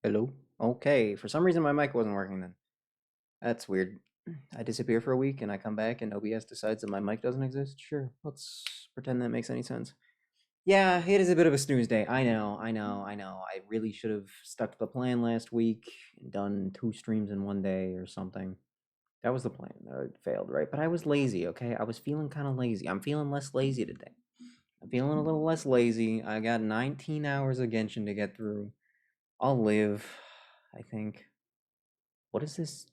Hello? Okay, for some reason my mic wasn't working then. That's weird. I disappear for a week and I come back and OBS decides that my mic doesn't exist. Sure, let's pretend that makes any sense. Yeah, it is a bit of a snooze day. I know. I really should have stuck to the plan last week and done 2 streams in one day or something. That was the plan. It failed, right? But I was lazy, okay? I was feeling kind of lazy. I'm feeling less lazy today. I'm feeling a little less lazy. I got 19 hours of Genshin to get through. I'll live, I think. What is this?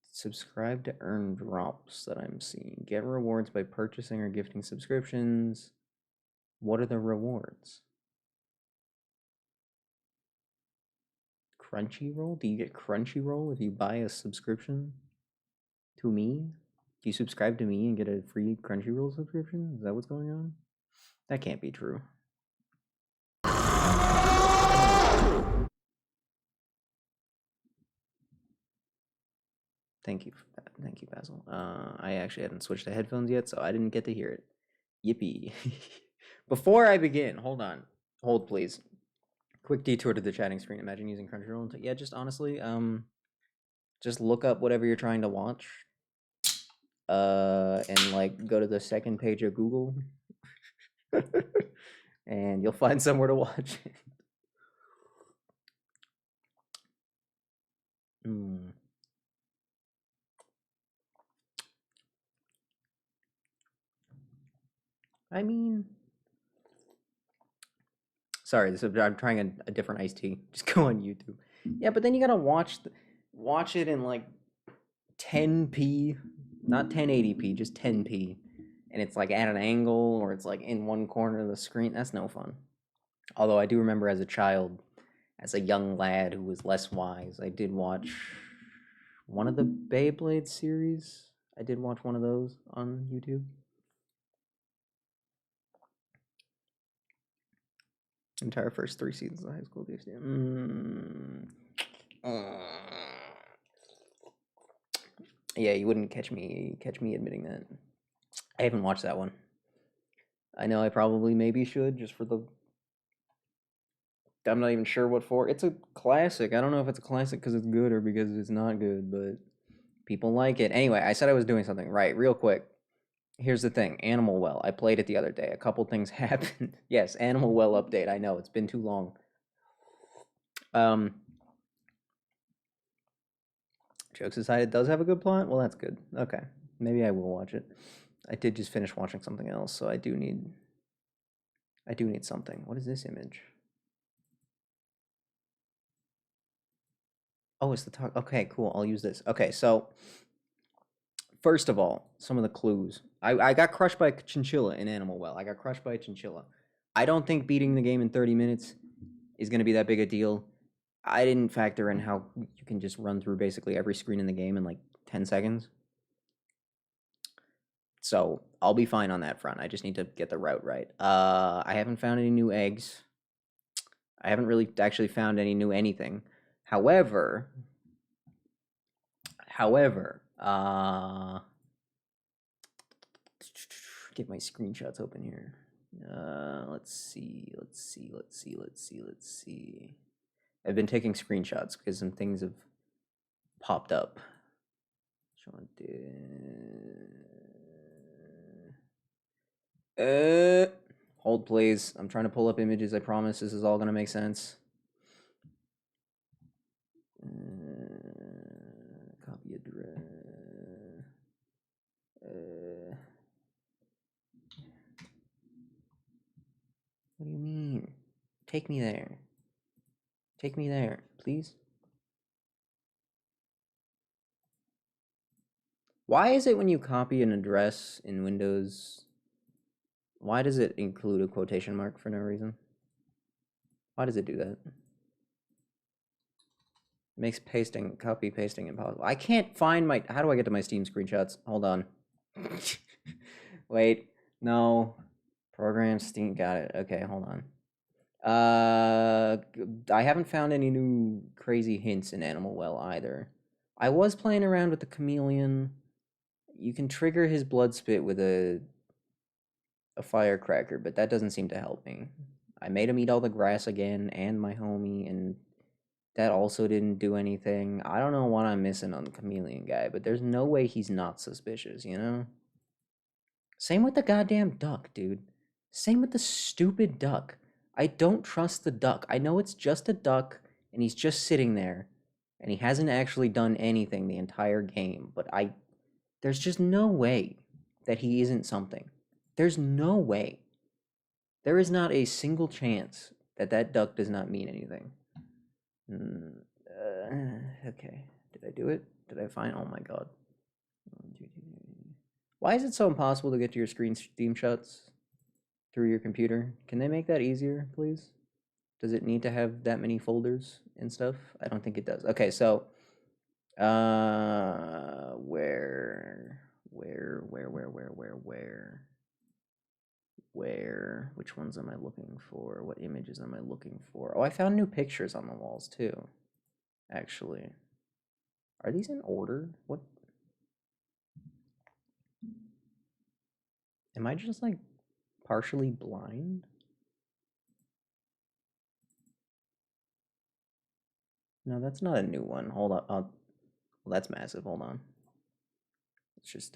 Subscribe to earn drops that I'm seeing. Get rewards by purchasing or gifting subscriptions. What are the rewards? Crunchyroll? Do you get Crunchyroll if you buy a subscription to me? Do you subscribe to me and get a free Crunchyroll subscription? Is that what's going on? That can't be true. Thank you for that. Thank you, Basil. I actually hadn't switched to headphones yet, so I didn't get to hear it. Yippee. Before I begin, hold on. Hold, please. Quick detour to the chatting screen. Imagine using Crunchyroll. Yeah, just honestly, just look up whatever you're trying to watch. And like go to the second page of Google, and you'll find somewhere to watch it. Hmm. I mean, sorry, I'm trying a different iced tea. Just go on YouTube. Yeah, but then you gotta watch it in like 10p, not 1080p, just 10p, and it's like at an angle or it's like in one corner of the screen. That's no fun. Although I do remember as a child, as a young lad who was less wise, I did watch one of the Beyblade series. I did watch one of those on YouTube. Entire first 3 seasons of High School DxD. Yeah, you wouldn't catch me admitting that. I haven't watched that one. I know I probably maybe should just for the. I'm not even sure what for. It's a classic. I don't know if it's a classic because it's good or because it's not good, but people like it. Anyway, I said I was doing something right. Real quick. Here's the thing, Animal Well. I played it the other day. A couple things happened. Yes, Animal Well update. I know it's been too long. Um, jokes aside, it does have a good plot. Well, that's good. Okay, maybe I will watch it. I did just finish watching something else, so I do need something. What is this image? Oh, it's the talk. Okay, cool. I'll use this. Okay, so first of all, some of the clues. I got crushed by a chinchilla in Animal Well. I got crushed by a chinchilla. I don't think beating the game in 30 minutes is going to be that big a deal. I didn't factor in how you can just run through basically every screen in the game in like 10 seconds. So I'll be fine on that front. I just need to get the route right. I haven't found any new eggs. I haven't really actually found any new anything. However, get my screenshots open here. Let's see. I've been taking screenshots because some things have popped up. Hold please. I'm trying to pull up images. I promise this is all gonna make sense. Copy address. What do you mean? Take me there. Take me there, please. Why is it when you copy an address in Windows, why does it include a quotation mark for no reason? Why does it do that? It makes copy pasting impossible. I can't find my, how do I get to my Steam screenshots? Hold on. Wait, no. Program Steam, got it. Okay, hold on. I haven't found any new crazy hints in Animal Well either. I was playing around with the chameleon. You can trigger his blood spit with a firecracker, but that doesn't seem to help me. I made him eat all the grass again and my homie, and That also didn't do anything. I don't know what I'm missing on the chameleon guy, but there's no way he's not suspicious, you know? Same with the goddamn duck, dude. Same with the stupid duck. I don't trust the duck. I know it's just a duck and he's just sitting there and he hasn't actually done anything the entire game, but there's just no way that he isn't something. There's no way. There is not a single chance that that duck does not mean anything. Okay. Did I do it? Did I find? Oh my god. Why is it so impossible to get to your screen Steam shots through your computer? Can they make that easier, please? Does it need to have that many folders and stuff? I don't think it does. Okay, so where which ones am I looking for? What images am I looking for? Oh, I found new pictures on the walls too. Actually. Are these in order? What? Am I just like partially blind? No, that's not a new one. Hold on. Well, that's massive. Hold on. It's just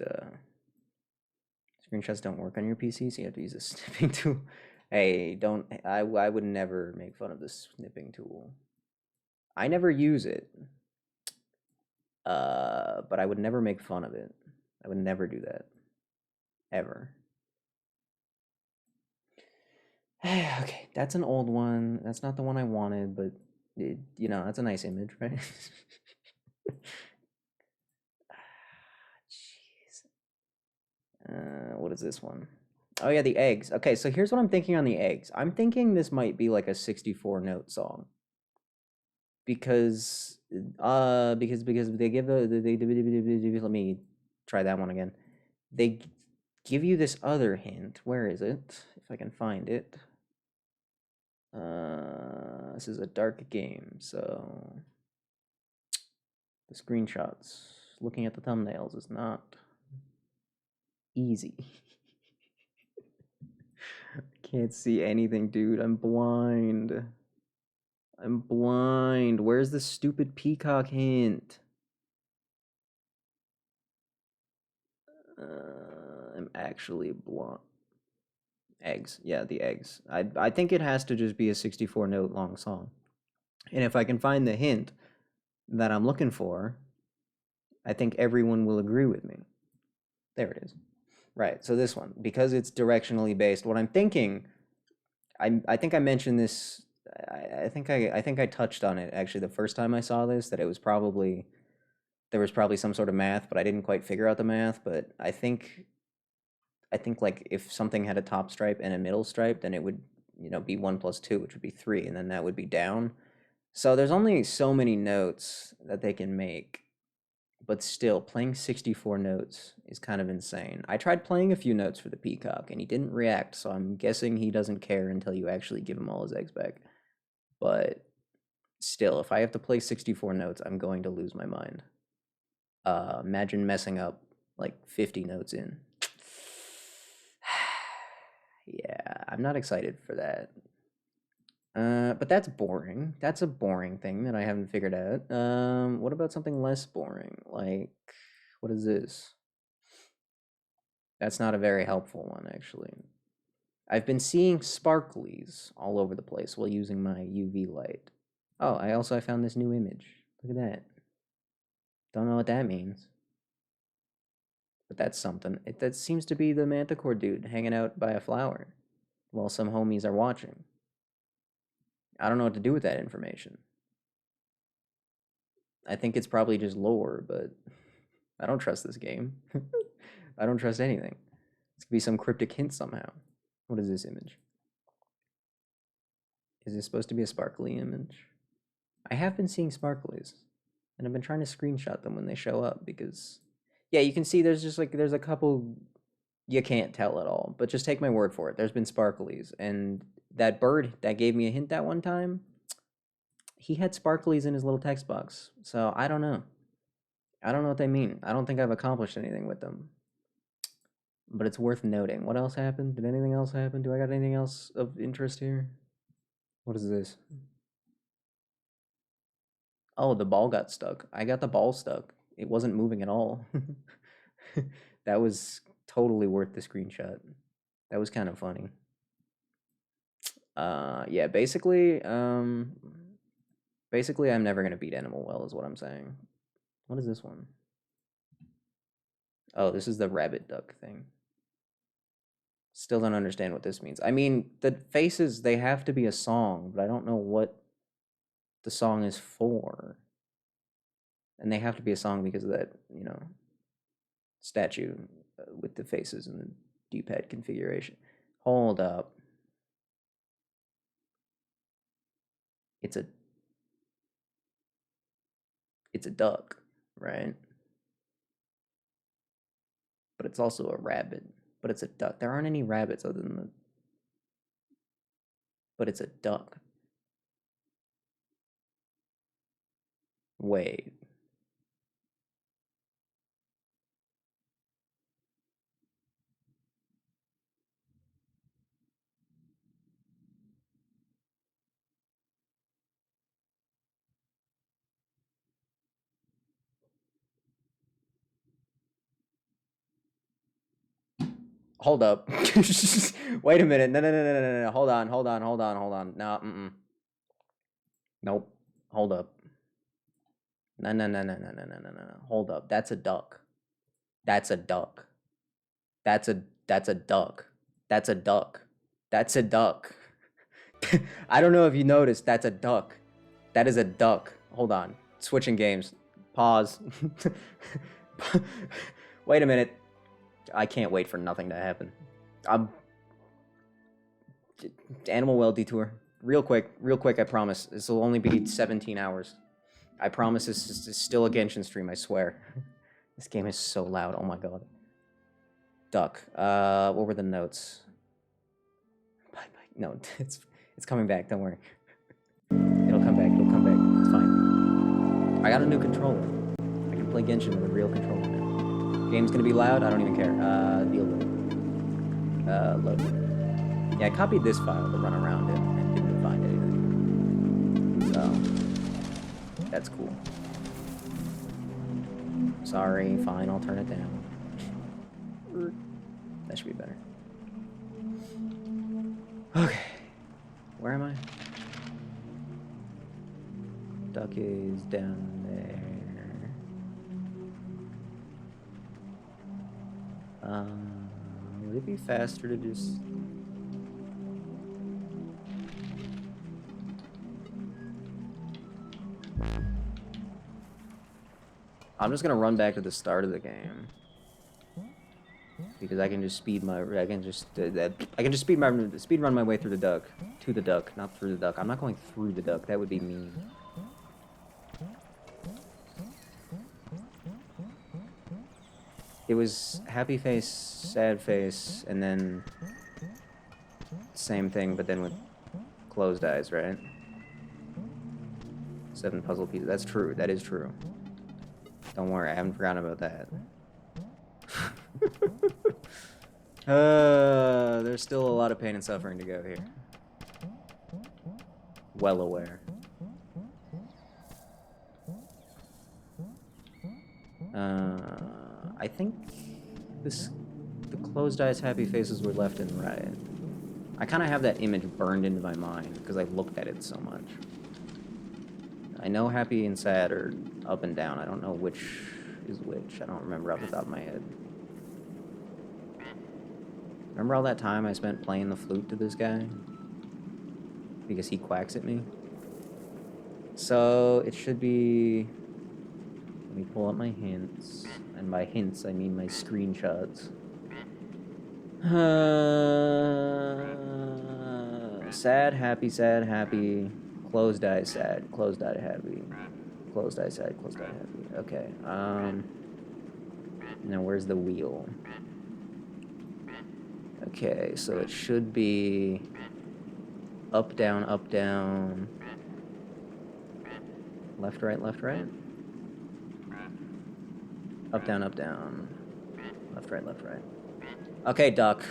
screenshots don't work on your PC, so you have to use a snipping tool. Hey, don't. I would never make fun of this snipping tool. I never use it. But I would never make fun of it. I would never do that. Ever. Okay, that's an old one. That's not the one I wanted, but you know, that's a nice image, right? Jeez. What is this one? Oh yeah, the eggs. Okay, so here's what I'm thinking on the eggs. I'm thinking this might be like a 64 note song. Because they give let me try that one again. They give you this other hint. Where is it? If I can find it. This is a dark game, so the screenshots, looking at the thumbnails is not easy. Can't see anything, dude. I'm blind. I'm blind. Where's the stupid peacock hint? I'm actually blind. Eggs. Yeah, the eggs. I think it has to just be a 64 note long song. And if I can find the hint that I'm looking for, I think everyone will agree with me. There it is. Right. So this one, because it's directionally based, what I'm thinking, I think I mentioned this. I think I touched on it actually the first time I saw this, that it was probably there was probably some sort of math, but I didn't quite figure out the math. But I think like if something had a top stripe and a middle stripe, then it would, you know, be 1 + 2, which would be 3, and then that would be down. So there's only so many notes that they can make, but still playing 64 notes is kind of insane. I tried playing a few notes for the peacock and he didn't react, so I'm guessing he doesn't care until you actually give him all his eggs back. But still, if I have to play 64 notes, I'm going to lose my mind. Imagine messing up like 50 notes in. Yeah, I'm not excited for that. But that's boring. That's a boring thing that I haven't figured out. What about something less boring? Like, what is this? That's not a very helpful one, actually. I've been seeing sparklies all over the place while using my UV light. Oh, I found this new image. Look at that. Don't know what that means. But that's something. That seems to be the manticore dude hanging out by a flower while some homies are watching. I don't know what to do with that information. I think it's probably just lore, but I don't trust this game. I don't trust anything. This could be some cryptic hint somehow. What is this image? Is this supposed to be a sparkly image? I have been seeing sparklies, and I've been trying to screenshot them when they show up because, yeah, you can see there's just like there's a couple you can't tell at all, but just take my word for it. There's been sparklies, and that bird that gave me a hint that one time, he had sparklies in his little text box. So I don't know. I don't know what they mean. I don't think I've accomplished anything with them. But it's worth noting. What else happened? Did anything else happen? Do I got anything else of interest here? What is this? Oh, the ball got stuck. I got the ball stuck. It wasn't moving at all. That was totally worth the screenshot. That was kind of funny. Yeah, basically I'm never gonna beat Animal Well is what I'm saying. What is this one? Oh, this is the rabbit duck thing. Still don't understand what this means. I mean, the faces, they have to be a song, but I don't know what the song is for. And they have to be a song because of that, statue with the faces and the D-pad configuration. Hold up. It's a it's a duck, right? But it's also a rabbit. But it's a duck. There aren't any rabbits other than the but it's a duck. Wait. Hold up. Wait a minute. No. Hold on. No, nope. Hold up. No. Hold up. That's a duck. That's a duck. That's a duck. That's a duck. That's a duck. I don't know if you noticed, that's a duck. That is a duck. Hold on. Switching games. Pause. Wait a minute. I can't wait for nothing to happen. Animal Well detour. Real quick, I promise. This will only be 17 hours. I promise this is still a Genshin stream, I swear. This game is so loud, oh my god. Duck. What were the notes? Bye. No, it's coming back, don't worry. It'll come back, it's fine. I got a new controller. I can play Genshin with a real controller now. Game's gonna be loud, I don't even care. Deal with it. Load. Yeah, I copied this file to run around it and didn't find anything. So, that's cool. Sorry, fine, I'll turn it down. That should be better. Okay. Where am I? Duck is down there. Would it be faster to just... I'm just gonna run back to the start of the game because I can just speed run my way through the duck, to the duck, not through the duck. I'm not going through the duck. That would be mean. It was happy face, sad face, and then same thing, but then with closed eyes, right? 7 puzzle pieces. That's true. That is true. Don't worry, I haven't forgotten about that. There's still a lot of pain and suffering to go here. Well aware. I think the closed eyes, happy faces were left and right. I kind of have that image burned into my mind because I looked at it so much. I know happy and sad are up and down. I don't know which is which. I don't remember off the top of my head. Remember all that time I spent playing the flute to this guy? Because he quacks at me? So, it should be... Let me pull up my hints. And by hints, I mean my screenshots. Sad, happy. Closed eye, sad. Closed eye, happy. Closed eye, sad. Closed eye, happy. Okay, now where's the wheel? Okay, so it should be up, down, left, right. Up, down, left, right. Okay, duck.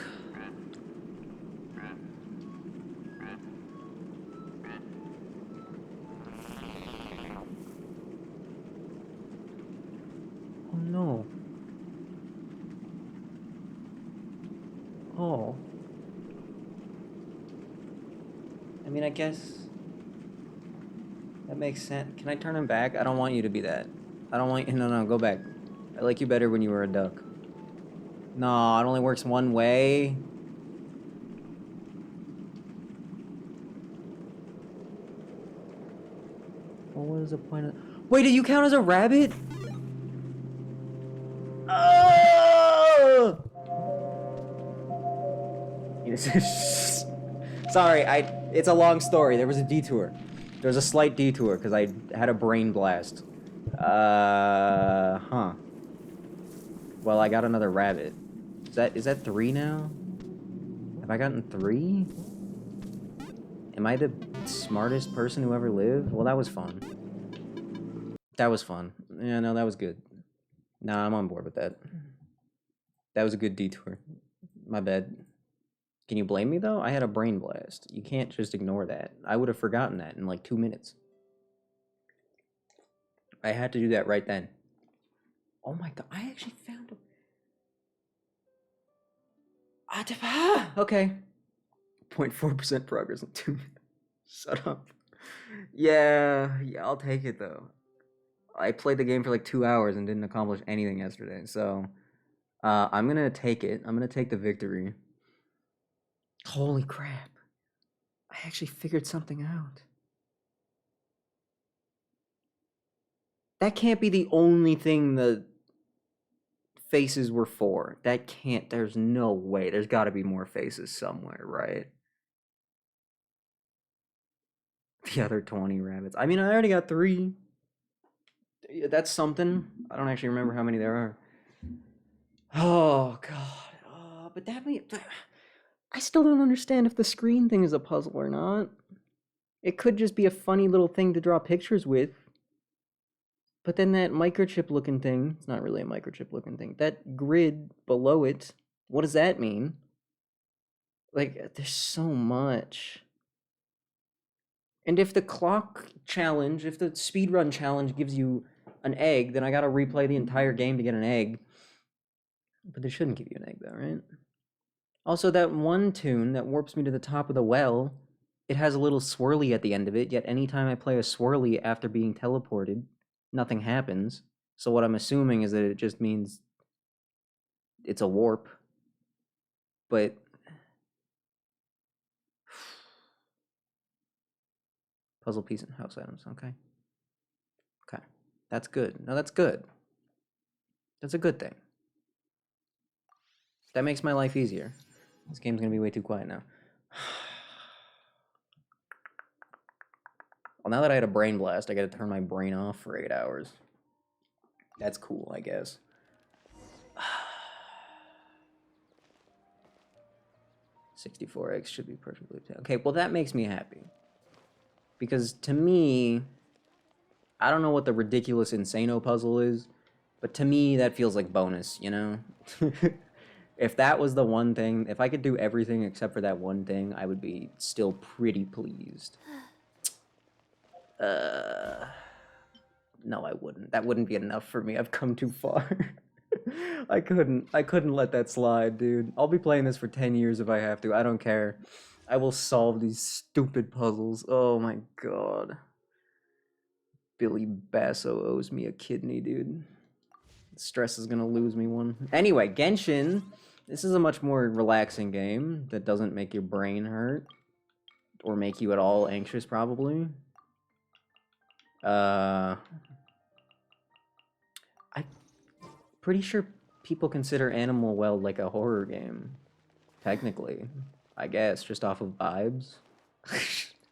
mean, I guess that makes sense. Can I turn him back? I don't want you to be that. I don't want you. No, go back. I like you better when you were a duck. No, it only works one way. Well, what is the point of... Wait, do you count as a rabbit? Oh! Sorry, it's a long story. There was a detour. There was a slight detour because I had a brain blast. Huh. Well, I got another rabbit. Is that 3 now? Have I gotten 3? Am I the smartest person who ever lived? Well, that was fun. That was fun. Yeah, no, that was good. Nah, I'm on board with that. That was a good detour. My bad. Can you blame me, though? I had a brain blast. You can't just ignore that. I would have forgotten that in like 2 minutes. I had to do that right then. Oh my god, I actually found him. Okay. 0.4% progress in 2 minutes. Shut up. Yeah, I'll take it, though. I played the game for like 2 hours and didn't accomplish anything yesterday, so... I'm gonna take it. I'm gonna take the victory. Holy crap. I actually figured something out. That can't be the only thing the faces were for. That can't... There's no way. There's gotta be more faces somewhere, right? The other 20 rabbits. I mean, I already got 3. That's something. I don't actually remember how many there are. Oh, God. But that means... I still don't understand if the screen thing is a puzzle or not. It could just be a funny little thing to draw pictures with. But then that microchip looking thing, it's not really a microchip looking thing, that grid below it, what does that mean? Like, there's so much. And if the clock challenge, if the speedrun challenge gives you an egg, then I gotta replay the entire game to get an egg. But they shouldn't give you an egg though, right? Also, that one tune that warps me to the top of the well, it has a little swirly at the end of it, yet anytime I play a swirly after being teleported, nothing happens. So what I'm assuming is that it just means it's a warp. But puzzle piece and house items, okay. Okay. That's good. No, that's good. That's a good thing. That makes my life easier. This game's gonna be way too quiet now. Well, now that I had a brain blast, I gotta turn my brain off for 8 hours. That's cool, I guess. 64x should be perfectly... Okay, well, that makes me happy. Because to me, I don't know what the ridiculous Insano puzzle is, but to me, that feels like bonus, you know? If that was the one thing, if I could do everything except for that one thing, I would be still pretty pleased. No, I wouldn't. That wouldn't be enough for me. I've come too far. I couldn't let that slide, dude. I'll be playing this for 10 years if I have to. I don't care. I will solve these stupid puzzles. Oh my god. Billy Basso owes me a kidney, dude. Stress is gonna lose me one. Anyway, Genshin. This is a much more relaxing game that doesn't make your brain hurt. Or make you at all anxious, probably. I'm pretty sure people consider Animal Well like a horror game. Technically. I guess, just off of vibes.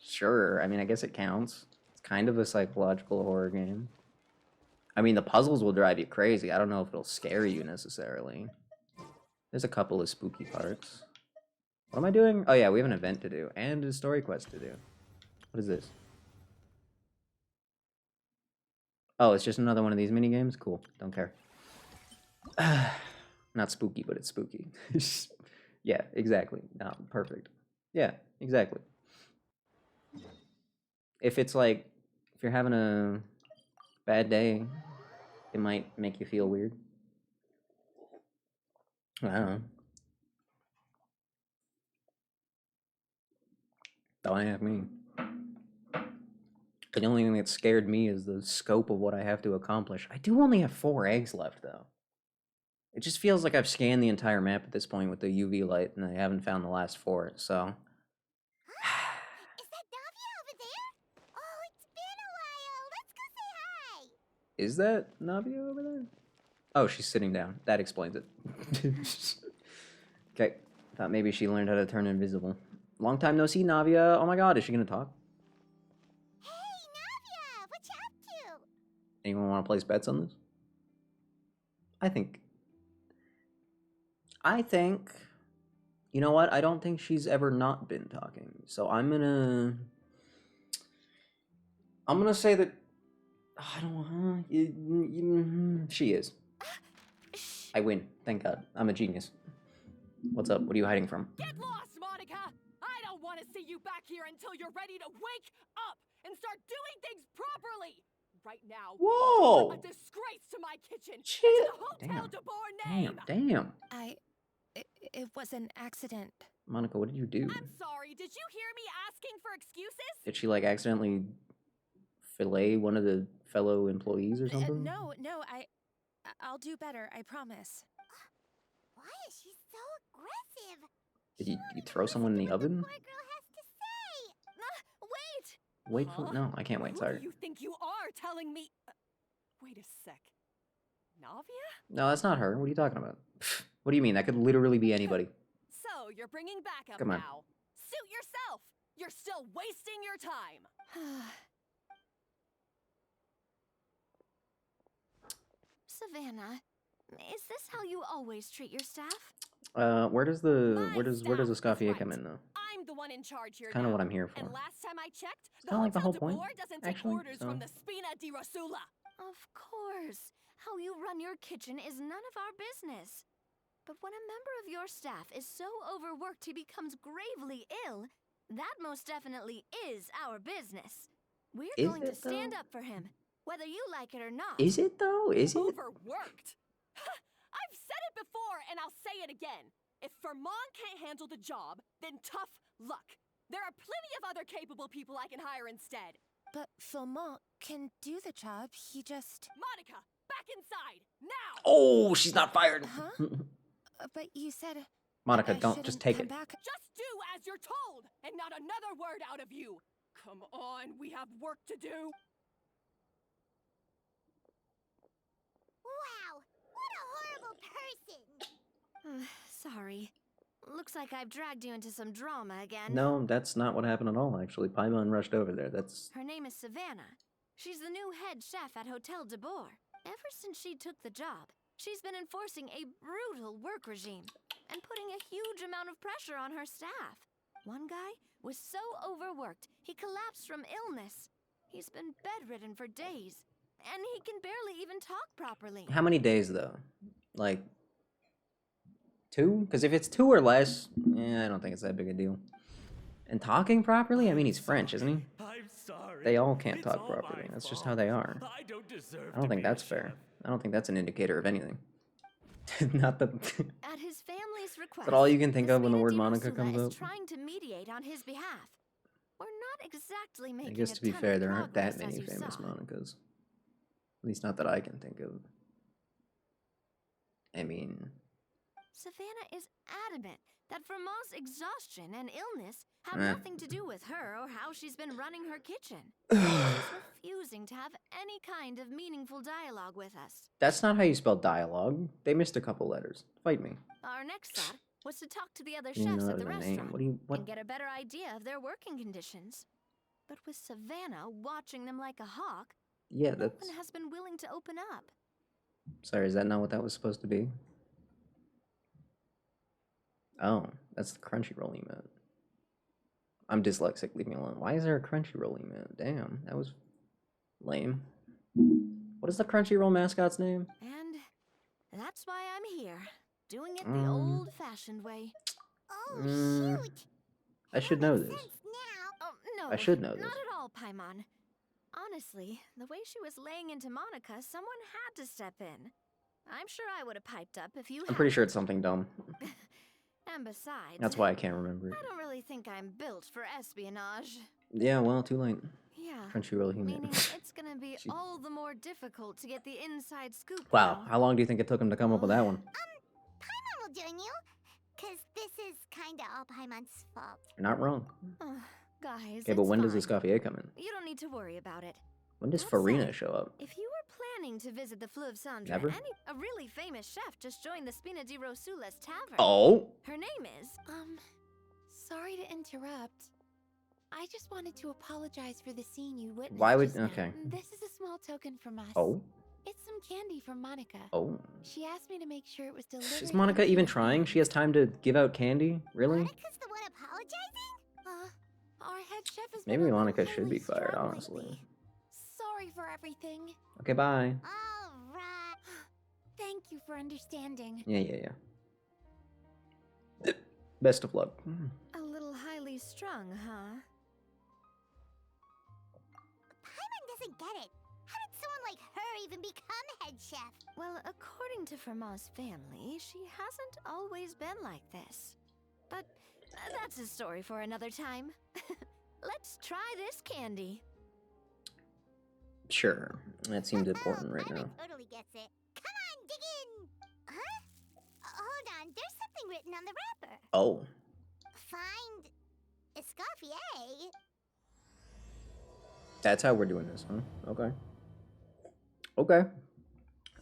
Sure, I mean, I guess it counts. It's kind of a psychological horror game. I mean, the puzzles will drive you crazy. I don't know if it'll scare you necessarily. There's a couple of spooky parts. What am I doing? Oh yeah, we have an event to do and a story quest to do. What is this? Oh, it's just another one of these mini games? Cool, don't care. Not spooky, but it's spooky. Yeah, exactly. No, perfect. Yeah, exactly. If it's like, if you're having a bad day, it might make you feel weird. I don't know. Don't ask me. The only thing that scared me is the scope of what I have to accomplish. I do only have 4 eggs left, though. It just feels like I've scanned the entire map at this point with the UV light, and I haven't found the last 4, so... Is that Navia over there? Oh, it's been a while. Let's go say hi. Is that Navia over there? Oh, she's sitting down. That explains it. Okay. Thought maybe she learned how to turn invisible. Long time no see, Navia. Oh my god, is she gonna talk? Hey, Navia, what you up to? Anyone want to place bets on this? I think... You know what? I don't think she's ever not been talking. So I'm gonna say that... I don't know. She is. I win. Thank God. I'm a genius. What's up? What are you hiding from? Get lost, Monica! I don't want to see you back here until you're ready to wake up and start doing things properly! Right now, Whoa! you're a disgrace to my kitchen Chill. and to the Hotel de Boer name! Damn. It was an accident. Monica, what did you do? I'm sorry, did you hear me asking for excuses? Did she, like, accidentally fillet one of the fellow employees or something? No, I'll do better, I promise. Why is she so aggressive? Did you throw someone in the oven? Poor girl has to say. Wait! Wait for... Huh? No, I can't wait, Who sorry. do you think you are telling me... wait a sec. Navia? No, that's not her. What are you talking about? What do you mean? That could literally be anybody. So, you're bringing backup Come on. now. Suit yourself! You're still wasting your time! Savannah, is this how you always treat your staff? Where does the My Escoffier staff come is in, though? I'm the one in charge here Kind of now. what I'm here for. And last time I checked, the kinda like the Hotel whole de point, Boer doesn't take actually, orders so- from the Spina di Rosula. Of course. How you run your kitchen is none of our business. But when a member of your staff is so overworked he becomes gravely ill, that most definitely is our business. We're Is going to it, stand though? up for him, whether you like it or not. Is it, though? Is it? Overworked. I've said it before, and I'll say it again. If Fermon can't handle the job, then tough luck. There are plenty of other capable people I can hire instead. But Philmont can do the job, he just... Monica, back inside, now! Oh, she's not fired. Huh? But you said... Monica, I don't. Just shouldn't take come it. back. Just do as you're told, and not another word out of you. Come on, we have work to do. Wow, what a horrible person. Sorry. Looks like I've dragged you into some drama again. No, that's not what happened at all, actually. Paimon rushed over there. That's... Her name is Savannah. She's the new head chef at Hotel de Boer. Ever since she took the job, she's been enforcing a brutal work regime and putting a huge amount of pressure on her staff. One guy was so overworked, he collapsed from illness. He's been bedridden for days, and he can barely even talk properly. How many days, though? Like... 2? Because if it's 2 or less, I don't think it's that big a deal. And talking properly? I mean, he's French, isn't he? I'm sorry. They all can't It's talk all properly. my That's just fault. how they are. I don't deserve I don't to think be a that's fair. chef. I don't think that's an indicator of anything. Not the... At his family's request, that all you can think of when the Spina word di Monica Rosula comes is up? trying to mediate on his behalf. We're not exactly making I guess a to be ton fair, of there aren't that progress, many as you famous saw. Monicas. At least not that I can think of. I mean... Savannah is adamant that Vermont's exhaustion and illness have Eh. nothing to do with her or how she's been running her kitchen. She's refusing to have any kind of meaningful dialogue with us. That's not how you spell dialogue. They missed a couple letters. Fight me. Our next thought was to talk to the other You chefs know at the their restaurant name. What do you... What? and get a better idea of their working conditions. But with Savannah watching them like a hawk, Yeah, no that's... one has been willing to open up. Sorry, is that not what that was supposed to be? Oh, that's the Crunchyroll emote. I'm dyslexic, leave me alone. Why is there a Crunchyroll emote? Damn, that was lame. What is the Crunchyroll mascot's name? And that's why I'm here, doing it the Um, old-fashioned way. Oh, Mm, shoot. I should That know makes this. sense now. Oh, no. I should know Not this. at all, Paimon. Honestly, the way she was laying into Monica, someone had to step in. I'm sure I would have piped up if you I'm pretty hadn't. sure it's something dumb. And besides, That's why I can't remember it. I don't really think I'm built for espionage. Yeah, well, too late. Yeah. Crunchyroll human. Meaning it's gonna be She- all the more difficult to get the inside scoop Wow, now. how long do you think it took him to come up with that one? Paimon will join you, cause this is kinda all Paimon's fault. You're not wrong. Ugh, guys, Okay, but it's when does fine. Escoffier come in? You don't need to worry about it. When does Let's Farina say, show up? If you were planning to visit the Fleuve Cendres, Never? a really famous chef just joined the Spina di Rosula's tavern. Oh! Her name is... Sorry to interrupt. I just wanted to apologize for the scene you witnessed. Why would- just now. okay. This is a small token from us. Oh? It's some candy from Monica. Oh. She asked me to make sure it was delivered. Is Monica into even your trying? home. She has time to give out candy? Really? Monica's the one apologizing? Our head chef has Maybe been Monica unhealthily should be fired, strong honestly. lately. Sorry for everything. Okay, bye. Alright. Thank you for understanding. Yeah. Best of luck. A little highly strung, huh? Paimon doesn't get it. How did someone like her even become head chef? Well, according to Fermat's family, she hasn't always been like this. But that's a story for another time. Let's try this candy. Sure. That seems important right now. Paimon totally gets it. Come on, dig in! Huh? Hold on, there's something written on the wrapper. Oh. Find Escoffier. That's how we're doing this, huh? Okay. Okay.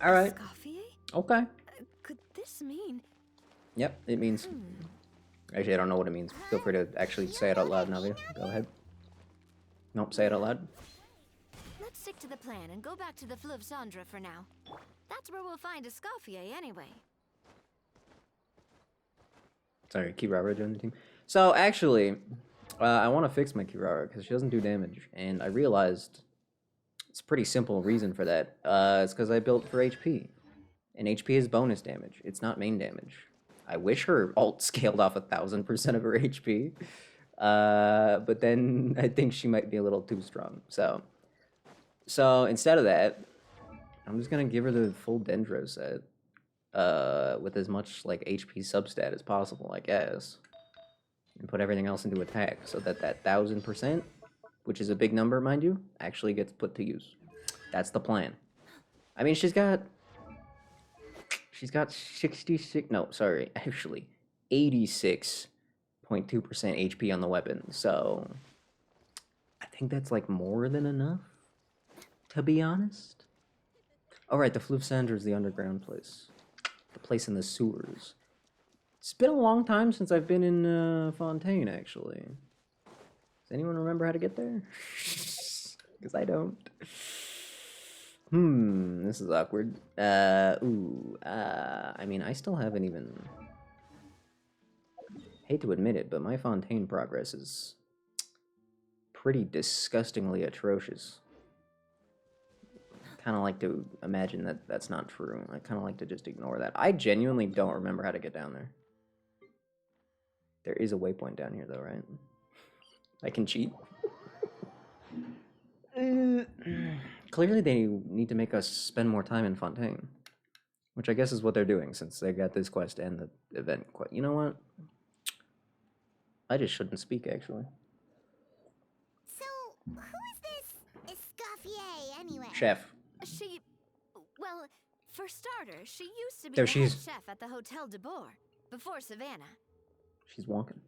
Alright. Escoffier? Okay. Could this mean... Yep, it means... Actually, I don't know what it means. Feel free to actually say it out loud, Navia. Go ahead. Nope, say it out loud. Let's stick to the plan and go back to the Fleuve Cendres for now. That's where we'll find Escoffier anyway. Sorry, Kirara joined the team. So, actually, I want to fix my Kirara because she doesn't do damage. And I realized it's a pretty simple reason for that. It's because I built for HP. And HP is bonus damage. It's not main damage. I wish her ult scaled off 1000% of her HP. But then I think she might be a little too strong. So instead of that, I'm just going to give her the full Dendro set. With as much like HP substat as possible, I guess, and put everything else into attack so that 1000%, which is a big number, mind you, actually gets put to use. That's the plan. I mean, she's got 66. No, sorry, actually, 86.2% HP on the weapon. So I think that's like more than enough, to be honest. All right, the Fleuve Cendres is the underground place. The place in the sewers. It's been a long time since I've been in Fontaine, actually. Does anyone remember how to get there? Because I don't. This is awkward. I mean, I still haven't even... Hate to admit it, but my Fontaine progress is pretty disgustingly atrocious. Kind of like to imagine that that's not true. I kind of like to just ignore that. I genuinely don't remember how to get down there. There is a waypoint down here, though, right? I can cheat. Clearly, they need to make us spend more time in Fontaine, which I guess is what they're doing since they got this quest and the event quest. You know what? I just shouldn't speak, actually. So, who is this Escoffier anyway? Chef. She... Well, for starters, she used to be There the she head is. chef at the Hotel de Boer, before Savannah. She's walking.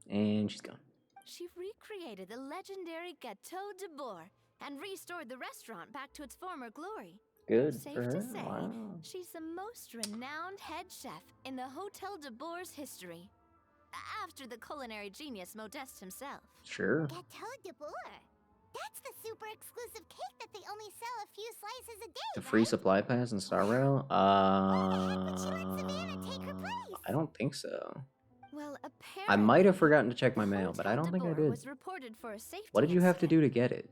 And she's gone. She recreated the legendary Gâteau de Boer and restored the restaurant back to its former glory. Good Safe for her. to say, Wow. she's the most renowned head chef in the Hotel de Boer's history. After the culinary genius Modeste himself. Sure. Gâteau de Boer. That's the super exclusive cake that they only sell a few slices a day, The free right? supply pass in Star Rail? would you let Savannah take her place? I don't think so. Well, apparently, I might have forgotten to check my the mail, but I Hotel don't de think I Boer did. was reported for a safety What did you have to do incident. to get it?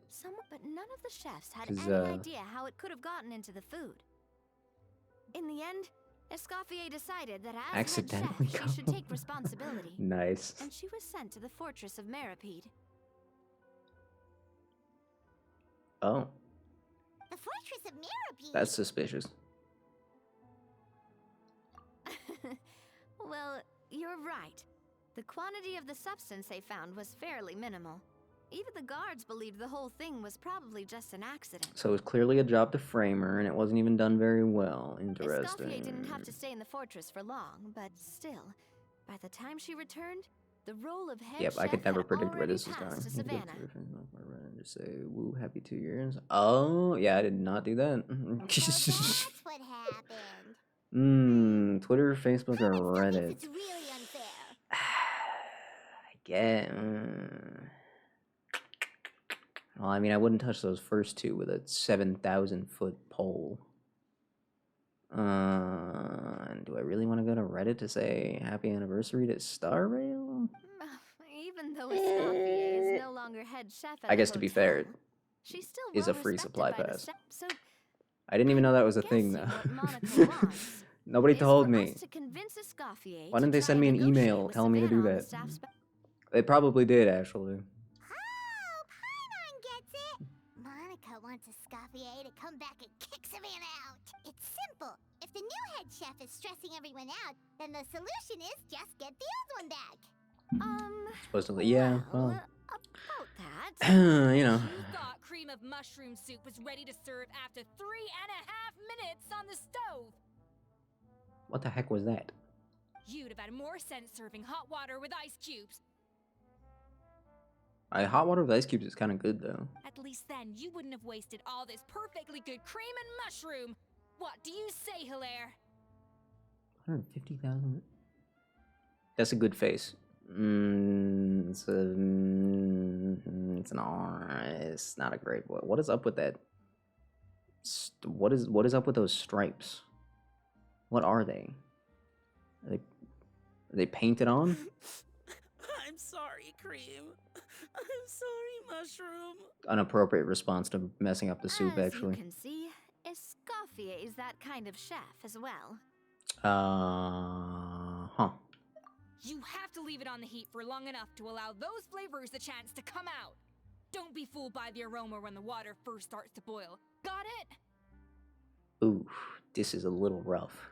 But none of the chefs had 'Cause, any idea how it could have gotten into the food. In the end, Escoffier decided that as Accidentally head chef, she should got- take responsibility. Nice. And she was sent to the fortress of Meripede. Oh, The Fortress of Meripede. that's suspicious. Well, you're right. The quantity of the substance they found was fairly minimal. Even the guards believed the whole thing was probably just an accident. So it was clearly a job to frame her, and it wasn't even done very well. Interesting. Escoffier didn't have to stay in the fortress for long, but still, by the time she returned, the role of head Yep, I chef could never had predict where already this is passed going. to Savannah. Just say, woo, happy 2 years. Oh, yeah, I did not do that. Well, that's what happened. Twitter, Facebook, or Comment stuff Reddit. It's really unfair. I get. Well, I mean, I wouldn't touch those first two with a 7,000-foot pole. And do I really want to go to Reddit to say happy anniversary to Star Rail? Even though Escoffier is no longer head chef at I the guess to be fair, hotel, she's still is a well free respected supply by the pass. staff, so I didn't even know that was a thing, guessing though. what Monica wants Nobody is told for me. us to convince Escoffier Why to didn't they try send and me an negotiate email with telling me to do Savannah on the that? staff's They probably did, actually. Oh, Paimon gets it. Monica wants Escoffier to come back and kick Savannah out. It's simple. If the new head chef is stressing everyone out, then the solution is just get the old one back. Supposedly, yeah. Well, Well, about that. you know. You thought cream of mushroom soup was ready to serve after 3.5 minutes on the stove. What the heck was that? You'd have had more sense serving hot water with ice cubes. Hot water with ice cubes is kind of good, though. At least then you wouldn't have wasted all this perfectly good cream and mushroom. What do you say, Hilaire? 150,000? That's a good face. It's an R. It's not a great. What is up with that? What is up with those stripes? What are they? Are they painted on? I'm sorry, Cream. I'm sorry, Mushroom. Unappropriate response to messing up the soup, As actually. you can see, Escoffier is that kind of chef as well. Huh. You have to leave it on the heat for long enough to allow those flavors the chance to come out. Don't be fooled by the aroma when the water first starts to boil. Got it? Ooh, this is a little rough.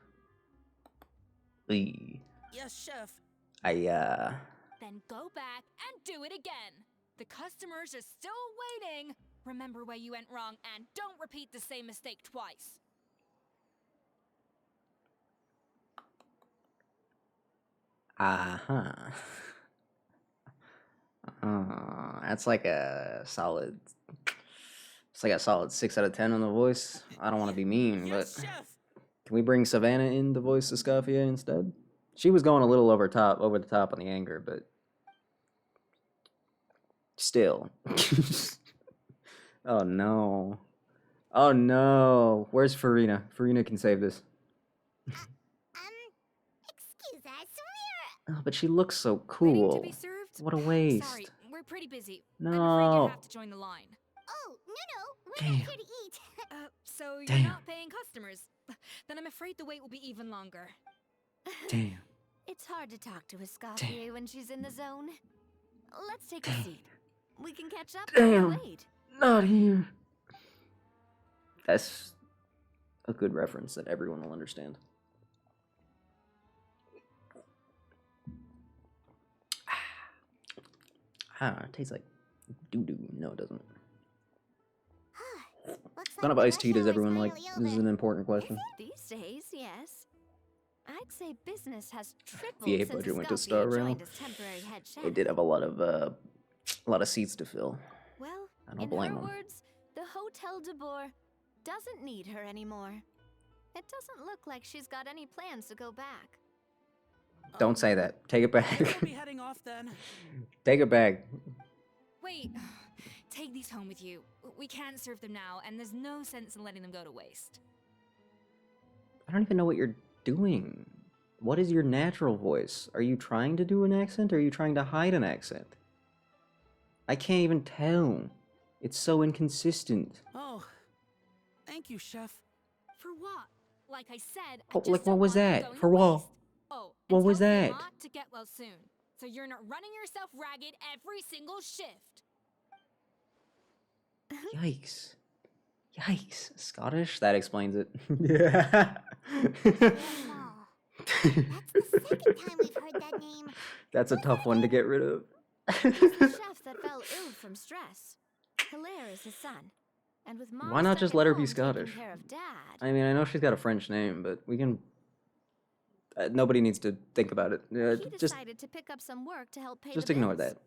Eee. Yes, Chef. Then go back and do it again. The customers are still waiting. Remember where you went wrong and don't repeat the same mistake twice. Uh-huh. That's like a solid. It's like a solid 6 out of 10 on the voice. I don't want to be mean, Yes, but Chef. can we bring Savannah in to voice Escoffier instead? She was going a little over the top on the anger, but still. Oh no. Oh no. Where's Farina? Farina can save this. Excuse us, Oh, but she looks so Waiting cool. to be served? What a waste. Sorry, we're pretty busy. I'm afraid No. you have to join the line. Oh, no, we're Damn. not here to eat. So you're Damn. not paying customers. Then I'm afraid the wait will be even longer. Damn. It's hard to talk to Escoffier when she's in the zone. Let's take a seat. We can catch up while Damn. we wait. Not here. That's a good reference that everyone will understand. It tastes like doo-doo. No, it doesn't. Looks What like kind of the iced tea rush does hour is everyone like? finally This is over. an important question. These days, yes. I'd say business has tripled VA since budget went to Escoffier Star Rail. joined as temporary head chef. They did have a lot of seats to fill. Well, I don't in blame her them. words, the Hotel de Boer doesn't need her anymore. It doesn't look like she's got any plans to go back. Don't say that. Take it We'll back. be heading off then. Take it back. Wait, take these home with you. We can't serve them now, and there's no sense in letting them go to waste. I don't even know what you're doing. What is your natural voice? Are you trying to do an accent or are you trying to hide an accent? I can't even tell. It's so inconsistent. Oh, thank you, Chef. For what? Like I said, I Oh, just like, what don't was want them that? going to For what? waste. Oh, What and was tell that? Fiamma to get well soon, so you're not running yourself ragged every single shift. Yikes. Yikes. Scottish? That explains it. Yeah. Grandma. That's the second time we've heard that name. That's a tough one to get rid of. He's the chef that fell ill from stress. Hilaire is his son. And with Mom Why not stuck just at let her be home taking Scottish? care of Dad, I mean, I know she's got a French name, but we can. Nobody needs to think about it. he Just decided to pick up some work to help pay Just the ignore bills. that.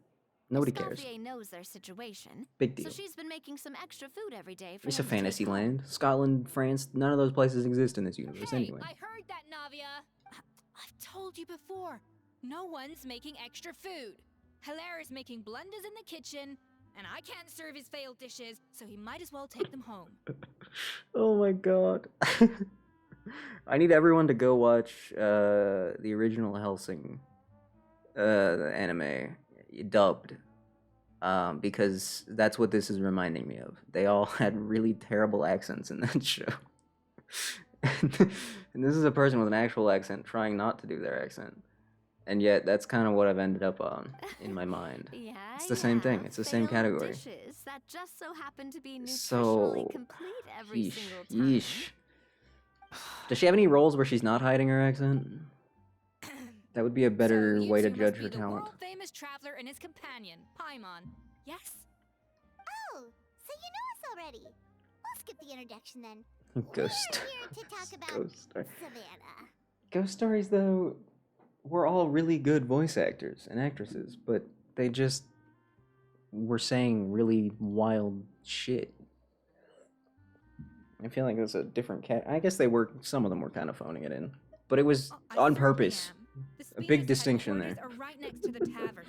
Nobody cares. Escoffier knows their situation, Big deal. so she's been making some extra food every day for It's a him to take fantasy home. land. Scotland, France, none of those places exist in this universe Hey, anyway. I heard that, Navia. I've told you before. No one's making extra food. Hilaire is making blunders in the kitchen, and I can't serve his failed dishes, so he might as well take them home. Oh my god. I need everyone to go watch the original Hellsing anime dubbed. Because that's what this is reminding me of. They all had really terrible accents in that show. And this is a person with an actual accent trying not to do their accent. And yet that's kind of what I've ended up on in my mind. Yeah, It's the same thing. yeah, It's the same failed category. Dishes that just so happen to be nutritionally So, complete every yeesh, single time. yeesh. Does she have any roles where she's not hiding her accent? That would be a better So you way to two must judge be her the talent. world-famous traveler and his companion, Paimon. Yes? Oh, so you know us already. We'll skip the introduction then. Ghost. We're here to talk about Ghost story. Savannah. Ghost stories, though, were all really good voice actors and actresses, but they just were saying really wild shit. I feel like it was a different cat. I guess they were. Some of them were kind of phoning it in, but it was I on certainly purpose. am. The A big Speeders' distinction there. headquarters are right next to the tavern.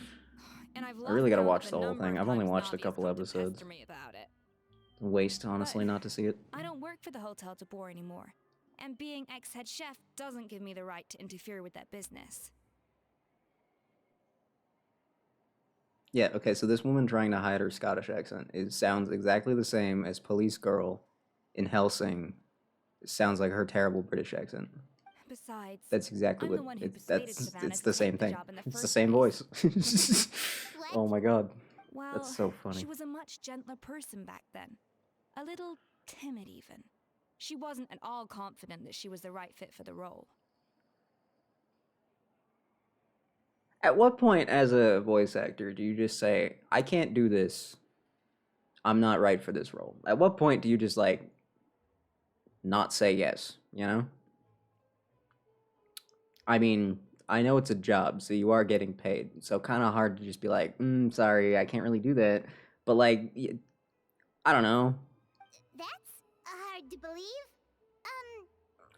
And I've I really gotta left watch out the a whole number thing. of I've only times watched a Navia's couple come to episodes. pester me about it. Waste, honestly, But- not to see it. I don't work for the Hotel de Boer anymore, and being ex-head chef doesn't give me the right to interfere with that business. Yeah, okay, so this woman trying to hide her Scottish accent sounds exactly the same as Police Girl in Helsing. It sounds like her terrible British accent. Besides, That's exactly I'm the what one who persuaded that's Savannah it's to the take same the thing. job in the It's the first same place. voice. Oh my god. well, That's so funny. she was a much gentler person back then. A little timid even. She wasn't at all confident that she was the right fit for the role. At what point as a voice actor do you just say, I can't do this. I'm not right for this role? At what point do you just like not say yes, you know? I mean, I know it's a job, so you are getting paid. So kind of hard to just be like, sorry, I can't really do that. But like, I don't know. That's hard to believe.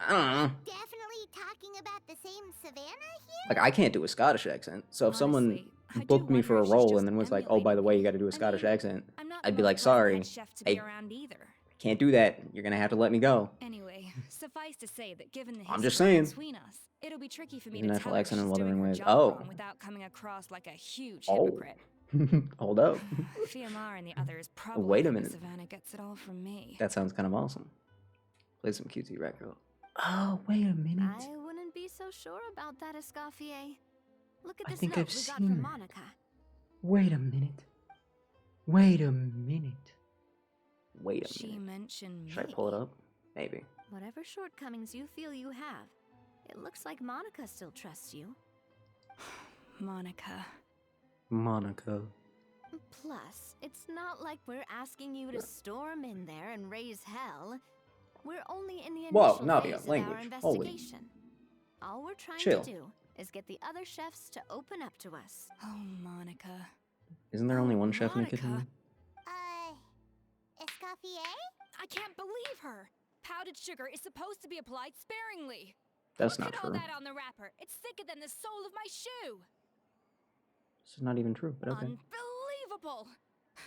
I don't know. Definitely talking about the same Savannah here? Like, I can't do a Scottish accent. So if someone Honestly, I do booked me for wonder a if she's role just and then was like, oh, by the way, you got to do a Scottish accent, I'm not I'd the be most like, pleasant sorry, head chef to be hey, around either. can't do that. You're going to have to let me go. Anyway, suffice to say that given the I'm just history saying. between us, it'll be tricky for me International to tell her accent in she's Wuthering doing her Waves. job Oh. wrong without coming across like a huge Oh. hypocrite. Hold up. Fiamar and the others probably Wait a think minute. Savannah gets it all from me. That sounds kind of awesome. Play some QT record. Oh, wait a minute. I wouldn't be so sure about that, Escoffier. Look at I this think note I've we got seen from her. Monica. Wait a minute. Wait a minute. Wait a She minute. mentioned Should I me. pull it up? Maybe. Whatever shortcomings you feel you have, it looks like Monica still trusts you. Monica. Monica. Plus, it's not like we're asking you to storm in there and raise hell. We're only in the Whoa, initial Navia, phase of language. our Holy. investigation. All we're trying Chill. to do is get the other chefs to open up to us. Oh, Monica. Isn't there only one chef in the Monica. kitchen? Escoffier? I can't believe her. Powdered sugar is supposed to be applied sparingly. That's Look not at all true. that on the wrapper. It's thicker than the sole of my shoe. This is not even true, but okay. Unbelievable.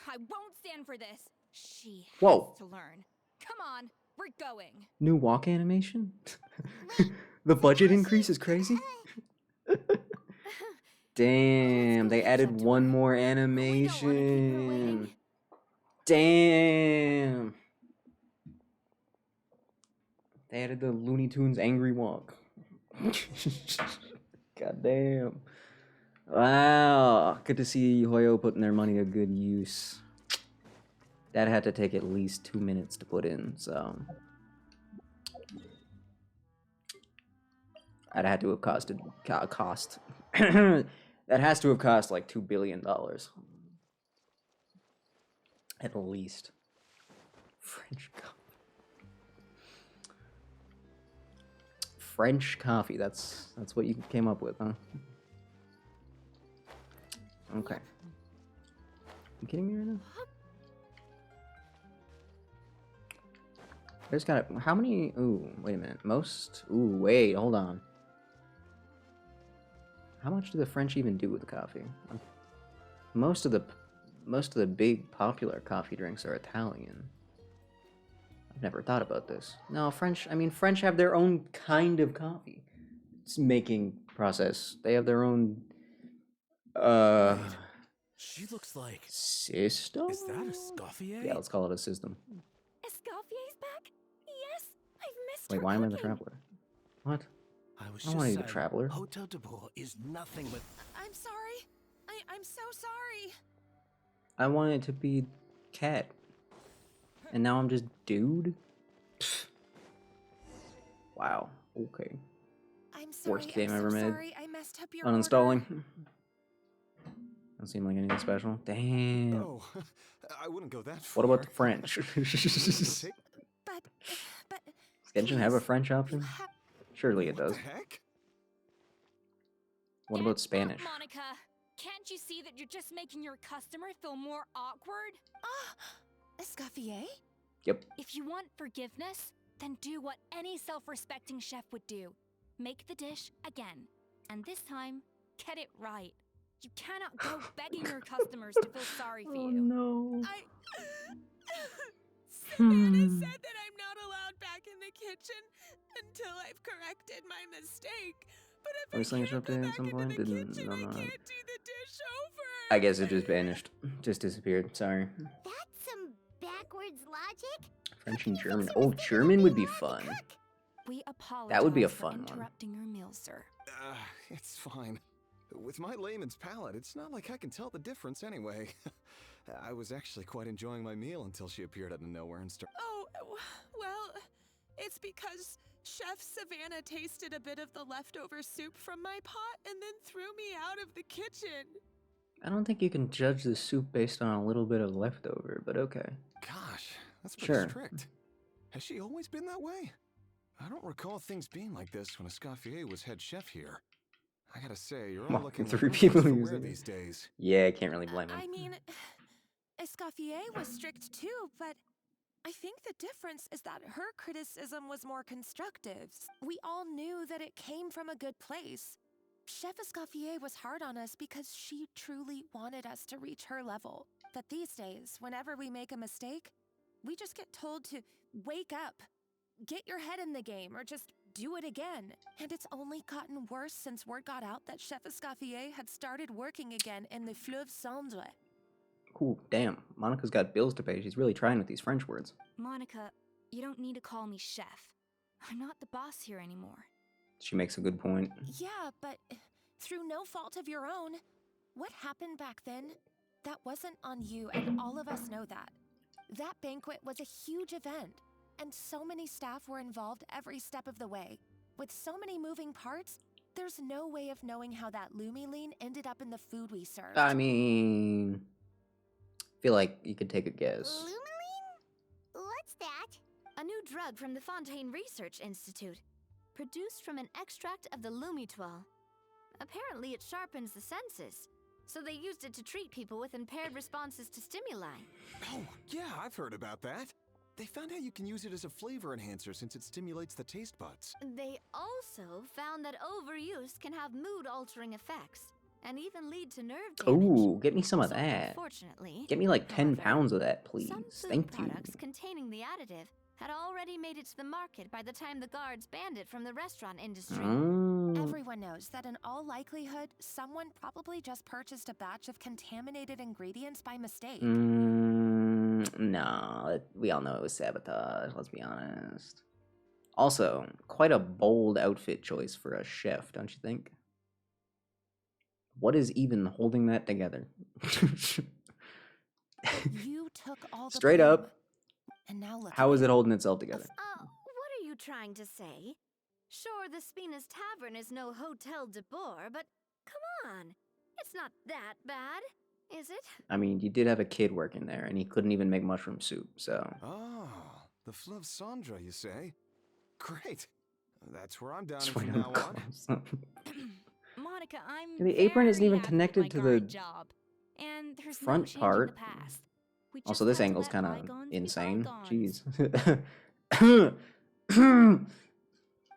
I won't stand for this. She has Whoa. to learn. Come on, we're going. New walk animation? The budget increase is crazy? Damn, they added one more animation. Damn. They added the Looney Tunes angry walk. God damn. Wow. Good to see Hoyo putting their money to good use. That had to take at least 2 minutes to put in, so. That had to have costed cost. That has to have cost like $2 billion. At least. French coffee. French coffee. That's what you came up with, huh? Okay. You kidding me right now? There's got how many? Ooh, wait a minute. Most. Ooh, wait, hold on. How much do the French even do with the coffee? Most of the big popular coffee drinks are Italian. I've never thought about this. No, French. I mean, French have their own kind of coffee making process. They have their own. Wait, she looks like. System. Is that a Escoffier? Yeah, let's call it a system. Escoffier's back? Yes, I've missed Wait, her why am I the cooking. traveler? What? I was I don't just want to be saying, the traveler. Hotel de Boer is nothing but. I'm sorry. I'm so sorry. I wanted to be cat. And now I'm just dude? Wow. Okay. I'm sorry. Worst game I'm ever so made. sorry. I messed up your Uninstalling. order. Doesn't seem like anything special. Damn. Oh, I wouldn't go that What far. about the French? Take- But Does Genshin have a please, French option? you ha- Surely it what does. the heck? What Get about up, Spanish? Monica. Can't you see that you're just making your customer feel more awkward? Escoffier? Yep. If you want forgiveness, then do what any self-respecting chef would do. Make the dish again. And this time, get it right. You cannot go begging your customers to feel sorry for you. no. Savannah said that I'm not allowed back in the kitchen until I've corrected my mistake. But if Voice I language can't go update at back some into point? the Didn't kitchen, know I that. can't do the dish over. I guess it just vanished. Just disappeared. Sorry. That's some backwards logic. French and How can you German. think she Oh, was gonna German be would be allowed to fun. cook? We apologize That would be a for fun one. interrupting your meal, sir. It's fine. With my layman's palate, it's not like I can tell the difference anyway. I was actually quite enjoying my meal until she appeared out of nowhere and started. Oh, well, it's because Chef Savannah tasted a bit of the leftover soup from my pot and then threw me out of the kitchen. I don't think you can judge the soup based on a little bit of leftover, but okay. Gosh, that's pretty Sure. strict. Has she always been that way? I don't recall things being like this when Escoffier was head chef here. I gotta say, you're all Well, looking three like people for using wear it. these days. Yeah, I can't really blame him. I mean, Escoffier was strict too, but I think the difference is that her criticism was more constructive. We all knew that it came from a good place. Chef Escoffier was hard on us because she truly wanted us to reach her level. But these days, whenever we make a mistake, we just get told to wake up, get your head in the game, or just do it again. And it's only gotten worse since word got out that Chef Escoffier had started working again in the Fleuve Cendre. Cool. Damn. Monica's got bills to pay. She's really trying with these French words. Monica, you don't need to call me chef. I'm not the boss here anymore. She makes a good point. Yeah, but through no fault of your own, what happened back then, that wasn't on you, and all of us know that. That banquet was a huge event, and so many staff were involved every step of the way. With so many moving parts, there's no way of knowing how that Lumiline ended up in the food we served. I mean, feel like you could take a guess. Lumiline? What's that? A new drug from the Fontaine Research Institute, produced from an extract of the Lumitoile. Apparently it sharpens the senses, so they used it to treat people with impaired responses to stimuli. Oh, yeah, I've heard about that. They found out you can use it as a flavor enhancer since it stimulates the taste buds. They also found that overuse can have mood-altering effects, and even lead to nerve damage. Ooh, get me some of So, that. Unfortunately, Get me like 10 however, pounds of that, please. some food Thank you. products containing the additive had already made it to the market by the time the guards banned it from the restaurant industry. Oh. Everyone knows that in all likelihood, someone probably just purchased a batch of contaminated ingredients by mistake. No, we all know it was sabotage, let's be honest. Also, quite a bold outfit choice for a chef, don't you think? What is even holding that together? You took all the Straight blame, up, and now look. how at is you. it holding itself together? What are you trying to say? Sure, the Spina's Tavern is no Hotel de Boer, but come on. It's not that bad, is it? I mean, you did have a kid working there, and he couldn't even make mushroom soup, so... Oh, the Fleuve Sandra, you say? Great. That's where I'm down Swear from to now on. God. Monica, I'm Yeah, the apron isn't very even happy connected with to my the current job. And there's no front changing part. the past. We just Also, this have to angle's let kind of bygones be insane. bygones. Jeez.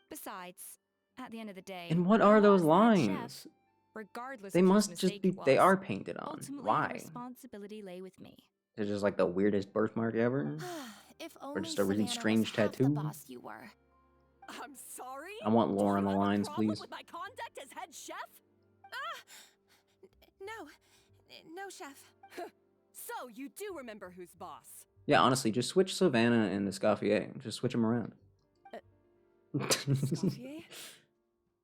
Besides, at the end of the day, And what we are those lost the head chef, lines? regardless They of whose must just mistake be... it They was. are painted on. Ultimately, the Why? responsibility lay with me. They're just like the weirdest birthmark ever. If Or only just a really Savannah strange was half the tattoo. boss you were. I'm sorry? I want Do lore you on the have a lines, problem please. with my conduct as head chef? No, chef. So, you do remember who's boss. Yeah, honestly, just switch Savannah and Escoffier. Just switch them around. Escoffier?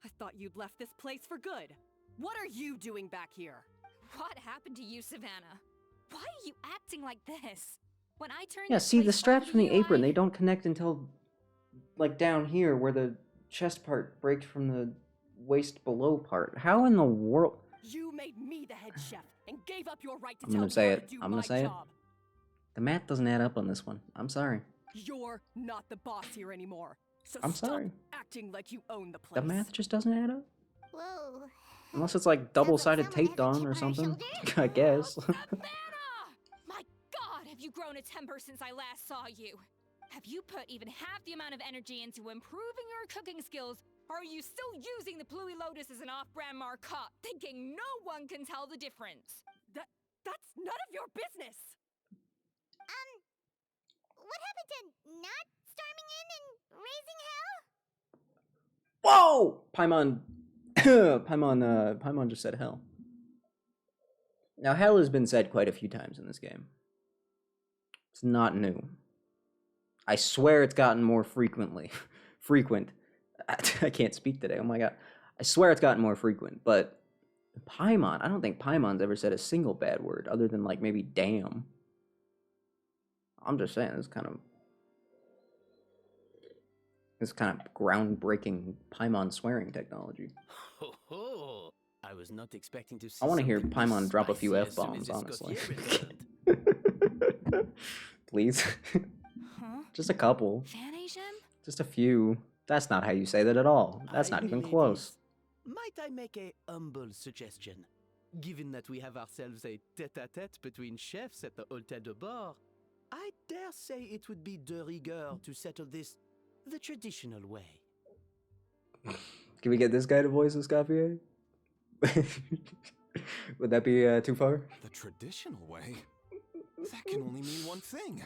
I thought you'd left this place for good. What are you doing back here? What happened to you, Savannah? Why are you acting like this? When I turned Yeah, this see, the place straps over from to the you, apron, they don't connect until, like, down here, where the chest part breaks from the waist below part. How in the world... You made me the head chef and gave up your right to I'm tell gonna me say how it. to do I'm my gonna say it. job. The math doesn't add up on this one. I'm sorry. You're not the boss here anymore. So I'm stop sorry. acting like you own the place. The math just doesn't add up? Whoa. Unless it's, like, double-sided someone taped has a on chip or on her something. shoulder. I guess. Savannah! My God, have you grown a temper since I last saw you? Have you put even half the amount of energy into improving your cooking skills, or are you still using the Pluie Lotus as an off-brand markup, thinking no one can tell the difference? That's none of your business. What happened to not storming in and raising hell? Whoa! Paimon just said hell. Now, hell has been said quite a few times in this game. It's not new. I swear it's gotten more frequent. I can't speak today, oh my god. I swear it's gotten more frequent, but Paimon, I don't think Paimon's ever said a single bad word, other than, like, maybe damn. I'm just saying, this kind of groundbreaking Paimon swearing technology. Ho ho! I was not expecting to see. I want to hear something Paimon this drop a few spicy as soon F-bombs, as honestly. Escoffier returned. Please. Huh? Just a couple. Fanasian? Just a few. That's not how you say that at all. That's Aye, not even miladies. close. Might I make a humble suggestion? Given that we have ourselves a tete-a-tete between chefs at the Hotel de Boer, I dare say it would be de rigueur to settle this the traditional way. Can we get this guy to voice Escoffier? Would that be too far? The traditional way? That can only mean one thing.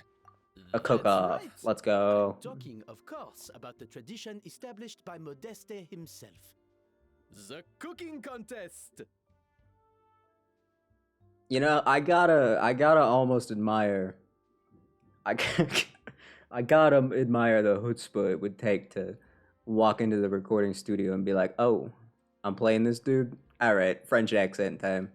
A cook-off. That's right. Let's go. I'm talking, of course, about the tradition established by Modeste himself. The cooking contest! You know, I gotta almost admire. I gotta admire the chutzpah it would take to walk into the recording studio and be like, "Oh, I'm playing this dude. All right, French accent time."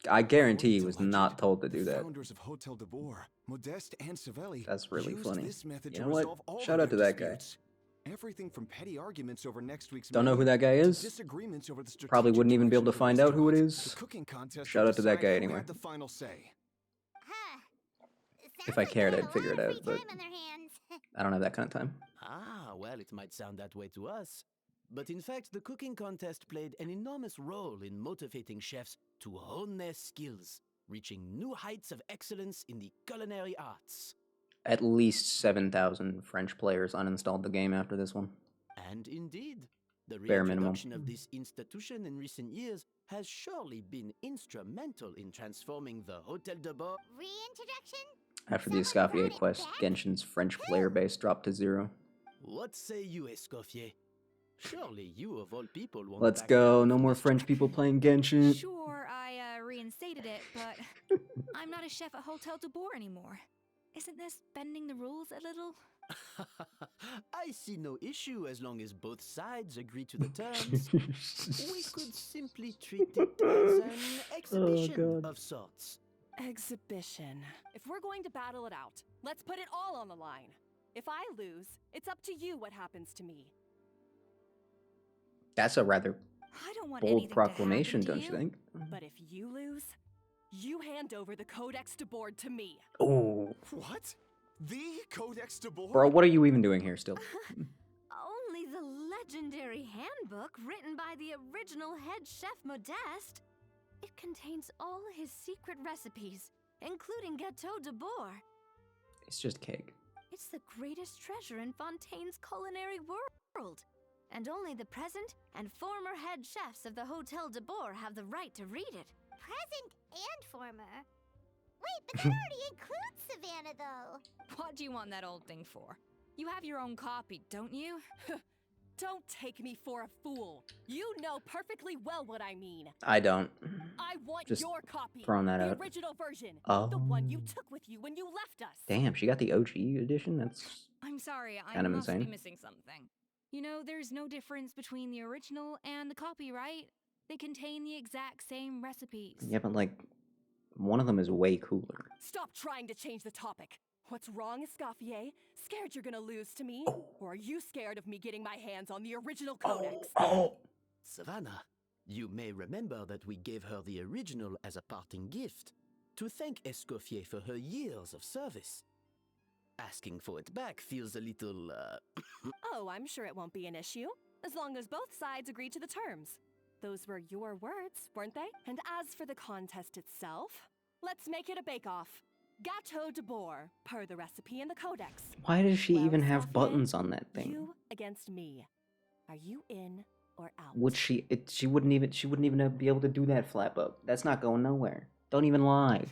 I guarantee he According was to legend, not told to the do that. Founders of Hotel de Boer, Modeste and Savelli, That's really used funny. this method You to know what? resolve all Shout of out to their that guy. disputes. Everything from petty arguments over next week's Don't know who menu that guy to is. disagreements over the Probably strategic wouldn't even be able to direction of find the out who it restaurant. is. The cooking contest Shout will out to that decide guy who anyway. had the final say. Huh. If Sounds I like they cared, had I'd figure a it lot of out, free but time on their hands. I don't have that kind of time. Ah, well, it might sound that way to us. But in fact, the cooking contest played an enormous role in motivating chefs to hone their skills, reaching new heights of excellence in the culinary arts. At least 7,000 French players uninstalled the game after this one. And indeed, the Bare minimum. reintroduction of this institution in recent years has surely been instrumental in transforming the Hotel de Boer. Reintroduction? After the Someone Escoffier brought it quest, back? Genshin's French player base dropped to 0. What say you, Escoffier? Surely you of all people won't Let's back go. down No from more this French people playing Genshin. Sure, I reinstated it, but I'm not a chef at Hotel de Boer anymore. Isn't this bending the rules a little? I see no issue as long as both sides agree to the terms. We could simply treat it as an exhibition God. of sorts. Exhibition. If we're going to battle it out, let's put it all on the line. If I lose, it's up to you what happens to me. That's a rather I don't want bold anything proclamation, to happen don't to you think? But if you lose, you hand over the Codex de Board to me. Oh, What? The Codex de Board? bro, what are you even doing here still? Only the legendary handbook written by the original head chef Modeste. It contains all his secret recipes, including Gâteau de Bourg. It's just cake. It's the greatest treasure in Fontaine's culinary world. And only the present and former head chefs of the Hotel de Bourg have the right to read it. Present and former. Wait, but that already includes Savannah, though. What do you want that old thing for? You have your own copy, don't you? Don't take me for a fool. You know perfectly well what I mean. I don't. I want Just your copy. throwing that the out. original version. Oh. The one you took with you when you left us. Damn, she got the OG edition? That's I'm sorry, I Kind of must be insane. missing something. You know, there's no difference between the original and the copyright. They contain the exact same recipes. yeah, but like one of them is way cooler. Stop trying to change the topic. What's wrong, Escoffier? Scared you're gonna lose to me? Or are you scared of me getting my hands on the original Codex? Savannah, you may remember that we gave her the original as a parting gift to thank Escoffier for her years of service. Asking for it back feels a little, Oh, I'm sure it won't be an issue, as long as both sides agree to the terms. Those were your words, weren't they? And as for the contest itself, let's make it a bake-off. Gâteau de Bourg, per the recipe in the Codex. Why does she Well, even have Escoffier, buttons on that thing? You against me. Are you in or out? Would she? She wouldn't even be able to do that flap up. That's not going nowhere. Don't even lie.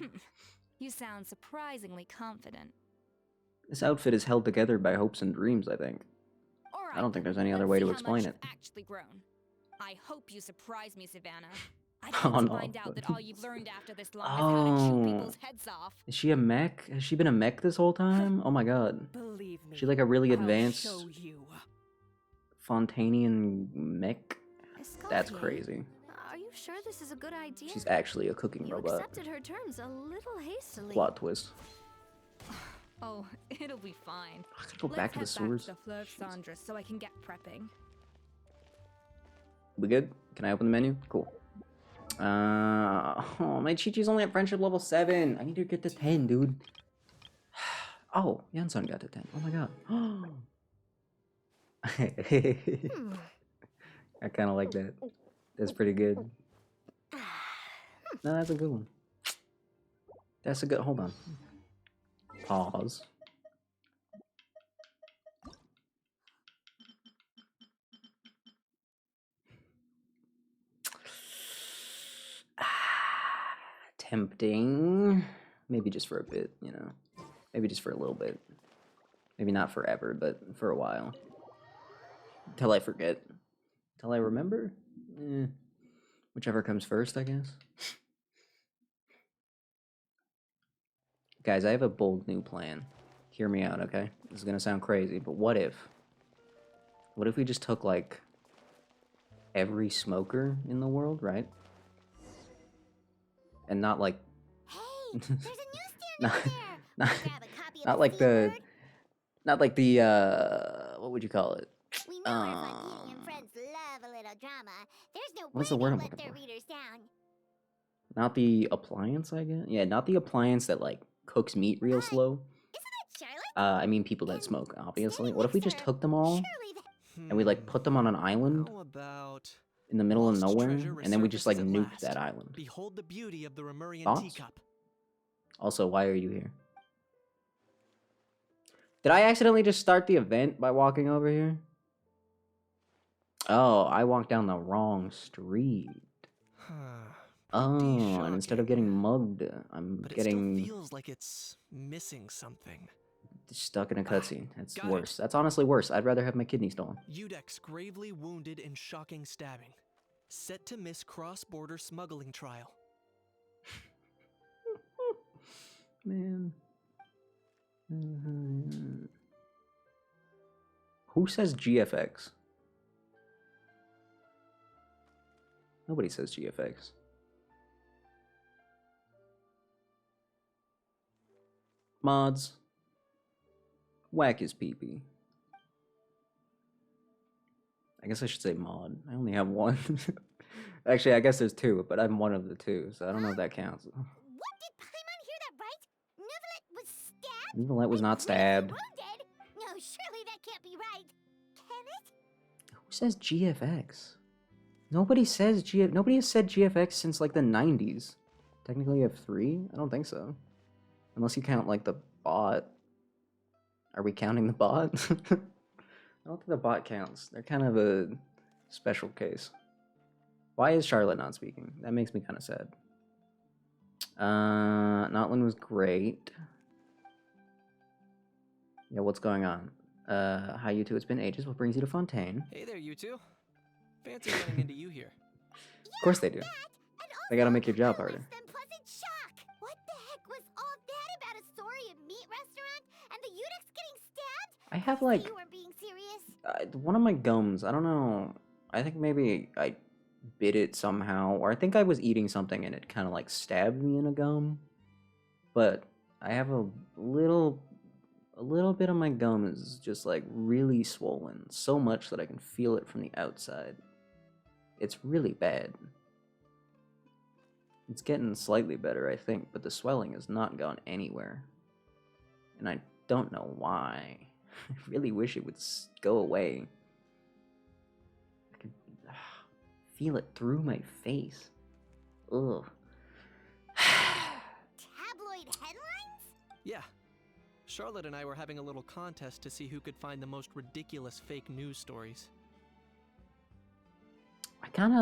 You sound surprisingly confident. This outfit is held together by hopes and dreams. I think. All right, I don't think there's any other let's way see to how explain much it. you've actually grown. I hope you surprise me, Savannah. I Oh, need to no. find out that all you've learned after this long is how to chew Oh. people's heads off. Is she a mech? Has she been a mech this whole time? Oh my god. Believe me. She like a really I'll advanced show you. Fontanian mech? That's Escoffier, crazy. Are you sure this is a good idea? She's actually a cooking You robot. accepted her terms a little hastily. Plot twist. Oh, it'll be fine. I gotta go back to the Let's head sewers. back to Fleuve Cendres so I can get prepping. We good? Can I open the menu? Cool. Oh, my Chi-Chi's only at friendship level 7. I need to get to 10, dude. Oh, Yansun got to 10. Oh my god. I kind of like that. That's pretty good. No, that's a good one. That's a good. Hold on. Pause. Tempting. Maybe just for a bit, you know. Maybe just for a little bit. Maybe not forever, but for a while. Till I forget. Till I remember? Whichever comes first, I guess. Guys, I have a bold new plan. Hear me out, okay? This is gonna sound crazy, but what if? What if we just took, like, every smoker in the world, right? And not, like... Hey, there's a newsstand not, over there. not, Grab a copy of not the like the... C-word. Not like the, what would you call it? We know our Fontini and friends love a little drama. There's no What's way the word they I'm let looking their for? readers down. Not the appliance, I guess? Yeah, not the appliance that, like, cooks meat real slow. Isn't it Charlotte? I mean people that smoke, obviously. Standing What if we next just to her, took them all, Surely that... and we, like, put them on an island How about in the middle of lost nowhere, treasure and then we just, like, resurfaces at nuke last. that island? Behold the beauty of the Remurian Thoughts? teacup. Also, why are you here? Did I accidentally just start the event by walking over here? Oh, I walked down the wrong street. Oh, and instead of getting mugged, I'm But it getting still feels like it's missing something. stuck in a cutscene. That's got worse. it. That's honestly worse. I'd rather have my kidney stolen. Udex gravely wounded in shocking stabbing. Set to miss cross-border smuggling trial. Man. Who says GFX? Nobody says GFX. Mods. Whack his peepee. I guess I should say mod. I only have one. Actually, I guess there's two, but I'm one of the two, so I don't know if that counts. What, did Paimon hear that right? Neuvillette was stabbed? Nicolette was not stabbed. Wounded? No, surely that can't be right. Can it? Who says GFX? Nobody says Nobody has said GFX since like the 90s. Technically, you have 3? I don't think so. Unless you count like the bot. Are we counting the bot? I don't think the bot counts. They're kind of a special case. Why is Charlotte not speaking? That makes me kind of sad. Notlin was great. Yeah, what's going on? Hi, you two. It's been ages. What brings you to Fontaine? Hey there, you two. Fancy running into you here. Of course they do. They gotta make your job harder. Pleasant shock. What the heck was all that about a Saurian meat restaurant and the eunuchs getting stabbed? I have like You weren't being serious. one of my gums. I don't know. I think maybe I bit it somehow, or I think I was eating something and it kind of like stabbed me in a gum. But I have a little bit of my gum is just like really swollen, so much that I can feel it from the outside. It's really bad. It's getting slightly better, I think, but the swelling has not gone anywhere. And I don't know why. I really wish it would go away. I could feel it through my face. Ugh. Tabloid headlines? Yeah. Charlotte and I were having a little contest to see who could find the most ridiculous fake news stories. I kind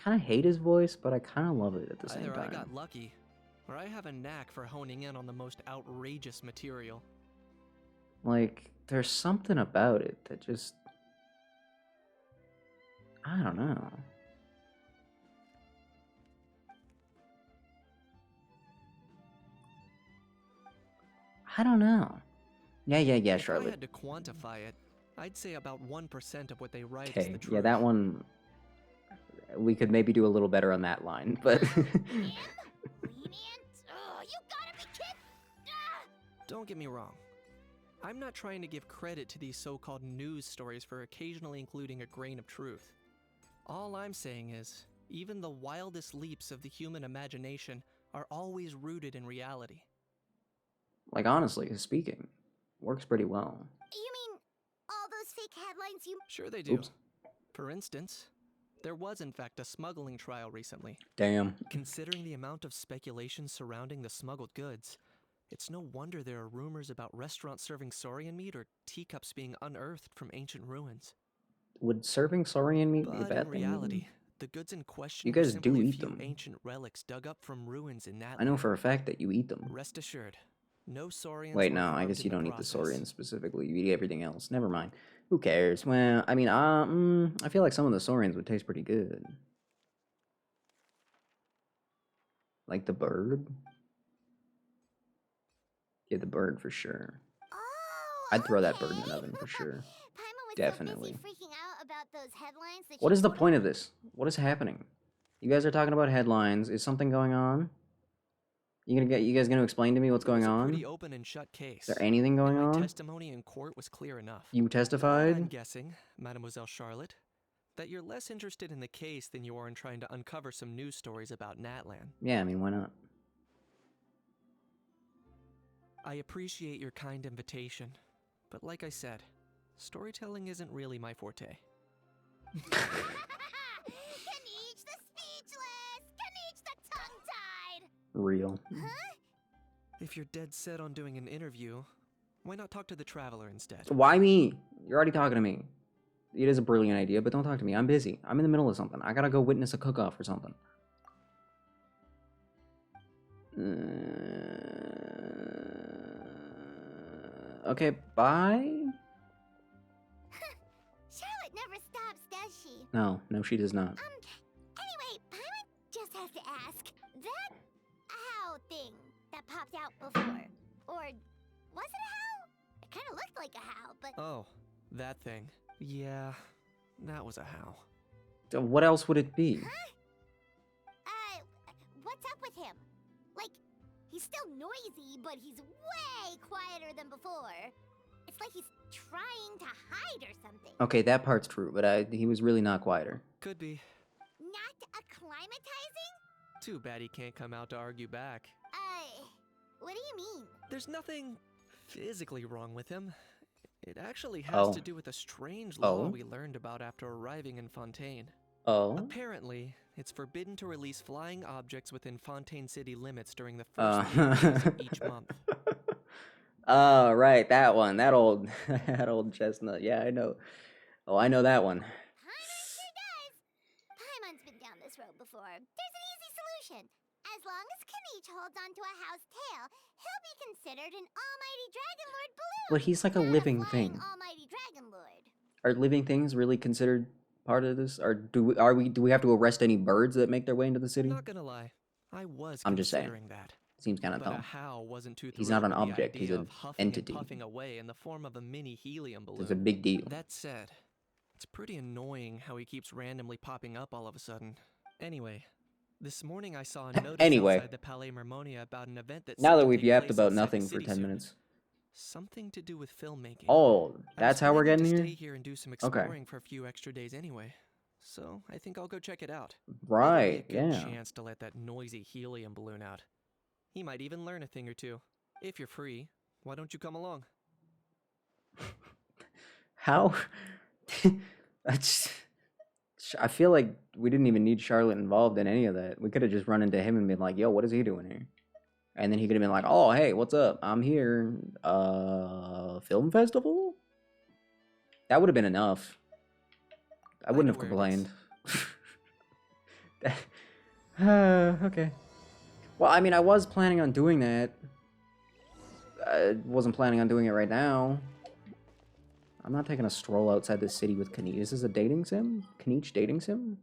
of hate his voice, but I kind of love it at the same Either time. I got lucky, or I have a knack for honing in on the most outrageous material. Like, there's something about it that just... I don't know. I don't know. Yeah, If I Charlotte. had to quantify it, I'd say about 1% of what they write is Okay, the truth. yeah, that one... We could maybe do a little better on that line, but... Lenient? Oh, you gotta be kidding! Ah! Don't get me wrong. I'm not trying to give credit to these so-called news stories for occasionally including a grain of truth. All I'm saying is, even the wildest leaps of the human imagination are always rooted in reality. Like, honestly, speaking, works pretty well. You mean all those fake headlines you... Sure they do. Oops. For instance, there was in fact a smuggling trial recently. Damn. Considering the amount of speculation surrounding the smuggled goods, it's no wonder there are rumors about restaurants serving saurian meat or teacups being unearthed from ancient ruins. Would serving saurian meat be a But bad in thing? reality, the goods in question You were guys do simply a eat few them. ancient relics dug up from ruins in that I know land. for a fact that you eat them. Rest assured, no saurians Wait, were no, I harmed guess in you the don't eat the process. saurians specifically. You eat everything else. Never mind. Who cares? Well, I mean, I feel like some of the saurians would taste pretty good. Like the bird? Yeah, the bird for sure. Oh, I'd throw that bird in okay. an oven for sure. Paimon was Definitely. so busy freaking out about those headlines that What she is the totally- point of this? What is happening? You guys are talking about headlines. Is something going on? You guys gonna explain to me what's It going was a on? pretty open and shut case. Is there anything going and my on? testimony in court was clear enough. You I'm testified? guessing, Mademoiselle Charlotte, that you're less interested in the case than you are in trying to uncover some news stories about Natlan. Yeah, I mean, why not? I appreciate your kind invitation, but like I said, storytelling isn't really my forte. Kaniche the speechless! Kaniche the tongue-tied! Real. If you're dead set on doing an interview, why not talk to the Traveler instead? Why me? You're already talking to me. It is a brilliant idea, but don't talk to me. I'm busy. I'm in the middle of something. I gotta go witness a cook-off or something. Okay, bye? Charlotte never stops, does she? No, she does not. Anyway, Paimon just has to ask. That owl thing that popped out before, or was it a howl? It kind of looked like a howl, but Oh, that thing. Yeah, that was a how. What else would it be? what's up with him? Like, he's still noisy, but he's way quieter than before. It's like he's trying to hide or something. Okay, that part's true, but he was really not quieter. Could be. Not acclimatizing? Too bad he can't come out to argue back. What do you mean? There's nothing physically wrong with him. It actually has Oh. to do with a strange law Oh. we learned about after arriving in Fontaine. Oh. Apparently, it's forbidden to release flying objects within Fontaine city limits during the Uh. first 8 days of each month. Oh, right, that one. That old that old chestnut. Yeah, I know. Oh, I know that one. Paimon sure does. Paimon's been down this road before. There's an easy solution. As long as Kanich holds onto a house tail, he'll be considered an almighty Dragon Lord balloon. But he's like a not living flying thing. Almighty Dragon Lord. Are living things really considered part of this? Or do we have to arrest any birds that make their way into the city? Not gonna lie, I was I'm just saying. considering that. Seems kind of But a dumb. How wasn't too He's thrilled not an with the object, he's idea an of huffing entity. and puffing away in the form of a mini helium balloon. It's a big deal. That said, it's pretty annoying how he keeps randomly popping up all of a sudden. Anyway, this morning I saw a notice Anyway. outside the Palais Mermonia about an event that Now seemed that to we've take yapped place about in nothing Second for City 10 soon. minutes. Something to do with filmmaking. Oh, I that's was how we're planning getting to here? stay here and do some Okay. exploring for a few extra days anyway. So I think I'll go check it out. Right, Give me a good yeah. chance to let that noisy helium balloon out. He might even learn a thing or two. If you're free, why don't you come along? How? I feel like we didn't even need Charlotte involved in any of that. We could have just run into him and been like, yo, what is he doing here? And then he could have been like, oh, hey, what's up? I'm here. Film festival? That would have been enough. I wouldn't have know where it is. complained. Okay. Well, I mean, I was planning on doing that. I wasn't planning on doing it right now. I'm not taking a stroll outside the city with Kanich. Is this a dating sim? Kanich dating sim?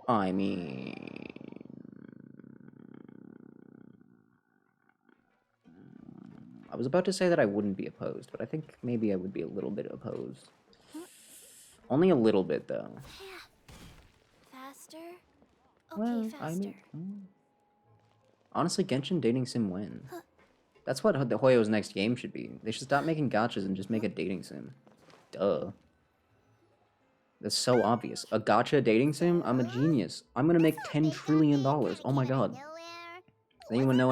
I mean... I was about to say that I wouldn't be opposed, but I think maybe I would be a little bit opposed. Only a little bit, though. Faster? Okay, Well, faster. I mean... Honestly, Genshin dating sim win. That's what the Hoyo's next game should be. They should stop making gachas and just make a dating sim. Duh. That's so obvious. A gacha dating sim? I'm a genius. I'm gonna make $10 trillion. Oh my god. Does anyone know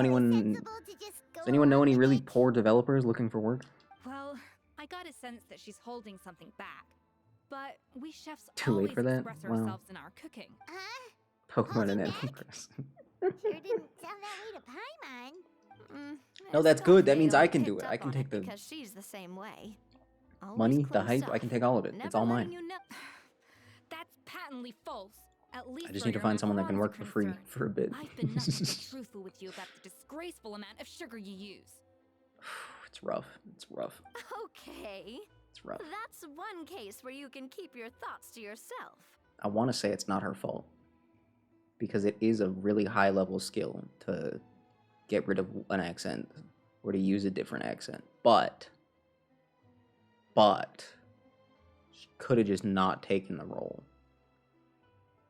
any really poor developers looking for work? Well, I got a sense that she's holding something back. But we chefs Too late always for that? express Wow. ourselves in our cooking. Pokemon and Animal Crossing. Sure didn't sound that way to Paimon. No, that's good. That means I can picked do it. up I can on take the because she's the same way. Always money, the closed hype. I off, can take all of it. It's never all letting mine. you know. That's patently false. At least I just where need to your find someone that can macarons work are for free concerned. for a bit. I've been nothing but truthful with you about the disgraceful amount of sugar you use. It's rough. It's rough. Okay. It's rough. That's one case where you can keep your thoughts to yourself. I want to say it's not her fault. Because it is a really high level skill to get rid of an accent or to use a different accent. But she could have just not taken the role.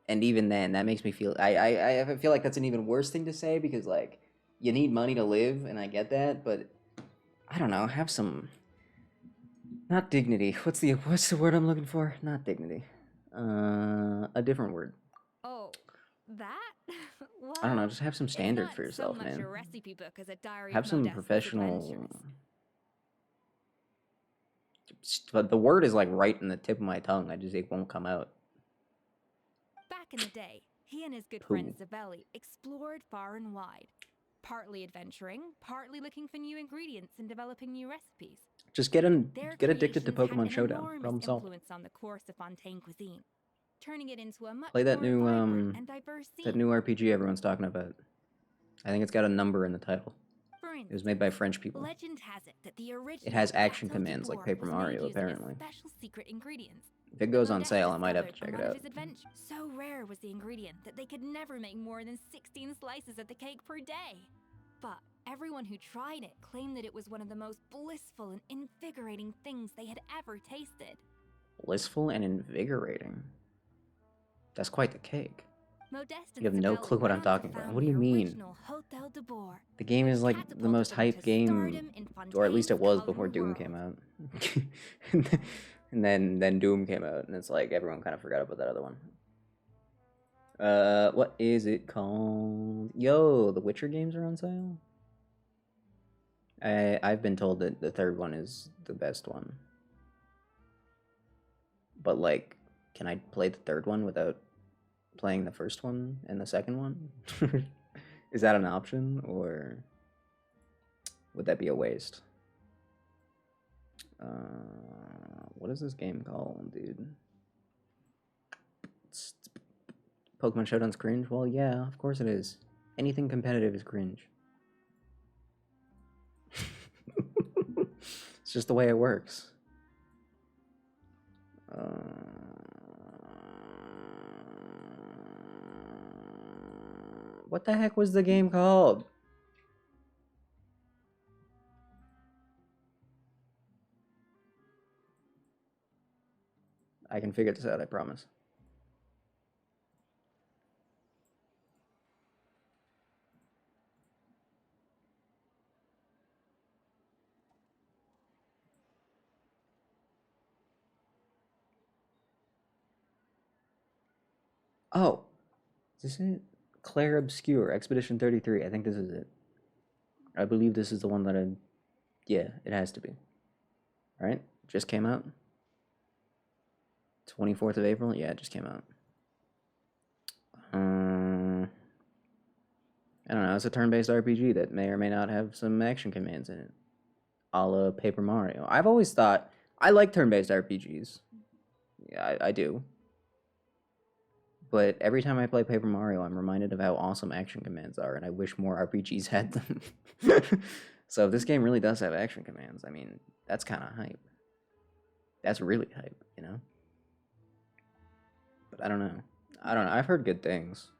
And even then, that makes me feel I feel like that's an even worse thing to say because like you need money to live and I get that, but I don't know, have some not dignity. What's the word I'm looking for? Not dignity. A different word. Oh, that? Well, I don't know, just have some it's standard not for yourself, so much man. a recipe book as a diary Have of some Modesta's professional. adventures. But the word is like right in the tip of my tongue. It won't come out. Back in the day, he and his good Who? friend Zavelli explored far and wide, partly adventuring, partly looking for new ingredients and developing new recipes. Just get Their addicted to creations had Pokemon an Showdown. enormous Problem solved. influence on the course of Fontaine cuisine, turning it into a much Play that more new vibrant and diverse that scene. new RPG everyone's talking about. I think it's got a number in the title. For It was made by instance, French people. Legend has it that the original It has action Chateau de commands like Bourg Paper was made Mario, using a apparently. special secret ingredients. If it goes that on sale, I Modesta might have to discovered check on it one out. of his adventures. So rare was the ingredient that they could never make more than 16 slices of the cake per day. But everyone who tried it claimed that it was one of the most blissful and invigorating things they had ever tasted. Blissful and invigorating. That's quite the cake. Modeste and You have no Sibeli clue what went I'm on to talking about. found What do the you mean? original Hotel de Boer. The game is like the Catapulted most them hyped to game, stardom in or at least it Fontaine's was before Doom culinary came world. out. And then Doom came out, and it's like everyone kind of forgot about that other one. What is it called? Yo, the Witcher games are on sale. I've been told that the third one is the best one. But like, can I play the third one without playing the first one and the second one? Is that an option, or would that be a waste? What is this game called, dude? Pokemon Showdown's cringe? Well, yeah, of course it is. Anything competitive is cringe. It's just the way it works. What the heck was the game called? I can figure this out, I promise. Oh, is this it? Claire Obscure, Expedition 33. I think this is it. I believe this is the one that I... Yeah, it has to be. Right? Just came out? 24th of April? Yeah, it just came out. I don't know, it's a turn-based RPG that may or may not have some action commands in it. A la Paper Mario. I've always thought... I like turn-based RPGs. Yeah, I do. But every time I play Paper Mario, I'm reminded of how awesome action commands are, and I wish more RPGs had them. So if this game really does have action commands, I mean, that's kind of hype. That's really hype, you know? But I don't know. I've heard good things.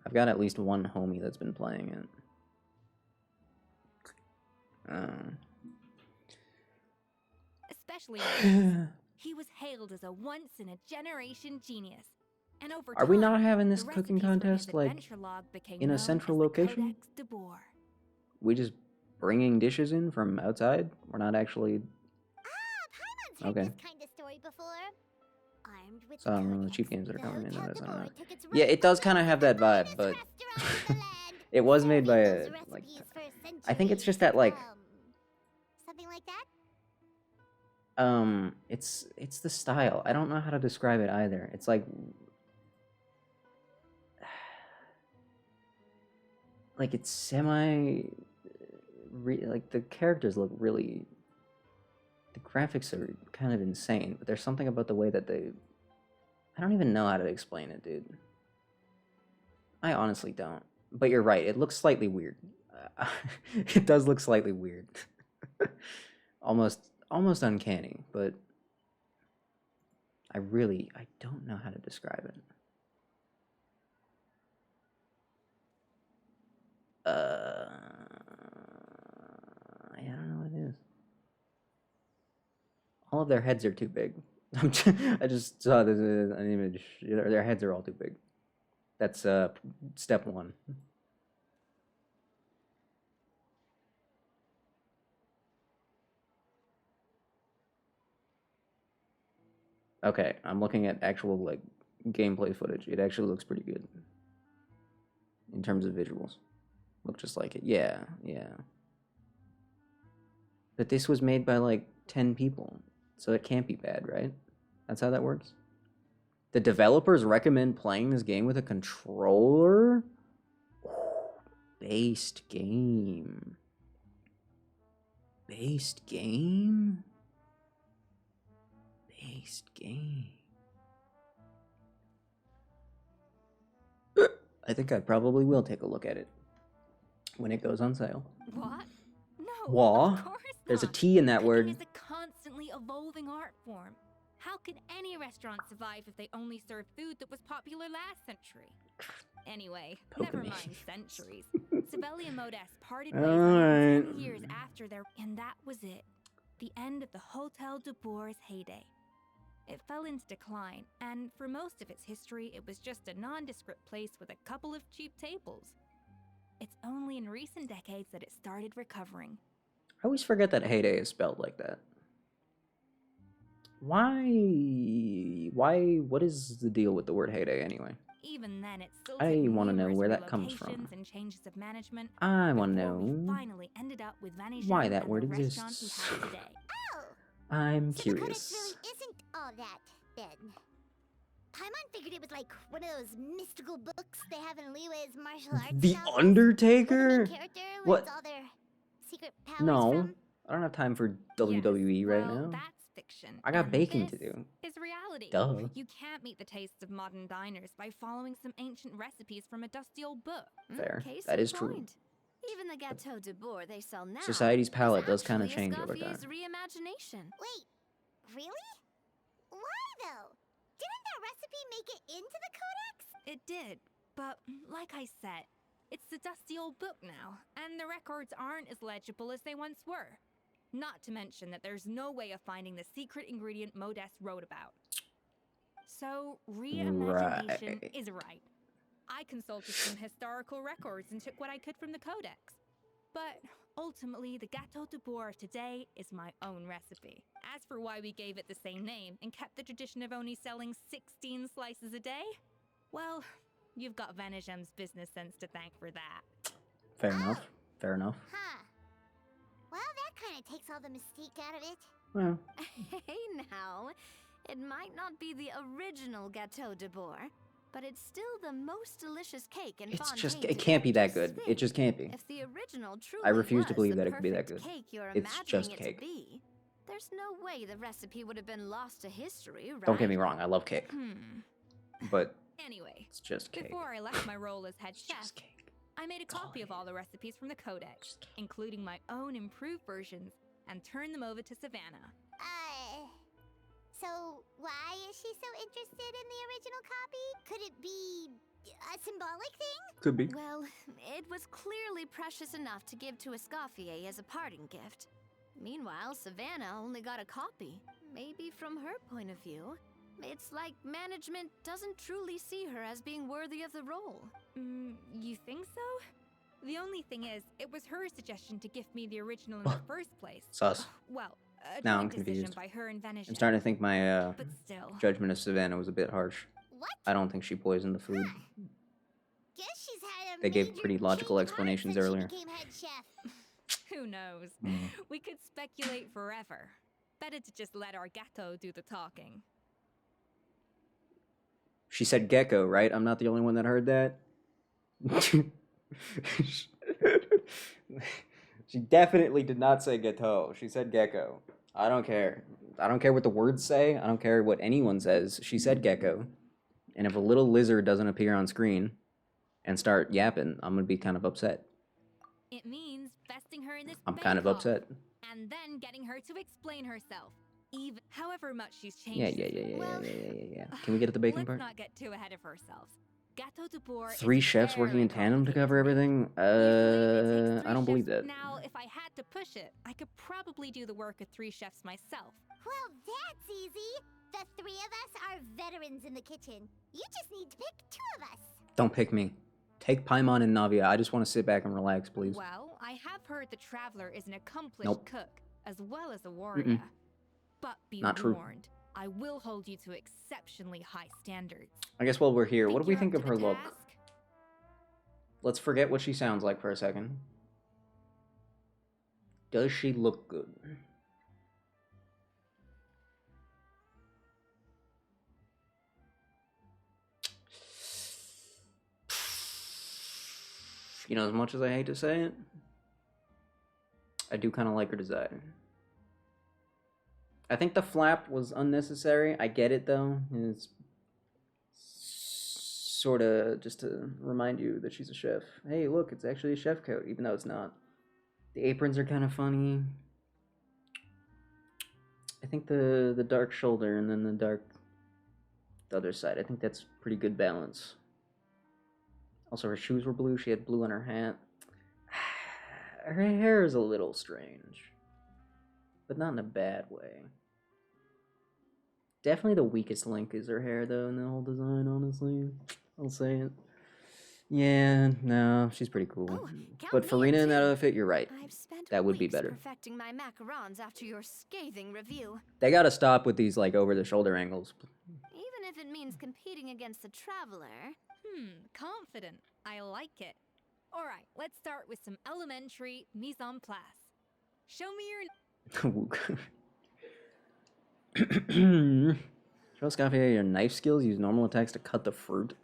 I've got at least one homie that's been playing it. Especially Modeste. He was hailed as a once-in-a-generation genius. And over Are time, we not having this the cooking recipes for his contest, like, adventure log became in a known central as the location? Codex de Boer. We just bringing dishes in from outside? We're not actually... Paimon's heard Okay. this kind of story before. Armed with So I don't know, the codex, cheap games that are the coming in, Hotel notice, de I don't know. Boer took its Yeah, it does rightful kind of place have as that the vibe, finest but restaurant in the land, it was made by serving a... those like, recipes for I think it's centuries. just that, like... Something like that? It's the style. I don't know how to describe it either. It's like... Like, it's semi... like, the characters look really... The graphics are kind of insane, but there's something about the way that they... I don't even know how to explain it, dude. I honestly don't. But you're right, it looks slightly weird. It does look slightly weird. almost uncanny, but... I don't know how to describe it. I don't know what it is. All of their heads are too big. I just saw this an image. Their heads are all too big. That's step one. Okay, I'm looking at actual like gameplay footage. It actually looks pretty good in terms of visuals. Look just like it. Yeah, yeah. But this was made by like 10 people, so it can't be bad, right? That's how that works. The developers recommend playing this game with a controller? Based game. Based game? Based game. I think I probably will take a look at it when it goes on sale. What? No, Wah? of course There's a not. T in that Cooking word. is a constantly evolving art form. How could any restaurant survive if they only served food that was popular last century? Anyway, never Poke me. mind centuries. Sibeli and Modeste parted ways Alright. 10 years after their... And that was it. The end of the Hotel de Boer's heyday. It fell into decline, and for most of its history, it was just a nondescript place with a couple of cheap tables. It's only in recent decades that it started recovering. I always forget that heyday is spelled like that. Why? What is the deal with the word heyday anyway? Even then, it still I took wanna know numerous where that comes from. relocations and changes of management. I want to before we know finally ended up with Vanisham why that and word the restaurant exists. we have today. Oh, I'm so the codex curious. really isn't all that, then. Paimon figured it was like one of those mystical books they have in Liyue's martial arts The novels, where the Undertaker? main character What? learns all their secret powers No, from. I don't have time for WWE right well, now. that's fiction. I got and baking to this do. is reality. Duh. You can't meet the tastes of modern diners by following some ancient recipes from a dusty old book. Fair. Case That in is true. point. Even the Gâteau de Bourg they sell now. Society's is palate does kinda actually change over Escoffier's time. reimagination. Wait, really? Why though? Didn't that recipe make it into the codex? It did, but like I said, it's the dusty old book now, and the records aren't as legible as they once were. Not to mention that there's no way of finding the secret ingredient Modest wrote about. So, reimagination Right. is right. I consulted some historical records and took what I could from the codex. But ultimately, the Gâteau de Bourg of today is my own recipe. As for why we gave it the same name and kept the tradition of only selling 16 slices a day, well, you've got Vanisham's business sense to thank for that. Fair enough. Fair enough. Huh. Well, that kind of takes all the mystique out of it. Well, Hey now, it might not be the original Gâteau de Bourg, but it's still the most delicious cake in it's Fontaine just, to it can't be that just good. think. It just can't be. If the original truly I refuse to was believe the that it could be that perfect good. cake you're It's imagining just it cake. to be, there's no way the recipe would have been lost to history, right? Don't get me wrong, I love cake. But Anyway, it's just cake. before I left my role as head It's chef, just cake. I made a copy of all the recipes from the codex, including my own improved versions, and turned them over to Savannah. So why is she so interested in the original copy? Could it be a symbolic thing? Could be. Well, it was clearly precious enough to give to Escoffier as a parting gift. Meanwhile, Savannah only got a copy. Maybe from her point of view, it's like management doesn't truly see her as being worthy of the role. You think so? The only thing is, it was her suggestion to gift me the original in the first place. Sus. Well, a Now I'm joint decision confused. by her and Vanisham. I'm starting to think my But still. judgment of Savannah was a bit harsh. What? I don't think she poisoned the food. Guess she's had a They gave major pretty logical change of heart explanations since earlier. She became head chef. Who knows? Mm. We could speculate forever. Better to just let our Gato do the talking. She said gecko, right? I'm not the only one that heard that. She definitely did not say ghetto. She said gecko. I don't care. I don't care what the words say. I don't care what anyone says. She said gecko. And if a little lizard doesn't appear on screen and start yapping, I'm going to be kind of upset. It means vesting her in this I'm kind of bake-off, upset. and then getting her to explain herself. Even however much she's changed. Yeah. Well, Can we get to the baking let's part? not get too ahead of ourselves. Gâteau de Bourg is 3 chefs working in very tandem to cover complicated to everything? make. Usually it takes I don't 3 believe chefs. that. Now, if I had to push it, I could probably do the work of 3 chefs myself. Well, that's easy. The 3 of us are veterans in the kitchen. You just need to pick 2 of us. Don't pick me. Take Paimon and Navia. I just want to sit back and relax, please. Well, I have heard the Traveler is an accomplished Nope. cook, as well as a warrior. But be Not true. warned, I will hold you to exceptionally high standards. I guess while we're here, what do we you're think up of to her the look? task? Let's forget what she sounds like for a second. Does she look good? You know, as much as I hate to say it, I do kind of like her design. I think the flap was unnecessary. I get it though. It's sort of just to remind you that she's a chef. Hey, look, it's actually a chef coat, even though it's not. The aprons are kind of funny. I think the dark shoulder and then the other side. I think that's pretty good balance. Also, her shoes were blue. She had blue on her hat. Her hair is a little strange, but not in a bad way. Definitely the weakest link is her hair, though, in the whole design, honestly. I'll say it. Yeah, no, she's pretty cool. Oh, count But me Farina in that too. outfit, you're right. I've spent That would be weeks better. perfecting my macarons after your scathing review. They gotta stop with these, like, over-the-shoulder angles. Even if it means competing against the Traveler. Confident. I like it. Alright, let's start with some elementary mise en place. Show me your. Show Scavier your knife skills. Use normal attacks to cut the fruit.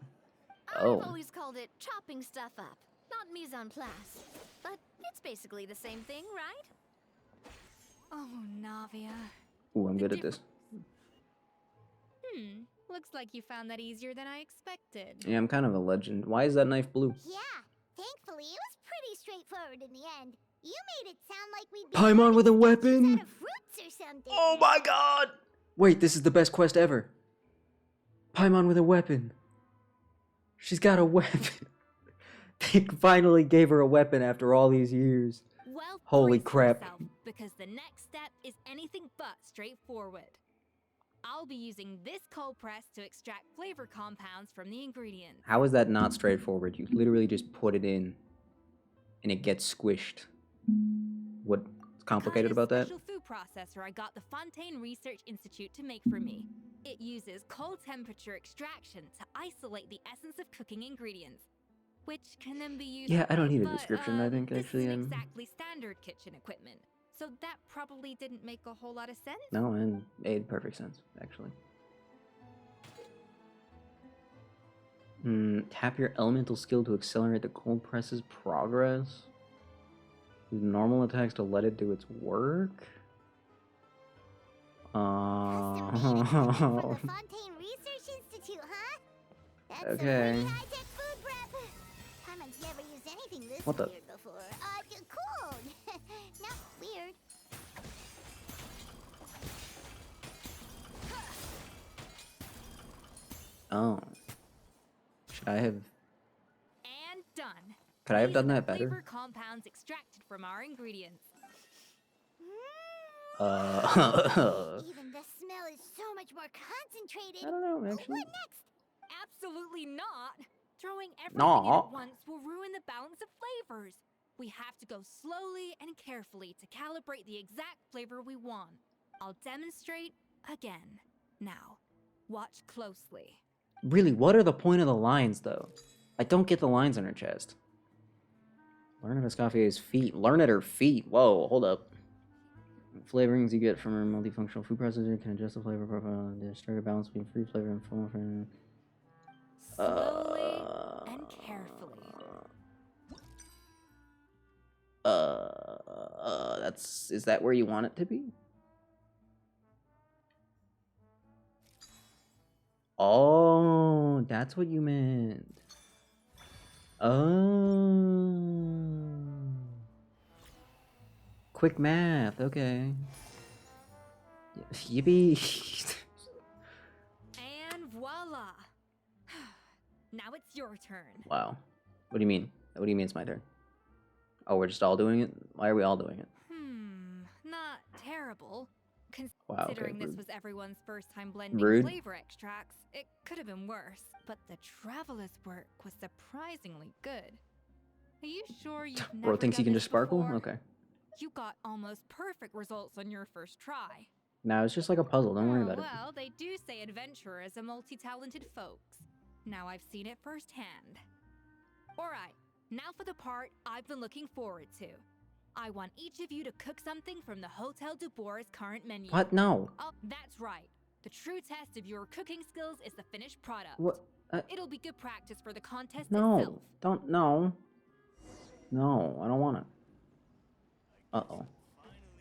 Oh. I've always called it chopping stuff up, not mise en place. But it's basically the same thing, right? Oh, Navia. Ooh, I'm good at this. Looks like you found that easier than I expected. Yeah, I'm kind of a legend. Why is that knife blue? Yeah, thankfully it was pretty straightforward in the end. You made it sound like we'd be Paimon with a cutting weapon? statues out of fruits or something. Oh my god! Wait, this is the best quest ever. Paimon with a weapon. She's got a weapon. They finally gave her a weapon after all these years. Well, Holy brace crap. yourself, because the next step is anything but straightforward. I'll be using this cold press to extract flavor compounds from the ingredients. How is that not straightforward? You literally just put it in and it gets squished. What's complicated about that? Special food processor I got the Fontaine Research Institute to make for me. It uses cold temperature extraction to isolate the essence of cooking ingredients, which can then be used. Yeah, I don't need a but, description, I think, this actually, isn't exactly standard kitchen equipment, so that probably didn't make a whole lot of sense. No, and made perfect sense, actually. Tap your elemental skill to accelerate the cold press's progress. Use normal attacks to let it do its work. From the Fontaine Research Institute, huh? That's some Okay. pretty high-tech food prep. Paimon's never used anything this What the- weird before. Cool. Not weird. Oh. Should I have... And done. Could I have These done are that the better? Flavor compounds extracted from our ingredients. Even the smell is so much more concentrated. I don't know, actually. What next? Absolutely not. Throwing everything in No. at once will ruin the balance of flavors. We have to go slowly and carefully to calibrate the exact flavor we want. I'll demonstrate again. Now, watch closely. Really, what are the point of the lines, though? I don't get the lines on her chest. Learn at Escaffier's feet. Learn at her feet. Whoa, hold up. Flavorings you get from her multifunctional food processor can adjust the flavor profile of the dish. Strike a balance between free flavor and full flavor. Slowly and carefully. Is that where you want it to be? Oh, that's what you meant. Oh. Quick math, okay. Yippee. And voila. Now it's your turn. Wow. What do you mean? What do you mean it's my turn? Oh, we're just all doing it? Why are we all doing it? Not terrible. Wow, okay, Considering this rude. was everyone's first time blending Rude. flavor extracts, it could have been worse. But the Traveler's work was surprisingly good. Are you sure you've never Bro thinks he done can this just sparkle? before? Okay. You got almost perfect results on your first try. Now it's just like a puzzle. Don't worry Oh, about it. well, they do say adventurers are multi-talented folks. Now I've seen it firsthand. Alright, now for the part I've been looking forward to. I want each of you to cook something from the Hotel du Bois' current menu. What? No. Oh, that's right. The true test of your cooking skills is the finished product. What? It'll be good practice for the contest No. itself. Don't. No. No, I don't want it. Uh-oh.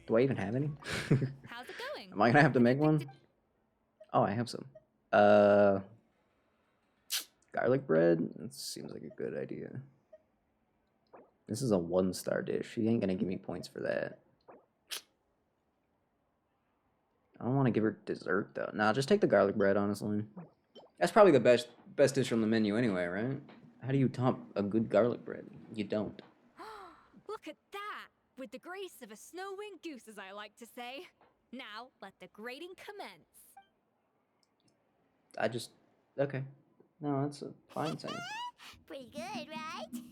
Do I even have any? How's it going? Am I gonna have to make one? Oh, I have some. Garlic bread? That seems like a good idea. This is a 1-star dish. She ain't gonna give me points for that. I don't want to give her dessert, though. Nah, just take the garlic bread, honestly. That's probably the best dish from the menu anyway, right? How do you top a good garlic bread? You don't. Look at that! With the grace of a snow-winged goose, as I like to say. Now, let the grating commence. I just okay. No, that's a fine saying. Pretty good, right?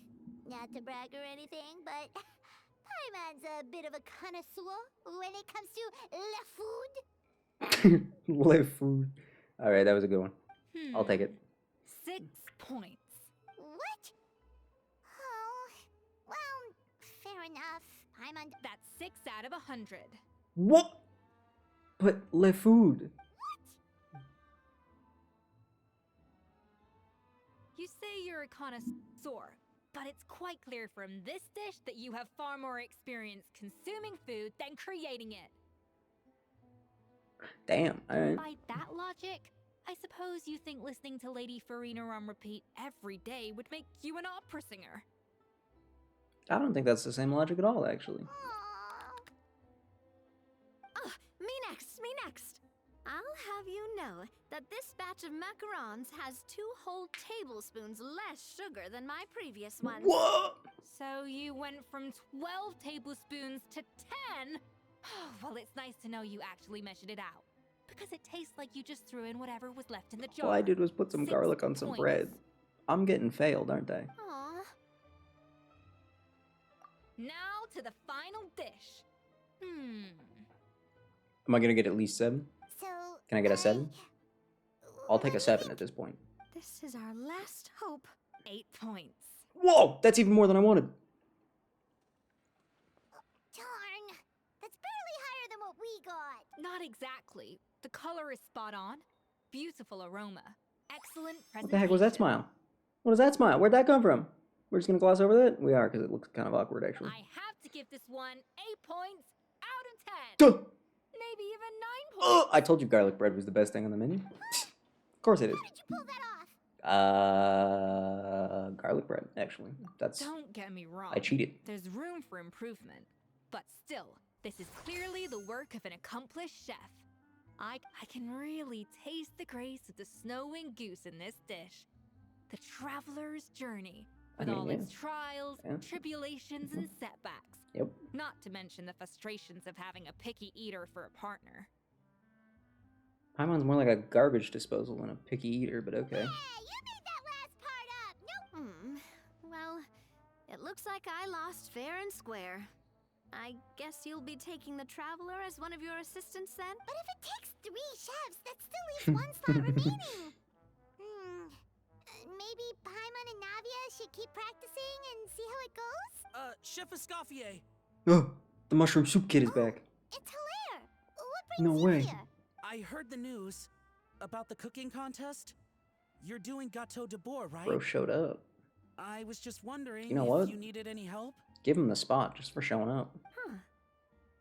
Not to brag or anything, but Paimon's a bit of a connoisseur when it comes to le food. Live food. All right, that was a good one. I'll take it. 6 points. What? Oh, well, fair enough. Paimon. That's 6 out of 100. What? But le food. You say you're a connoisseur, but it's quite clear from this dish that you have far more experience consuming food than creating it. Damn. All right. By that logic, I suppose you think listening to Lady Farina on repeat every day would make you an opera singer. I don't think that's the same logic at all, actually. Ugh, me next. I'll have you know that this batch of macarons has 2 whole tablespoons less sugar than my previous ones. What? So you went from 12 tablespoons to 10? Well, it's nice to know you actually measured it out. Because it tastes like you just threw in whatever was left in the jar. All I did was put some 6 garlic on some points. bread. I'm getting failed, aren't I? Aw, Now to the final dish. Am I gonna get at least 7? So. Can I get a 7? I'll take a what 7 at this point. this is our last hope. 8 points. Whoa! That's even more than I wanted. Darn. That's barely higher than what we got. Not exactly. The color is spot on. Beautiful aroma. Excellent presentation. What the heck was that smile? What is that smile? Where'd that come from? We're just gonna gloss over that? We are, because it looks kind of awkward, actually. I have to give this one 8 points out of 10. Duh! Maybe even 9 Oh, points. I told you garlic bread was the best thing on the menu. Of course it is. How did you pull that off? Garlic bread, actually. That's... Don't get me wrong. I cheated. There's room for improvement. But still, this is clearly the work of an accomplished chef. I can really taste the grace of the snow-winged goose in this dish. The traveler's journey, with mean, all yeah. its trials, Yeah. tribulations, and setbacks. Yep. Not to mention the frustrations of having a picky eater for a partner. Paimon's more like a garbage disposal than a picky eater, but okay. Yeah, you made that last part up. Nope. Well, it looks like I lost fair and square. I guess you'll be taking the Traveler as one of your assistants then? But if it takes 3 chefs, that still leaves 1 slot remaining. Maybe Paimon and Navia should keep practicing and see how it goes? Chef Escoffier, Oh, the mushroom soup kid is back. It's Hilaire. What brings No you way. here? I heard the news about the cooking contest. You're doing Gâteau de Bourg, right? Bro showed up. I was just wondering You know if what? you needed any help. Give him the spot just for showing up. Huh.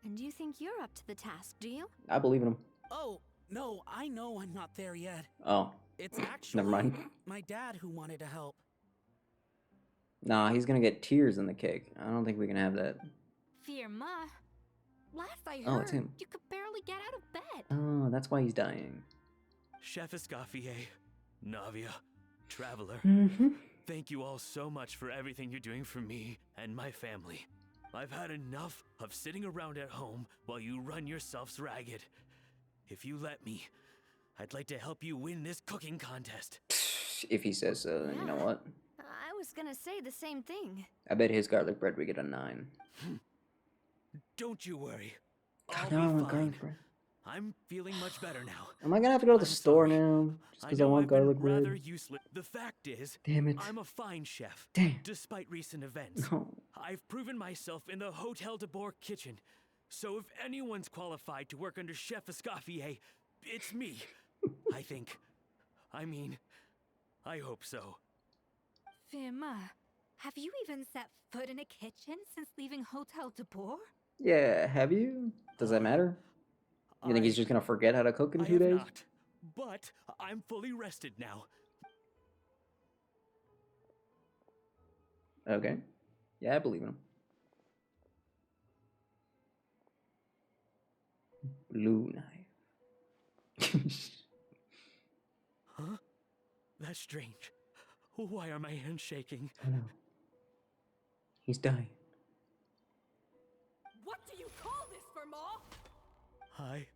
And you think you're up to the task, do you? I believe in him. Oh, no, I know I'm not there yet. Oh, It's actually mind. my dad who wanted to help. nah, he's gonna get tears in the cake. I don't think we can have that. Firma. Last I Oh, heard, it's him. you could barely get out of bed. Oh, that's why he's dying. Chef Escoffier, Navia, Traveler, Mm-hmm. thank you all so much for everything you're doing for me and my family. I've had enough of sitting around at home while you run yourselves ragged. If you let me, I'd like to help you win this cooking contest. If he says so, then you know what? I was gonna say the same thing. I bet his garlic bread we get a 9. Don't you worry. God, I'll now I be want fine. garlic bread. I'm feeling much better now. Am I gonna have to go to the I'm store sorry. now? Just because I know want I've been garlic bread? rather useless. The fact is, Damn it. I'm a fine chef. Damn. Despite recent events, No. I've proven myself in the Hotel de Bourg kitchen. So if anyone's qualified to work under Chef Escoffier, it's me. I think. I mean, I hope so. Firma, have you even set foot in a kitchen since leaving Hotel de Bourg? Yeah, have you? Does that matter? You think he's just gonna forget how to cook in I 2 have days? not, but I'm fully rested now. Okay. Yeah, I believe in him. Blue knife. Huh? That's strange. Why are my hands shaking? I know. He's dying. What do you call this, Firma? I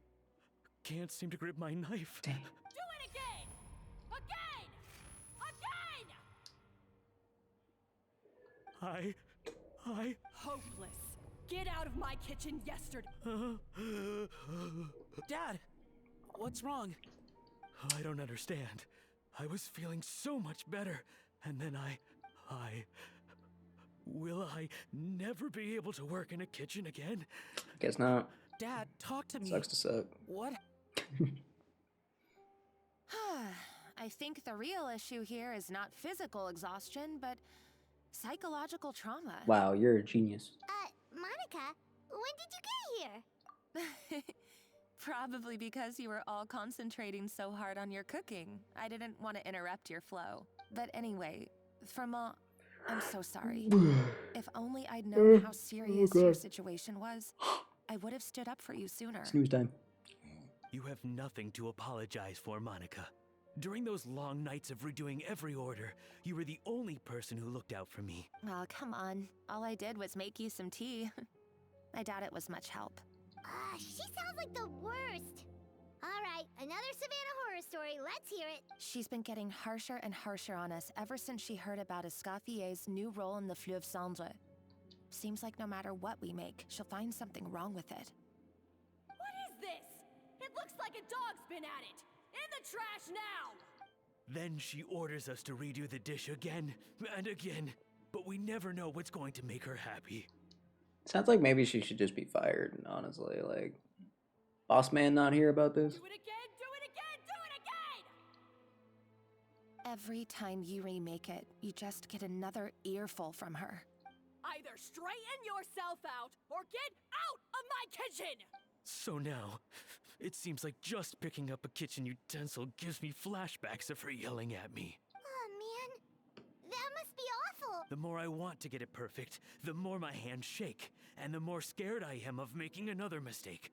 can't seem to grip my knife. Dang. Do it again! I... Hopeless. Get out of my kitchen yesterday. Dad, what's wrong? I don't understand. I was feeling so much better, and then Will I never be able to work in a kitchen again? Guess not. Dad, talk to me. Sucks to suck. What? I think the real issue here is not physical exhaustion, but psychological trauma. Wow, you're a genius. Monica, when did you get here? Probably because you were all concentrating so hard on your cooking. I didn't want to interrupt your flow. But anyway, Firma, I'm so sorry. If only I'd known how serious your situation was, I would have stood up for you sooner. Snooze time. You have nothing to apologize for, Monica. During those long nights of redoing every order, you were the only person who looked out for me. Oh, come on. All I did was make you some tea. I doubt it was much help. She sounds like the worst. All right, another Savannah horror story. Let's hear it. She's been getting harsher and harsher on us ever since she heard about Escaffier's new role in the Fleuve Cendre. Seems like no matter what we make, she'll find something wrong with it. What is this? It looks like a dog's been at it. In the trash now! Then she orders us to redo the dish again and again, but we never know what's going to make her happy. Sounds like maybe she should just be fired, honestly. Like, boss man not hear about this? Do it again, do it again, do it again! Every time you remake it, you just get another earful from her. Either straighten yourself out or get out of my kitchen! So now, it seems like just picking up a kitchen utensil gives me flashbacks of her yelling at me. Oh, man. That must be awful. The more I want to get it perfect, the more my hands shake, and the more scared I am of making another mistake.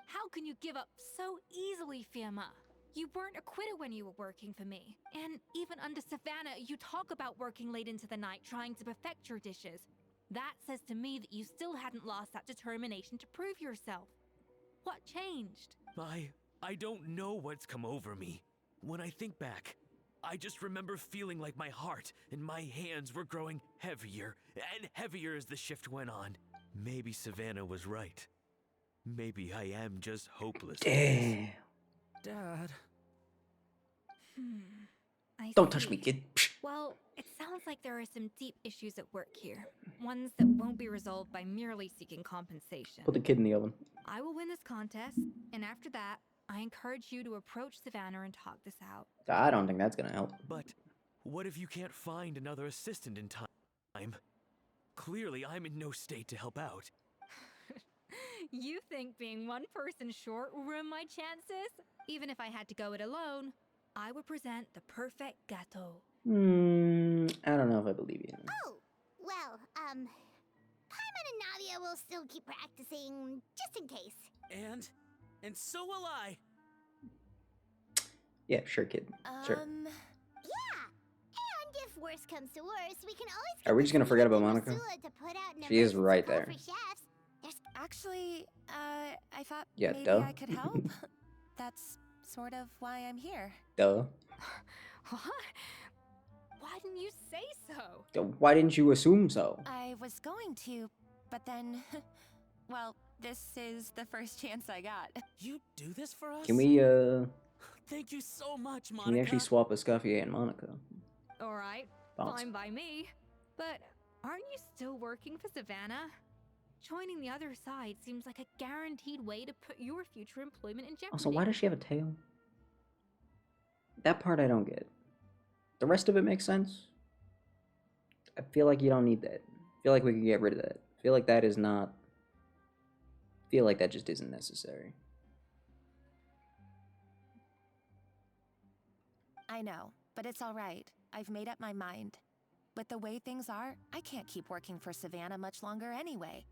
How can you give up so easily, Firma? You weren't acquitted when you were working for me. And even under Savannah, you talk about working late into the night trying to perfect your dishes. That says to me that you still hadn't lost that determination to prove yourself. What changed? I don't know what's come over me. When I think back, I just remember feeling like my heart and my hands were growing heavier and heavier as the shift went on. Maybe Savannah was right. Maybe I am just hopeless. Damn. Dad. I Don't touch see. me, kid. Psh. Well, it sounds like there are some deep issues at work here. Ones that won't be resolved by merely seeking compensation. Put the kid in the oven. I will win this contest, and after that, I encourage you to approach Savannah and talk this out. I don't think that's gonna help. But what if you can't find another assistant in time? Clearly, I'm in no state to help out. You think being one person short will ruin my chances? Even if I had to go it alone, I would present the perfect gâteau. I don't know if I believe you. Oh, well, Paimon and Nadia will still keep practicing, just in case. And so will I. Yeah, sure, kid. Sure. Yeah, and if worse comes to worse, we can always Are we just gonna forget about Monica? To put out an She is emergency right call there. for chefs. Actually, I thought Yeah, maybe duh. I could help. That's sort of why I'm here. Duh. What? Why didn't you say so? Why didn't you assume so? I was going to, but then, well, this is the first chance I got. You do this for us? Can we Thank you so much, Monica. can we actually swap Escoffier and Monica? Alright, Bounce. fine by me. But aren't you still working for Savannah? Joining the other side seems like a guaranteed way to put your future employment in jeopardy. Also, why does she have a tail? That part I don't get. The rest of it makes sense. I feel like you don't need that. I feel like we can get rid of that. I feel like that is not... I feel like that just isn't necessary. I know, but it's all right. I've made up my mind. With the way things are, I can't keep working for Savannah much longer anyway.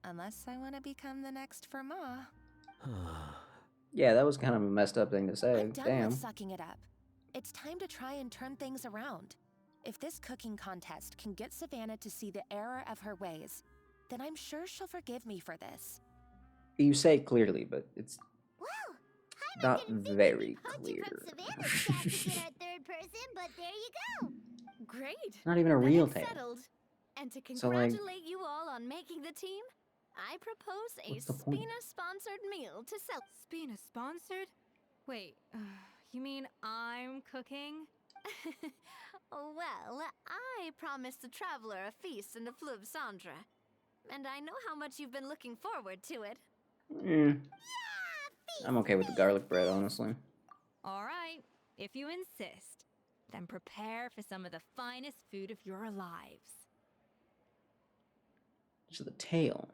Unless I want to become the next Firma. Yeah, that was kind of a messed up thing to say. I'm done Damn. with sucking it up. It's time to try and turn things around. If this cooking contest can get Savannah to see the error of her ways, then I'm sure she'll forgive me for this. You say it clearly, but it's Well, Paimon not didn't think very we'd be poaching clear. from Savannah's staff to get our third person, but there you go. Great. Not even a Then real it's tail. settled. And to So, like- congratulate you all on making the team, I propose a What's the point? Spina-sponsored meal to sell. Spina sponsored? Wait, you mean I'm cooking? Well, I promised the traveler a feast in the Fleuve Cendre. And I know how much you've been looking forward to it. I'm okay with the garlic bread, honestly. All right, if you insist, then prepare for some of the finest food of your lives. So the tail,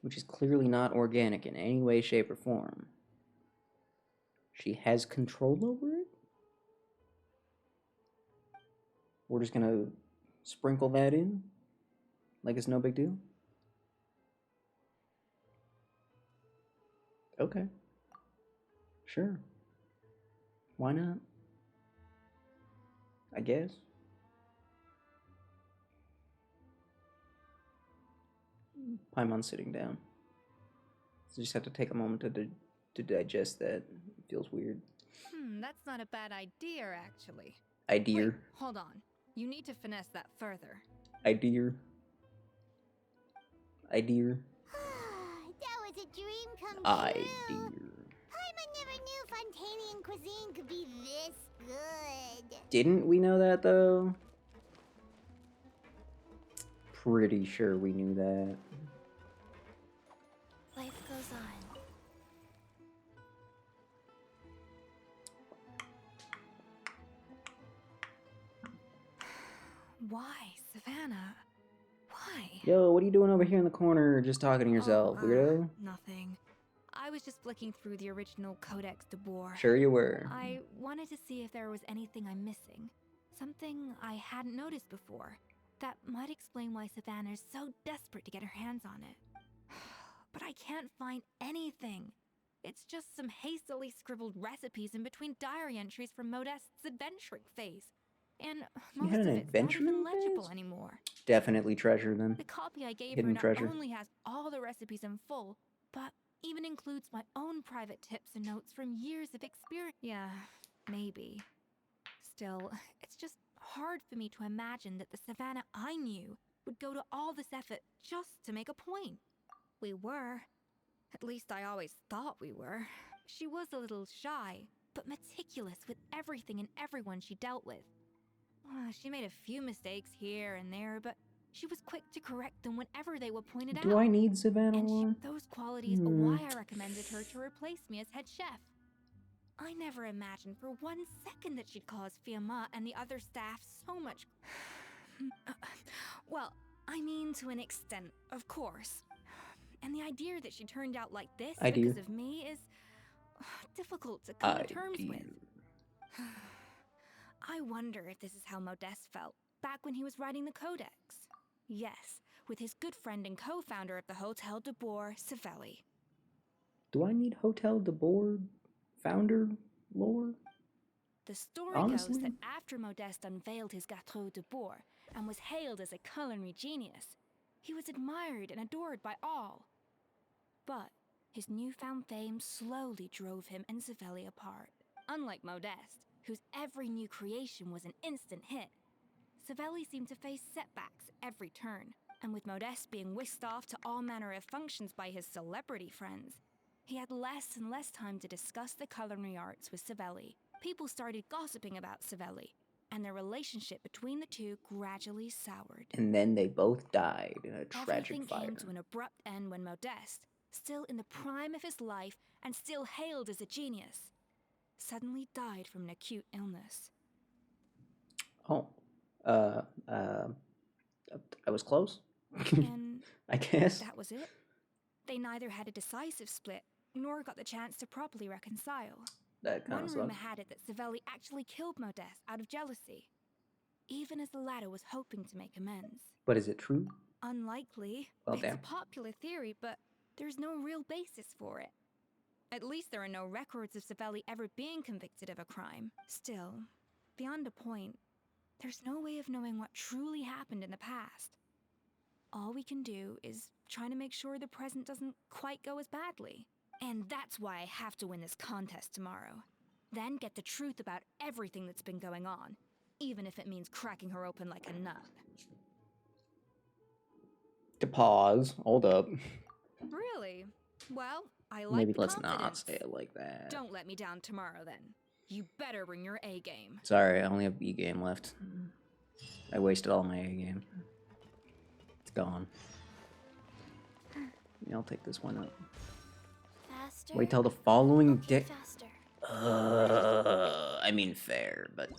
which is clearly not organic in any way, shape, or form. She has control over it? We're just gonna sprinkle that in? Like it's no big deal? Okay. Sure. Why not? I guess. Paimon's sitting down. So just have to take a moment to digest that. It feels weird. That's not a bad idea, actually. Idea. Wait, hold on. You need to finesse that further. Idea. Idea. That was a dream come true. Idea. Paimon never knew Fontanian cuisine could be this good. Didn't we know that though? Pretty sure we knew that. Life goes on. Why, Savannah? Why? Yo, what are you doing over here in the corner just talking to yourself, weirdo? Nothing. I was just flicking through the original Codex de Boer. Sure you were. I wanted to see if there was anything I'm missing. Something I hadn't noticed before. That might explain why Savannah's so desperate to get her hands on it. But I can't find anything. It's just some hastily scribbled recipes in between diary entries from Modest's adventuring phase. And You most had of an it's not even adventuring legible phase? anymore. Definitely treasure then. The copy I gave Hidden her not treasure. only has all the recipes in full, but even includes my own private tips and notes from years of experience. Yeah, maybe. Still, it's just hard for me to imagine that the Savannah I knew would go to all this effort just to make a point. We were. At least I always thought we were. She was a little shy, but meticulous with everything and everyone she dealt with. She made a few mistakes here and there, but she was quick to correct them whenever they were pointed out. Do I need Savannah And more? those qualities are why I recommended her to replace me as head chef. I never imagined for 1 second that she'd cause Fiamma and the other staff so much. Well, I mean to an extent, of course. And the idea that she turned out like this because of me is difficult to come to terms with. I wonder if this is how Modeste felt back when he was writing the Codex. Yes, with his good friend and co-founder of the Hotel de Boer, Savelli. Do I need Hotel de Boer founder lore? The story Honestly? goes that after Modeste unveiled his Gâteau de Boer and was hailed as a culinary genius, he was admired and adored by all. But his newfound fame slowly drove him and Savelli apart. Unlike Modeste, whose every new creation was an instant hit, Savelli seemed to face setbacks every turn, and with Modeste being whisked off to all manner of functions by his celebrity friends, he had less and less time to discuss the culinary arts with Savelli. People started gossiping about Savelli, and their relationship between the two gradually soured. And then they both died in a tragic Everything fire. came to an abrupt end when Modeste, still in the prime of his life and still hailed as a genius, suddenly died from an acute illness. Oh. I was close. And I guess. that was it. They neither had a decisive split, nor got the chance to properly reconcile. That kind One of rumor sucks. had it that Savelli actually killed Modeste out of jealousy, even as the latter was hoping to make amends. But is it true? Unlikely. Well, It's damn. a popular theory, but there's no real basis for it. At least there are no records of Savelli ever being convicted of a crime. Still, beyond a point, there's no way of knowing what truly happened in the past. All we can do is try to make sure the present doesn't quite go as badly. And that's why I have to win this contest tomorrow. Then get the truth about everything that's been going on, even if it means cracking her open like a nut. To pause. Hold up. Really? Well, I like Maybe the let's not confidence. say it like that. Don't let me down tomorrow, then. You better bring your A game. Sorry, I only have B game left. I wasted all my A game. It's gone. Yeah, I'll take this one up. Faster. Wait till the following Okay, day. faster. I mean fair, but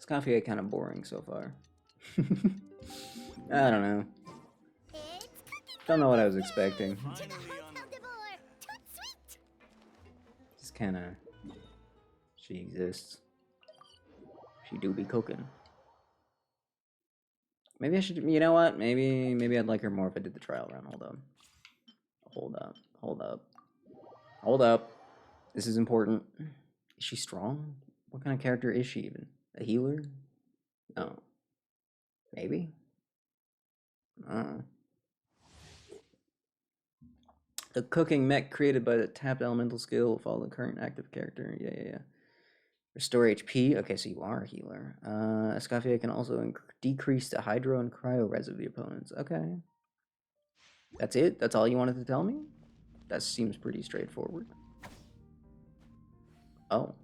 Scoffy kind of boring so far. I don't know. It's cookie Don't know what I was expecting. to the Hotel de Boer. Toot sweet. Just kind of. She exists. She do be cooking. Maybe I should. You know what? Maybe I'd like her more if I did the trial run. Hold up. Hold up. Hold up. Hold up. This is important. Is she strong? What kind of character is she even? A healer? No. Maybe? The cooking mech created by the tapped elemental skill will follow the current active character. Yeah. Restore HP. Okay, so you are a healer. Escaffier can also decrease the hydro and cryo res of the opponents. Okay. That's it? That's all you wanted to tell me? That seems pretty straightforward. Oh.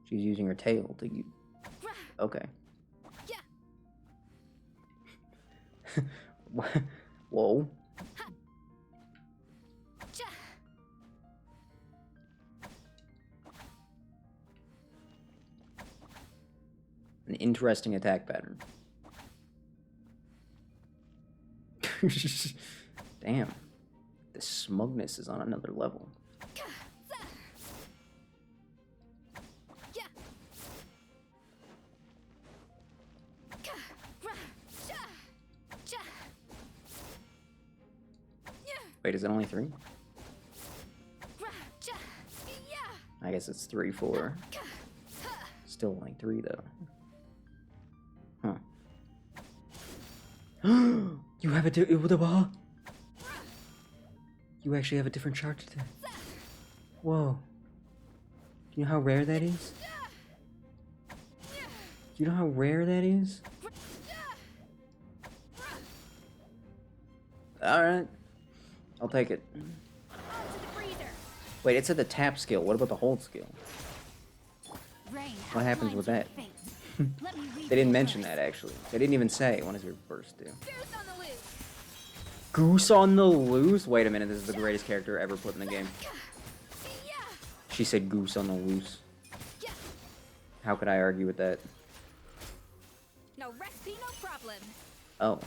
She's using her tail to use. Okay. Whoa. An interesting attack pattern. Damn. The smugness is on another level. Wait, is it only 3? I guess it's 3, 4. Still only 3 though. Huh. You have a You actually have a different charge attack. Whoa. Do you know how rare that is? Do you know how rare that is? Alright. I'll take it. Wait, it said the tap skill. What about the hold skill? What happens with that? They didn't mention that, actually. They didn't even say, when does your burst do? Goose on the loose? Wait a minute, this is the greatest character ever put in the game. She said goose on the loose. How could I argue with that? No recipe, no problem. Oh.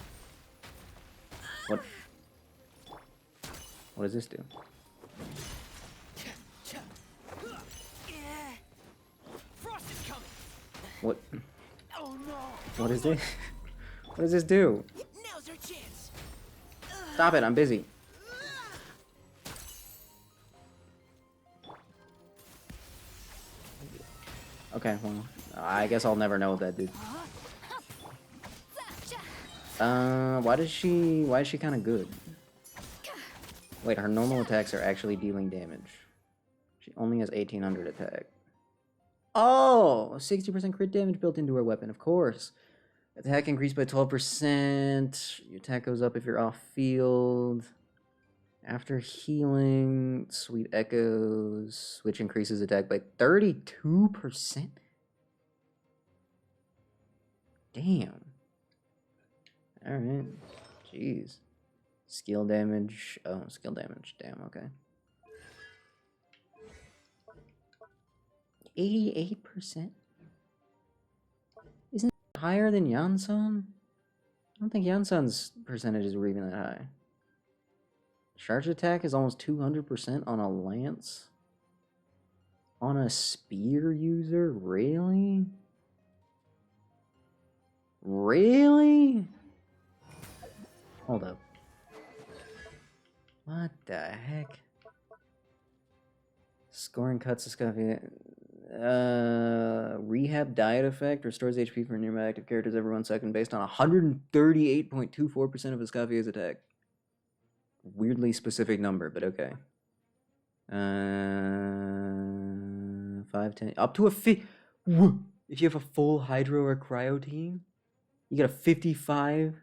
What does this do? What? Oh no! What is this? What does this do? Now's our chance. Stop it, I'm busy. Okay, well, I guess I'll never know what that did. Why is she kind of good? Wait, her normal attacks are actually dealing damage. She only has 1800 attack. Oh, 60% crit damage built into her weapon, of course. Attack increased by 12%. Your attack goes up if you're off field. After healing, Sweet Echoes, which increases attack by 32%. Damn. Alright. Jeez. Skill damage. Oh, skill damage. Damn, okay. 88%? Isn't it higher than Yansan? I don't think Yansan's percentages were even that high. Charge attack is almost 200% on a lance? On a spear user? Really? Really? Hold up. What the heck? Scoring cuts Escaffier. Rehab diet effect restores HP for nearby active characters every 1 second based on 138.24% of Escavia's attack. Weirdly specific number, but okay. 5, 10, up to a if you have a full hydro or cryo team, you get a 55%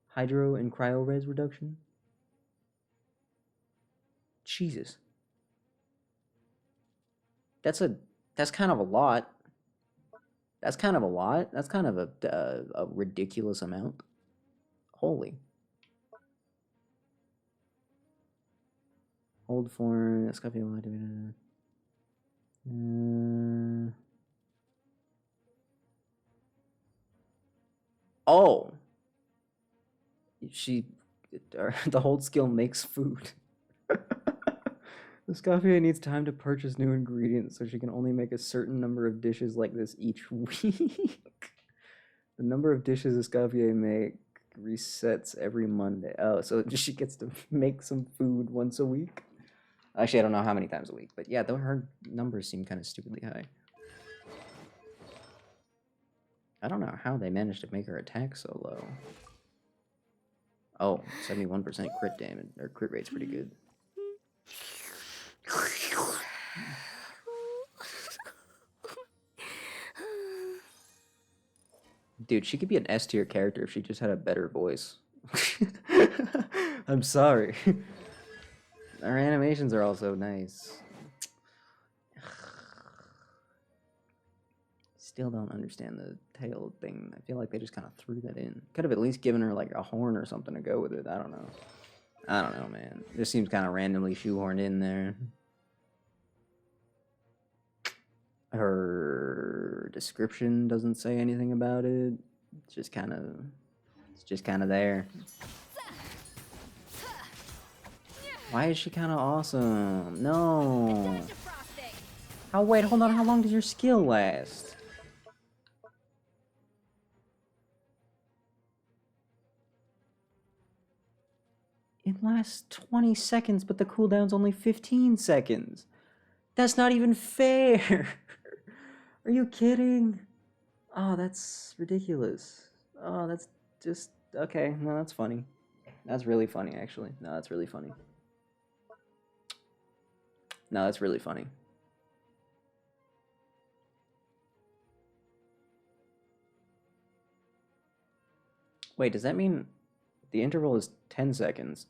hydro and cryo res reduction. Jesus. That's kind of a lot. That's kind of a lot. That's kind of a ridiculous amount. Holy. Hold for Escafia will activate. Oh. The hold skill makes food. Escafia needs time to purchase new ingredients, so she can only make a certain number of dishes like this each week. The number of dishes Escafia make resets every Monday. Oh, so she gets to make some food once a week? Actually, I don't know how many times a week, but yeah, though her numbers seem kind of stupidly high. I don't know how they managed to make her attack so low. Oh, 71% crit damage, or crit rate's pretty good. Dude, she could be an S tier character if she just had a better voice. I'm sorry. Our animations are also nice. Still don't understand the tail thing. I feel like they just kind of threw that in. Could have at least given her like a horn or something to go with it. I don't know. I don't know, man. This seems kind of randomly shoehorned in there. Her description doesn't say anything about it. It's just kind of there. Why is she kind of awesome? No. Oh wait, hold on. How long does your skill last? It lasts 20 seconds, but the cooldown's only 15 seconds. That's not even fair. Are you kidding? Oh, that's ridiculous. Oh, that's just... Okay, no, that's funny. That's really funny, actually. No, that's really funny. No, that's really funny. Wait, does that mean the interval is 10 seconds?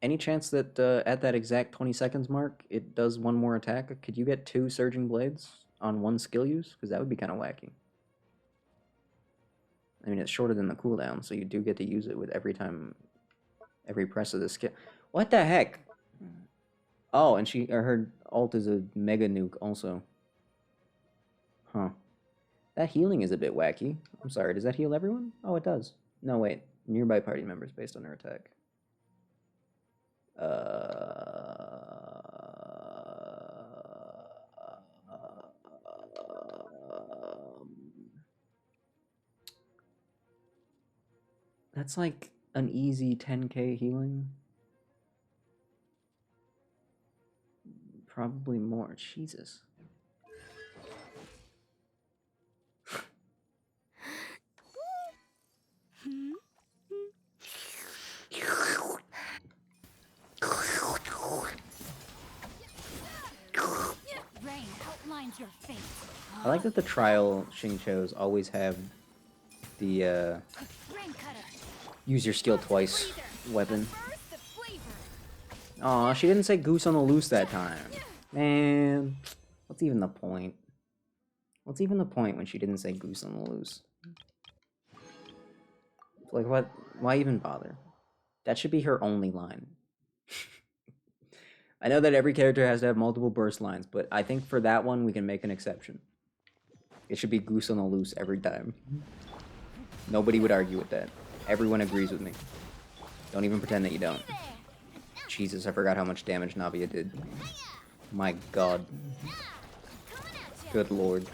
Any chance that at that exact 20 seconds mark, it does one more attack? Could you get 2 Surging Blades on 1 skill use? Because that would be kind of wacky. I mean, it's shorter than the cooldown, so you do get to use it with every press of the skill. What the heck? Oh, and her ult is a mega nuke also. Huh. That healing is a bit wacky. I'm sorry, does that heal everyone? Oh, it does. No, wait. Nearby party members based on her attack. That's like an easy 10k healing. Probably more. Jesus. Rain outlines your face. I like that the trial Xingqius always have the use your skill twice weapon. Aw, she didn't say goose on the loose that time. Man, what's even the point? What's even the point when she didn't say goose on the loose? Like, what? Why even bother? That should be her only line. I know that every character has to have multiple burst lines, but I think for that one, we can make an exception. It should be goose on the loose every time. Nobody would argue with that. Everyone agrees with me. Don't even pretend that you don't. Jesus, I forgot how much damage Navia did. My god. Good lord.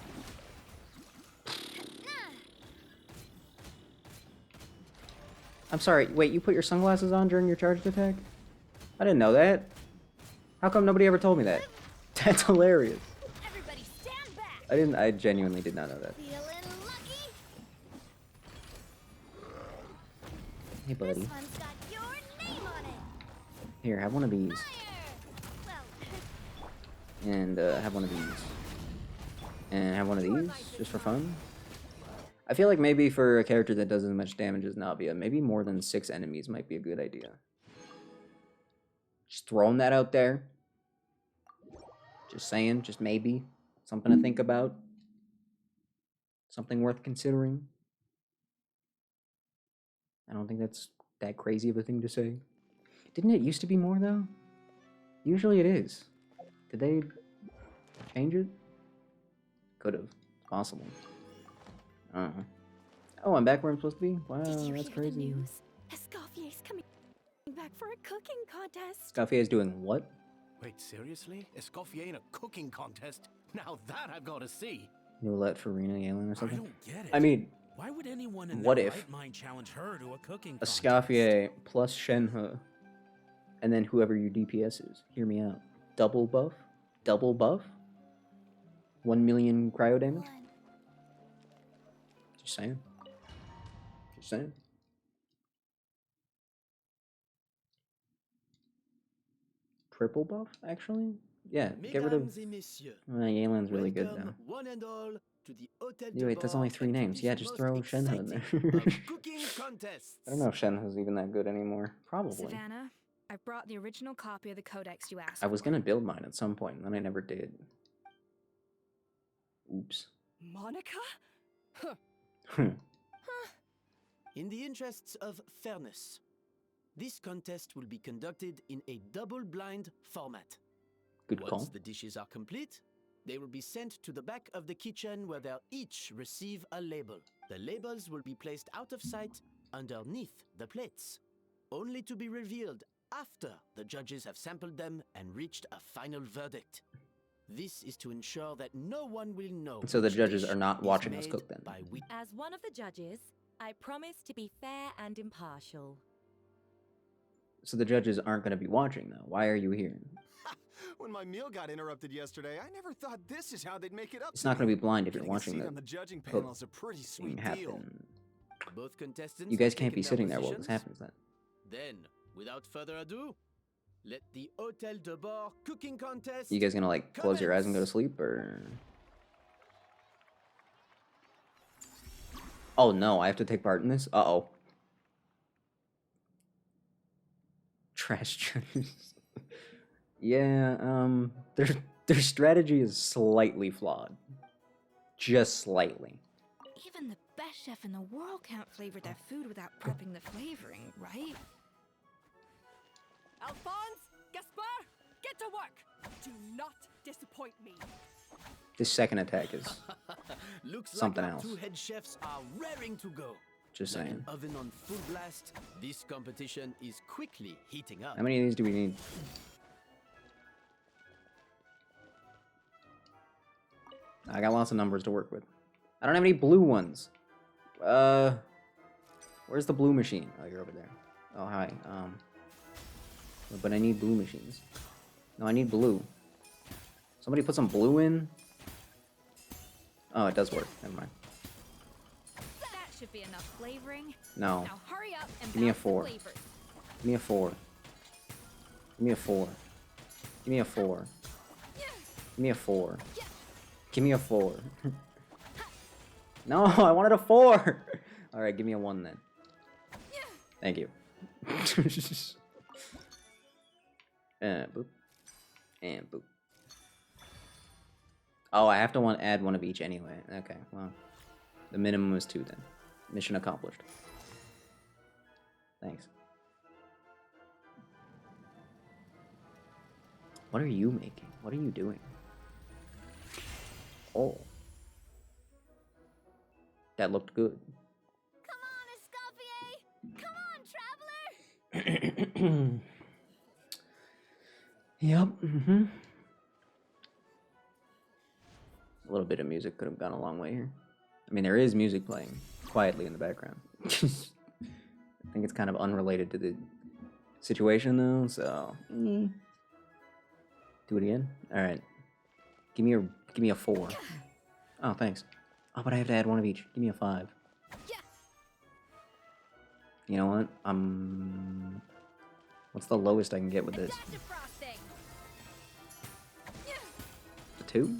I'm sorry, wait, you put your sunglasses on during your charged attack? I didn't know that. How come nobody ever told me that? That's hilarious. Everybody stand back. I genuinely did not know that. Feeling lucky? Hey, buddy. This one's got your name on it. Here, have one of these. Well, And have one of these. And have one of these, just for fun. I feel like maybe for a character that does as much damage as Navia, maybe more than 6 enemies might be a good idea. Just throwing that out there. Just saying, just maybe. Something to think about. Something worth considering. I don't think that's that crazy of a thing to say. Didn't it used to be more, though? Usually it is. Did they change it? Could have. Possible. I don't know. Oh, I'm back where I'm supposed to be? Wow, Did you that's hear crazy. the news? Escoffier's coming back for a cooking contest. Scoffy is doing what? Wait, seriously? Escoffier in a cooking contest? Now that I've got to see. Roulette for Rena Yalen or I something? don't get it. I mean, why would anyone in what their if right mind challenge her to a cooking a contest? Scoffier plus Shenhe, and then whoever your DPS is. Hear me out. Double buff? Double buff? 1 million cryo damage? Just saying. Just saying. Triple buff, actually? Yeah, get rid of... Mesdames et messieurs, Yalen's really good, welcome, though. one and all, to the Hotel Yeah, wait, that's only 3 names. Yeah, just throw Shenhe in there. cooking contests. I don't know if Shenhe's even that good anymore. Probably. Savannah, I brought the original copy of the codex you asked I was for. gonna build mine at some point, and then I never did. Oops. Monica? In the interests of fairness, this contest will be conducted in a double-blind format. Good Once call. the dishes are complete, they will be sent to the back of the kitchen where they'll each receive a label. The labels will be placed out of sight underneath the plates, only to be revealed after the judges have sampled them and reached a final verdict. This is to ensure that no one will know. So the which judges dish are not is watching us made cook then. by which. As one of the judges, I promise to be fair and impartial. So the judges aren't gonna be watching, though. Why are you here? When my meal got interrupted yesterday, I never thought this is how they'd make it up. It's to not gonna me. be blind if you're Getting a watching seat the on the judging cook panel is a pretty thing sweet deal. happen. Both contestants You guys have can't be taken sitting their there while this positions. happens, then. Then, without further ado, let the Hotel de Bord cooking contest. You guys gonna, like, close your eyes and go to commence. sleep, or...? Oh no, I have to take part in this? Uh-oh. Trash judges. Yeah, their strategy is slightly flawed. Just slightly. Even the best chef in the world can't flavor their food without prepping the flavoring, right? Alphonse, Gaspar, get to work. Do not disappoint me. This second attack is Looks something like our else. 2 head chefs are raring to go. Just Like saying. an oven on full blast, this competition is quickly heating up. How many of these do we need? I got lots of numbers to work with. I don't have any blue ones. Where's the blue machine? Oh, you're over there. Oh, hi. But I need blue machines. No, I need blue. Somebody put some blue in? Oh, it does work. Never mind. That should be enough flavoring. No. Now hurry up and Give me a balance the 4. flavors. Give me a 4. Give me a 4. Give me a 4. Give me a 4. Give me a 4. No, I wanted a 4. All right, give me a 1 then. Thank you. And boop. And boop. Oh, I have to add one of each anyway. Okay, well. The minimum is 2 then. Mission accomplished. Thanks. What are you making? What are you doing? Oh. That looked good. Come on, Escoffier! Come on, traveler! Yep. Mm-hmm. A little bit of music could have gone a long way here. I mean, there is music playing quietly in the background. I think it's kind of unrelated to the situation, though, so... Do it again. All right. Give me a 4. Oh, thanks. Oh, but I have to add one of each. Give me a 5. You know what? What's the lowest I can get with this? A 2?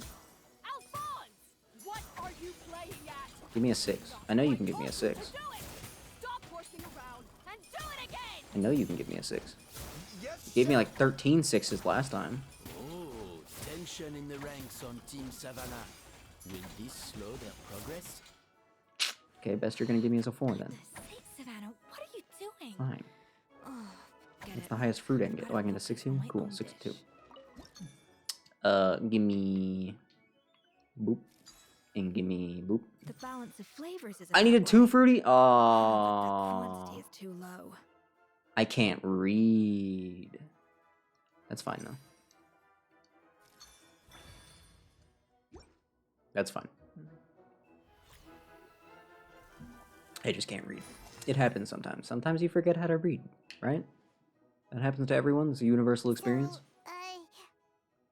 What are you playing at? Give me a 6. I know you can give me a 6. Stop horsing around and do it again. I know you can give me a 6. You gave me like 13 6s last time. Oh, tension in the ranks on Team Savannah. Will this slow their progress? Okay, best you're gonna give me is a 4 then. Savannah, what are you doing? Fine. Oh, What's the highest fruit I can get? Oh, I can get a 6 here? Cool, 62. Give me... Boop. And give me... Boop. The balance of flavors is I needed 2 fruity? The Oh. quantity is too low. I can't read. That's fine, though. That's fine. I just can't read. It happens sometimes. Sometimes you forget how to read, right? That happens to everyone. It's a universal experience.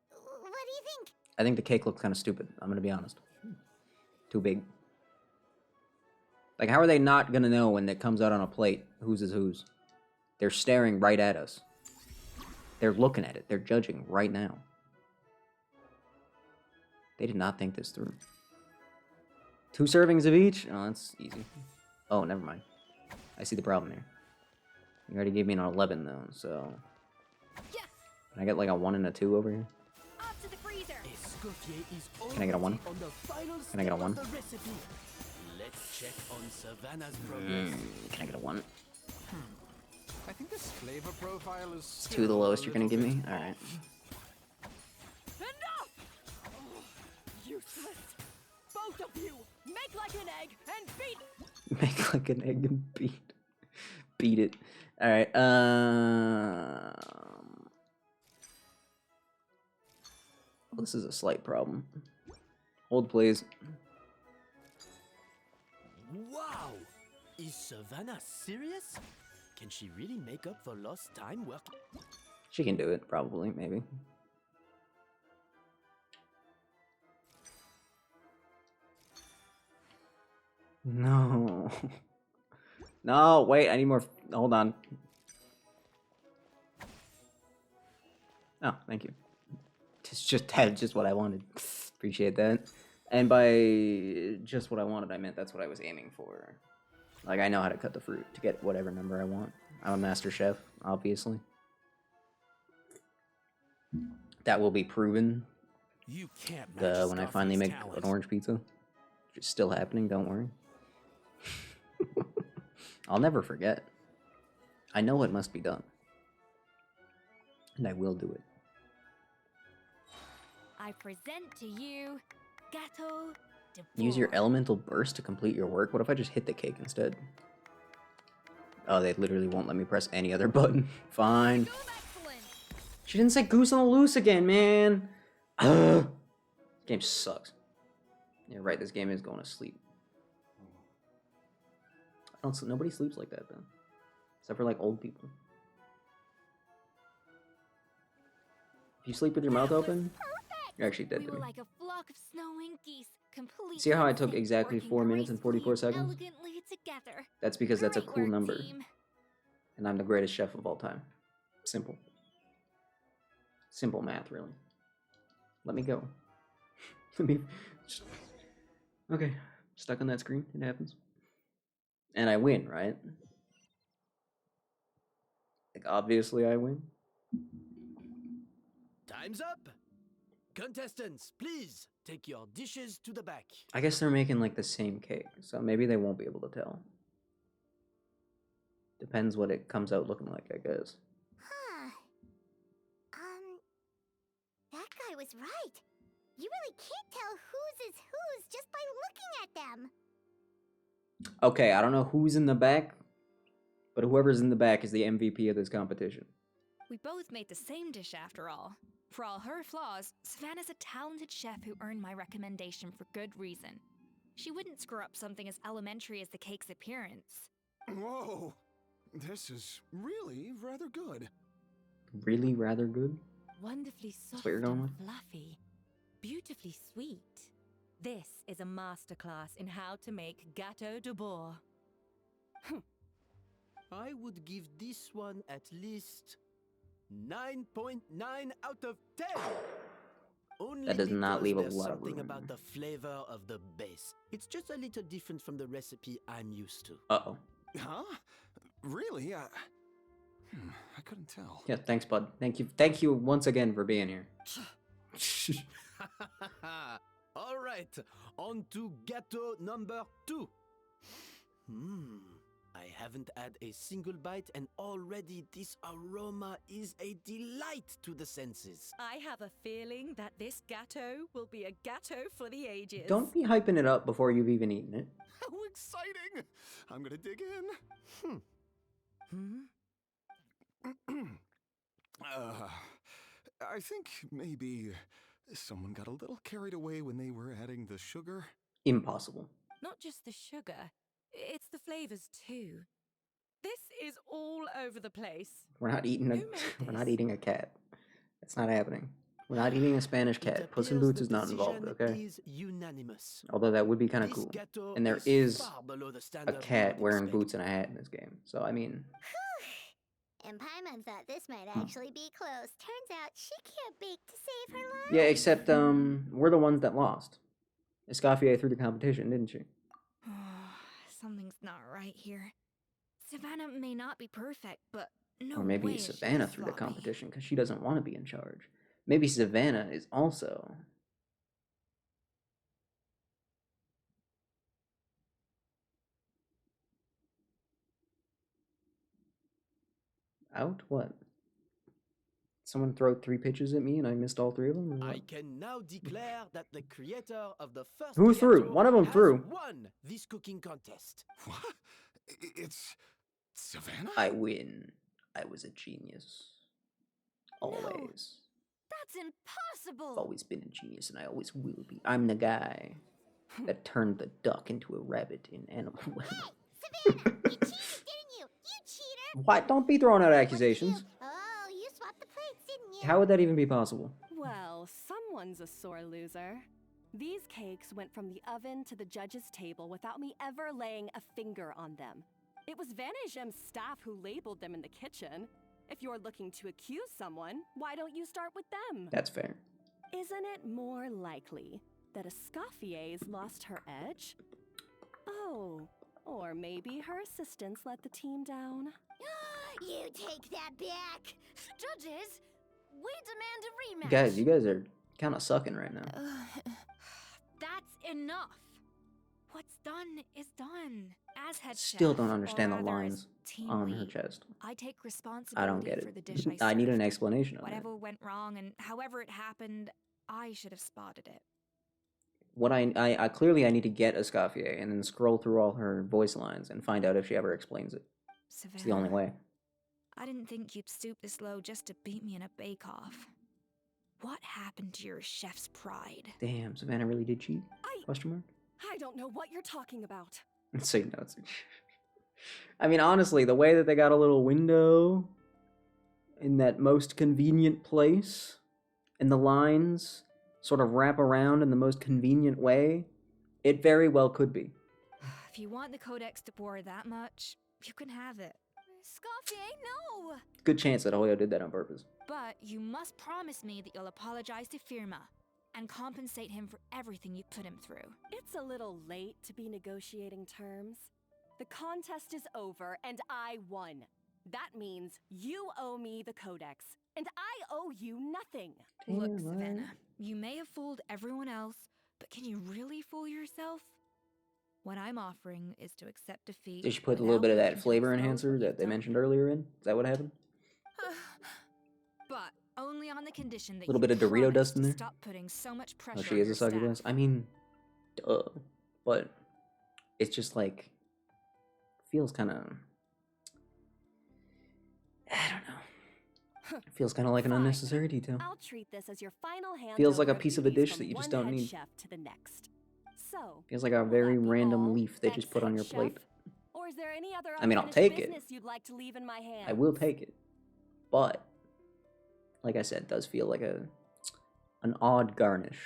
What do you think? I think the cake looks kind of stupid. I'm gonna be honest. Too big. Like, how are they not gonna know when it comes out on a plate whose is whose? They're staring right at us. They're looking at it. They're judging right now. They did not think this through. 2 servings of each? Oh, that's easy. Oh, never mind. I see the problem there. You already gave me an 11, though, so... Can I get, like, a 1 and a 2 over here? Can I get a 1? Can I get a 1? Let's check on Savannah's progress. Can I get a 1? I think this flavor profile is Is 2 the lowest you're gonna give me? Alright. Enough! Useless. Both of you, make like an egg and beat. Make like an egg and beat it. Alright, this is a slight problem. Hold, please. Wow! Is Savannah serious? Can she really make up for lost time working? She can do it, probably, maybe. No. No, wait, I need more. Hold on. Oh, thank you. That's just what I wanted. Appreciate that. And by just what I wanted, I meant that's what I was aiming for. Like, I know how to cut the fruit to get whatever number I want. I'm a master chef, obviously. That will be proven You can't match when I finally make talent. an orange pizza. Which is still happening, don't worry. I'll never forget. I know it must be done. And I will do it. I present to you Gateau de Use your Bourg. elemental burst to complete your work? What if I just hit the cake instead? Oh, they literally won't let me press any other button. Fine. She didn't say goose on the loose again, man. Ugh. Game sucks. Yeah, right, this game is going to sleep. Nobody sleeps like that, though. Except for, like, old people. If you sleep with your mouth open, you're actually dead We to were me. like a flock of snowing geese, completely See how I took in sync, exactly working 4 minutes and 44 gracefully and seconds? elegantly together. That's because that's a Great cool work, number. team. And I'm the greatest chef of all time. Simple. Simple math, really. Let me go. Let me... Okay. Stuck on that screen. It happens. And I win, right? Like, obviously I win. Time's up! Contestants, please take your dishes to the back. I guess they're making, like, the same cake. So maybe they won't be able to tell. Depends what it comes out looking like, I guess. Huh. That guy was right. You really can't tell whose is whose just by looking at them. Okay, I don't know who's in the back, but whoever's in the back is the MVP of this competition. We both made the same dish after all. For all her flaws, Savannah's a talented chef who earned my recommendation for good reason. She wouldn't screw up something as elementary as the cake's appearance. Whoa! This is really rather good. Really rather good? Wonderfully what soft you're going and with? fluffy. Beautifully sweet. This is a masterclass in how to make gâteau de bois. I would give this one at least 9.9 out of 10. Only That does not because leave a there's lot of something room. about the flavor of the base. It's just a little different from the recipe I'm used to. Uh-oh. Huh? Really? I couldn't tell. Yeah, thanks, bud. Thank you once again for being here. All right, on to gâteau number 2. I haven't had a single bite, and already this aroma is a delight to the senses. I have a feeling that this gâteau will be a gâteau for the ages. Don't be hyping it up before you've even eaten it. How exciting! I'm gonna dig in. I think maybe someone got a little carried away when they were adding the sugar. Impossible. Not just the sugar, it's the flavors too. This is all over the place. We're not eating Who made we're not this? eating a cat. It's not happening. We're not eating a Spanish cat. Puss in appears Boots the is not involved, decision okay? is unanimous. Although that would be kind of This cool. gâteau And there is is far below the a standard we cat would wearing expect. boots and a hat in this game. So, I mean, And Paimon thought this might actually be close. Turns out she can't bake to save her life. yeah, except, we're the ones that lost. Escoffier threw the competition, didn't she? Something's not right here. Savannah may not be perfect, but no Or maybe way is she Savannah this threw the sloppy. competition because she doesn't want to be in charge. Maybe Savannah is also... out? What? Someone throw 3 pitches at me and I missed all 3 of them? Or what? I can now declare that the creator of the first Who threw? gâteau One of them has threw. won this cooking contest. What? It's Savannah? I win. I was a genius. Always. That's impossible! I've always been a genius and I always will be. I'm the guy that turned the duck into a rabbit in Animal Hey, Weapon. Savannah, you cheated, didn't you? You cheater! What? Don't be throwing out accusations. Oh, you swapped the plates, didn't you? How would that even be possible? Well, someone's a sore loser. These cakes went from the oven to the judge's table without me ever laying a finger on them. It was Van Gem's staff who labeled them in the kitchen. If you're looking to accuse someone, why don't you start with them? That's fair. Isn't it more likely that Escoffier's lost her edge? Oh, or maybe her assistants let the team down. You take that back. Judges, we demand a rematch. Guys, you guys are kind of sucking right now. That's enough. What's done is done. As head Still chef, don't or understand the rather as lines team on her lead, chest. I take I responsibility don't get for it. the dish I need an served. explanation of that. Whatever went wrong and however it happened, I should have spotted it. What I clearly I need to get Escoffier and then scroll through all her voice lines and find out if she ever explains it. It's the only way. I didn't think you'd stoop this low just to beat me in a bake-off. What happened to your chef's pride? Damn, Savannah really did cheat? Question mark? I don't know what you're talking about. Say no. I mean, honestly, the way that they got a little window in that most convenient place, and the lines sort of wrap around in the most convenient way, it very well could be. If you want the Codex de Boer that much, you can have it. Escoffier, no! Good chance that Hoyo did that on purpose. But you must promise me that you'll apologize to Firma and compensate him for everything you put him through. It's a little late to be negotiating terms. The contest is over, and I won. That means you owe me the Codex, and I owe you nothing. Look, Savannah, you may have fooled everyone else, but can you really fool yourself? What I'm offering is to accept defeat. Did she put a little bit of without that flavor looking to enhancer expose that they mentioned earlier in? Is that what happened? But only on the condition that A little you bit of Dorito promise dust in to there? Stop putting so much pressure Oh, she on is your a succubus? staff. I mean, duh. But it's just like, feels kind of, I don't know. It feels kind of like an unnecessary detail. I'll treat this as your final hand. Feels like a piece of a dish that you just don't need. Chef to the next. So, Feels like a very random leaf they just put on your chef? plate. Or is there any other I mean, I'll unfinished take it. business you'd like to leave in my hands? I will take it. But, like I said, does feel like an odd garnish.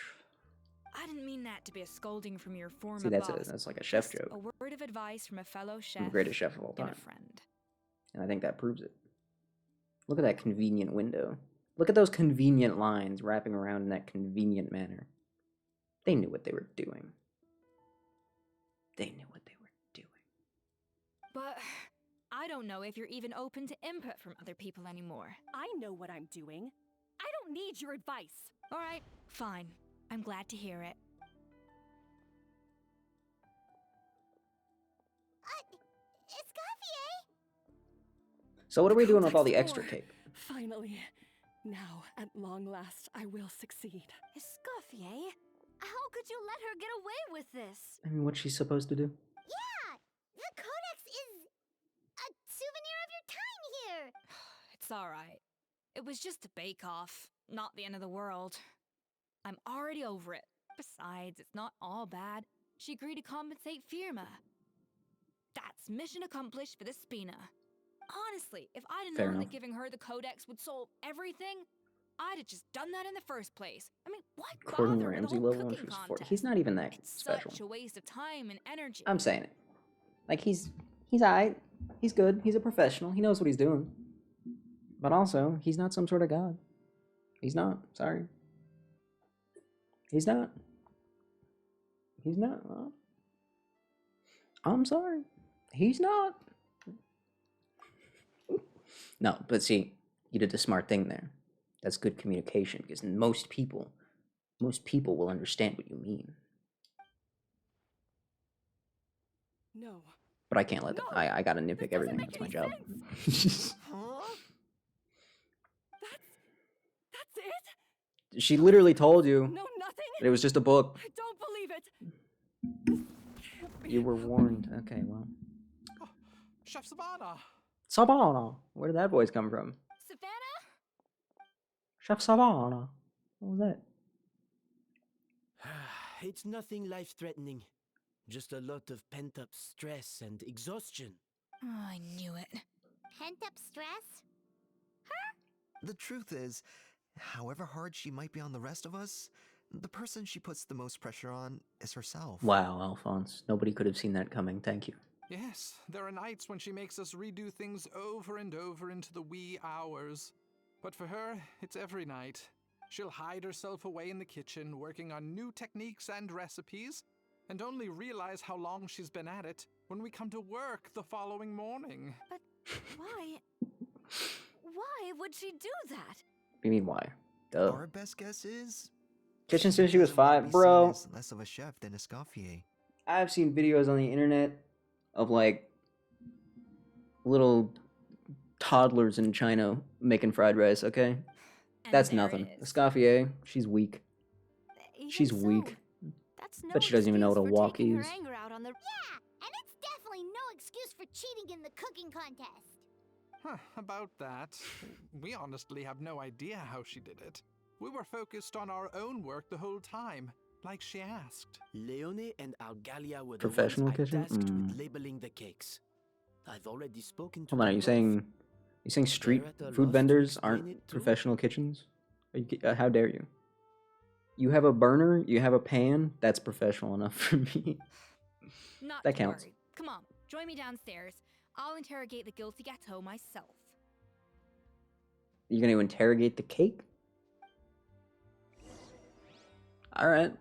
I didn't mean that to be a scolding from your former See, that's boss. that's like a chef Just joke. a word of advice from a fellow I'm chef. the greatest chef of all and time. a friend. And I think that proves it. Look at that convenient window. Look at those convenient lines wrapping around in that convenient manner. They knew what they were doing. They knew what they were doing. But I don't know if you're even open to input from other people anymore. I know what I'm doing. I don't need your advice. All right, fine. I'm glad to hear it. Escoffier? So what are we doing with all the Codex extra 4. cake? Finally. Now, at long last, I will succeed. Escoffier? How could you let her get away with this? I mean, what's she supposed to do? Yeah! The Codex is a souvenir of your time here! It's all right. It was just a bake-off, not the end of the world. I'm already over it. Besides, it's not all bad. She agreed to compensate Firma. That's mission accomplished for the Spina. Honestly, if I'd have Fair known enough. that giving her the Codex would solve everything, I'd have just done that in the first place. I mean, why Gordon bother with Ramsay the whole level when she cooking was 40. contest? He's not even that It's special. such a waste of time and energy. I'm saying it. Like, he's alright. He's good. He's a professional. He knows what he's doing. But also, he's not some sort of god. He's not. Sorry. He's not. He's not. Well, I'm sorry. He's not. No, but see, you did the smart thing there. That's good communication, because most people will understand what you mean. No. But I can't let them. I gotta nitpick everything. That's my job. That's it? She literally told you No, nothing? that it was just a book. I don't believe it. You were warned. Okay, well. Chef Savannah! Savannah! Where did that voice come from? Savannah? Chef Savannah. What was that? It's nothing life-threatening. Just a lot of pent-up stress and exhaustion. Oh, I knew it. Pent-up stress? The truth is, however hard she might be on the rest of us, the person she puts the most pressure on is herself. Wow, Alphonse. Nobody could have seen that coming. Thank you. Yes, there are nights when she makes us redo things over and over into the wee hours. But for her, it's every night. She'll hide herself away in the kitchen, working on new techniques and recipes, and only realize how long she's been at it when we come to work the following morning. But why? Why would she do that? What do you mean, why? Duh. Our best guess is... Kitchen since she was doesn't wanna 5. be Bro, seen as less of a chef than Escoffier. I've seen videos on the internet of, like, little toddlers in China making fried rice, okay? And That's there nothing. it is. Escoffier, she's weak. Even She's so, weak. That's no Bet she doesn't even know what a excuse for wok taking her is. anger out on the. Yeah, and it's definitely no excuse for cheating in the cooking contest. Huh, about that, we honestly have no idea how she did it. We were focused on our own work the whole time, like she asked. Leone and Algalia were Professional the ones I kitchen? tasked Mm. with labeling the cakes. I've already spoken to Hold on, are them you both. saying street They're at a food loss to vendors explain aren't it too. professional kitchens? How dare you? You have a burner, you have a pan, that's professional enough for me. Not That to counts. worry. Come on, join me downstairs. I'll interrogate the guilty gâteau myself. You're gonna interrogate the cake? Alright.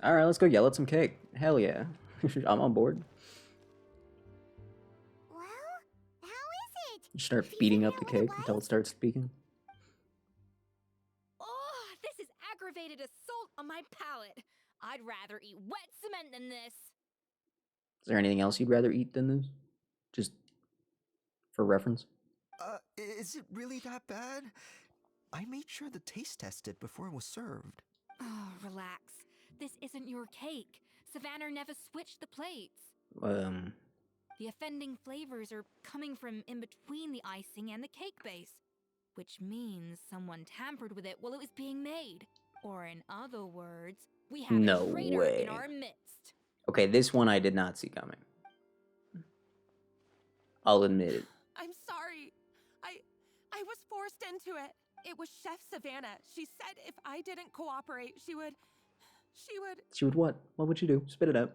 Alright, let's go yell at some cake. Hell yeah. I'm on board. Well, how is it? You start beating up the cake until it starts speaking. Oh, this is aggravated assault on my palate. I'd rather eat wet cement than this. Is there anything else you'd rather eat than this? Just for reference? Is it really that bad? I made sure the taste tested before it was served. Oh, relax. This isn't your cake. Savannah never switched the plates. The offending flavors are coming from in between the icing and the cake base, which means someone tampered with it while it was being made. Or in other words, we have No a traitor way. in our midst. Okay, this one I did not see coming. I'll admit it. I'm sorry. I was forced into it. It was Chef Savannah. She said if I didn't cooperate, she would... She would what? What would she do? Spit it out.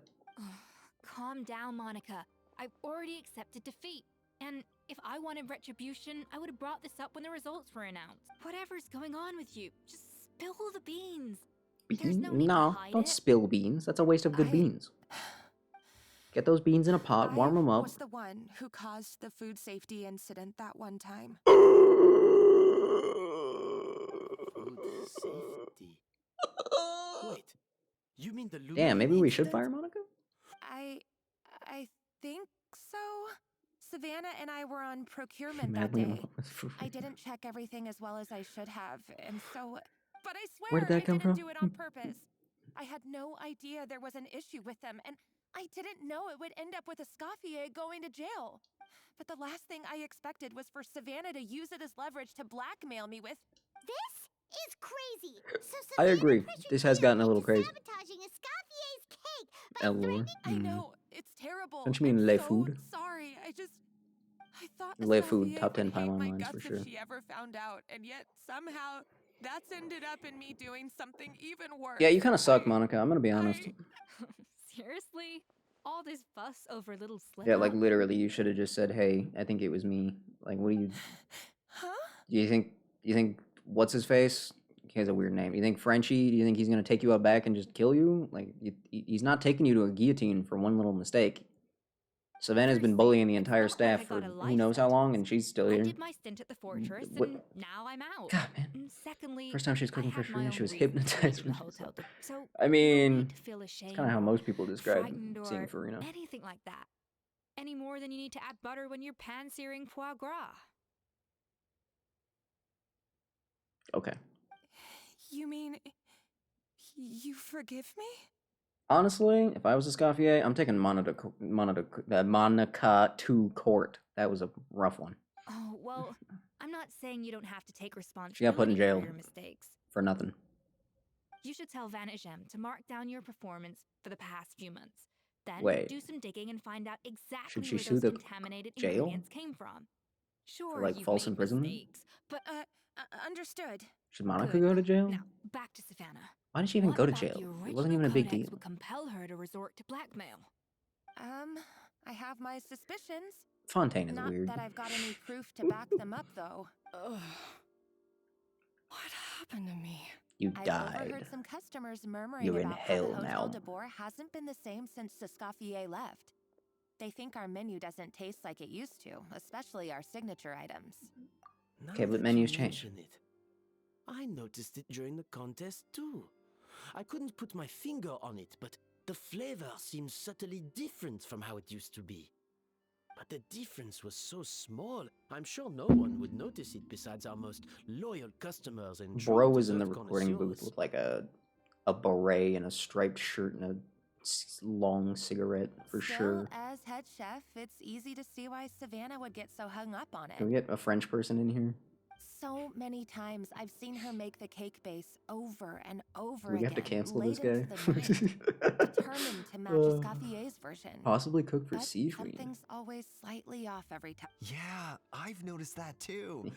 Calm down, Monica. I've already accepted defeat. And if I wanted retribution, I would have brought this up when the results were announced. Whatever's going on with you, just spill the beans. There's no need to hide don't it. spill beans. That's a waste of good beans. Get those beans in a pot, warm them I up. was the one who caused the food safety incident that one time. Food safety. Wait, you mean the Damn, maybe we should incident? fire Monica? I think so. Savannah and I were on procurement that Madly in day. love with food. I didn't check everything as well as I should have, and so... But I swear Where did that I come didn't from? do it on purpose. I had no idea there was an issue with them, and I didn't know it would end up with Escoffier going to jail. But the last thing I expected was for Savannah to use it as leverage to blackmail me with... This is crazy. So I agree. pressured This has you gotten a little into crazy. sabotaging Escoffier's cake by Elor. I know, it's terrible. Don't you mean I'm Le so Food? sorry. I thought Le Food, Escoffier top 10 would hate pylon my lines guts for sure. if she ever found out, and yet somehow that's ended up in me doing something even worse. Yeah, you kind of suck, Monica. I'm gonna be honest. Seriously? All this fuss over little slip Yeah, like literally, you should have just said, "Hey, I think it was me." Like, what do you? Huh? Do you think what's his face? He has a weird name. You think Frenchie? Do you think he's gonna take you out back and just kill you? Like, he's not taking you to a guillotine for one little mistake. Savannah's been bullying the entire staff for who knows how long, and she's still I here. did my stint at the fortress, What- and now I'm out. God, man. And secondly, First time she was cooking I for had my free, she own was reasons for hypnotized. leaving the hotel. So I you don't mean, need to feel it's ashamed kind of how or most people describe frightened seeing or Farina. anything like that. Any more than you need to add butter when you're pan-searing foie gras. Okay. You mean... you forgive me? Honestly, if I was Escoffier, I'm taking Monica to court. That was a rough one. Oh, well, I'm not saying you don't have to take She responsibility got put in jail for your mistakes. for nothing. You should tell Vanagem to mark down your performance for the past few months. Then Wait. do some digging and find out exactly Should she where sue those the contaminated jail? ingredients came from. Sure, like, you've false made imprisonment? mistakes, but Understood. Should Monica Good. go to jail? now back to Savannah. Why did she even What go to about jail? the It wasn't even a original big codex deal. would compel her to resort to blackmail. I have my suspicions. Fontaine is Not weird. that I've got any proof to back them up, though. Ugh. What happened to me? You I've died. overheard some customers murmuring You're in about how hell the Hotel now. de Boer hasn't been the same since Escoffier left. They think our menu doesn't taste like it used to, especially our signature items. Now Okay, but that you menus change. mention it, I noticed it during the contest too. I couldn't put my finger on it, but the flavor seems subtly different from how it used to be. But the difference was so small, I'm sure no one would notice it besides our most loyal customers and true Bro was in the dessert recording booth connoisseurs. with like a beret and a striped shirt and a long cigarette for Still, sure. as head chef, it's easy to see why Savannah would get so hung up on Can we it. get a French person in here? So many times I've seen her make the cake base over and over Do we again. have to cancel late this guy? into the night, determined to match Escoffier's version. Possibly cook for But seafood. something's always slightly off every time. Yeah, I've noticed that too.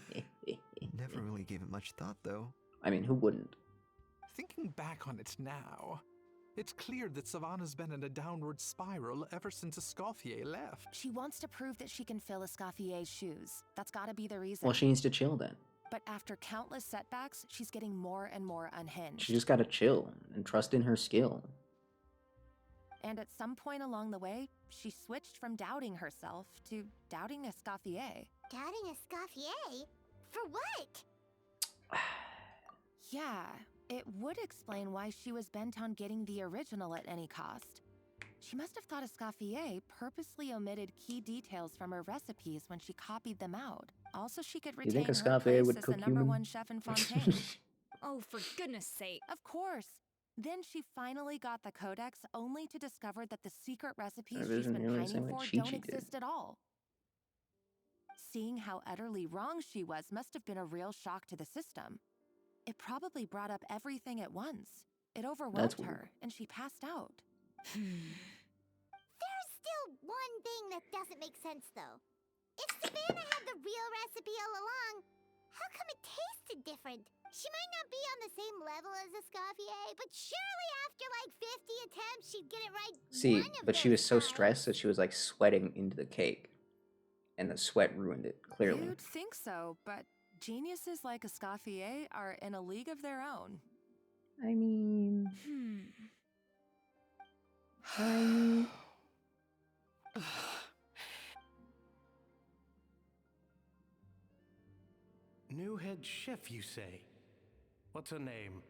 Never really gave it much thought, though. I mean, who wouldn't? Thinking back on it now, it's clear that Savannah's been in a downward spiral ever since Escoffier left. She wants to prove that she can fill Escoffier's shoes. That's gotta be the reason. Well, she needs to chill then. But after countless setbacks, she's getting more and more unhinged. She just gotta chill and trust in her skill. And at some point along the way, she switched from doubting herself to doubting Escoffier. Doubting Escoffier? For what? Yeah, it would explain why she was bent on getting the original at any cost. She must have thought Escoffier purposely omitted key details from her recipes when she copied them out. Also, she could You think retain her Escoffier place would as cook the number human? one chef in Fontaine. Oh, for goodness sake. Of course. Then she finally got the codex, only to discover that the secret recipes That she's isn't been really the pining same for like don't Chi-Chi did. exist at all. Seeing how utterly wrong she was must have been a real shock to the system. It probably brought up everything at once. It overwhelmed weird. her, and she passed out. There's still one thing that doesn't make sense, though. If Savannah had the real recipe all along, How come it tasted different? She might not be on the same level as Escoffier, but surely after like 50 attempts, she'd get it right. See, but she was so stressed that she was like sweating into the cake. And the sweat ruined it, clearly. You'd think so, but geniuses like Escoffier are in a league of their own. I mean... New head chef, you say? What's her name?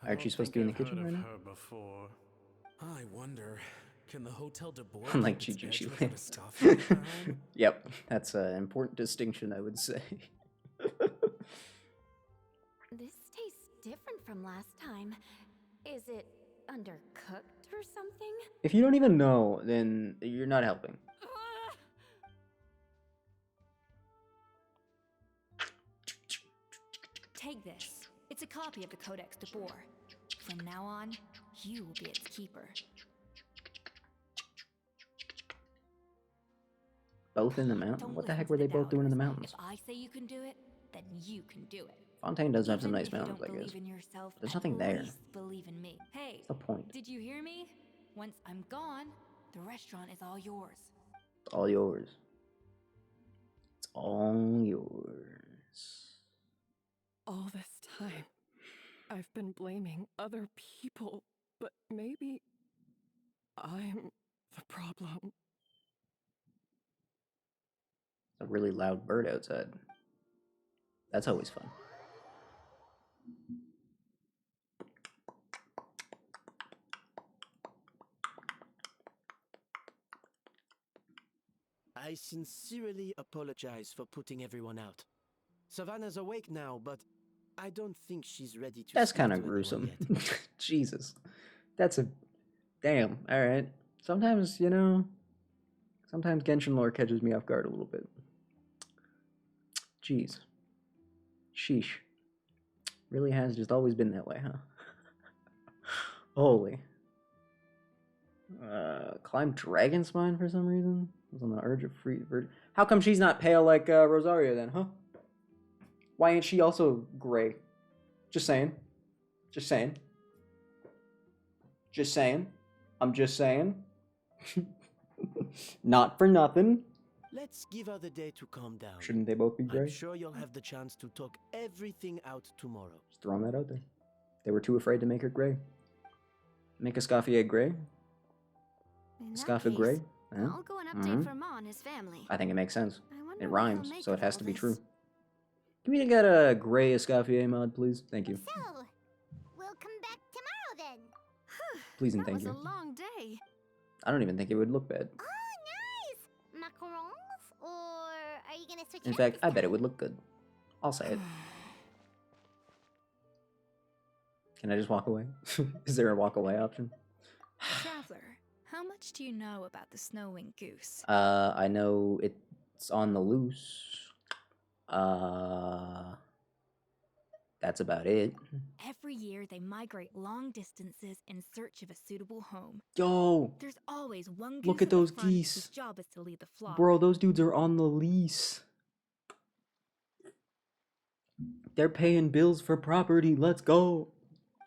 Aren't you supposed to be in the kitchen right now? Her before. I wonder, can the Hotel de Boer Unlike keep its Gigi, edge she without a wins. Escoffier crown? Yep, that's an important distinction, I would say. This tastes different from last time. Is it undercooked or something? If you don't even know, then you're not helping. Take this. It's a copy of the Codex de Boer. From now on, you will be its keeper. Both in the mountain? What the heck were they both doing in the mountains? If I say you can do it, then you can do it. Fontaine does have some Even nice if you mountains, don't I guess. believe in yourself, There's at nothing there. least believe in me. Hey, What's the point? did you hear me? Once I'm gone, the restaurant is all yours. It's all yours. It's all yours. All this time, I've been blaming other people, but maybe I'm the problem. A really loud bird outside. That's always fun. I sincerely apologize for putting everyone out. Savannah's awake now, but I don't think she's ready to. That's speak kind to of anyone gruesome. yet. Jesus. That's a... Damn. Alright. Sometimes, you know... Sometimes Genshin lore catches me off guard a little bit. Jeez. Sheesh. Really has just always been that way, huh? Holy. Climb Dragon Spine for some reason? Was on the urge of free... How come she's not pale like Rosario then, huh? Why ain't she also gray? Just saying. Just saying. Just saying. I'm just saying. Not for nothing. Let's give her the day to calm down. Shouldn't they both be I'm gray? sure you'll have the chance to talk everything out tomorrow. Just throwing that out there. They were too afraid to make her gray. Make Escoffier gray? In that Escoffier case, gray? Huh? I'll go and update for Ma and his family. I think it makes sense. I wonder It what he'll rhymes, make so it of has all to be this. true. Can we get a gray Escoffier mod, please? Thank you. So, we'll come back tomorrow then. Please and That thank was you. a long day. I don't even think it would look bad. Oh, nice! Macarons? Or are you gonna switch In it up fact, this I bet time? it would look good. I'll say it. Can I just walk away? Is there a walk away option? Traveler, how much do you know about the snow-winged goose? I know it's on the loose. That's about it. Every year, they migrate long distances in search of a suitable home. Yo! There's always one goose Look at the those front geese. whose job is to lead the flock. Bro, those dudes are on the lease. They're paying bills for property. Let's go.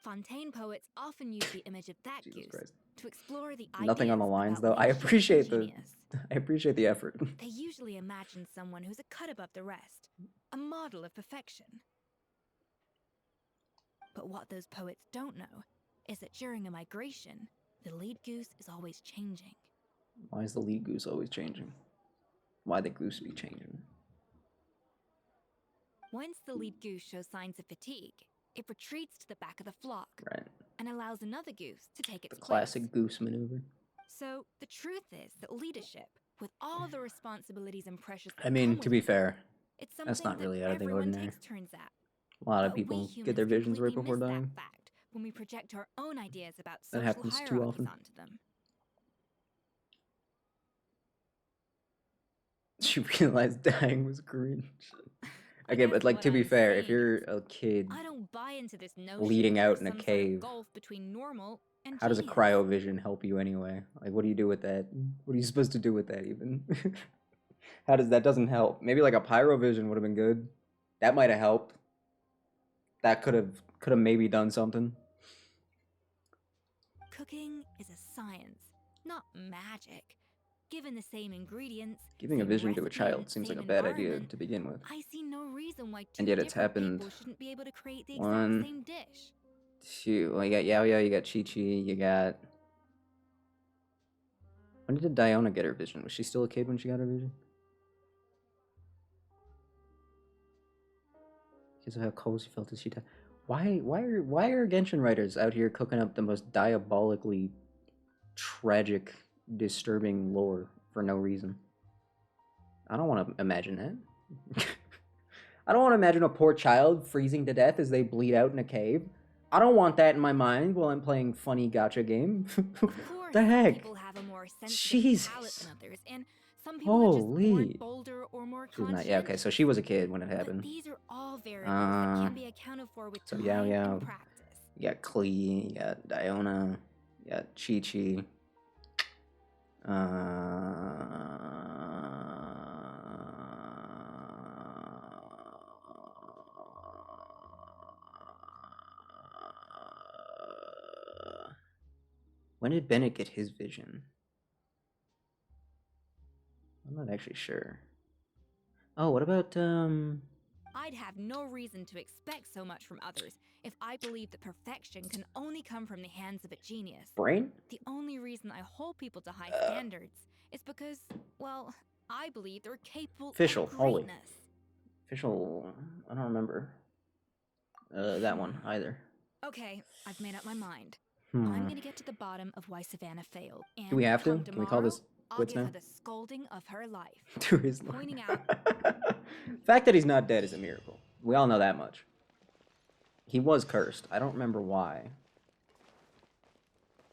Fontaine poets often use the image of that Jesus goose Christ. to explore the Nothing on the ideas lines about though. I leadership and appreciate the genius. I appreciate the effort. They usually imagine someone who's a cut above the rest, a model of perfection. But what those poets don't know is that during a migration, the lead goose is always changing. Why is the lead goose always changing? Why the goose be changing? Once the lead goose shows signs of fatigue, it retreats to the back of the flock Right. and allows another goose to take its The classic place. goose maneuver. So the truth is that leadership, with all the responsibilities and pressures that I mean, come to with be it, fair, it's that's something not really out of the everyone ordinary. takes turns at. A lot of But we people humans get their visions right completely before miss dying. that fact when we project our own ideas about That social happens too hierarchies often. onto them. She realized dying was cringe. Okay, but like what to be I'm fair, if saying you're a kid I don't buy into this notion leading that out there's in a some sort of cave, gulf between normal and how does a genius. cryovision help you anyway? Like, what do you do with that? What are you supposed to do with that even? How does that doesn't help? Maybe like a pyrovision would have been good. That might have helped. That could have maybe done something. Cooking is a science, not magic. Given the same ingredients, Giving a same vision to a recipe, child and seems like a same bad idea environment, to begin with. I see no reason why two And yet it's different happened people shouldn't be able to create the one, exact same dish. 2. Well, you got Yao Yao, you got Chi Chi, you got... When did Diona get her vision? Was she still a kid when she got her vision? Because of how cold she felt as she died. Why are Genshin writers out here cooking up the most diabolically tragic, disturbing lore for no reason? I don't want to imagine that. I don't want to imagine a poor child freezing to death as they bleed out in a cave. I don't want that in my mind while I'm playing funny gacha game. The heck? People have a more sensitive Jesus. palate than others, and some people are just born Holy. bolder or more She's not, conscious. yeah, okay, so she was a kid when it happened. These are all variables that can be accounted for with So time Yao Yao. and practice. You got Klee, you got Diona, you got Chi Chi. When did Bennett get his vision? I'm not actually sure. Oh, what about I'd have no reason to expect so much from others if I believed that perfection can only come from the hands of a genius. Brain? The only reason I hold people to high standards is because, well, I believe they're capable Fischl, of holy. greatness. Fischl? I don't remember that one either. Okay, I've made up my mind. Hmm. I'm gonna get to the bottom of why Savannah failed. And Do we have to? come Can we call this tomorrow, quits I'll now? give her the scolding of her life. To his life. Pointing out The fact that he's not dead is a miracle. We all know that much. He was cursed. I don't remember why.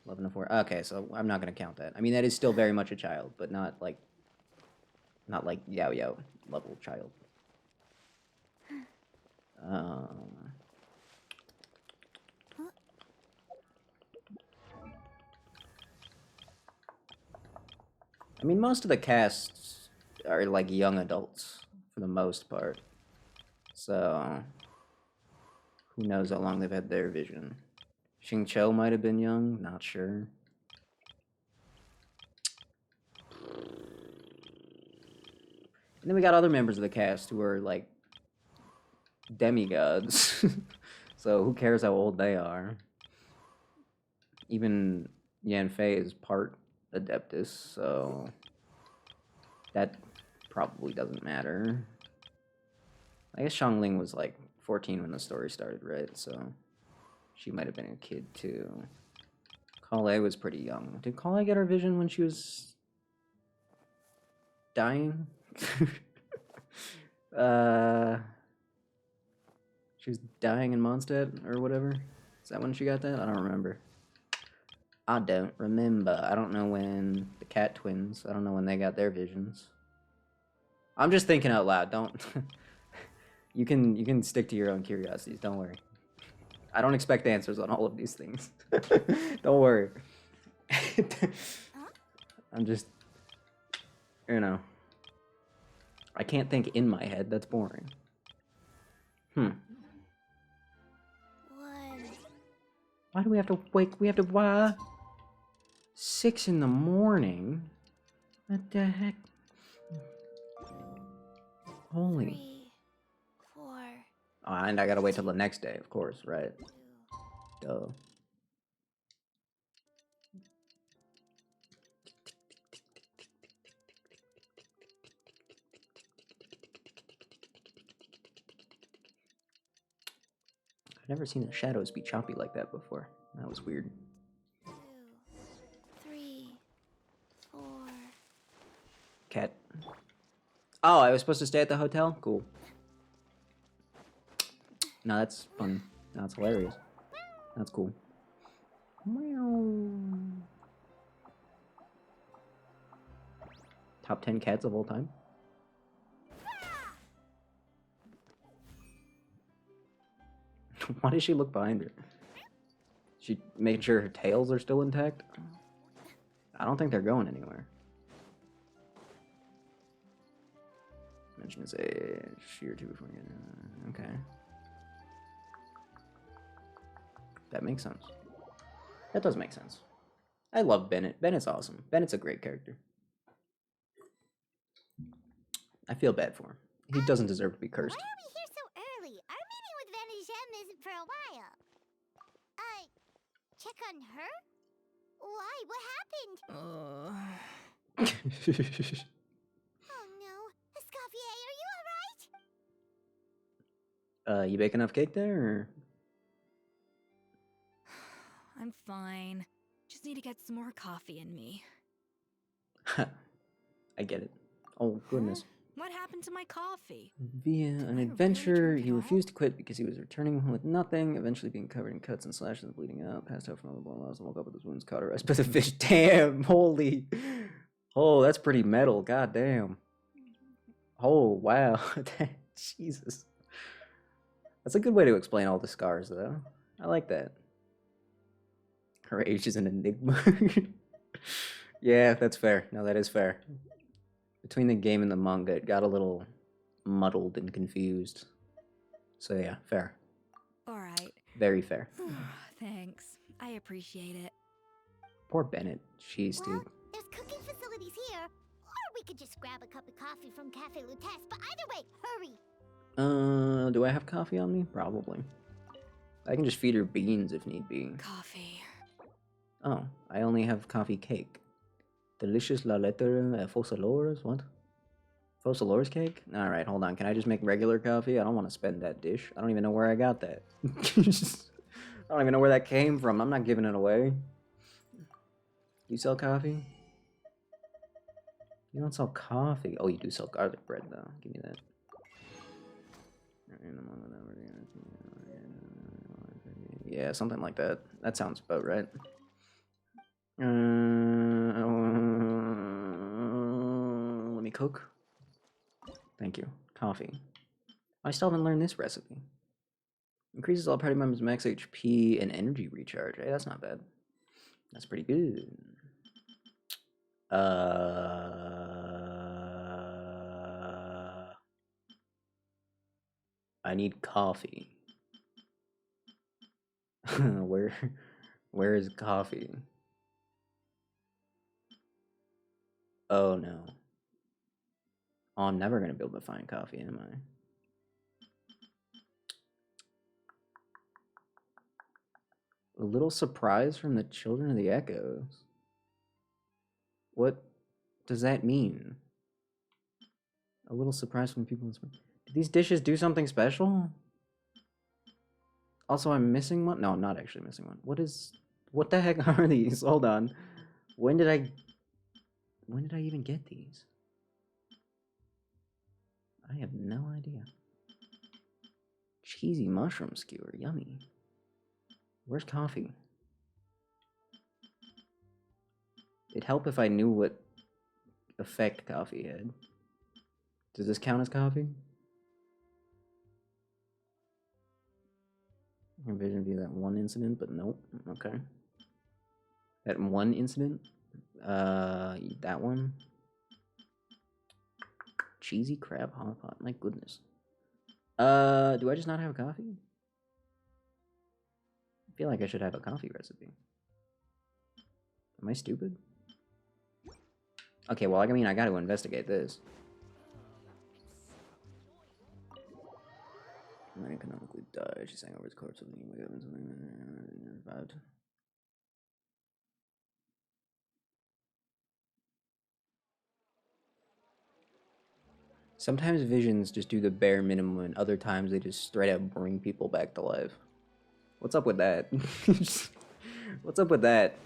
11 to 4. Okay, so I'm not going to count that. I mean, that is still very much a child, but not like Yao Yao level child. I mean, most of the casts are like young adults for the most part. So, who knows how long they've had their vision. Xingqiu might have been young, not sure. And then we got other members of the cast who are like demigods. So who cares how old they are? Even Yan Fei is part Adeptus, so that probably doesn't matter. I guess Xiangling was like 14 when the story started, right? So she might have been a kid too. Kale was pretty young. Did Kale get her vision when she was dying? She was dying in Mondstadt or whatever. Is that when she got that? I don't remember. I don't remember. I don't know when the cat twins, I don't know when they got their visions. I'm just thinking out loud. Don't you can stick to your own curiosities, don't worry. I don't expect answers on all of these things. Don't worry. I'm just, you know, I can't think in my head. That's boring. Why do we have to wake? We have to why? 6 in the morning? What the heck? Holy. 3, 4. Oh, and I gotta wait till the next day, of course, right? Duh. I've never seen the shadows be choppy like that before. That was weird. 2, 3, 4. Cat. Oh, I was supposed to stay at the hotel? Cool. No, that's fun. No, that's hilarious. That's cool. Top 10 cats of all time? Why does she look behind her? She making sure her tails are still intact? I don't think they're going anywhere. mention his age. Year or two before. Okay. That makes sense. That does make sense. I love Bennett. Bennett's awesome. Bennett's a great character. I feel bad for him. He doesn't deserve to be cursed. Why are we here so early? Our meeting with Vanagem isn't for a while. Check on her? Why? What happened? Oh no. Escoffier, are you alright? You bake enough cake there, or? I'm fine. Just need to get some more coffee in me. I get it. Oh, goodness. What happened to my coffee? Via an adventure, he refused to quit because he was returning home with nothing, eventually being covered in cuts and slashes and bleeding out, passed out from all the blood loss, and woke up with his wounds cauterized by the fish. Damn, holy. Oh, that's pretty metal, god damn. Oh, wow. Jesus. That's a good way to explain all the scars, though. I like that. Her age is an enigma. Yeah, that's fair. No, that is fair. Between the game and the manga, it got a little muddled and confused. So yeah, fair. Alright. Very fair. Thanks. I appreciate it. Poor Bennett. Jeez, dude. There's cooking facilities here. Or we could just grab a cup of coffee from Cafe Lutece, but either way, hurry! Do I have coffee on me? Probably. I can just feed her beans if need be. Coffee. Oh, I only have coffee cake. Delicious la lettre Fossalores? What? Fossalores cake? Alright, hold on. Can I just make regular coffee? I don't want to spend that dish. I don't even know where I got that. I don't even know where that came from. I'm not giving it away. You sell coffee? You don't sell coffee. Oh, you do sell garlic bread, though. Give me that. Yeah, something like that. That sounds about right. Let me cook. Thank you. Coffee. I still haven't learned this recipe. Increases all party members' max HP and energy recharge. Hey, that's not bad. That's pretty good. I need coffee. Where is coffee? Oh no. Oh, I'm never gonna be able to find coffee, am I? A little surprise from the Children of the Echoes. What does that mean? A little surprise from people in Spring. Did these dishes do something special? Also, I'm missing one? No, I'm not actually missing one. What the heck are these? Hold on. When did I even get these? I have no idea. Cheesy mushroom skewer, yummy. Where's coffee? It'd help if I knew what effect coffee had. Does this count as coffee? Envision be that one incident, but nope. Okay. That one incident? That one? Cheesy crab hot pot. My goodness. Do I just not have coffee? I feel like I should have a coffee recipe. Am I stupid? Okay, well, I mean, I gotta investigate this. Might economically die. She sang over his corpse with something revived. Sometimes visions just do the bare minimum, and other times they just straight up bring people back to life. What's up with that? What's up with that?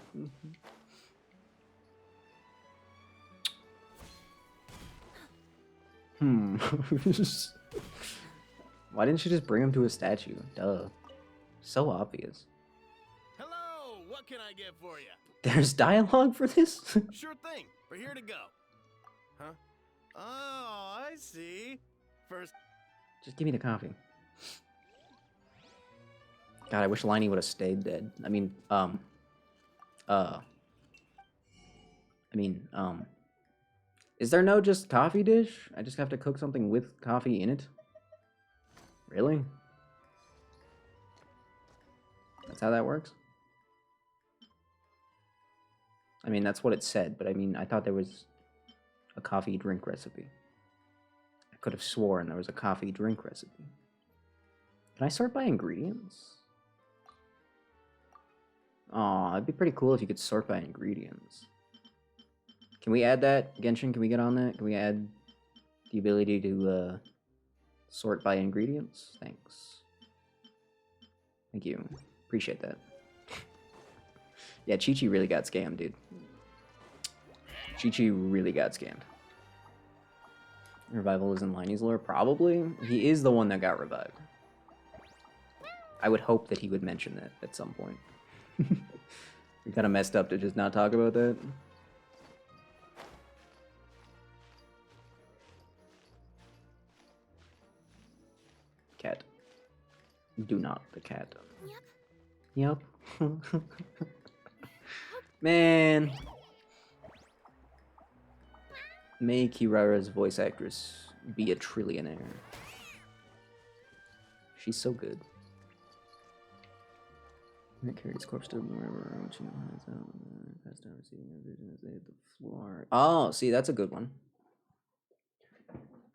Why didn't she just bring him to a statue? Duh. So obvious. Hello, what can I get for you? There's dialogue for this? Sure thing. We're here to go. Huh? Oh, I see. First, Just give me the coffee. God, I wish Liney would have stayed dead. Is there no just coffee dish? I just have to cook something with coffee in it? Really? That's how that works? I mean, that's what it said, but I mean, I thought there was a coffee drink recipe. I could have sworn there was a coffee drink recipe. Can I sort by ingredients? Aw, it'd be pretty cool if you could sort by ingredients. Can we add that? Genshin, can we get on that? Can we add the ability to sort by ingredients? Thanks. Thank you. Appreciate that. Yeah, Chi-Chi really got scammed, dude. Chi-Chi really got scammed. Revival is in Liney's lore? Probably. He is the one that got revived. I would hope that he would mention that at some point. We kind of messed up to just not talk about that. Cat. Do not the cat. Yep. Man. May Kirara's voice actress be a trillionaire. She's so good. That carries corpse to wherever she hides out. Passed down receiving a vision as they hit the floor. Oh, see, that's a good one.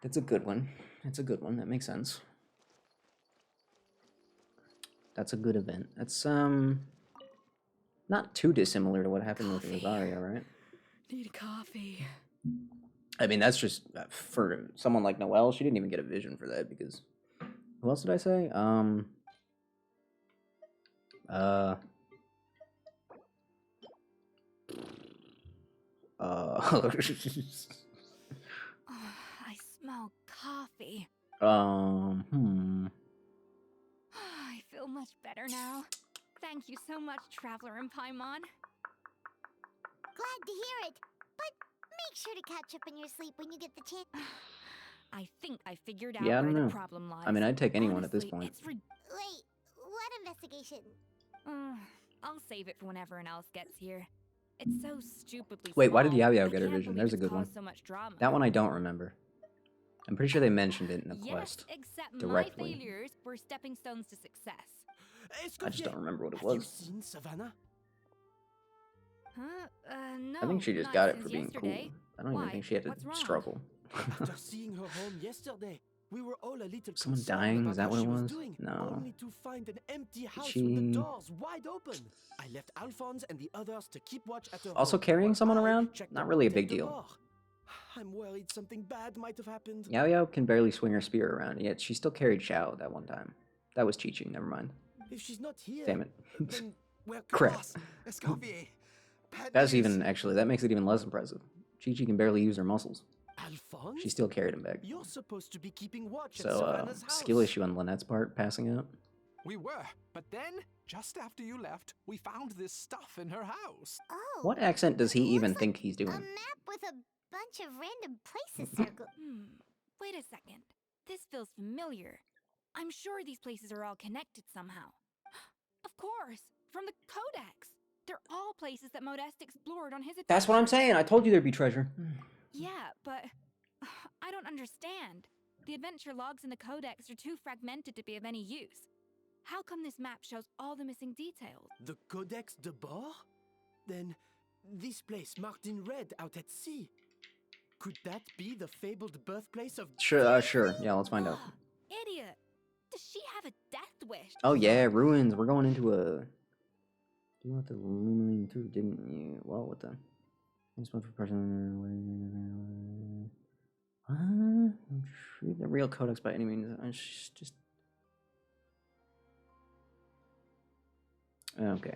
That's a good one. That's a good one. That makes sense. That's a good event. That's not too dissimilar to what happened with Rosaria, right? Need coffee. I mean, that's just for someone like Noelle. She didn't even get a vision for that because who else did I say? I smell coffee. Hmm. I feel much better now. Thank you so much, Traveler and Paimon. Glad to hear it. But make sure to catch up in your sleep when you get the chance. I think I figured out Yeah, I where don't know. the problem lies. I mean, I'd take anyone at this Honestly, point. It's Wait, what investigation? I'll save it for when everyone else gets here. It's so stupidly Wait, why did small. Yao Yao I get her can't vision? believe There's a it's good one. caused so much drama. That one I don't remember. I'm pretty sure they mentioned it in the quest Yes, except directly. my failures were stepping stones to success. I just don't remember what it Have you was. seen Savannah? Huh? No. I think she just not got it since for being yesterday. cool. I don't even Why? think she had to What's wrong? struggle. After seeing her home yesterday, we were all a little Someone concerned dying? about Is that how what it she was was? doing, No. only to find an empty house she- with the doors wide open. I left Alphonse and the others to keep watch at her Also home, carrying while someone I around? checked Not the really a hotel big de deal. bord. I'm worried something bad might have happened. Yao Yao can barely swing her spear around, yet she still carried Xiao that one time. That was Chi-Chi, never mind. If she's not here, Damn it. then where could Crap. Escoffier. Bad That's news. even, actually, that makes it even less impressive. Chi-Chi can barely use her muscles. Alphonse? She still carried him back. You're supposed to be keeping watch at So, Savannah's house. skill issue on Lynette's part, passing out. We were, but then, just after you left, we found this stuff in her house. Oh. What accent does he even looks think he's A doing? map with a bunch of random places circled. Wait a second. This feels familiar. I'm sure these places are all connected somehow. Of course, from the Codex. They're all places that Modeste explored on his adventure. That's what I'm saying. I told you there'd be treasure. Yeah, but I don't understand. The adventure logs in the Codex are too fragmented to be of any use. How come this map shows all the missing details? The Codex de Bord? Then this place marked in red out at sea. Could that be the fabled birthplace of... Sure. Yeah, let's find out. Idiot! Does she have a death wish? Oh yeah, ruins. We're going into a... You went the illuminating through, didn't you? Well, what the... For person... Read the real codex by any means. Just... Okay.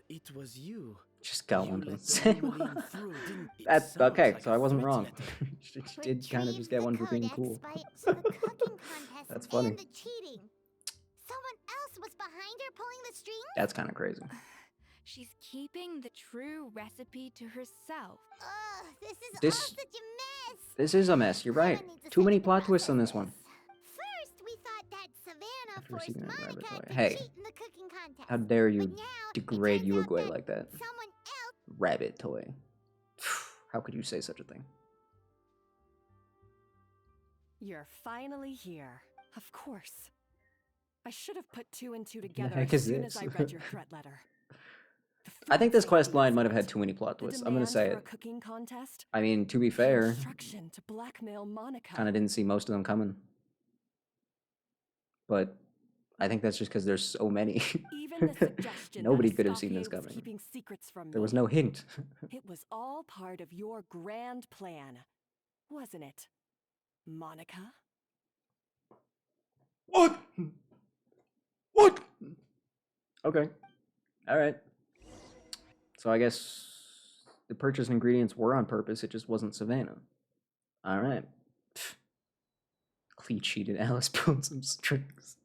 It was you. Just got You one. let the Illuminating through, didn't it? That's Sounds okay, like so a I wasn't threat wrong. letter. She did kind of just get one for being cool. So the cooking contest That's funny. and the cheating. Someone else was behind her pulling the strings? That's kind of crazy. She's keeping the true recipe to herself. Ugh, this is This- all such a mess. This is a mess. You're right. Too many plot twists on this one. First, we thought that Savannah After forced receiving that rabbit Monica toy. to Hey, cheat in the cooking contest. how dare But you now degrade it turns out Uruguay that like that? Someone else. Rabbit toy. How could you say such a thing? You're finally here. Of course. I should have put 2 and 2 the together heck as is soon this? as I read your threat letter. I think this food quest safety line might have had incident, too many plot the twists. I'm gonna demand say for a it. cooking contest, I mean, to be the fair, instruction to blackmail Monica. kind of didn't see most of them coming. But I think that's just because there's so many. Even the suggestion Nobody that could have seen this Escoffier was coming. keeping secrets from There was me. no hint. It was all part of your grand plan, wasn't it, Monica? What? What? Okay. All right. So I guess the purchased ingredients were on purpose. It just wasn't Savannah. All right. Clee cheated Alice pulled some strings.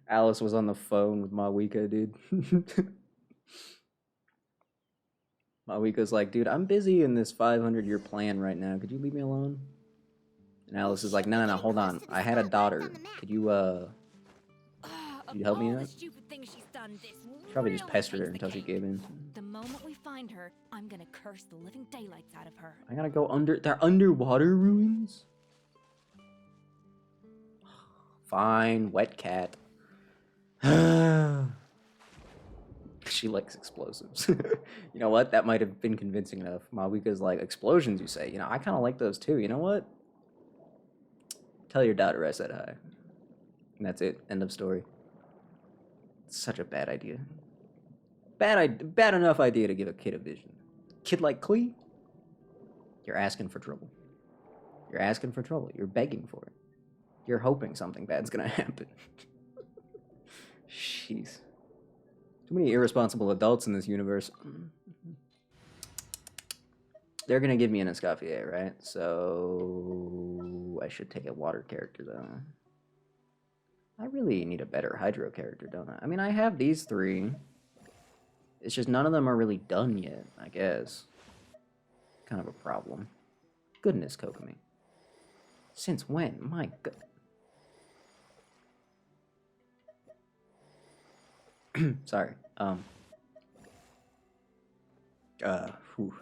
Alice was on the phone with Mawika, dude. Mawika's like, dude, I'm busy in this 500-year plan right now. Could you leave me alone? And Alice is like, no, hold on. I had a daughter. Could you help me out? Probably just pestered her until she gave in. The moment we find her, I'm gonna curse the living daylights out of her. I gotta go under. They're underwater ruins? Fine, wet cat. She likes explosives. You know what? That might have been convincing enough. Mawika's like, explosions, you say? You know, I kind of like those too. You know what? Tell your daughter I said hi. And that's it. End of story. Such a bad idea. Bad enough idea to give a kid a vision. Kid like Clee? You're asking for trouble. You're asking for trouble. You're begging for it. You're hoping something bad's gonna happen. Jeez. Too many irresponsible adults in this universe. They're gonna give me an Escoffier, right? So I should take a water character though. I really need a better Hydro character, don't I? I mean, I have these 3. It's just none of them are really done yet, I guess. Kind of a problem. Goodness, Kokomi. Since when? My god. Sorry. Whew.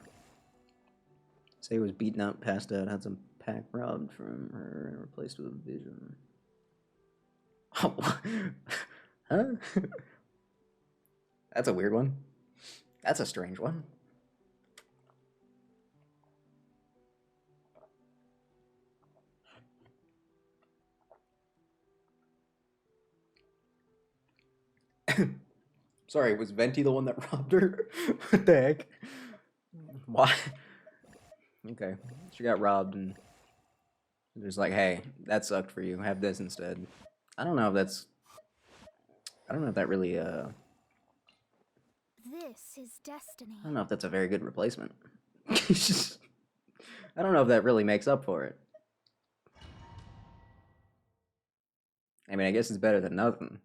Say it was beaten up, passed out, had some pack robbed from her and replaced with a vision. Oh, huh? That's a weird one. That's a strange one. Sorry, was Venti the one that robbed her? What the heck? Why? Okay, she got robbed and just like, hey, that sucked for you. Have this instead. I don't know if that's... I don't know if that really, This is destiny. I don't know if that's a very good replacement. I don't know if that really makes up for it. I mean, I guess it's better than nothing.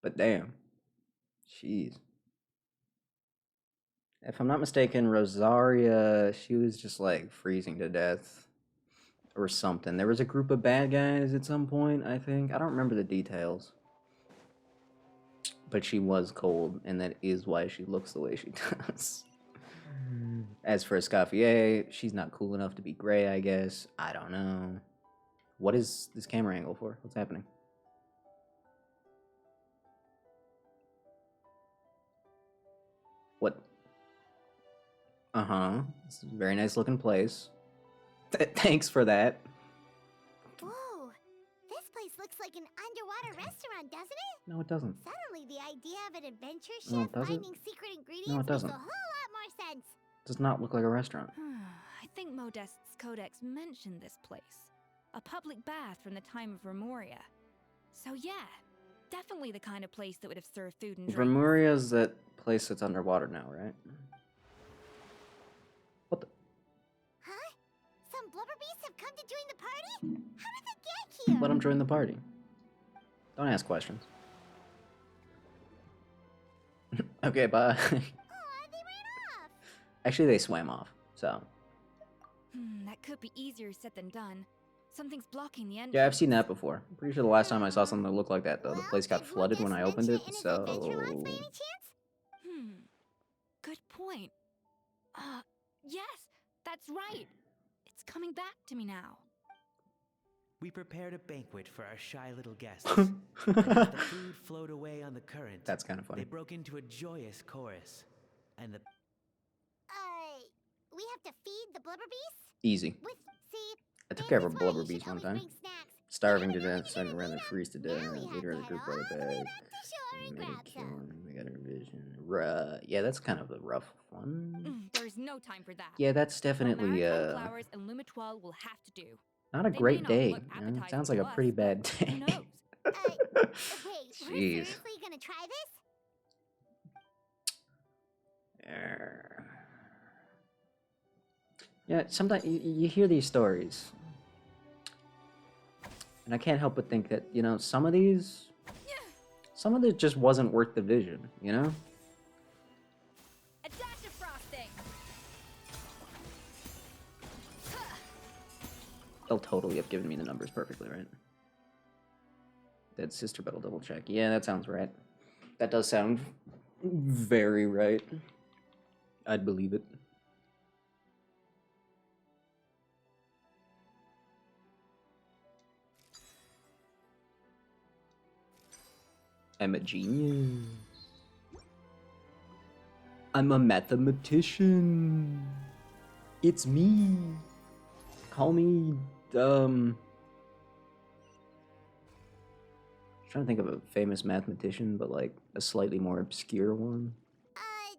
But damn. Jeez. If I'm not mistaken, Rosaria, she was just like freezing to death. Or something. There was a group of bad guys at some point, I think. I don't remember the details. But she was cold, and that is why she looks the way she does. As for Escoffier, she's not cool enough to be gray, I guess. I don't know. What is this camera angle for? What's happening? What? Uh-huh. It's a very nice looking place. Thanks for that. Whoa, this place looks like an underwater restaurant, doesn't it? No, it doesn't. Suddenly, the idea of an adventure chef No, it doesn't. finding secret ingredients No, it doesn't. makes a whole lot more sense. Does not look like a restaurant. I think Modest's codex mentioned this place. A public bath from the time of Remoria. So yeah, definitely the kind of place that would have served food and drink. Vermuria's that place that's underwater now, right? What the? Huh? Some blubber beasts have come to join the party? How did they get here? Let them join the party. Don't ask questions. Okay, bye. Aw, they ran off. Actually, they swam off, so. That could be easier said than done. Something's blocking the entrance. Yeah, I've seen that before. I'm pretty sure the last time I saw something that looked like that, though, the place got flooded when I opened it, so. Good point. Yes, that's right. It's coming back to me now. we prepared a banquet for our shy little guests. And as the food flowed away on the current, That's kind of funny. they broke into a joyous chorus. And the We have to feed the blubber beasts? Easy. See, I took care of a that's why blubber you should beast one always time. bring snacks. Starving to death, so I'd rather freeze to death. Now we have Leader of to the group head brought all the way it back. back to shore and Made grab it some. killing. We got a vision. Yeah, that's kind of a rough one. There's no time for that. Yeah, that's definitely Marine flowers and Lumitoile will have to do. not a They may great not day. look You know? appetizing Sounds like to a pretty us, bad but day. who knows? Wait, we're Jeez. seriously gonna try this? Yeah, sometimes you hear these stories, and I can't help but think that, you know, some of it just wasn't worth the vision, you know? A dash of frosting. They'll totally have given me the numbers perfectly, right? Dead sister, but I'll double check. Yeah, that sounds right. That does sound very right. I'd believe it. I'm a genius. I'm a mathematician. It's me. Call me, trying to think of a famous mathematician, but like a slightly more obscure one.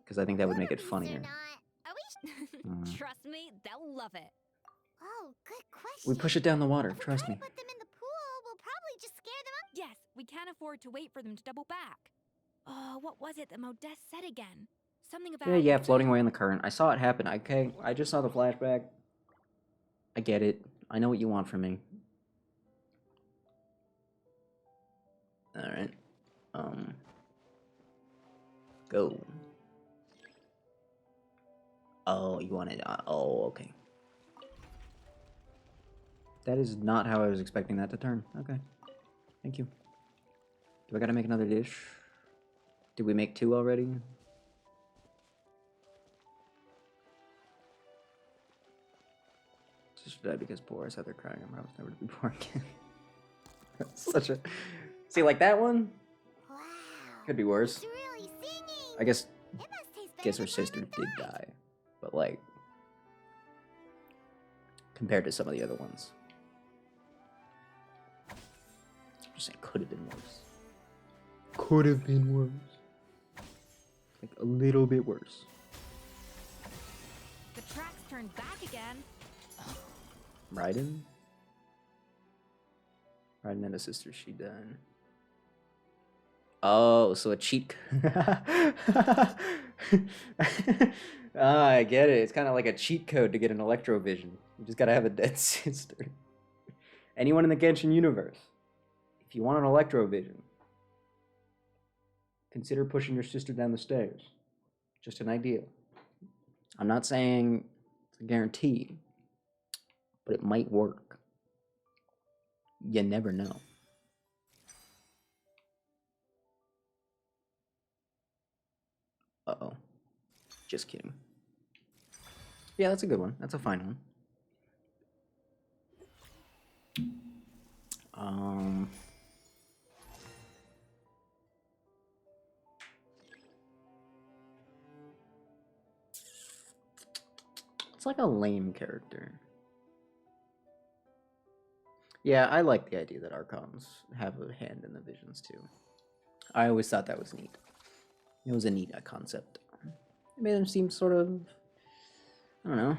Because I think that would make it funnier. Trust me, they'll love it. Oh, good question. We push it down the water, trust me. Put them in the pool, we'll probably just scare them up. Yes, we can't afford to wait for them to double back. Oh, what was it that Modeste said again? Something about... Yeah, floating away in the current. I saw it happen, okay? I just saw the flashback. I get it. I know what you want from me. Alright. Go. Oh, you want it? Oh, okay. That is not how I was expecting that to turn. Okay. Thank you. Do I gotta make another dish? Did we make 2 already? Just died because poor I sat there crying. I promised never to be poor again. That's such a... See, like that one? Wow. Could be worse. It's really singing. I guess... It must taste better Guess her than sister Carmen did thought. die. But like... Compared to some of the other ones. I'm just saying, could have been worse. Could have been worse. Like, a little bit worse. The tracks turned back again. Raiden? Raiden and a sister, she died. Oh, so a cheat. I get it. It's kind of like a cheat code to get an Electrovision. You just gotta have a dead sister. Anyone in the Genshin universe, if you want an Electrovision, consider pushing your sister down the stairs. Just an idea. I'm not saying it's a guarantee, but it might work. You never know. Uh-oh. Just kidding. Yeah, that's a good one. That's a fine one. It's like a lame character. Yeah, I like the idea that Archons have a hand in the visions too. I always thought that was neat. It was a neat concept. It made them seem sort of... I don't know.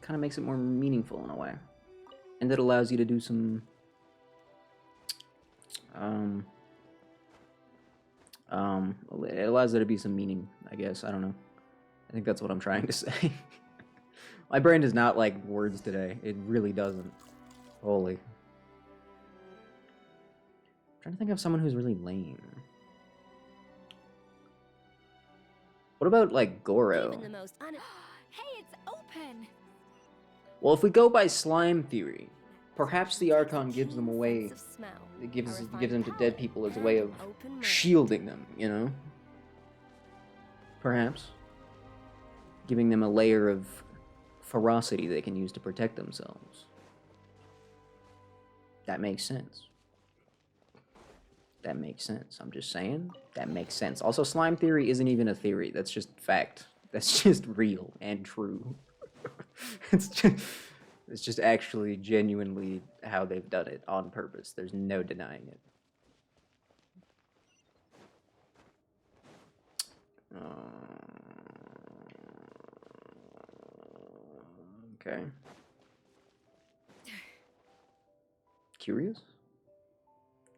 Kind of makes it more meaningful in a way. And it allows you to do some... it allows there to be some meaning, I guess. I don't know. I think that's what I'm trying to say. My brain does not like words today. It really doesn't. Holy. I'm trying to think of someone who's really lame. What about, like, Goro? Even the most Hey, it's open! Well, if we go by slime theory, perhaps the Archon gives them away. sense of smell. It gives A refined them to dead people as a palate, way and of an open mind. shielding them, you know? Perhaps. Giving them a layer of ferocity they can use to protect themselves. That makes sense. That makes sense. I'm just saying, that makes sense. Also, slime theory isn't even a theory. That's just fact. That's just real and true. It's just actually genuinely how they've done it on purpose. There's no denying it. Okay. Curious?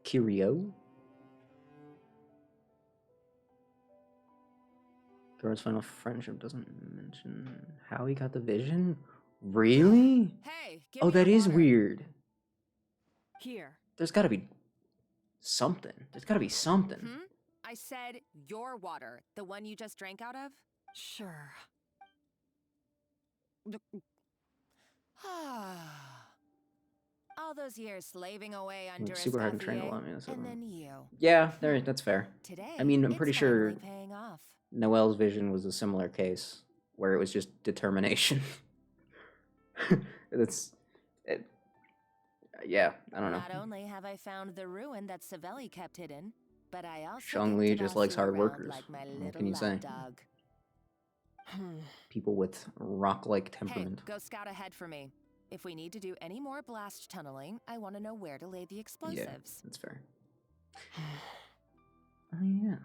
Curio? Girl's final friendship doesn't mention how he got the vision? Really? Hey, oh, that is weird. Here. There's gotta be something. There's gotta be something. I said your water, the one you just drank out of? Sure. All those years slaving away under Super hard and trained a Escoffier, lot, man, so- and then you. Yeah, that's fair. Today, I mean, I'm it's pretty sure finally paying off. Noelle's vision was a similar case where it was just determination. Yeah, I don't know. Not only have I found the ruin that Savelli kept hidden, but I also Zhongli get to just boss likes you hard around workers. like my What little can you say? lapdog. People with rock-like Hey, temperament. go scout ahead for me. If we need to do any more blast tunneling, I want to know where to lay the Yeah, explosives. that's fair. Oh yeah.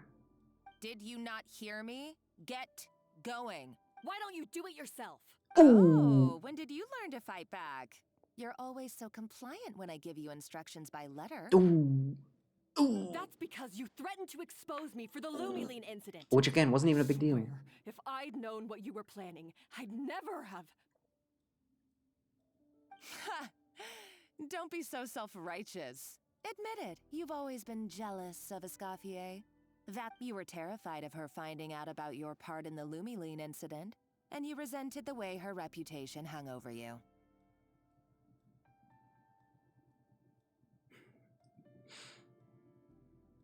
Did you not hear me? Get going. Why don't you do it yourself? Oh, when did you learn to fight back? You're always so compliant when I give you instructions by letter. Ooh. That's because you threatened to expose me for the Lumiline incident. Which again wasn't even a big deal. If I'd known what you were planning, I'd never have. Ha! Don't be so self-righteous. Admit it, you've always been jealous of Escoffier. That you were terrified of her finding out about your part in the Lumiline incident, and you resented the way her reputation hung over you.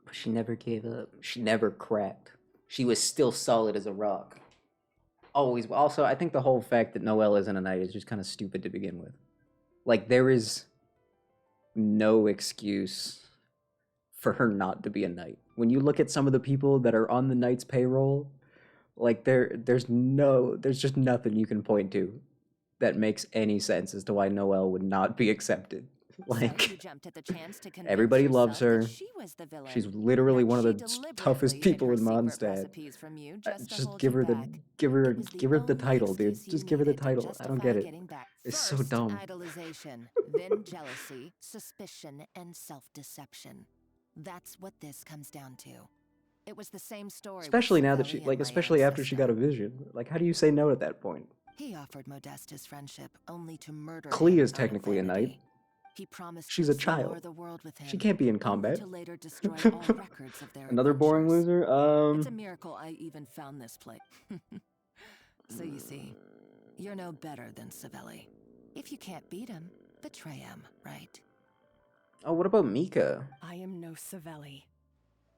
But she never gave up. She never cracked. She was still solid as a rock. Always. Also, I think the whole fact that Noelle isn't a knight is just kind of stupid to begin with. Like, there is no excuse for her not to be a knight. When you look at some of the people that are on the knight's payroll, like, there's just nothing you can point to that makes any sense as to why Noelle would not be accepted. Like, you jumped at the chance to convince everybody loves yourself her. that she was the villain. She's literally one of the She toughest deliberately hid people her in secret Mondstadt. recipes from you just to Just hold give you her the back. give her It was give her the only title, dude. excuse Just you give her the needed to title. I don't get justify it. getting back. It's so First, dumb. idolization, then jealousy, suspicion, and self-deception. That's what this comes down to. It was the same story. with Especially now that Savelli she and like, my especially after she ancestor. got a vision. Like, how do you say no at that point? He offered Modestus friendship only to murder Clea him is out of technically a vanity. knight. He promised She's to a child. explore the world with him, She can't be in only combat. to later destroy all records of their Another boring adventures. loser. It's a miracle I even found this place. So you see, you're no better than Savelli. If you can't beat him, betray him, right? Oh, what about Mika? I am no Savelli.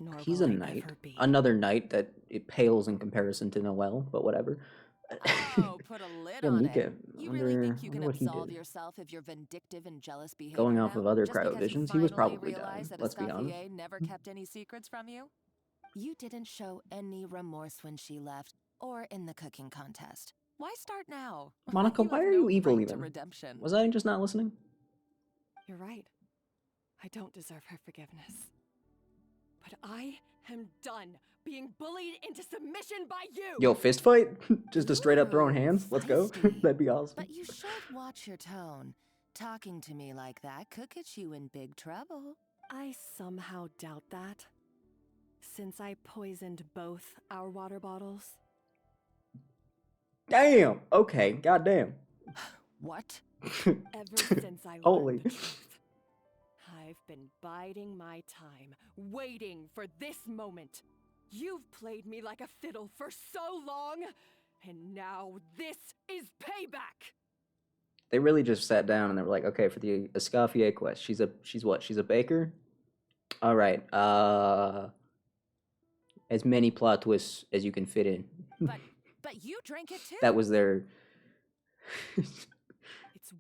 Nor He's will a I knight. ever be. Another knight that it pales in comparison to Noelle, but whatever. Oh, put a lid Yeah, on Mika. it. You really think you can wonder what he absolve did. yourself of your vindictive and jealous behavior Going off now, of other just because you cryovisions, he was finally probably dying. realized that Let's be honest. Escoffier never kept any secrets from you? You didn't show any remorse when she left, or in the cooking contest. Why start now? Monica, You why have are no you evil right to even? redemption. Was I just not listening? You're right. I don't deserve her forgiveness. But I am done being bullied into submission by you! Yo, fist fight? Just a straight up throwing hands? Let's go. That'd be awesome. But you should watch your tone. Talking to me like that could get you in big trouble. I somehow doubt that. Since I poisoned both our water bottles. Damn. Okay. Goddamn. What? Ever since I Holy. learned the truth, I've been biding my time, waiting for this moment. You've played me like a fiddle for so long, and now this is payback. They really just sat down and they were like, okay, for the Escoffier quest, she's what? She's a baker? All right. As many plot twists as you can fit in. But you drank it too. That was their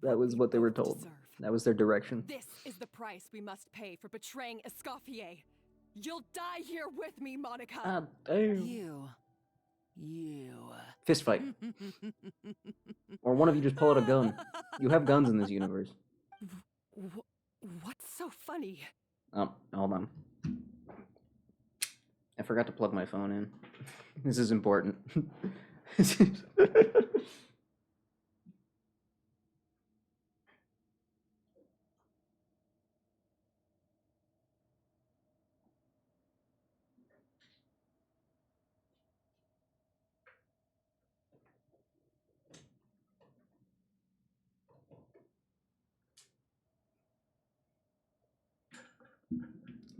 That was what they were told. That was their direction. This is the price we must pay for betraying Escoffier. You'll die here with me, Monica. Ah, damn. You. Fist fight. Or one of you just pull out a gun. You have guns in this universe. What's so funny? Oh, hold on. I forgot to plug my phone in. This is important.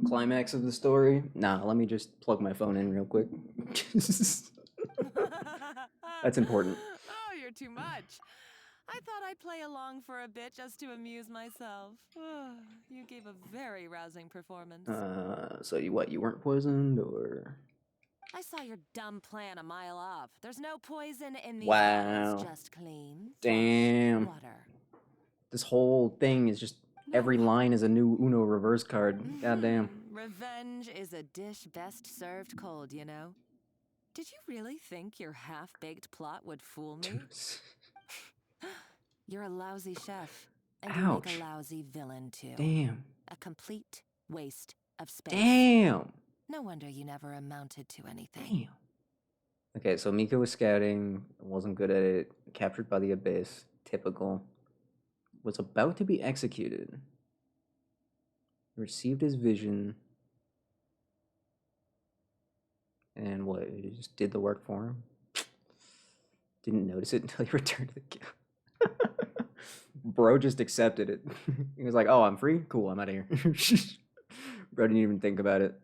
Climax of the story? Nah, let me just plug my phone in real quick. That's important. Oh, you're too much. I thought I'd play along for a bit just to amuse myself. You gave a very rousing performance. So you weren't poisoned, or? I saw your dumb plan a mile off. There's no poison in these Wow. eyes, just clean, Damn. water. This whole thing is just, every line is a new Uno reverse card. Goddamn. Revenge is a dish best served cold, you know? Did you really think your half-baked plot would fool me? You're a lousy chef. And you make Ouch. a lousy villain, too. Damn. A complete waste of space. Damn. No wonder you never amounted to anything. Damn. Okay, so Mika was scouting, wasn't good at it, captured by the Abyss, typical. Was about to be executed. Received his vision. And what, he just did the work for him? Didn't notice it until he returned to the camp. Bro just accepted it. He was like, oh, I'm free? Cool, I'm out of here. Bro didn't even think about it.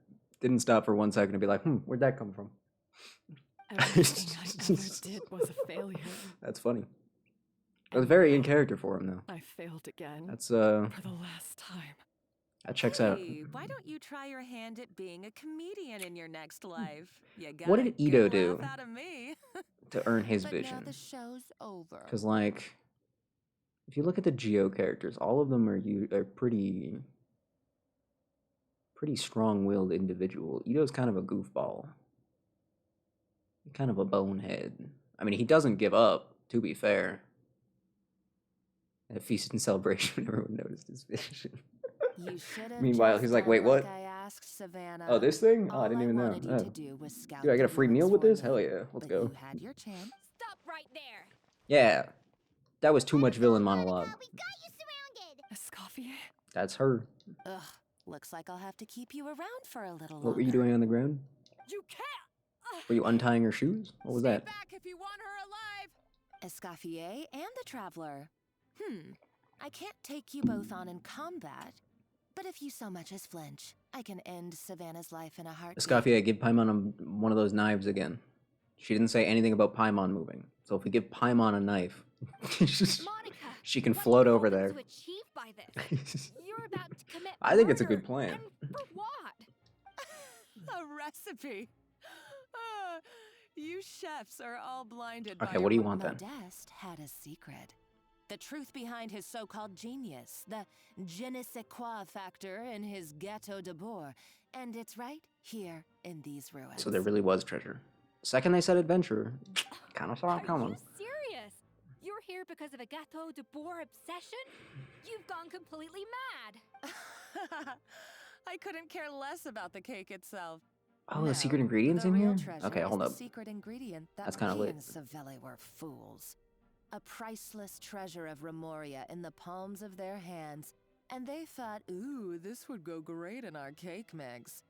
Didn't stop for 1 second to be like, where'd that come from? Everything I ever did was a failure. That's funny. It was very in character for him, though. I failed again. That's, for the last time. That checks out. Hey, why don't you try your hand at being a comedian in your next life? You got What a did good Ito laugh do out of me. to earn his But now vision? the show's over. Because, like, if you look at the Geo characters, all of them are pretty strong-willed individual. Ito's kind of a goofball. Kind of a bonehead. I mean, he doesn't give up, to be fair. At a feast and celebration, everyone noticed his vision. You should've Meanwhile, just he's like, done wait, what? I asked Savannah. Oh, this thing? Oh, I All didn't even know. wanted you Oh. to do was scout Dude, I get a the free ruins meal with for this? me. Hell yeah, let's But go. You had your chance. Stop right there. Yeah. That was too much villain monologue. Escoffier? That's her. Ugh, looks like I'll have to keep you around for a little What were you longer. doing on the ground? You can't! Were you untying her shoes? What was that? Back if you want her alive. Escoffier and the Traveler. I can't take you both on in combat, but if you so much as flinch, I can end Savannah's life in a heartbeat. Escoffier, give Paimon one of those knives again. She didn't say anything about Paimon moving. So if we give Paimon a knife, she can float over there. To achieve by this, you're about to commit. I think it's a murder. good plan. And for what? A recipe. You chefs are all blinded by Okay, what do your you want then? Modeste had a secret. The truth behind his so-called genius, the je ne sais quoi factor in his Gâteau de Bourg, and it's right here in these ruins. So there really was treasure. Second they said adventurer, kind of saw it Are coming. you serious? You're here because of a Gâteau de Bourg obsession? You've gone completely mad. I couldn't care less about the cake itself. Oh, the secret ingredients the in real here? treasure Okay, is hold the up. secret ingredient that That's kinda we lit. in Savelli were fools. A priceless treasure of Remoria in the palms of their hands, and they thought, ooh, this would go great in our cake mix.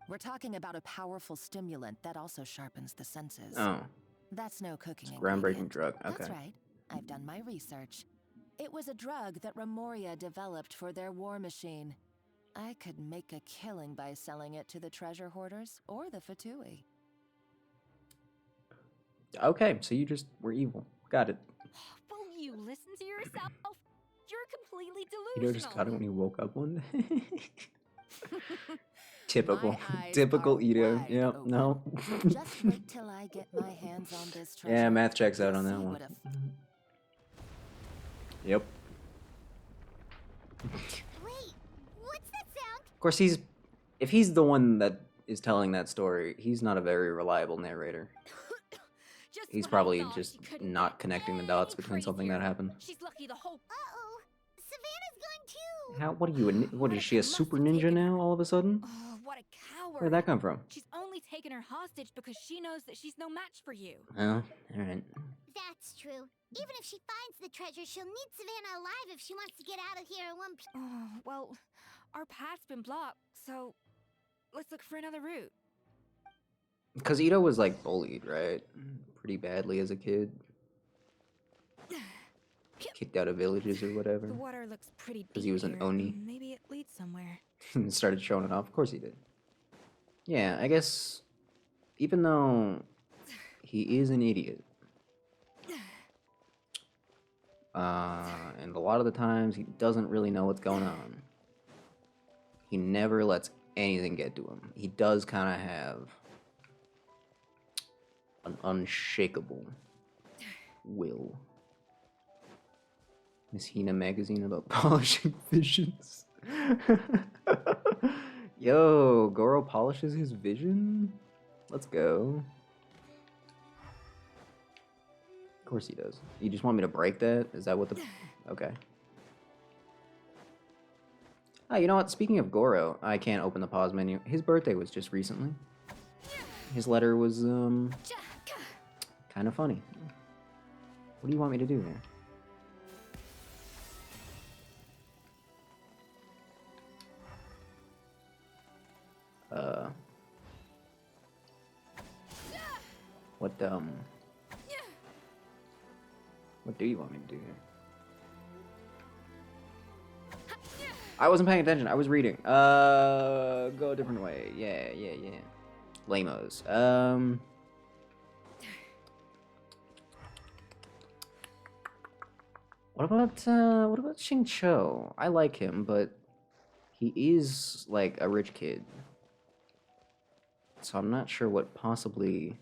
We're talking about a powerful stimulant that also sharpens the senses. Oh, That's no cooking groundbreaking ingredient. drug. Okay. That's right. I've done my research. It was a drug that Remoria developed for their war machine. I could make a killing by selling it to the treasure hoarders or the Fatui. Okay, so you just were evil. Got it. Will you listen to yourself? You're completely You delusional. just got it when you woke up one day. Typical. My eyes Typical are Ito. wide Yep, open. no. Just wait till I get my hands on this treasure. Yeah, math checks out You'll on that see one. what a Yep. Wait, what's that sound? Of course, if he's the one that is telling that story, he's not a very reliable narrator. He's probably just not connecting the dots between something that happened. She's lucky the whole. Uh-oh, Savannah's gone too. How? What are you? What is she? A super ninja now? All of a sudden? Oh, what a coward! Where'd that come from? She's only taken her hostage because she knows that she's no match for you. Oh, all right. That's true. Even if she finds the treasure, she'll need Savannah alive if she wants to get out of here in one piece. Oh, well, our path's been blocked, so let's look for another route. Because Ito was like bullied, right? Pretty badly as a kid. Kicked out of villages or whatever. The water looks pretty because he was an here. Oni. Maybe it leads somewhere. And started showing it off. Of course he did. Yeah, I guess even though he is an idiot, and a lot of the times he doesn't really know what's going on, he never lets anything get to him. He does kind of have an unshakable will. Miss Hina magazine about polishing visions. Yo, Goro polishes his vision? Let's go. Of course he does. You just want me to break that? Is that what the... Okay. Ah, you know what? Speaking of Goro, I can't open the pause menu. His birthday was just recently. His letter was, kind of funny. What do you want me to do here? What do you want me to do here? I wasn't paying attention. I was reading. Go a different way. Yeah. Lamos. What about Xingqiu? I like him, but he is like a rich kid. So I'm not sure what possibly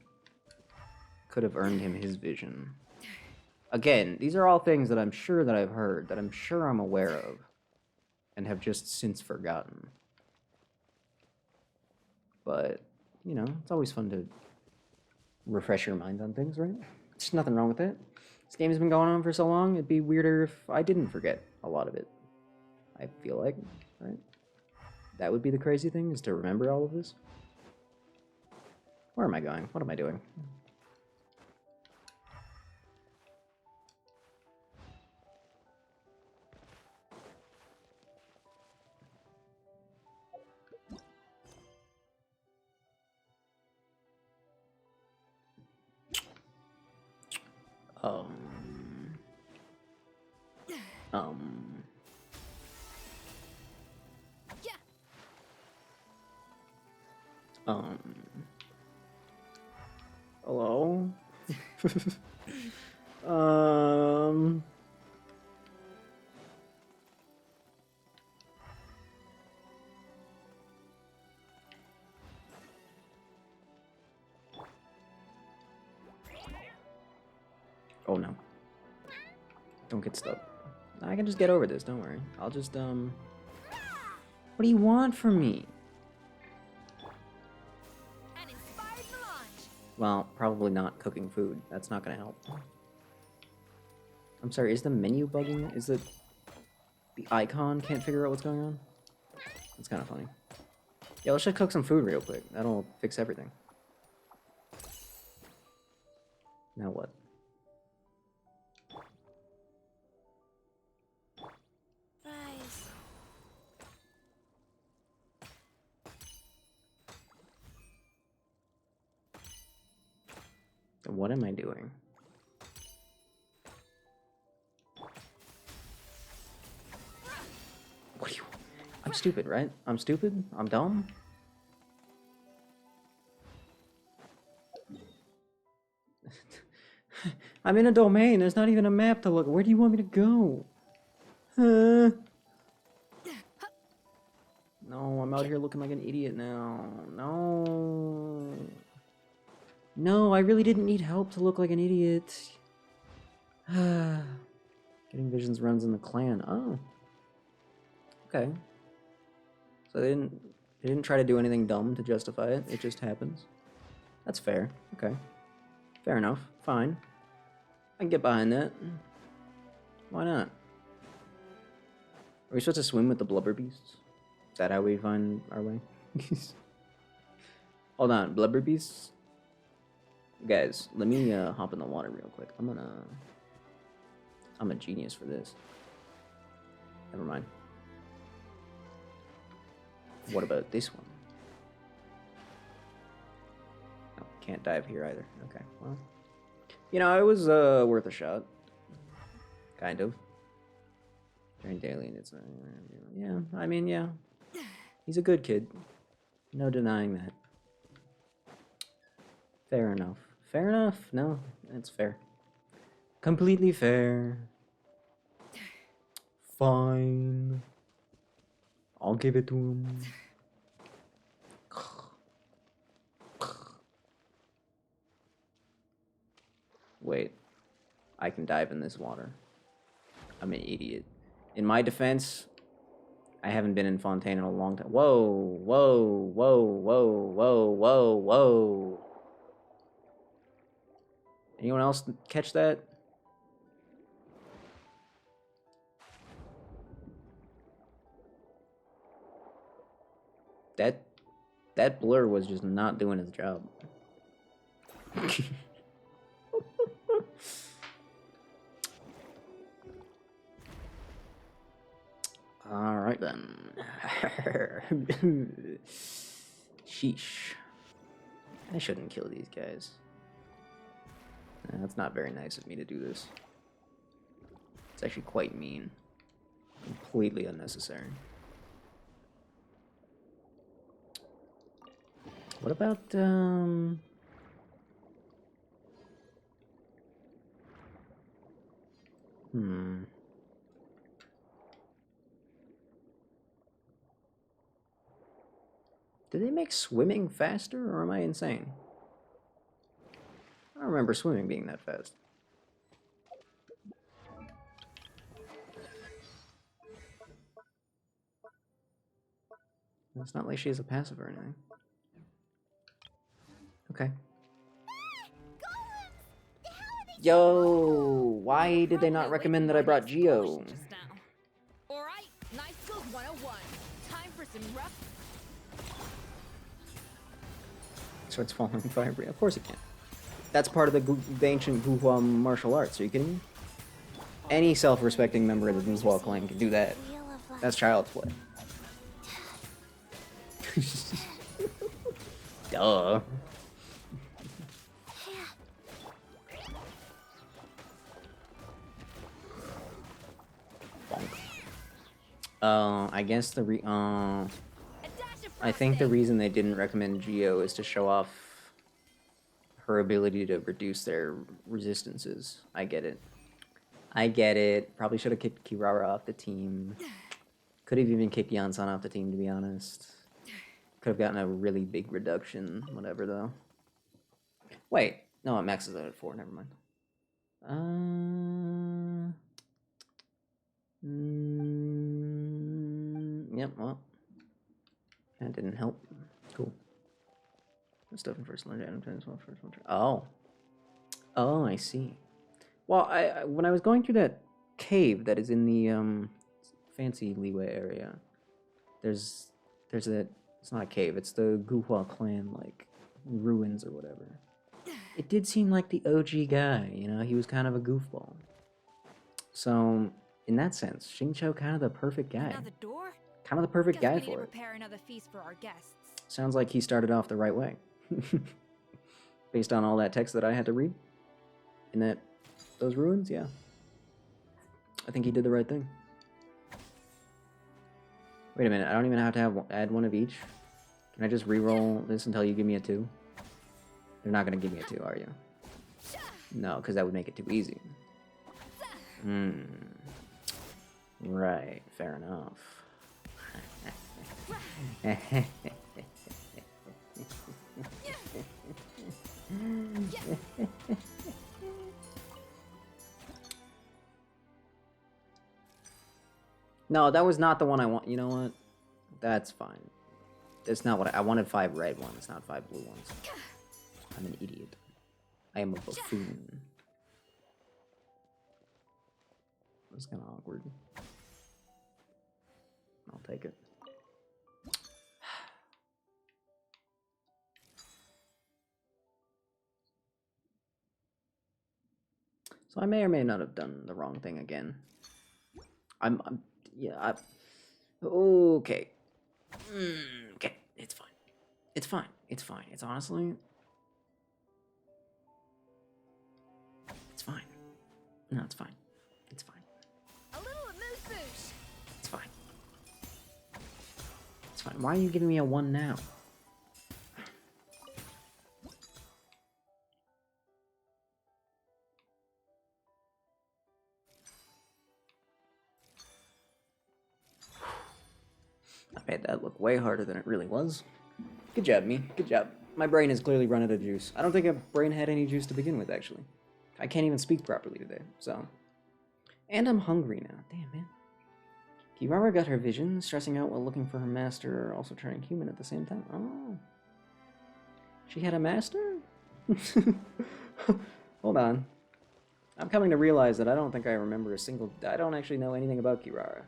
could have earned him his vision. Again, these are all things that I'm sure that I've heard, that I'm sure I'm aware of, and have just since forgotten. But, you know, it's always fun to refresh your mind on things, right? There's nothing wrong with that. This game has been going on for so long, it'd be weirder if I didn't forget a lot of it. I feel like, right? That would be the crazy thing, is to remember all of this. Where am I going? What am I doing? Hello? Oh no. Don't get stuck. I can just get over this, don't worry. I'll just, What do you want from me? An inspired melange. Well, probably not cooking food. That's not gonna help. I'm sorry, is the menu bugging? Is the icon can't figure out what's going on? That's kind of funny. Yeah, let's just cook some food real quick. That'll fix everything. Now what? Fries. What am I doing? What do you... I'm stupid, right? I'm stupid? I'm dumb? I'm in a domain. There's not even a map to look. Where do you want me to go? Huh? No, I'm out here looking like an idiot now. No. No, I really didn't need help to look like an idiot. Getting visions runs in the clan. Oh. Okay. So they didn't try to do anything dumb to justify it. It just happens. That's fair. Okay. Fair enough. Fine. I can get behind that. Why not? Are we supposed to swim with the blubber beasts? Is that how we find our way? Hold on, blubber beasts? Guys, let me hop in the water real quick. I'm a genius for this. Never mind. What about this one? Oh, can't dive here either. Okay, well. You know, it was worth a shot. Kind of. During daily and it's yeah, I mean, yeah. He's a good kid. No denying that. Fair enough. Fair enough. No, it's fair. Completely fair. Fine. I'll give it to him. Wait. I can dive in this water. I'm an idiot. In my defense, I haven't been in Fontaine in a long time. Whoa, whoa, whoa, whoa, whoa, whoa, whoa. Anyone else catch that? That blur was just not doing its job. All right then. Sheesh. I shouldn't kill these guys. That's not very nice of me to do this. It's actually quite mean. Completely unnecessary. What about, Did they make swimming faster, or am I insane? I don't remember swimming being that fast. It's not like she has a passive or anything. Okay. Yo, why did they not recommend that I brought Geo? Alright, Knife Skills 101. Time for some rough. Starts falling fire. Of course it can. That's part of the ancient Guhua martial arts. Are you kidding me? Any self-respecting member of the Guhua clan can do that. That's child's play. Duh. I guess I think the reason they didn't recommend Geo is to show off her ability to reduce their resistances. I get it. I get it. Probably should have kicked Kirara off the team. Could have even kicked Yansan off the team, to be honest. Could have gotten a really big reduction. Whatever, though. Wait. No, it maxes out at 4. Never mind. Yep, well. That didn't help. Cool. Stuff in first learned Adam as well. First one. Oh. Oh, I see. Well, I when I was going through that cave that is in the fancy leeway area, there's a, it's not a cave, it's the Guhua clan like ruins or whatever. It did seem like the OG guy, you know, he was kind of a goofball. So in that sense, Xingqiu kind of the perfect guy. Another door? Kind of the perfect Guess guy we need to for it. prepare another feast for our guests. Sounds like he started off the right way. Based on all that text that I had to read in those ruins, yeah. I think he did the right thing. Wait a minute, I don't even have to add one of each. Can I just re-roll this until you give me a 2? You're not gonna give me a 2, are you? No, because that would make it too easy. Right, fair enough. No, that was not the one I want. You know what? That's fine. That's not what I wanted. 5 red ones, not 5 blue ones. I'm an idiot. I am a buffoon. That's kind of awkward. I'll take it. So I may or may not have done the wrong thing again. Okay. Okay, it's fine. It's fine. It's fine. It's honestly... It's fine. No, it's fine. It's fine. A little amuse-bouche. It's fine. It's fine. Why are you giving me a 1 now? I made that look way harder than it really was. Good job, me. Good job. My brain has clearly run out of juice. I don't think a brain had any juice to begin with, actually. I can't even speak properly today, so... And I'm hungry now. Damn, man. Kirara got her vision, stressing out while looking for her master, also turning human at the same time. Oh. She had a master? Hold on. I'm coming to realize that I don't think I remember a single... I don't actually know anything about Kirara.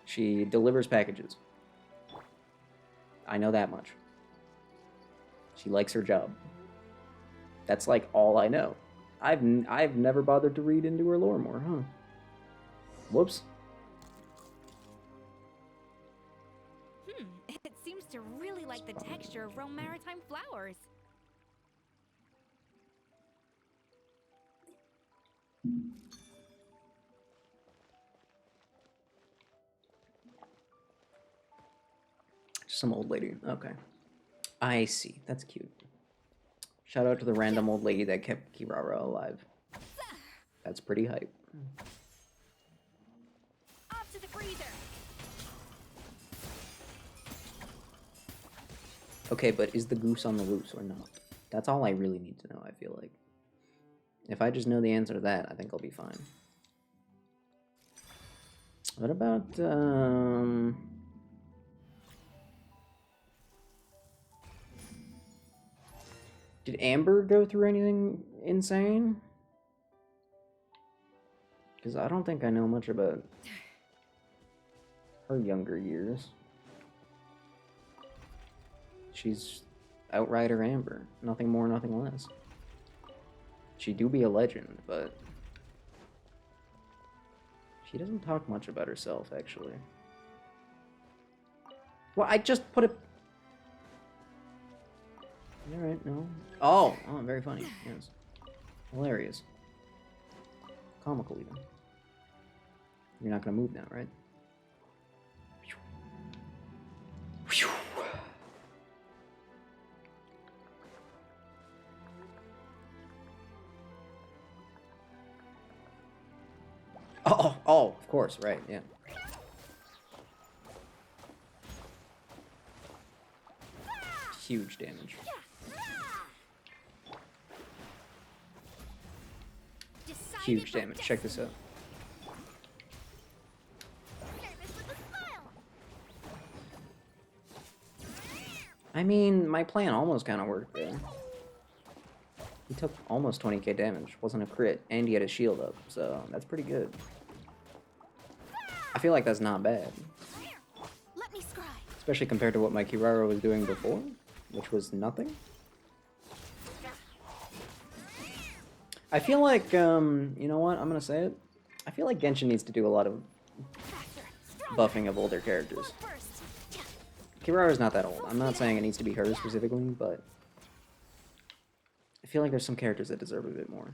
She delivers packages. I know that much. She likes her job. That's like all I know. I've never bothered to read into her lore more, huh? Whoops. It seems to really like the texture of Rome Maritime flowers. Some old lady. Okay. I see. That's cute. Shout out to the random old lady that kept Kirara alive. That's pretty hype. Off to the freezer. Okay, but is the goose on the loose or not? That's all I really need to know, I feel like. If I just know the answer to that, I think I'll be fine. What about, Did Amber go through anything insane? Because I don't think I know much about her younger years. She's Outrider Amber. Nothing more, nothing less. She do be a legend, but... she doesn't talk much about herself, actually. Well, I just put it... Alright, no. Oh, very funny. Yes. Hilarious. Comical, even. You're not gonna move now, right? Oh, of course, right, yeah. Huge damage. Huge damage. Check this out. I mean, my plan almost kind of worked there. He took almost 20k damage. Wasn't a crit, and he had his shield up, so that's pretty good. I feel like that's not bad. Especially compared to what my Kirara was doing before, which was nothing. I feel like, you know what, I'm gonna say it. I feel like Genshin needs to do a lot of buffing of older characters. Kirara's not that old. I'm not saying it needs to be her specifically, but I feel like there's some characters that deserve a bit more.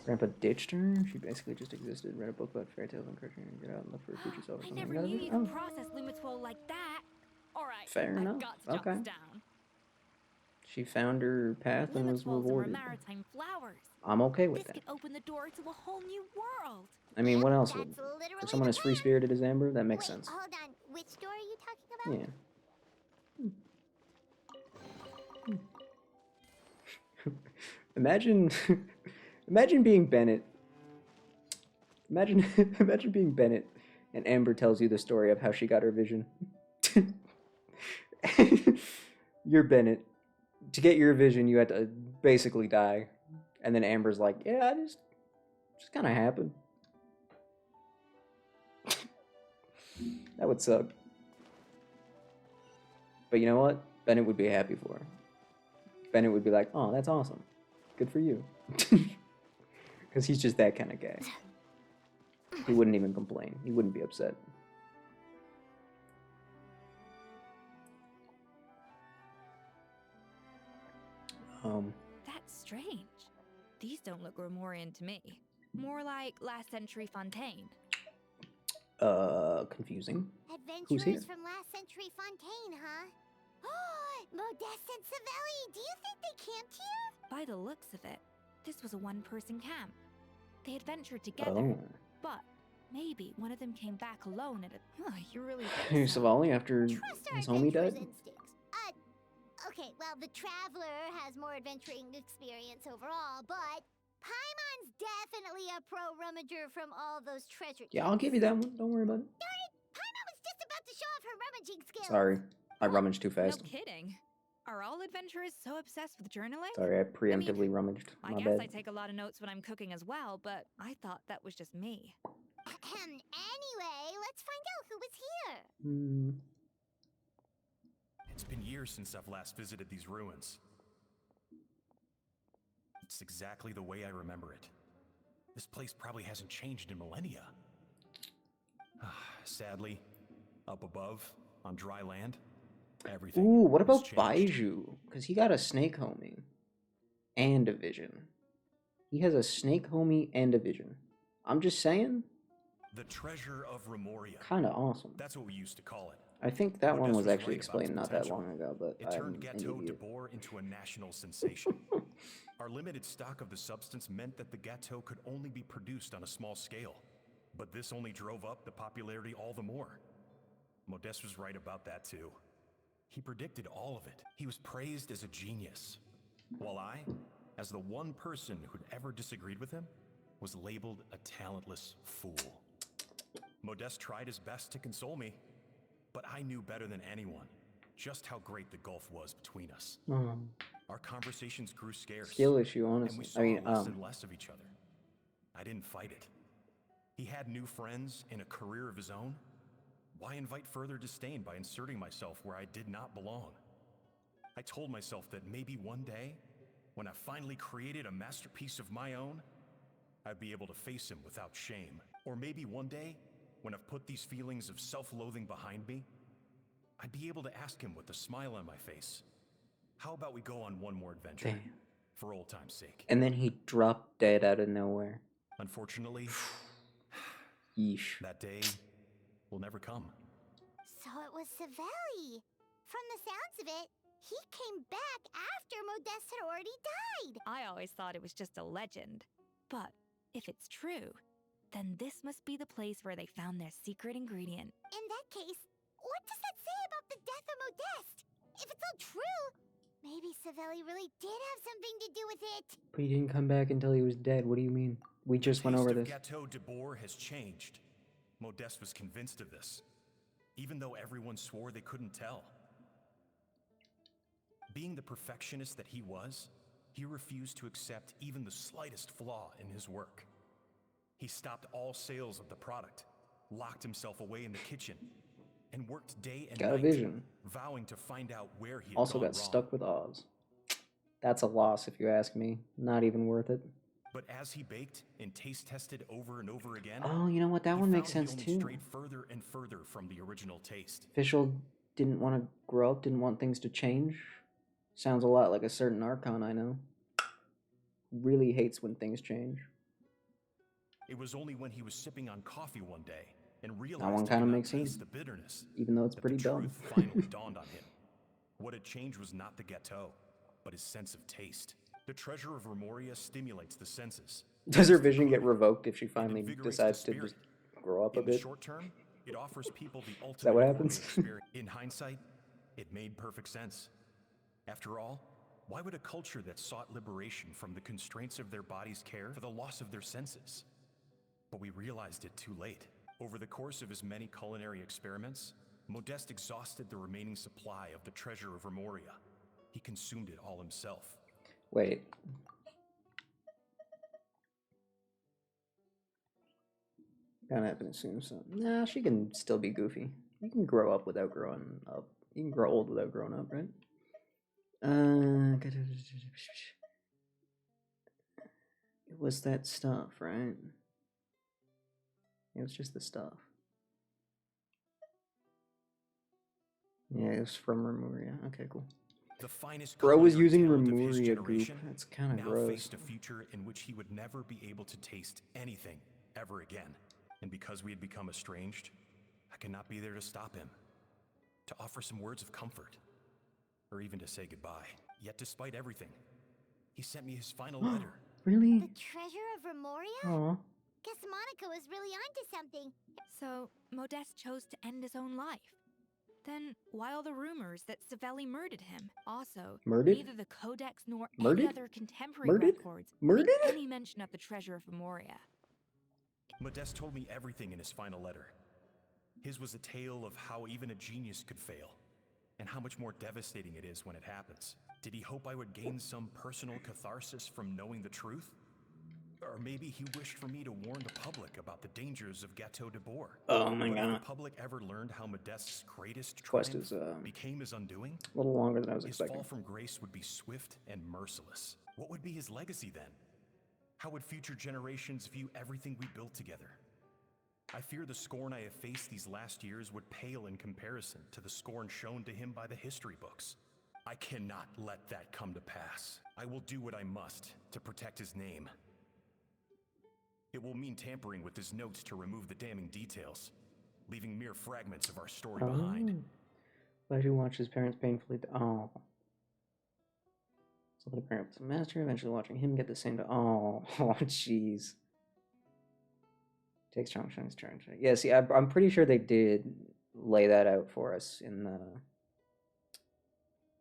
Grandpa ditched her? She basically just existed, read a book about fairy tales, encouraging her to get out and look for a future self or I something. never knew you could process Lumitwol like that. Alright, Fair enough. Okay. Down. She found her path and was rewarded. Maritime flowers. I'm okay with This that. could open the door to a whole new world. I mean, what else would... For someone as free-spirited as Amber, that makes sense. Hold on, which door are you talking about? Yeah. Imagine... Imagine being Bennett Imagine, imagine being Bennett, and Amber tells you the story of how she got her vision. You're Bennett. To get your vision, you had to basically die, and then Amber's like, "Yeah, just kind of happened." That would suck. But you know what? Bennett would be happy for her. Bennett would be like, "Oh, that's awesome. Good for you." Because he's just that kind of guy. He wouldn't even complain. He wouldn't be upset. That's strange. These don't look Romorian to me. More like last century Fontaine. Confusing. Adventurers Who's here? from last century Fontaine, huh? Oh, Modeste and Savelli, do you think they camped here? By the looks of it, this was a one-person camp. They adventured together, Oh. but maybe one of them came back alone at a... Oh, you really... Hey, Savali, after his homie died? Okay, well, the Traveler has more adventuring experience overall, but Paimon's definitely a pro rummager from all those treasure Yeah, I'll give you that one. Don't worry about it. Darn it! Paimon was just about to show off her rummaging skills! Sorry. I rummaged too fast. No kidding. Are all adventurers so obsessed with journaling? Sorry, I preemptively rummaged. I My guess bad. I take a lot of notes when I'm cooking as well, but I thought that was just me. Anyway, let's find out who was here. Hmm. It's been years since I've last visited these ruins. It's exactly the way I remember it. This place probably hasn't changed in millennia. Sadly, up above, on dry land, everything. Ooh, what has about changed. Baiju? Because he got a snake homie. And a vision. He has a snake homie and a vision. I'm just saying, The treasure of Remoria. kind of awesome. That's what we used to call it. I think that one Modeste was was actually right about explained its not that potential. long ago, but It I turned haven't Gâteau interviewed de it. Boer into a national sensation. Our limited stock of the substance meant that the gâteau could only be produced on a small scale. But this only drove up the popularity all the more. Modeste was right about that too. He predicted all of it. He was praised as a genius. While I, as the one person who'd ever disagreed with him, was labeled a talentless fool. Modeste tried his best to console me, but I knew better than anyone just how great the gulf was between us. Our conversations grew scarce. Skill issue, And honestly. we I saw mean, less and less of each other. I didn't fight it. He had new friends and a career of his own. Why invite further disdain by inserting myself where I did not belong? I told myself that maybe one day, when I finally created a masterpiece of my own, I'd be able to face him without shame. Or maybe one day, when I've put these feelings of self-loathing behind me, I'd be able to ask him with a smile on my face, how about we go on one more adventure? Damn. For old time's sake. And then he dropped dead out of nowhere. Unfortunately, Yeesh. that day will never come. So it was Savelli. From the sounds of it, he came back after Modeste had already died. I always thought it was just a legend. But if it's true, then this must be the place where they found their secret ingredient. In that case, what does that say about the death of Modeste? If it's all true, maybe Savelli really did have something to do with it. But he didn't come back until he was dead. What do you mean? We just went over The this. taste of Gâteau de Boer has changed. Modeste was convinced of this, even though everyone swore they couldn't tell. Being the perfectionist that he was, he refused to accept even the slightest flaw in his work. He stopped all sales of the product, locked himself away in the kitchen, and worked day and Got a night, vision. vowing to find out where he had Also gone got wrong. stuck with Oz. That's a loss if you ask me. Not even worth it. But as he baked and taste tested over and over again, Oh, you know what? That he one makes found sense he only too. strayed further and further from the original taste. Fischl didn't want to grow up, didn't want things to change. Sounds a lot like a certain Archon I know. Really hates when things change. It was only when he was sipping on coffee one day and realized That one he kind of could not makes sense. taste the bitterness, Even though it's that pretty the dumb. truth finally dawned on him. What had changed was not the gâteau, but his sense of taste. The treasure of Remoria stimulates the senses. Does her vision get revoked if she finally invigorates decides the to just spirit. grow up a In the bit? short term, it offers people the ultimate that what gourmet happens? experience. In hindsight, it made perfect sense. After all, why would a culture that sought liberation from the constraints of their bodies care for the loss of their senses? but we realized it too late. Over the course of his many culinary experiments, Modeste exhausted the remaining supply of the treasure of Remoria. He consumed it all himself. Wait. Gonna happen as soon as so. Nah, she can still be goofy. You can grow up without growing up. You can grow old without growing up, right? It was that stuff, right? It was just the stuff. Yeah, it was from Remoria. Okay, cool. The finest Bro was culinary using talent of his Remoria goop. generation That's kind of now gross. faced a future in which he would never be able to taste anything ever again. And because we had become estranged, I could not be there to stop him, to offer some words of comfort, or even to say goodbye. Yet despite everything, he sent me his final letter. Really? The treasure of Remoria? Aw. Guess Monica was really onto something. So, Modeste chose to end his own life. Then, why all the rumors that Savelli murdered him? Also, Murdered? neither the Codex nor Murdered? any other contemporary Murdered? records Murdered? make any mention of the treasure of Remoria. Modeste told me everything in his final letter. His was a tale of how even a genius could fail, and how much more devastating it is when it happens. Did he hope I would gain some personal catharsis from knowing the truth? Or maybe he wished for me to warn the public about the dangers of Gateau de Boer. Oh my But if god. the public ever learned how Modeste's greatest Quest triumph is became his undoing, a little longer than I was his expecting. fall from grace would be swift and merciless. What would be his legacy then? How would future generations view everything we built together? I fear the scorn I have faced these last years would pale in comparison to the scorn shown to him by the history books. I cannot let that come to pass. I will do what I must to protect his name. It will mean tampering with his notes to remove the damning details, leaving mere fragments of our story behind. Why do watch his parents painfully? Oh. So the parent was a master, eventually watching him get the same. Oh, jeez. Takes Chongsheng's turn. Yeah, see, I'm pretty sure they did lay that out for us in the.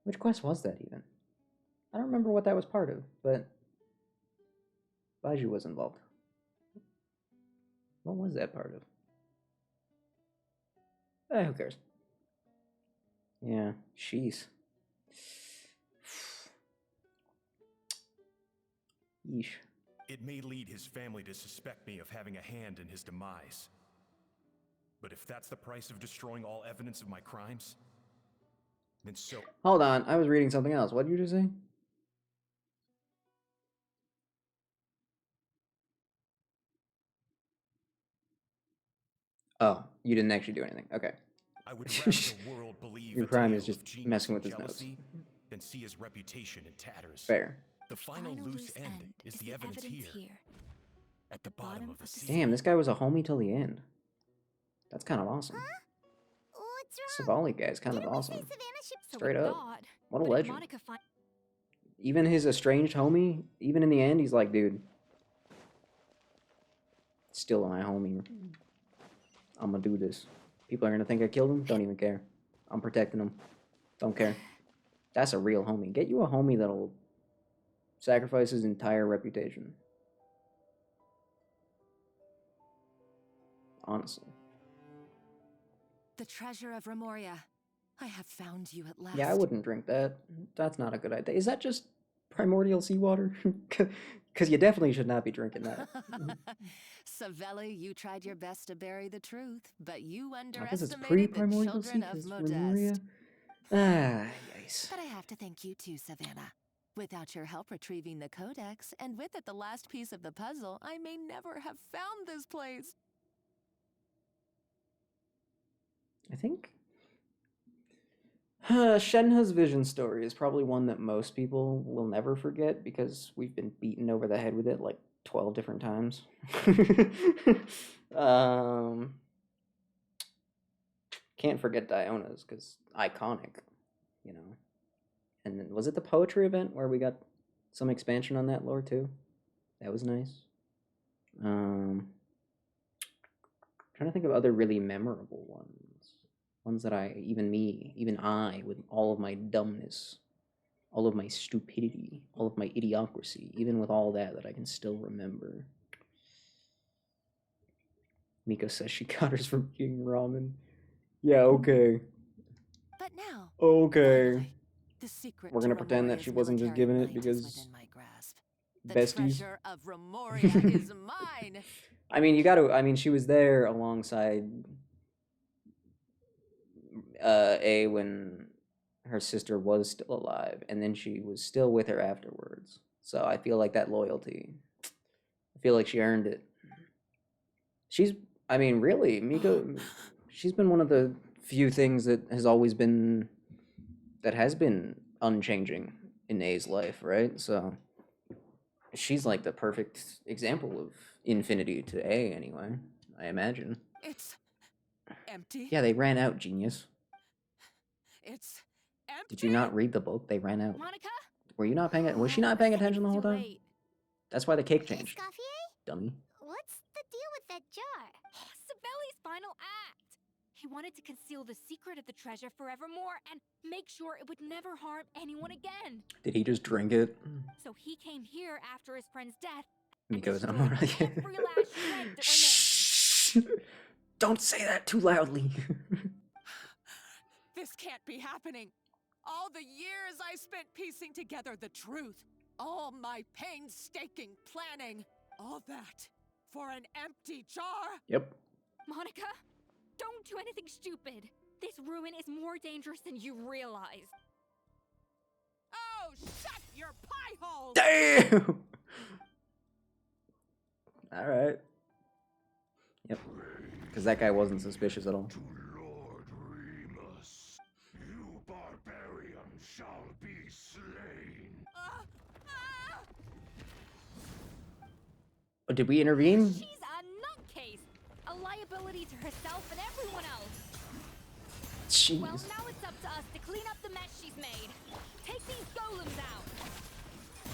Which quest was that even? I don't remember what that was part of, but Baiju was involved. What was that part of? Who cares? Yeah, jeez. Yeesh. It may lead his family to suspect me of having a hand in his demise. But if that's the price of destroying all evidence of my crimes, then so. Hold on, I was reading something else. What did you just say? Oh, you didn't actually do anything. Okay. I would rather the world believe Your a crime tale is just of genius messing and with his notes. jealousy than see his reputation in tatters. Fair. The final loose end is the evidence here, at the bottom of the sea. Damn, this guy was a homie till the end. That's kind of awesome. Savali guy's kind of awesome. Straight up. What a legend. Even his estranged homie, even in the end, he's like, dude, still my homie. I'm gonna do this. People are gonna think I killed him. Don't even care. I'm protecting him. Don't care. That's a real homie. Get you a homie that'll sacrifice his entire reputation. Honestly. The treasure of Remoria. I have found you at last. Yeah, I wouldn't drink that. That's not a good idea. Is that just primordial seawater? Because you definitely should not be drinking that. Savelli, you tried your best to bury the truth, but you Because it's underestimated the pre-primordial sea, children of because Modeste. Remoria. Ah, yikes. But I have to thank you too, Savannah. Without your help retrieving the codex, and with it the last piece of the puzzle, I may never have found this place. I think Shenhe's vision story is probably one that most people will never forget because we've been beaten over the head with it like 12 different times. Can't forget Diona's because iconic, you know. And then was it the poetry event where we got some expansion on that lore too? That was nice. Trying to think of other really memorable ones. Ones that even I, with all of my dumbness, all of my stupidity, all of my idiocracy, even with all that I can still remember. Miko says she got hers from eating ramen. Yeah, okay. But now, Okay. the secret We're gonna to pretend that Remoria's she wasn't just military giving it might is because within my grasp. The besties. treasure of Remoria is mine. I mean, you gotta. I mean, she was there alongside A when her sister was still alive, and then she was still with her afterwards. So I feel like that loyalty. I feel like she earned it. She's. I mean, really, Miko. She's been one of the few things that has always been. That has been unchanging in A's life, right? So she's like the perfect example of infinity to A, anyway. I imagine. It's empty. Yeah, they ran out, genius. It's empty. Did you not read the book? They ran out. Monica? Were you not paying? Was she not paying attention the whole time? Late. That's why the cake changed. Dummy. What's the deal with that jar? Savelli's final act. He wanted to conceal the secret of the treasure forevermore and make sure it would never harm anyone again. Did he just drink it? So he came here after his friend's death. Miko's I'm alright. Every last shred that Shh! Don't say that too loudly. This can't be happening. All the years I spent piecing together the truth, all my painstaking planning, all that for an empty jar? Yep. Monica, don't do anything stupid. This ruin is more dangerous than you realize. Oh, shut your pie hole! Damn! Alright. Yep. Because that guy wasn't suspicious at all. Lord Remus, you barbarian shall be slain. Oh, did we intervene? She's a nutcase, a liability to herself and everyone else. Jeez. Well, now it's up to us to clean up the mess she's made. Take these golems out.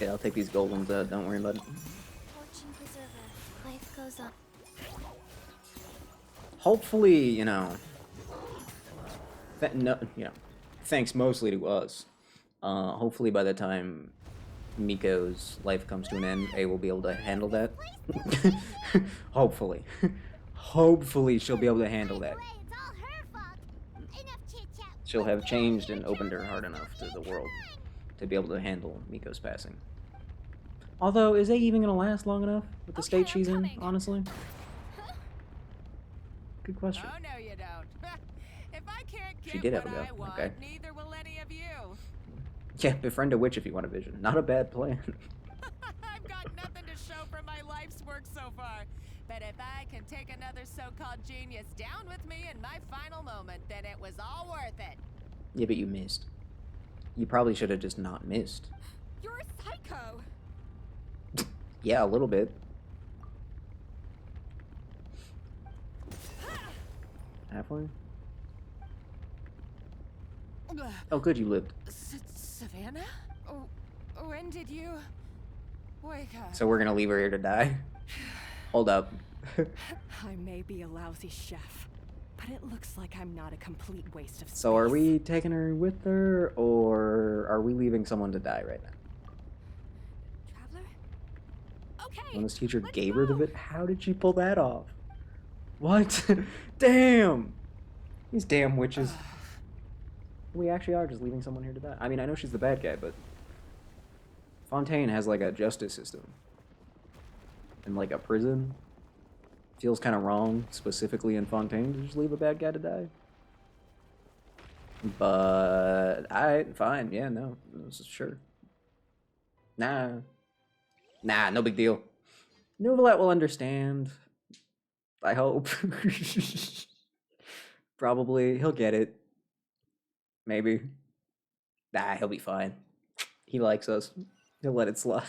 Yeah, I'll take these golems out. Don't worry about it. Fortune preserver. Life goes on. Hopefully, you know, thanks mostly to us. Hopefully by the time Miko's life comes to an end, A will be able to handle that. Hopefully. Hopefully she'll be able to handle that. She'll have changed and opened her heart enough to the world to be able to handle Miko's passing. Although, is A even going to last long enough with the state she's in, honestly? Good question. Oh, no, you don't. If I can't get She did have what a go. I want, Okay. neither will any of you. Yeah, befriend a witch if you want a vision. Not a bad plan. I've got nothing to show for my life's work so far. But if I can take another so-called genius down with me in my final moment, then it was all worth it. Yeah, but you missed. You probably should have just not missed. You're a psycho. Yeah, a little bit. Halfway? Oh, good, you lived. Savannah? Oh, when did you wake up? So we're gonna leave her here to die? Hold up. I may be a lousy chef, but it looks like I'm not a complete waste of space. So are we taking her with her, or are we leaving someone to die right now? Traveler? Okay. When this teacher gave her the bit, how did she pull that off? What? Damn! These damn witches. We actually are just leaving someone here to die. I mean, I know she's the bad guy, but Fontaine has like a justice system. And like a prison. Feels kind of wrong, specifically in Fontaine, to just leave a bad guy to die. But, alright, fine, yeah, no, sure. Nah, no big deal. Neuvillette will understand. I hope. Probably, he'll get it. Maybe. Nah, he'll be fine. He likes us. He'll let it slide.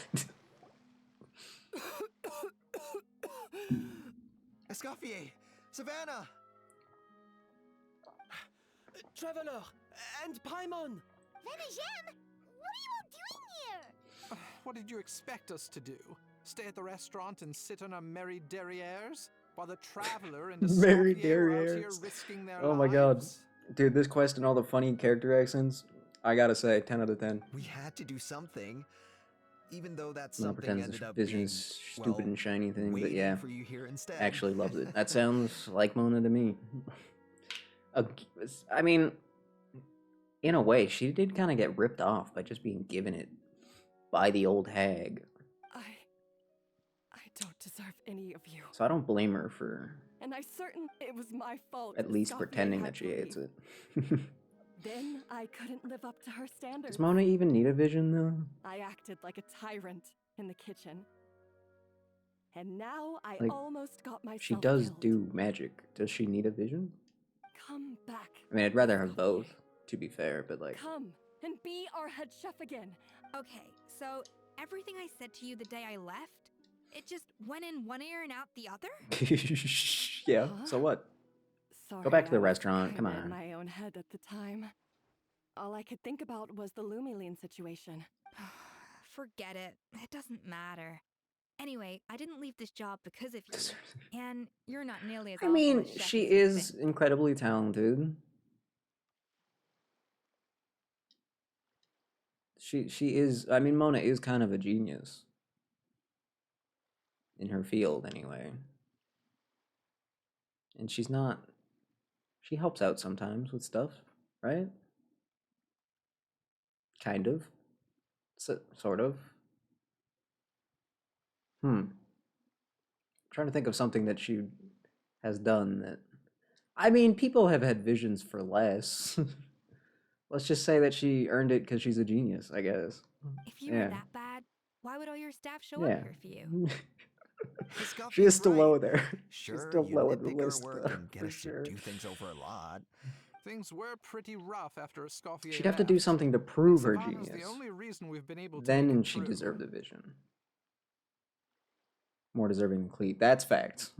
Escoffier! Savannah! Traveler! And Paimon! Venegem! What are you all doing here? What did you expect us to do? Stay at the restaurant and sit on our merry derrieres? While the traveler and Merry Escoffier are out here derrieres. risking their Oh my god. lives? Dude, this quest and all the funny character accents, I gotta say, 10 out of 10. We had to do something. even though that No, something pretends ended the up vision being, is stupid well, and shiny thing, but waiting yeah, for you here instead. actually loves it. That sounds like Mona to me. I mean, in a way, she did kind of get ripped off by just being given it by the old hag. I don't deserve any of you. So I don't blame her for And it was my fault. at least Escoffier pretending had that she to hates leave. it. Then I couldn't live up to her standards. Does Mona even need a vision, though? I acted like a tyrant in the kitchen. And now I Like, almost got myself she does killed. do magic. Does she need a vision? Come back. I mean, I'd rather have both, to be fair, but like... Come and be our head chef again. Okay, so everything I said to you the day I left, it just went in one ear and out the other? Yeah, so what? Sorry, Go back to the I was restaurant, come kinda in on. my own head at the time. All I could think about was the Lumiline situation. Forget it. It doesn't matter. Anyway, I didn't leave this job because of you. And you're not nearly as I awful mean, as Chef she as you is think. incredibly talented. She is, I mean, Mona is kind of a genius. In her field, anyway. And she's not... She helps out sometimes with stuff, right? Kind of. Sort of. Trying to think of something that she has done that... I mean, people have had visions for less. Let's just say that she earned it because she's a genius, I guess. If you were that bad, why would all your staff show Yeah. up here for you? She is still low there. Sure, She's still you low in the nitpick our list, work though, and get for us sure. to do things over a lot. Things were pretty rough after Escoffier She'd have to do left. something to prove her Savannah's genius. the only reason we've been able to Then make it she through. deserved a vision. More deserving than Clee. That's fact.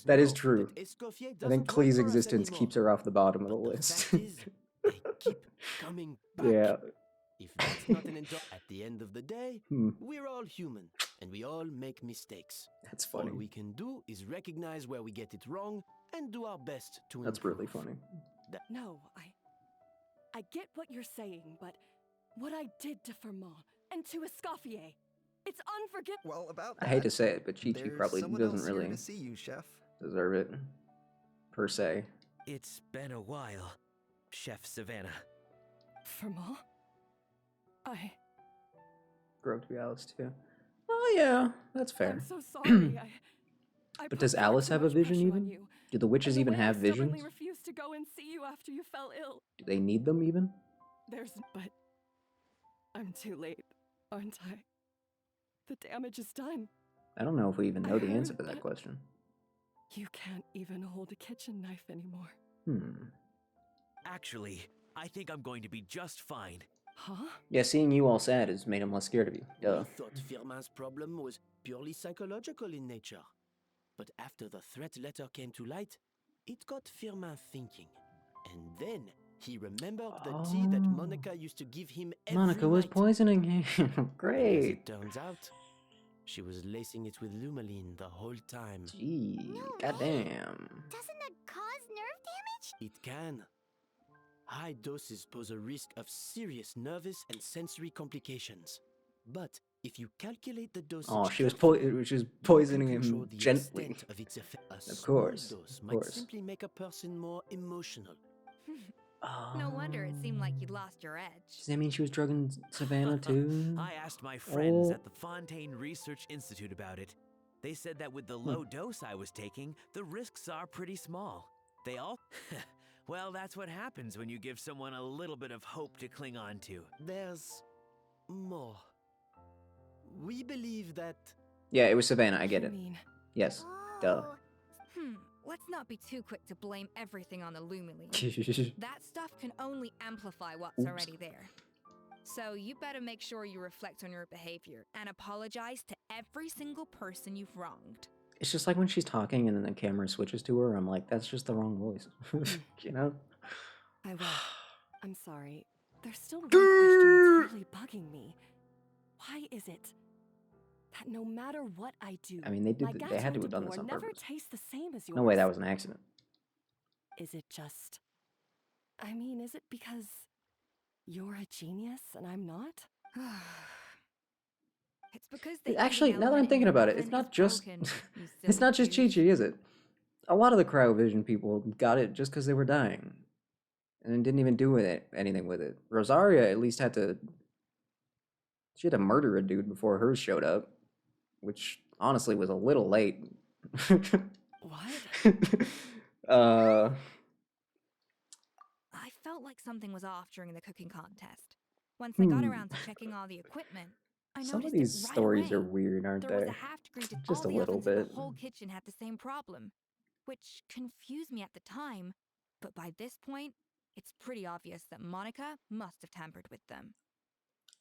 That is true. I think Clee's existence keeps her off the bottom of the list. Coming back. Yeah. If that's not an at the end of the day, Hmm. we're all human and we all make mistakes. That's funny. All we can do is recognize where we get it wrong and do our best to That's improve. really funny. No, I get what you're saying, but what I did to Fermont and to Escoffier, it's unforgivable. Well, about I hate to say it, but Chi Chi There's probably someone doesn't else here really to see you, Chef. deserve it, per se. It's been a while, Chef Savannah. Fermont? Grew up to be Alice too. Oh yeah, that's fair. I'm so sorry. I But does put far Alice too have a much vision pressure on even? you. Do the witches And even way I have visions? stubbornly refused to go and see you after you fell ill. Do they need them even? But I'm too late, aren't I? The damage is done. I don't know if we even know the heard answer to that that. question. You can't even hold a kitchen knife anymore. Actually, I think I'm going to be just fine. Huh? Yeah, seeing you all sad has made him less scared of you. Duh. We thought Firmin's problem was purely psychological in nature. But after the threat letter came to light, it got Firmin thinking. And then he remembered the tea that Monica used to give him every Monica was night. poisoning him. As Great. it turns out, she was lacing it with Lumaline the whole time. Gee, goddamn. Doesn't that cause nerve damage? It can. High doses pose a risk of serious nervous and sensory complications. But if you calculate the dosage Oh, she was carefully, poisoning you can him control the gently. extent of its effect. A Of small course, dose of might course. simply make a person more emotional. No wonder it seemed like you'd lost your edge. Does that mean she was drugging Savannah too? I asked my friends Oh. at the Fontaine Research Institute about it. They said that with the Hmm. low dose I was taking, the risks are pretty small. They all... Well, that's what happens when you give someone a little bit of hope to cling on to. There's more. We believe that Yeah, it was Savannah. I get it. Yes. Duh. Let's not be too quick to blame everything on the Lumiline. That stuff can only amplify what's Oops. already there. So you better make sure you reflect on your behavior and apologize to every single person you've wronged. It's just like when she's talking and then the camera switches to her. I'm like, that's just the wrong voice. You know? I will. I'm sorry. There's still one question that's really bugging me. Why is it that no matter what I do, I mean, they did. my They had to Gateau have done de this Boer on never purpose. tastes the same as yours? No way, that was an accident. Is it just... I mean, is it because you're a genius and I'm not? It's because the Actually, healing now that I'm element in thinking your about it, weapon it's not is just broken, you it's silly not just Chi goose. Chi, is it? A lot of the cryovision people got it just because they were dying, and didn't even do anything with it. Rosaria at least had to. She had to murder a dude before hers showed up, which honestly was a little late. What? uh, I felt like something was off during the cooking contest. Once I got around to checking all the equipment, I Some of noticed these it right stories away. are weird, aren't There was they? a half degree to Just all a the little ovens in bit. the whole kitchen had the same problem, which confused me at the time. But by this point, it's pretty obvious that Monica must have tampered with them.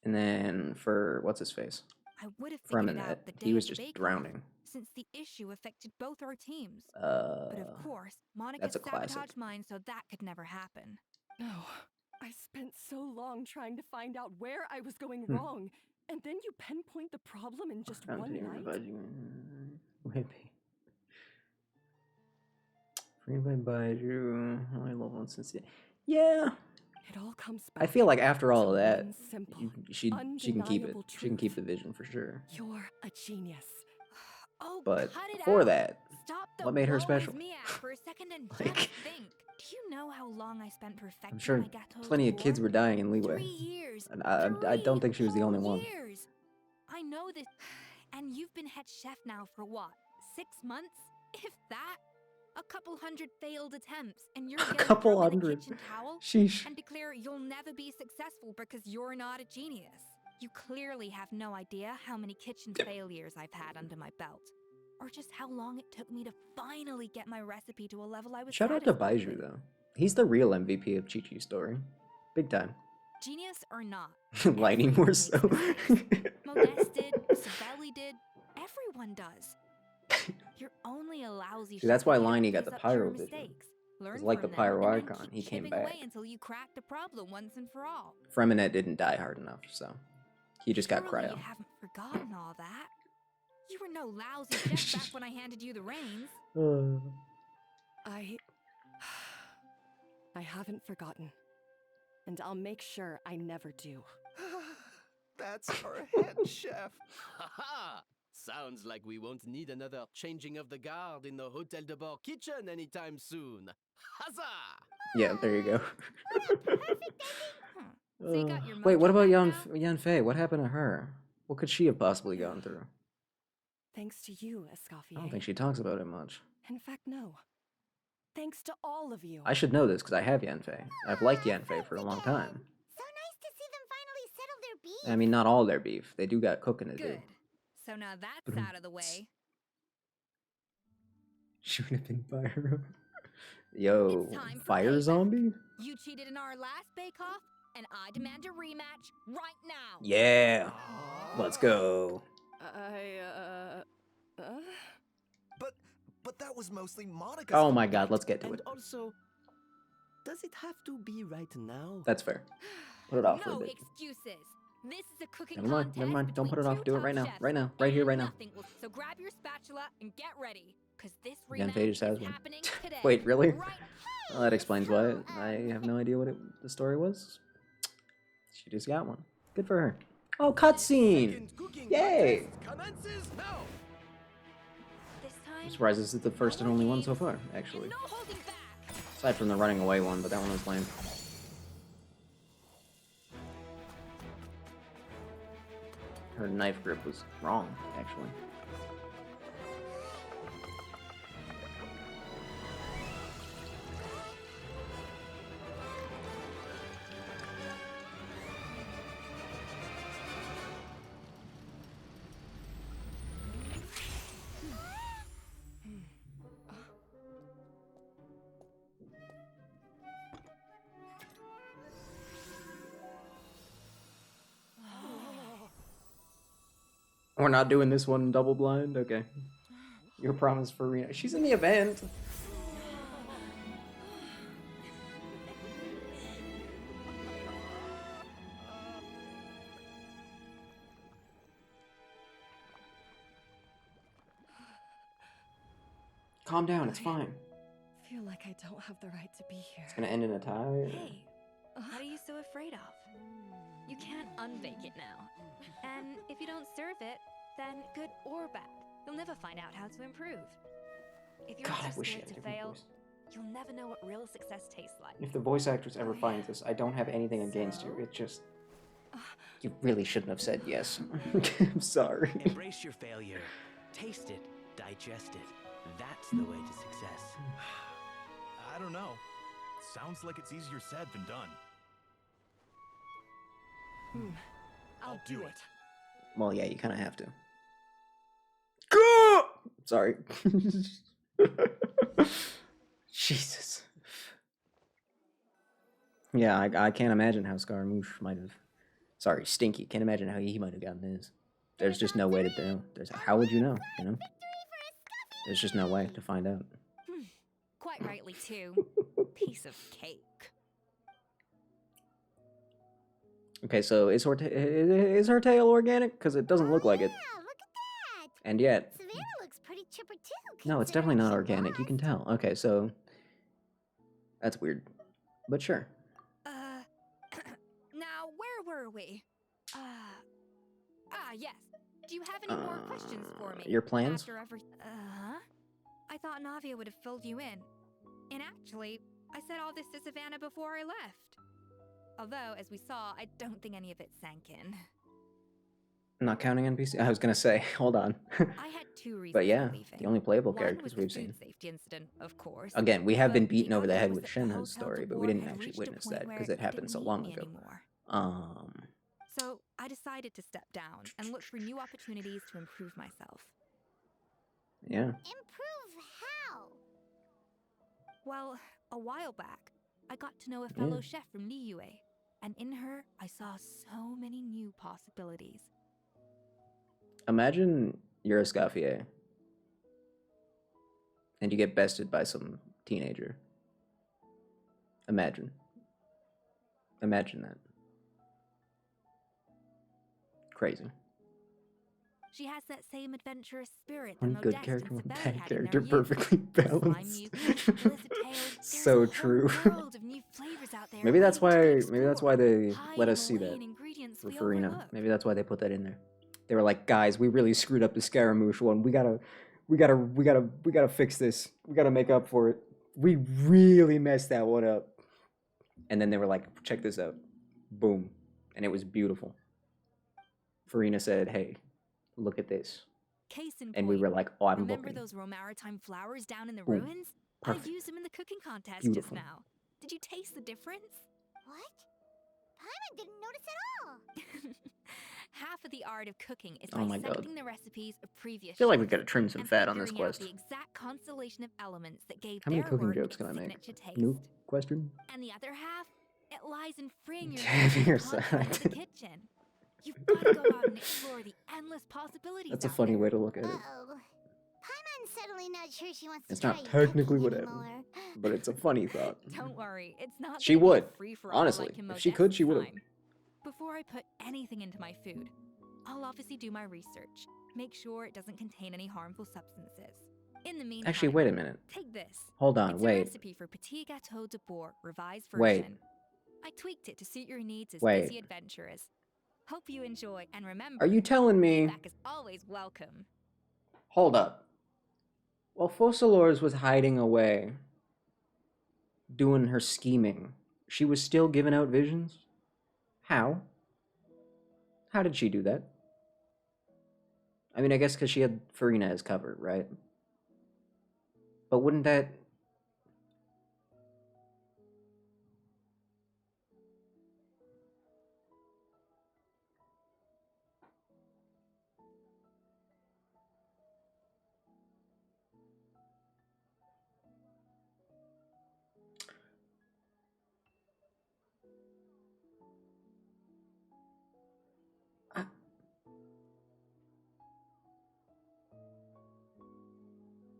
And then for what's his face? I would have figured it Freminette, out the day he was of the just bake-off, drowning. since the issue affected both our teams. But of course, Monica That's a classic. sabotaged mine, so that could never happen. No. I spent so long trying to find out where I was going wrong, and then you pinpoint the problem in just one night? Whippy. Free by Baiju. I love one since yeah. It all comes I back feel like after all to of that, one simple, she can keep it. undeniable She can keep the truth. vision for sure. You're a genius. Oh, But cut it before out. that, Stop the what made her woe is special? me act for a second and Like- just think. Do you know how long I spent perfecting I'm sure my gâteau plenty of before? kids were dying in Leeway. 3 years. And I don't think she was the only one. Years. I know this. And you've been head chef now for what? 6 months? If that? A couple hundred failed attempts, and you're gonna couple throw in the hundred. kitchen towel Sheesh. and declare you'll never be successful because you're not a genius. You clearly have no idea how many kitchen failures I've had under my belt, or just how long it took me to finally get my recipe to a level I was Shout out to satisfied Baiju with. though. He's the real MVP of Chi Chi's story. Big time. Genius or not, Lightning more so. Modest did, Savelli did, everyone does. You're only a lousy See, that's why chef who Liney got gives the up to your pyro vision. mistakes. Learn It's like the from them, pyro and then icon. keep He came chipping away back. until you crack the problem once and for all. Freminette didn't die hard enough, so he just got Surely cryo. you haven't forgotten all that. You were no lousy chef back when I handed you the reins. I haven't forgotten. And I'll make sure I never do. That's our head chef. Haha! Sounds like we won't need another changing of the guard in the Hotel de Bord kitchen anytime soon. Huzzah! Yeah, there you go. So you got your Wait, what mojo about back now? Yan Fei? What happened to her? What could she have possibly gone through? Thanks to you, Escoffier. I don't think she talks about it much. In fact, no. Thanks to all of you. I should know this because I have Yan Fei. I've liked Yan Fei for a long time. So nice to see them finally settle their beef. I mean, not all their beef. They do got cooking to do. Good. So now that's out of the way. Should have been Pyro. Yo, It's time for fire payback. zombie? You cheated in our last bake-off, and I demand a rematch right now. Yeah. Let's go. But that was mostly Monica's Oh fault. my god, let's get to And it. also, does it have to be right now? That's fair. Put it off for a No bit. excuses. This is a cooking Never mind, contest never mind. Don't put it between off. two Do it top right now. chefs, Right now. Right here, and right now. nothing will- So grab your spatula and get ready, because this Yan rematch Fei just has is one. happening today. Wait, really? Right. Well, that explains why I have no idea what the story was. She just got one. Good for her. Oh, cutscene! Yay! Commences now. This time, I'm surprised this is the first and only one so far, actually. no holding back. Aside from the running away one, but that one was lame. Her knife grip was wrong, actually. We're not doing this one double blind? Okay. Your promise for Rena. She's in the event. Calm down, it's fine. Feel like I don't have the right to be here. It's gonna end in a tie. Hey, what are you so afraid of? You can't unbake it now. And if you don't serve it, then good or bad, you'll never find out how to improve. If you're God, I too wish she scared had a to different fail, voice. you'll never know what real success tastes like. If the voice actress ever finds this, I don't have anything against you. It just... You really shouldn't have said yes. I'm sorry. Embrace your failure. Taste it. Digest it. That's the way to success. I don't know. Sounds like it's easier said than done. I'll do it. Well, yeah, you kind of have to. Go! Sorry. Jesus. Yeah, I can't imagine how Scaramouche might have... Sorry, Stinky. Can't imagine how he might have gotten his. There's just no way to know. How would you know, you know? There's just no way to find out. Quite rightly, too. Piece of cake. Okay, so is her tail organic? Because it doesn't look like it. Yeah, look at that. And yet... Savannah looks pretty chipper too. No, it's definitely not organic. You can tell. Okay, so... That's weird. But sure. Now, where were we? Yes. Do you have any more questions for me? Your plans? After every... I thought Navia would have filled you in. And actually, I said all this to Savannah before I left. Although, as we saw, I don't think any of it sank in. Not counting NPC? I was gonna say, hold on. I had two reasons But yeah, for leaving. the only playable One characters was the we've food seen. safety incident, of course. Again, we have been But beaten the over the other head was with that the Shenhe's Hotel story, de but we Boer didn't had actually reached a witness point that where because it happened didn't so need long me ago. anymore. So I decided to step down and look for new opportunities to improve myself. Yeah. Improve how? Well, a while back, I got to know a fellow chef from Liyue, and in her, I saw so many new possibilities. Imagine you're a Scoffier. And you get bested by some teenager. Imagine. Imagine that. Crazy. She has that same adventurous spirit One that good Modeste character, and one Sibeli bad had in character, their youth. perfectly balanced. So true. Maybe that's why they let us see that for Farina. Maybe that's why they put that in there. They were like, guys, we really screwed up the Scaramouche one. We gotta fix this. We gotta make up for it. We really messed that one up. And then they were like, check this out. Boom. And it was beautiful. Farina said, hey, look at this. Case in And we point, were like, oh, I'm remember looking. those Romaritime flowers down in the Boom. ruins? Perfect. I used them in the cooking contest Beautiful. just now. Did you taste the difference? What? Paimon didn't notice at all. Half of the art of cooking is Oh my God. dissecting the recipes of previous I feel like we chefs gotta trim some and fat on this figuring out quest. the exact constellation of elements that gave How many their cooking work jokes its can I make? signature taste. New question? And the other half, it lies in freeing Having yourself your from the confines of side. the kitchen. You've got to go out and explore the endless possibilities. That's a out funny there. way to look at it. Uh-oh. Paimon's suddenly not sure she wants It's to not try technically cooking what anymore. happened, but it's a funny thought. Don't worry, it's not. She gonna be a would. free-for-all Honestly, like in if she could, Modeste's she would have. time. Before I put anything into my food, I'll obviously do my research. Make sure it doesn't contain any harmful substances. In the meantime, Actually, wait a minute. Take this. Hold on, It's wait. a recipe for Petit Gâteau de Bourg, revised version. Wait. I tweaked it to suit your needs as Wait. busy adventurers. Hope you enjoy, and remember, Are you telling me... feedback is always welcome. Hold up. While Fossilors was hiding away, doing her scheming, she was still giving out visions? How? How did she do that? I mean, I guess because she had Farina as cover, right? But wouldn't that...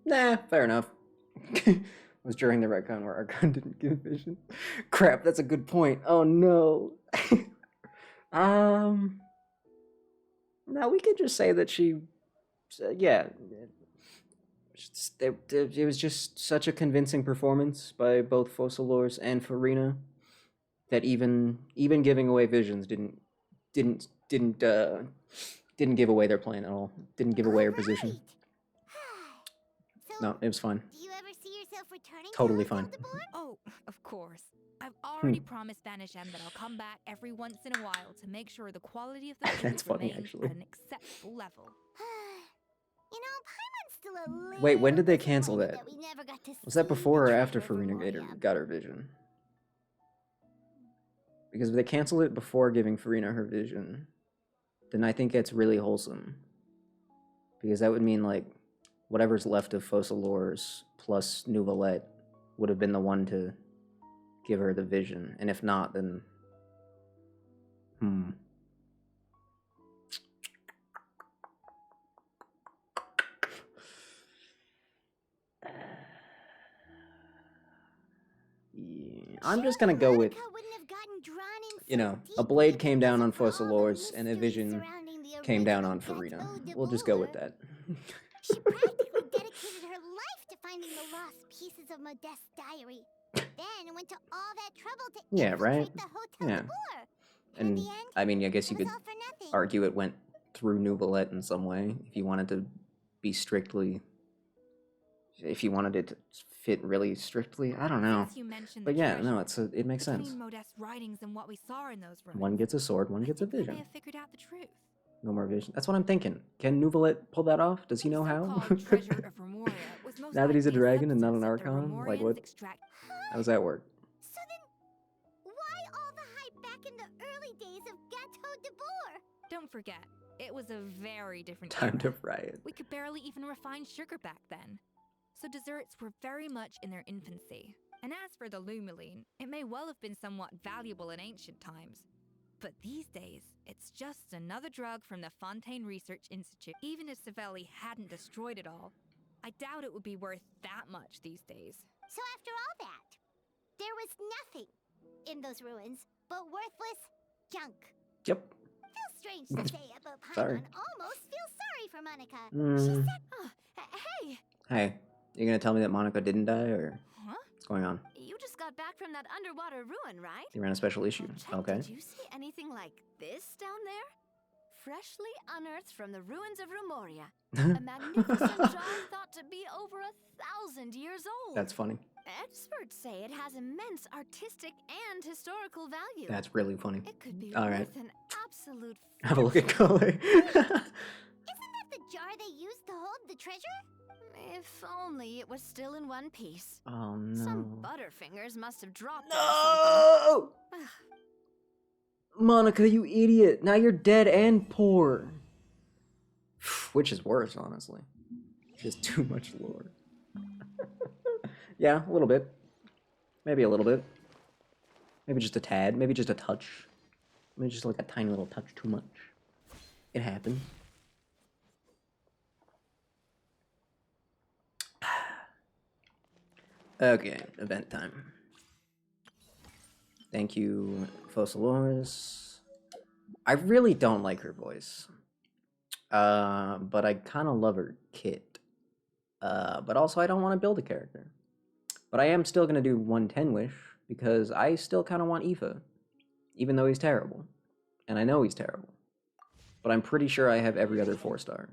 Nah, fair enough. It was during the retcon where Archon didn't give vision. Crap, that's a good point. Oh no. Now we could just say that she, yeah, it was just such a convincing performance by both Fossilors and Farina that even giving away visions didn't didn't give away their plan at all. Didn't give away her position. No, it was fine. Do you ever see yourself returning Totally to fine. Hotel de Boer? Oh, of course. I've already promised Vanish M that I'll come back every once in a while to make sure the quality of the food That's funny, remains actually. at an acceptable level. You know, Paimon's still a little Wait, when did they cancel that? we never got to Was that see before or the after treasure of Farina Lemuria. got her vision? Because if they canceled it before giving Farina her vision, then I think it's really wholesome. Because that would mean, like, whatever's left of Focalors plus Nouvelette would have been the one to give her the vision. And if not, then... Yeah, I'm just gonna go with, you know, a blade came down on Focalors and a vision came down on Farina. We'll just go with that. She practically dedicated her life to finding the lost pieces of Modeste's diary. Then went to all that trouble to Yeah, right? infiltrate the Hotel Yeah. de Boer. And, I mean, I guess you could argue it went through Nouvelette in some way, if you wanted to be strictly... If you wanted it to fit really strictly, I don't know. Since you mentioned But the yeah, treasure, no, it makes sense. between Modeste's writings and what we saw in those rooms, One gets a sword, one gets a they vision. have figured out the truth. No more vision. That's what I'm thinking. Can Nouvelette pull that off? Does he know how? So-called treasure of Remoria was most Now that he's a likely dragon and not an substance that the Archon? Like, Remorians what? extract- How does that work? So then, why all the hype back in the early days of Gateau de Boer? Don't forget, it was a very different Time era. to riot. We could barely even refine sugar back then. So desserts were very much in their infancy. And as for the Lumeline, it may well have been somewhat valuable in ancient times. But these days, it's just another drug from the Fontaine Research Institute. Even if Savelli hadn't destroyed it all, I doubt it would be worth that much these days. So after all that, there was nothing in those ruins but worthless junk. Yep. Feels strange to say it, but Sorry. Paimon almost feels sorry for Monica. Mm. She said, hey! Hey, you gonna tell me that Monica didn't die, or Huh? what's going on? You just got back from that underwater ruin, right? You ran a special issue. Okay. Did you see anything like this down there? Freshly unearthed from the ruins of Remoria. A magnificent jar thought to be over 1,000 years old. That's funny. Experts say it has immense artistic and historical value. That's really funny. It could be All right. worth an absolute Have a look at Color. Isn't that the jar they used to hold the treasure? If only it was still in one piece. Oh no. Some butterfingers must have dropped No! Monica, you idiot. Now you're dead and poor. Which is worse, honestly. Just too much lore. Yeah, a little bit. Maybe a little bit. Maybe just a tad. Maybe just a touch. Maybe just like a tiny little touch too much. It happens. Okay, event time. Thank you, Focalors. I really don't like her voice. But I kind of love her kit. But also I don't want to build a character. But I am still going to do 110 Wish, because I still kind of want Aoife. Even though he's terrible. And I know he's terrible. But I'm pretty sure I have every other 4-star.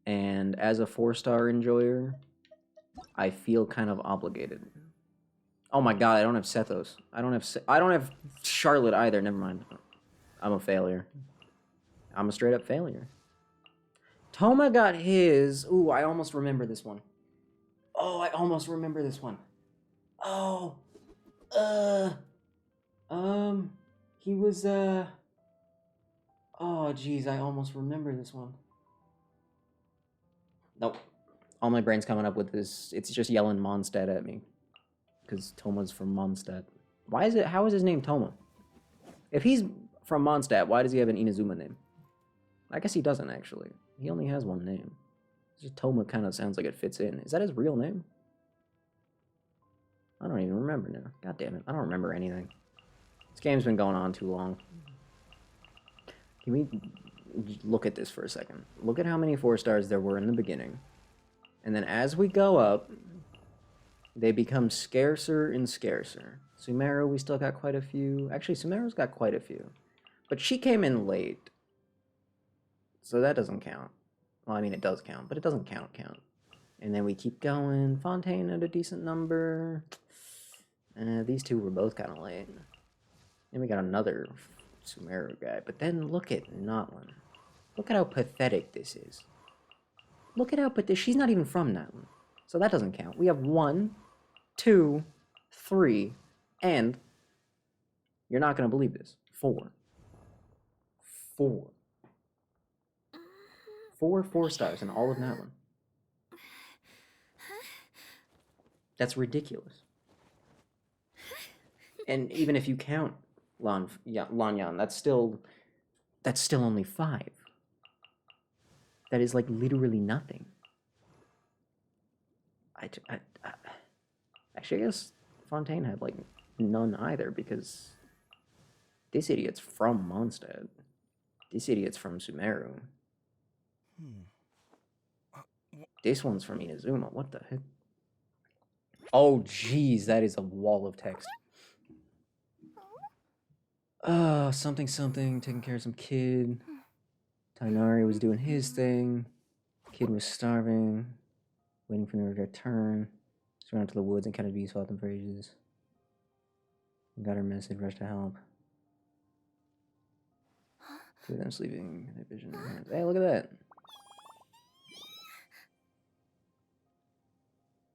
And as a 4-star enjoyer, I feel kind of obligated. Oh my god, I don't have Sethos. I don't have Charlotte either. Never mind. I'm a failure. I'm a straight up failure. Toma got his. Ooh, I almost remember this one. Oh, I almost remember this one. Oh. He was oh geez, I almost remember this one. Nope. All my brain's coming up with this. It's just yelling Mondstadt at me. Because Toma's from Mondstadt. How is his name Toma? If he's from Mondstadt, why does he have an Inazuma name? I guess he doesn't, actually. He only has one name. Just Toma kind of sounds like it fits in. Is that his real name? I don't even remember now. God damn it. I don't remember anything. This game's been going on too long. Can we look at this for a second? Look at how many 4-stars there were in the beginning. And then as we go up, they become scarcer and scarcer. Sumeru, we still got quite a few. Actually, Sumeru's got quite a few. But she came in late. So that doesn't count. Well, I mean, it does count, but it doesn't count. And then we keep going. Fontaine at a decent number. These two were both kind of late. Then we got another Sumeru guy. But then look at Notlin. Look at how pathetic this is. Look at how pathetic. She's not even from Notlin. So that doesn't count. We have 1, 2, 3, and you're not going to believe this. 4. 4. 4 stars in all of Notlin. That's ridiculous. And even if you count Lanyan, that's still only 5. That is like literally nothing. Actually, I guess Fontaine had like none either, because this idiot's from Mondstadt. This idiot's from Sumeru. This one's from Inazuma. What the heck? Oh, jeez, that is a wall of text. Something, taking care of some kid. Tainari was doing his thing. Kid was starving. Waiting for them to return. Just ran out to the woods and kind of bees fought them for ages. Got her message, rushed to help. Two of them sleeping, their vision in their hands. Hey, look at that.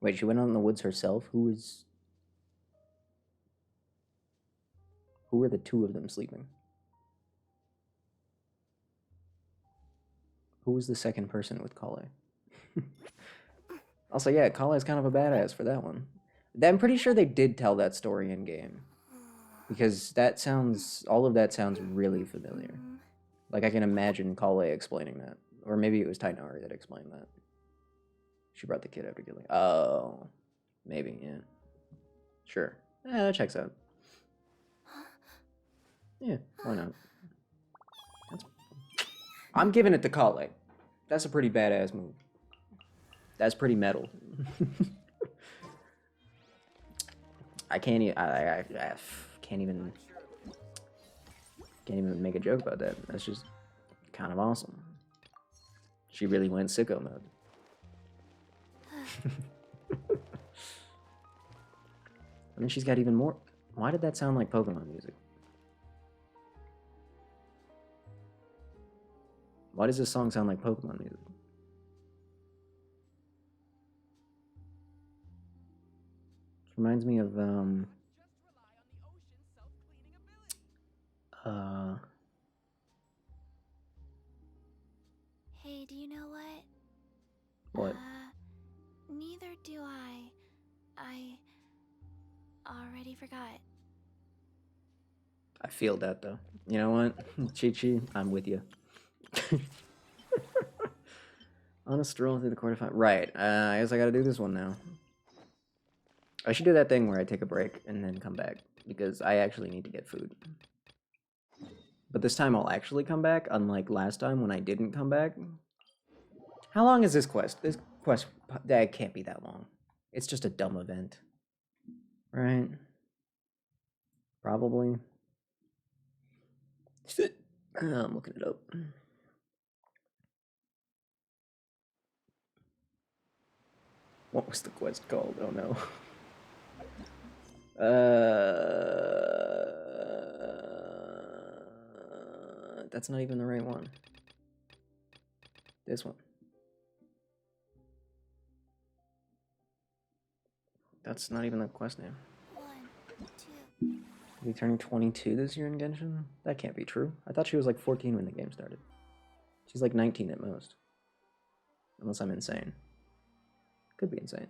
Wait, she went out in the woods herself? Who were the two of them sleeping? Who was the second person with Kale? Also, yeah, Kale is kind of a badass for that one. I'm pretty sure they did tell that story in game. Because all of that sounds really familiar. Like, I can imagine Kale explaining that. Or maybe it was Tainari that explained that. She brought the kid after killing. Oh, maybe, yeah. Sure. Yeah, that checks out. Yeah, why not? I'm giving it to Kale. That's a pretty badass move. That's pretty metal. I can't even make a joke about that. That's just kind of awesome. She really went sicko mode. And then she's got even more. Why did that sound like Pokemon music? Why does this song sound like Pokemon music? It reminds me of Hey, do you know what? What? Neither do I. I already forgot. I feel that though. You know what? Chi-Chi, I'm with you. On a stroll through the quarterfinal. Right. I guess I gotta do this one now. I should do that thing where I take a break and then come back, because I actually need to get food. But this time I'll actually come back, unlike last time when I didn't come back. How long is this quest? This quest, that can't be that long. It's just a dumb event. Right? Probably. I'm looking it up. What was the quest called? Oh no. That's not even the right one. This one. That's not even the quest name. 1, 2. Are we turning 22 this year in Genshin? That can't be true. I thought she was like 14 when the game started. She's like 19 at most. Unless I'm insane. Could be insane.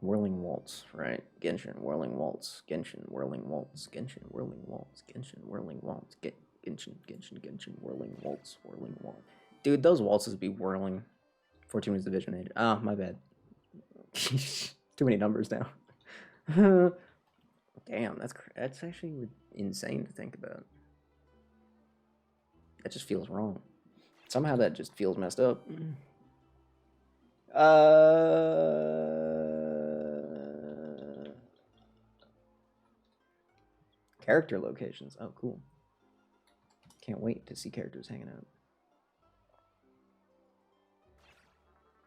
Whirling Waltz, right? Genshin, Whirling Waltz, Genshin, Whirling Waltz, Genshin, Whirling Waltz, Genshin, Whirling Waltz, Genshin, Whirling Waltz, Whirling Waltz. Dude, those waltzes be whirling. 14 was Division 8. Ah, my bad. Too many numbers now. Damn, that's actually insane to think about. That just feels wrong. Somehow that just feels messed up. Character locations. Oh, cool. Can't wait to see characters hanging out.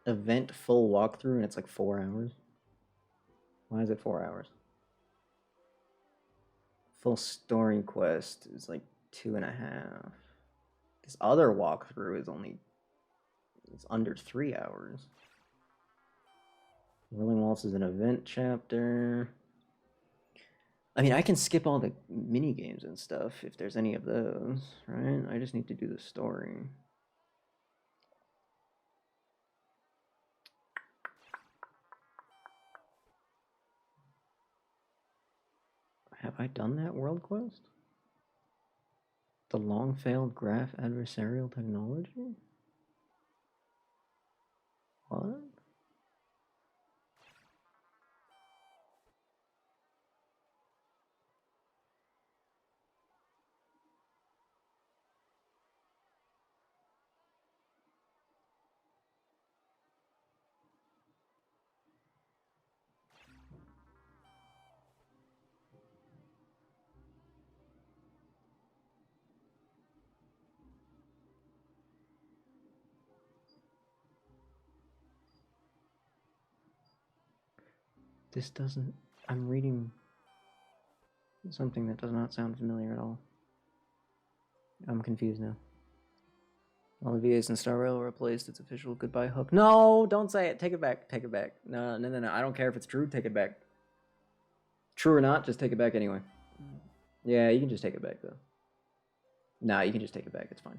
Event full walkthrough and it's like 4 hours. Why is it 4 hours? Full story quest is like 2.5. This other walkthrough is it's under 3 hours. Whirling Waltz is an event chapter. I mean, I can skip all the mini games and stuff if there's any of those, right? I just need to do the story. Have I done that world quest? The long failed graph adversarial technology? What? This doesn't... I'm reading something that does not sound familiar at all. I'm confused now. All the VAs in Star Rail replaced its official goodbye hook. No, don't say it. Take it back. Take it back. No. I don't care if it's true. Take it back. True or not, just take it back anyway. Yeah, you can just take it back, though. Nah, you can just take it back. It's fine.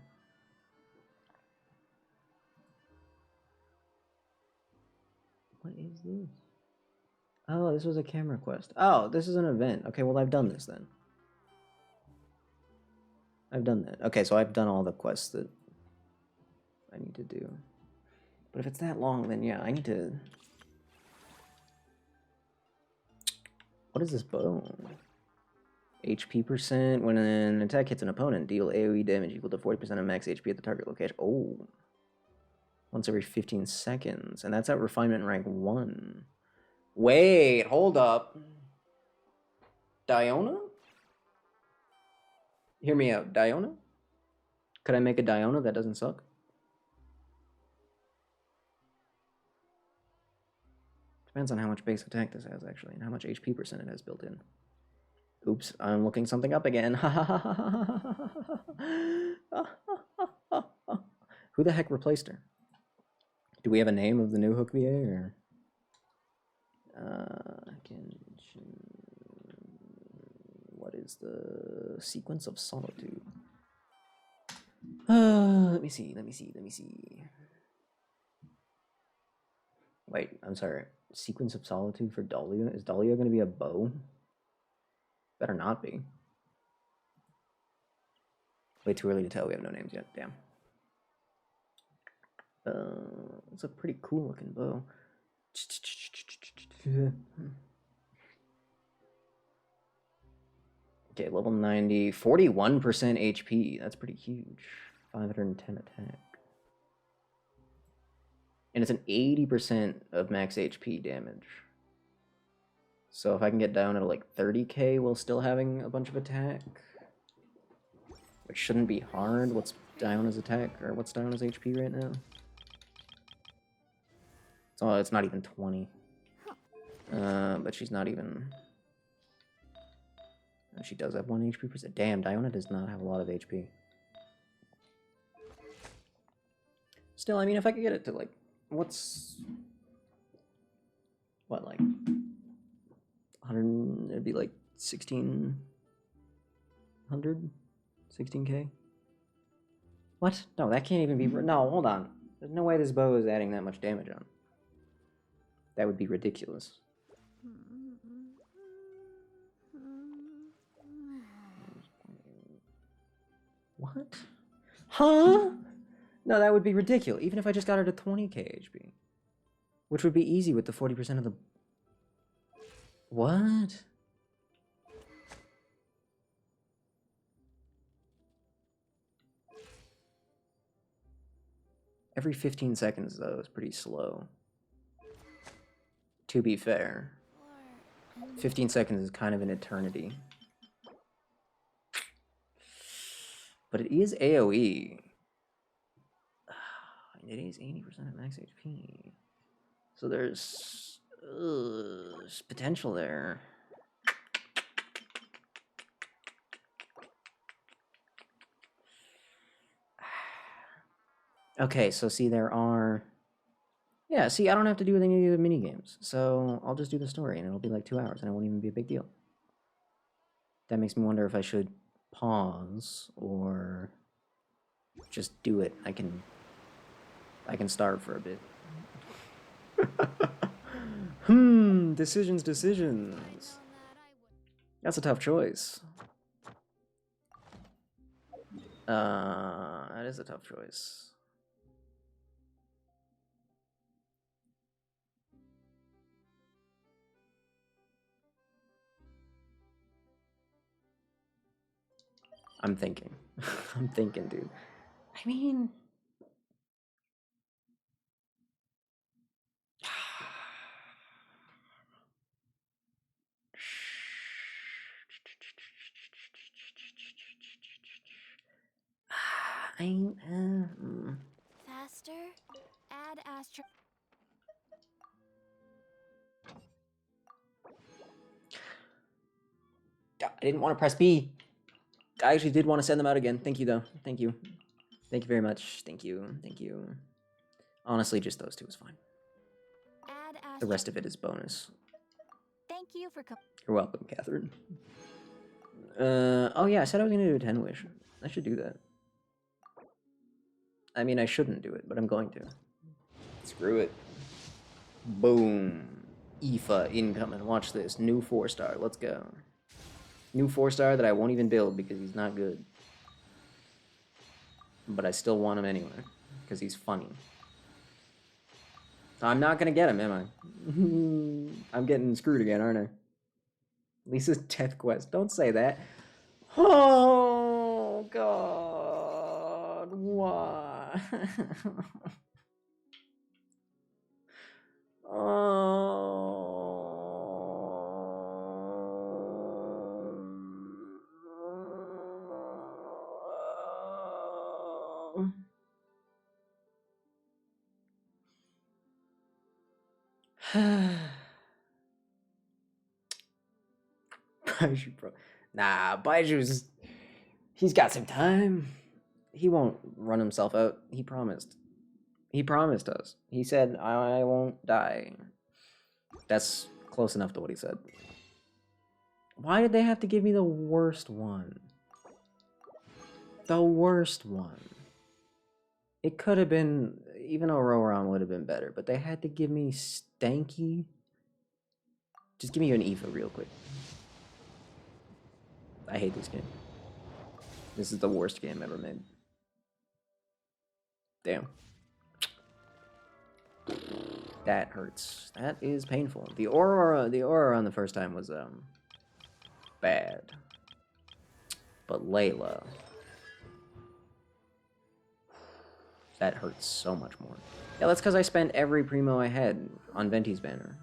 What is this? Oh, this was a camera quest. Oh, this is an event. Okay, well, I've done this then. I've done that. Okay, so I've done all the quests that I need to do. But if it's that long, then yeah, I need to... What is this bow? HP percent. When an attack hits an opponent, deal AoE damage equal to 40% of max HP at the target location. Oh. Once every 15 seconds. And that's at refinement rank 1. Wait, hold up. Diona? Hear me out. Diona? Could I make a Diona that doesn't suck? Depends on how much base attack this has, actually, and how much HP percent it has built in. Oops, I'm looking something up again. Who the heck replaced her? Do we have a name of the new Hook VA, or... What is the sequence of solitude? Let me see. Wait, I'm sorry. Sequence of solitude for Dahlia? Is Dahlia going to be a bow? Better not be. Way too early to tell. We have no names yet. Damn. It's a pretty cool looking bow. Okay, level 90, 41% HP. That's pretty huge. 510 attack. And it's an 80% of max HP damage. So if I can get down to like 30k while still having a bunch of attack, which shouldn't be hard. What's Diona's attack, or what's Diona's HP right now? So it's not even 20. But she's not even... She does have 1 HP percent. Damn, Diona does not have a lot of HP. Still, I mean, if I could get it to, like, what's... What, like... 100... It'd be, like, 1600? 16k? What? No, that can't even be... No, hold on. There's no way this bow is adding that much damage on. That would be ridiculous. What? Huh? No, that would be ridiculous. Even if I just got her to 20k HP. Which would be easy with the 40% of the... What? Every 15 seconds, though, is pretty slow. To be fair. 15 seconds is kind of an eternity. But But it is AoE. And it is 80% of max HP. So there's potential there. Okay, so see, there are... Yeah, see, I don't have to do any of the mini games, so I'll just do the story, and it'll be like 2 hours, and it won't even be a big deal. That makes me wonder if I should pause or just do it. I can start for a bit. Decisions. That's a tough choice. That is a tough choice. I'm thinking. I'm thinking, dude. I mean... Faster? Add Astro. I didn't want to press B. I actually did want to send them out again. Thank you, though. Thank you. Thank you very much. Thank you. Thank you. Honestly, just those two is fine. The rest of it is bonus. Thank you for You're welcome, Catherine. Oh yeah, I said I was going to do a 10 wish. I should do that. I mean, I shouldn't do it, but I'm going to. Screw it. Boom. Aoife incoming. Watch this. New 4-star. Let's go. New 4-star that I won't even build because he's not good. But I still want him anyway. Because he's funny. I'm not going to get him, am I? I'm getting screwed again, aren't I? Lisa's death quest. Don't say that. Oh, God. Why? Baiju, bro. Nah, Baiju's... He's got some time. He won't run himself out. He promised. He promised us. He said, I won't die. That's close enough to what he said. Why did they have to give me the worst one? The worst one. It could have been... Even Auroran would have been better, but they had to give me Stanky. Just give me an Aoife real quick. I hate this game. This is the worst game ever made. Damn. That hurts. That is painful. The Aurora on the first time was bad. But Layla, that hurts so much more. Yeah, that's because I spent every primo I had on Venti's banner.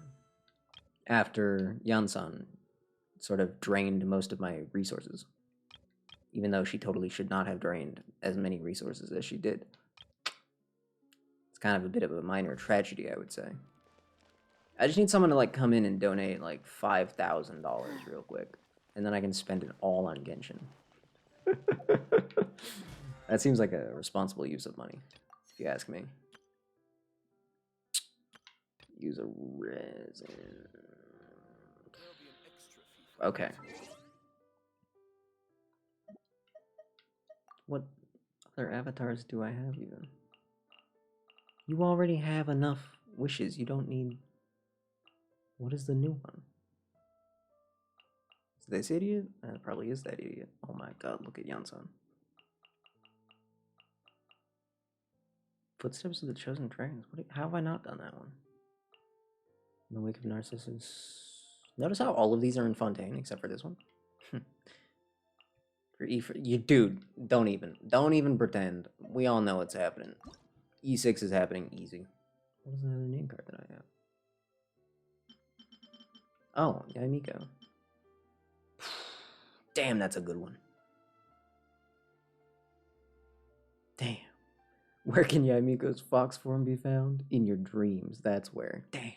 After Yansan sort of drained most of my resources. Even though she totally should not have drained as many resources as she did. It's kind of a bit of a minor tragedy, I would say. I just need someone to like come in and donate like $5,000 real quick. And then I can spend it all on Genshin. That seems like a responsible use of money, if you ask me. Use a resin. Okay. What other avatars do I have even? You already have enough wishes. You don't need... What is the new one? Is this idiot? It probably is that idiot. Oh my god, look at Yansan. Footsteps of the Chosen Dragons. How have I not done that one? In the Wake of Narcissus. Notice how all of these are in Fontaine, except for this one? For E, you dude, don't even pretend. We all know what's happening. E6 is happening easy. What is the other name card that I have? Oh, Yaimiko. Damn, that's a good one. Damn. Where can Yamiko's fox form be found? In your dreams, that's where. Damn.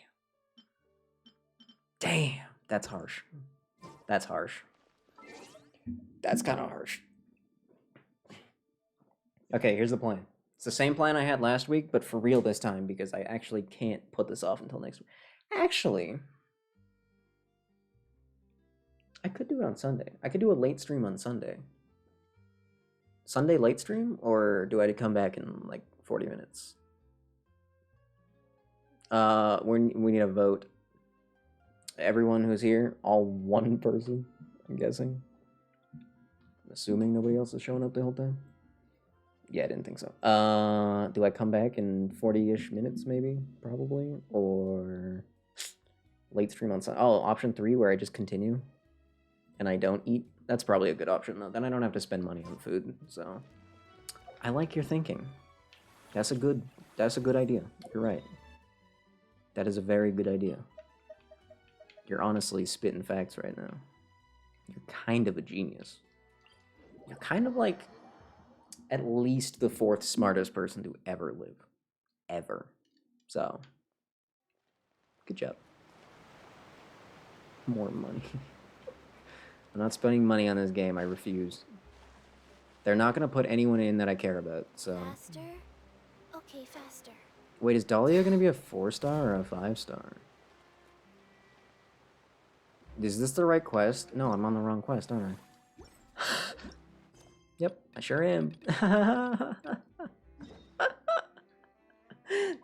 Damn. That's harsh. That's harsh. That's kind of harsh. Okay, here's the plan. It's the same plan I had last week, but for real this time, because I actually can't put this off until next week. Actually, I could do it on Sunday. I could do a late stream on Sunday. Sunday late stream, or do I come back in like 40 minutes? We need a vote. Everyone who's here, all one person, I'm guessing. I'm assuming nobody else is showing up the whole time. Yeah, I didn't think so. Do I come back in 40-ish minutes, maybe? Probably? Or late stream on Sunday? Oh, option 3, where I just continue and I don't eat. That's probably a good option, though. Then I don't have to spend money on food, so... I like your thinking. That's a good idea. You're right. That is a very good idea. You're honestly spitting facts right now. You're kind of a genius. You're kind of like at least the 4th smartest person to ever live. Ever. So, good job. More money. I'm not spending money on this game. I refuse. They're not going to put anyone in that I care about, so... Faster? Okay, faster. Wait, is Dahlia going to be a 4-star or a 5-star? Is this the right quest? No, I'm on the wrong quest, aren't I? Yep, I sure am.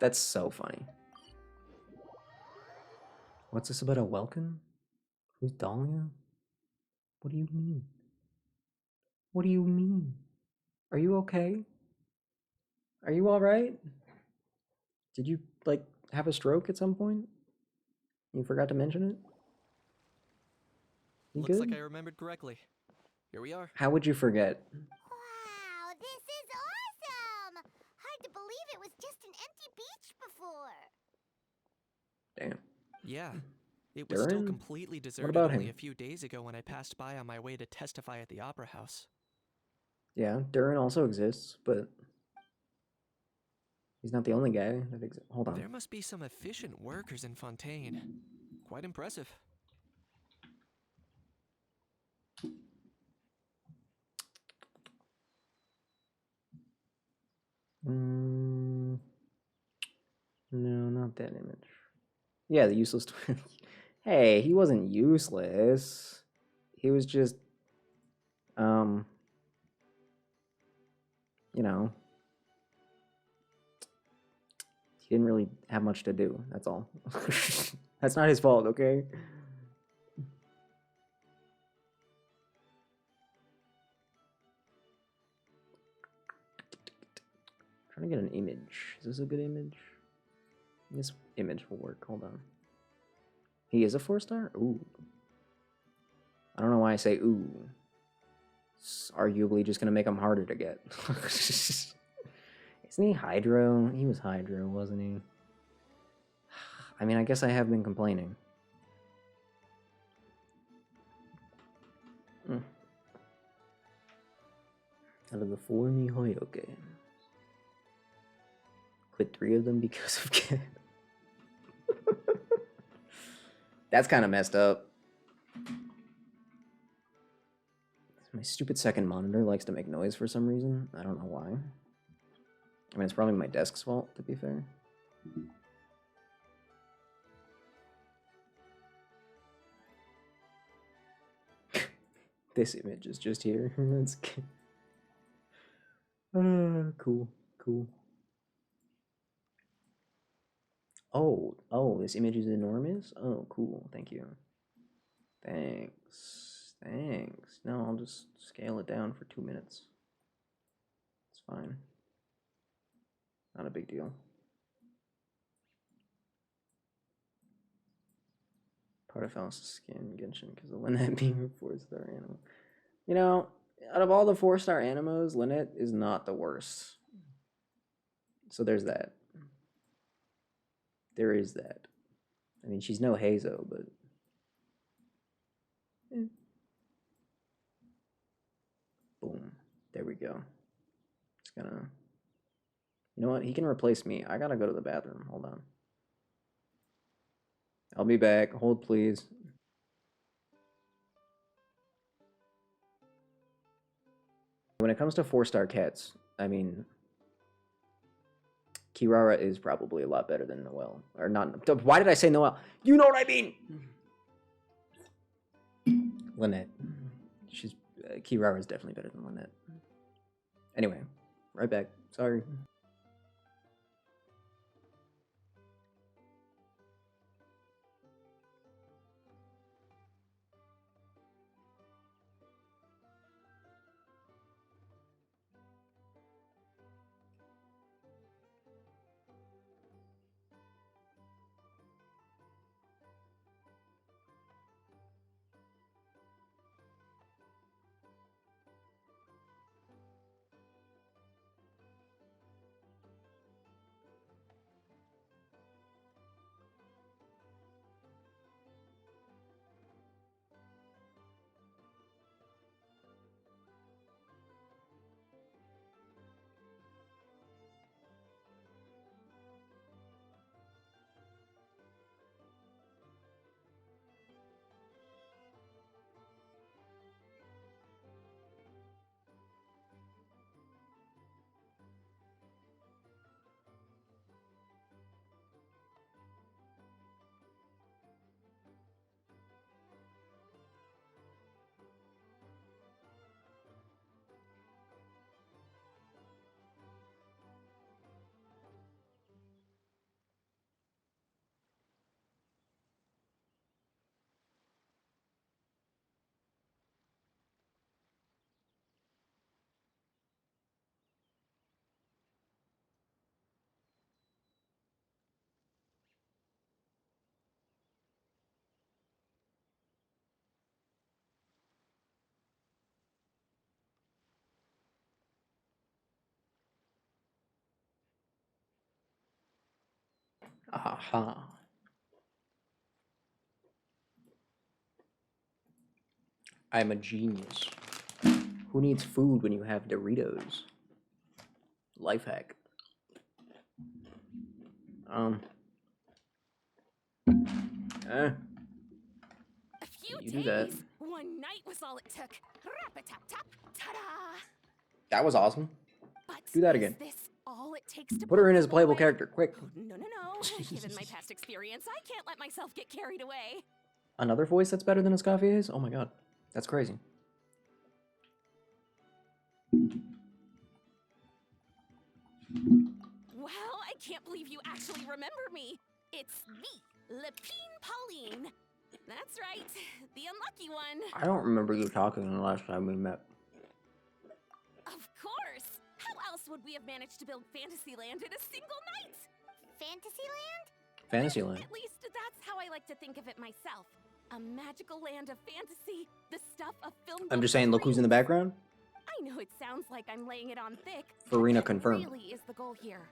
That's so funny. What's this about a Welkin? Who's Dahlia? What do you mean? What do you mean? Are you okay? Are you alright? Did you, like, have a stroke at some point? You forgot to mention it? You Looks good? like I remembered correctly. Here we are. How would you forget? Wow, this is awesome! Hard to believe it was just an empty beach before. Damn. Yeah. It was still Durin? completely deserted about only him? a few days ago when I passed by on my way to testify at the Opera House. Yeah, Durin also exists, but he's not the only guy that exists. Hold on. There must be some efficient workers in Fontaine. Quite impressive. No, not that image. Yeah, the useless twin. Hey, he wasn't useless. He was just, you know, he didn't really have much to do. That's all. That's not his fault, okay? Trying to get an image. Is this a good image? This image will work. Hold on. He is a 4-star? Ooh. I don't know why I say ooh. It's arguably just gonna make him harder to get. Isn't he Hydro? He was Hydro, wasn't he? I mean, I guess I have been complaining. Out of the 4 MiHoYo games, quit 3 of them because of Ken. That's kind of messed up. My stupid second monitor likes to make noise for some reason. I don't know why. I mean, it's probably my desk's fault, to be fair. This image is just here. That's cool, cool. Oh, this image is enormous? Oh, cool, thank you. Thanks. No, I'll just scale it down for 2 minutes. It's fine. Not a big deal. Part of Alice's skin, Genshin, because of Lynette being a 4-star animal. You know, out of all the 4-star animals, Lynette is not the worst. So there's that. There is that. I mean, she's no Hazo, but... Boom. There we go. Just gonna You know what? He can replace me. I gotta go to the bathroom. Hold on. I'll be back. Hold, please. When it comes to 4-star cats, I mean, Kirara is probably a lot better than Noelle. Or not. Why did I say Noelle? You know what I mean! Lynette. Kirara is definitely better than Lynette. Anyway, right back. Sorry. Aha. I'm a genius. Who needs food when you have Doritos? Life hack. A few You days. do that. One night was all it took. Rap-a-tap-tap. Ta-da! That was awesome. But Do that is again. this all it takes to Put her in blow as a people playable away? character, quick. No. Given my past experience, I can't let myself get carried away. Another voice that's better than Escaffier's? Oh my god. That's crazy. Wow, I can't believe you actually remember me. It's me, Lepine Pauline. That's right, the unlucky one. I don't remember you talking the last time we met. Of course. How else would we have managed to build Fantasyland in a single night? Fantasyland? Fantasyland. At least that's how I like to think of it myself. A magical land of fantasy, the stuff of film. I'm just saying, look who's in the background. I know it sounds like I'm laying it on thick. Farina but that confirmed. really is the goal here.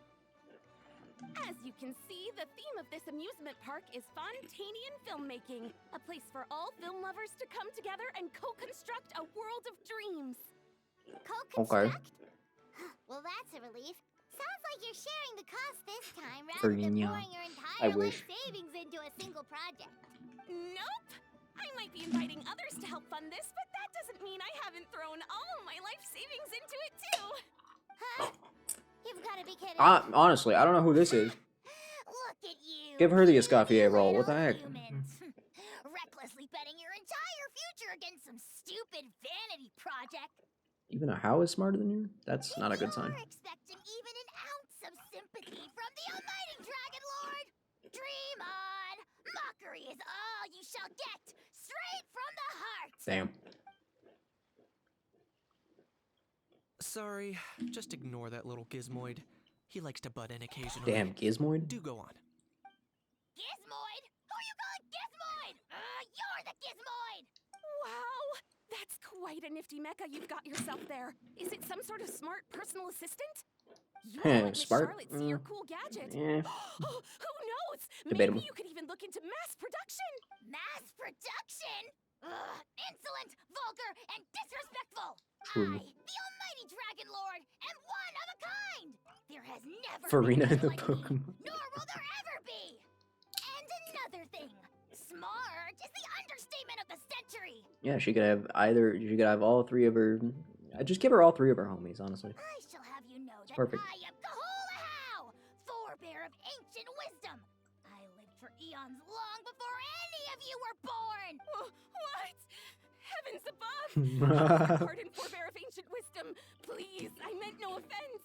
As you can see, the theme of this amusement park is Fontanian filmmaking, a place for all film lovers to come together and co-construct a world of dreams. Okay. Well, that's a relief. Sounds like you're sharing the cost this time rather Farina. than pouring your I entire wish. life savings into a single project. Nope. I might be inviting others to help fund this, but that doesn't mean I haven't thrown all my life savings into it too. Huh? You've got to be kidding. Honestly, I don't know who this is. Look at you. Give her the Escoffier role. What the heck? Recklessly betting your entire future against some stupid vanity project. Even a How is smarter than you? That's not a good sign. You're expecting even an ounce of sympathy from the almighty Dragon Lord? Dream on! Mockery is all you shall get, straight from the heart! Damn. Sorry, just ignore that little gizmoid. He likes to butt in occasionally. Damn, Gizmoid? Do go on. Gizmoid? Who you calling Gizmoid? You're the Gizmoid! Wow, that's quite a nifty mecha you've got yourself there. Is it some sort of smart personal assistant? You won't let Miss Smart? Charlotte see your cool gadget. Yeah. Who knows? Debatable. Maybe you could even look into mass production. Mass production? Ugh, insolent, vulgar, and disrespectful! True. I, the almighty Dragon Lord, am one of a kind! There has never Farina been in the like me, Pokemon. nor will there ever be. And another thing, smart is the understatement of the century. Yeah, she could have either. She could have all three of her. I'd just give her all three of her homies, honestly. I shall have you know that perfect. I am Kahulahow, forebear of ancient wisdom. I lived for eons long before any of you were born. What? Heavens above! Pardon, forebear of ancient wisdom. Please, I meant no offense.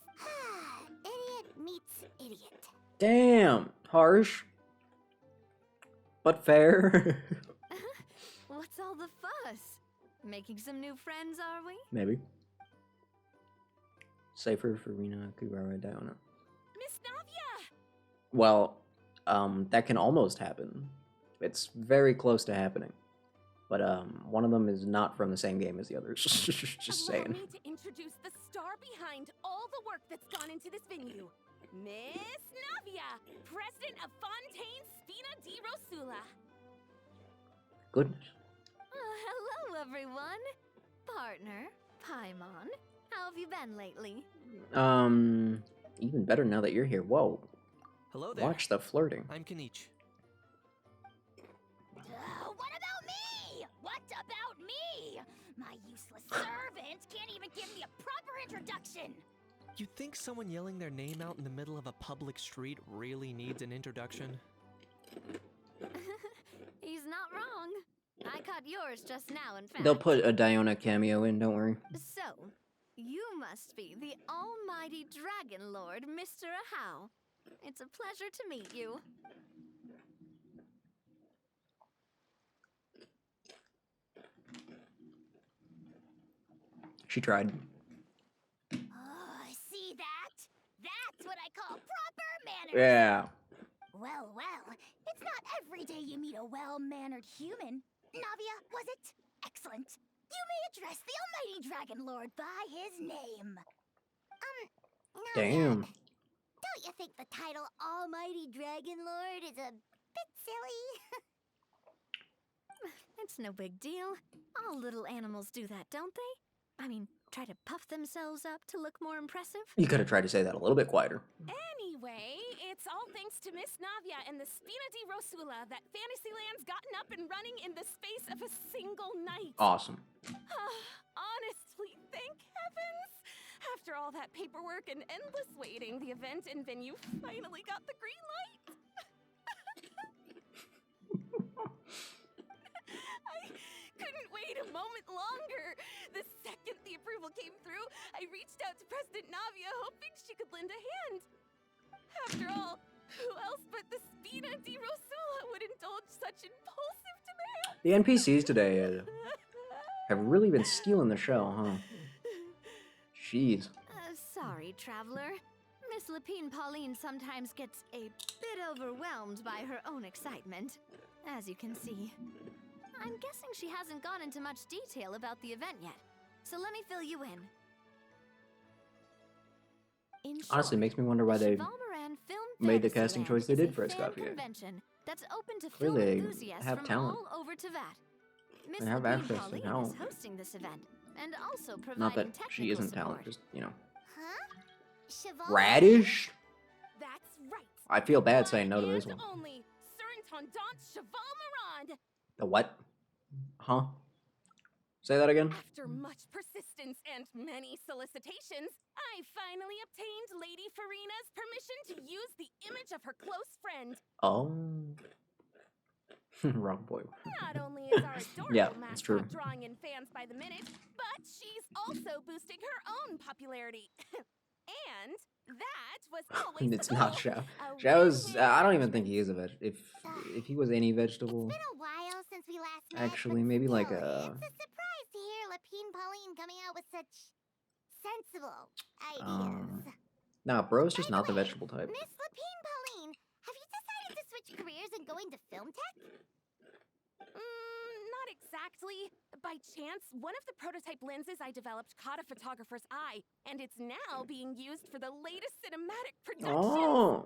Idiot meets idiot. Damn, harsh, but fair. What's all the fuss? Making some new friends, are we? Maybe. Safer for Rena, Kubara, Diona. Miss Navia! Well, that can almost happen. It's very close to happening. But one of them is not from the same game as the others. Just Allow saying. me to introduce the star behind all the work that's gone into this venue. Miss Navia, president of Fontaine Spina di Rosula. Goodness. Hello, everyone. Partner, Paimon. How have you been lately? Even better now that you're here. Whoa. Hello there. Watch the flirting. I'm Kenichi. What about me? What about me? My useless servant can't even give me a proper introduction. You think someone yelling their name out in the middle of a public street really needs an introduction? He's not wrong. I caught yours just now, in fact. They'll put a Diona cameo in, don't worry. So, you must be the almighty Dragon Lord, Mr. Ahau. It's a pleasure to meet you. She tried. Oh, see that? That's what I call proper manners. Yeah. Well, it's not every day you meet a well-mannered human. Navia, was it? Excellent. You may address the almighty Dragon Lord by his name. Navia, Damn. don't you think the title Almighty Dragon Lord is a bit silly? It's no big deal. All little animals do that, don't they? I mean, try to puff themselves up to look more impressive. You could have tried to say that a little bit quieter. Anyway, it's all thanks to Miss Navia and the Spina di Rosula that Fantasyland's gotten up and running in the space of a single night. Awesome. Honestly, thank heavens! After all that paperwork and endless waiting, the event and venue finally got the green light. I couldn't wait a moment longer. The second the approval came through, I reached out to President Navia, hoping she could lend a hand. After all, who else but the Spina di Rosula would indulge such impulsive demands? The NPCs today have really been stealing the show, huh? Jeez. Sorry, traveler. Miss Lapine Pauline sometimes gets a bit overwhelmed by her own excitement, as you can see. I'm guessing she hasn't gone into much detail about the event yet, so let me fill you in. Honestly, it makes me wonder why they Chevalmoran Film made the casting Fantasyland choice they is did a for fan Escoffier. convention that's open to Clearly, film they enthusiasts have from talent. all over Teyvat. Miss They have Lapine access to Pauline talent. is hosting this event, and also providing Not that technical she isn't support. talented, just, you know. Cheval Radish? That's right. I feel bad saying no to this one. Only Sir Intendant Chevalmoran. The what? Huh? Say that again? After much persistence and many solicitations, I finally obtained Lady Farina's permission to use the image of her close friend. Oh. Wrong boy. Not only is our adorable Yeah, it's true. mascot drawing in fans by the minute, but she's also boosting her own popularity. And that was always It's the not goal. Xiao. A Xiao's. I don't even think he is a veg. If he was any vegetable, It's been a while since we last met. actually, but maybe like still, a. It's a surprise to hear Lapine Pauline coming out with such sensible ideas. Nah, bro's just not the vegetable type. Miss Lapine Pauline, have you decided to switch careers and go into film tech? Not exactly. By chance, one of the prototype lenses I developed caught a photographer's eye, and it's now being used for the latest cinematic production. Oh.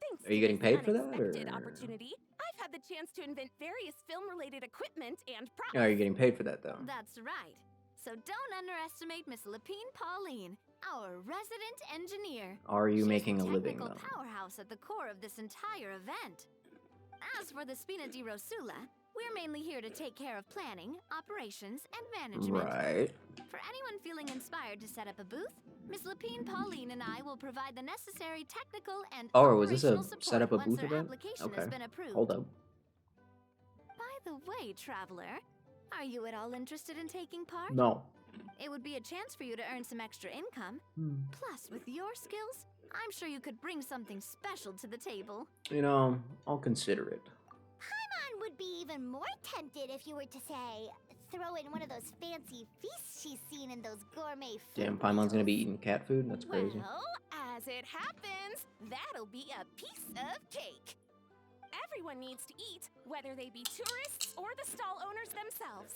Thanks Are you to getting this paid for that, unexpected or opportunity, I've had the chance to invent various film-related equipment and props. are you getting paid for that though? That's right. So don't underestimate Miss Lapine Pauline. our resident engineer. Are you She's making the a living, technical though? powerhouse at the core of this entire event. As for the Spina di Rosula, we're mainly here to take care of planning, operations, and management. Right. For anyone feeling inspired to set up a booth, Miss Lapine Pauline and I will provide the necessary technical and Oh, or was this a operational support set up a once booth their event? application Okay. has been approved. Hold up. By the way, traveler, are you at all interested in taking part? No. It would be a chance for you to earn some extra income. Hmm. Plus, with your skills, I'm sure you could bring something special to the table. You know, I'll consider it. Paimon would be even more tempted if you were to say, throw in one of those fancy feasts she's seen in those gourmet food. Damn, Paimon's gonna be eating cat food? That's crazy. Well, as it happens, that'll be a piece of cake. Everyone needs to eat, whether they be tourists or the stall owners themselves.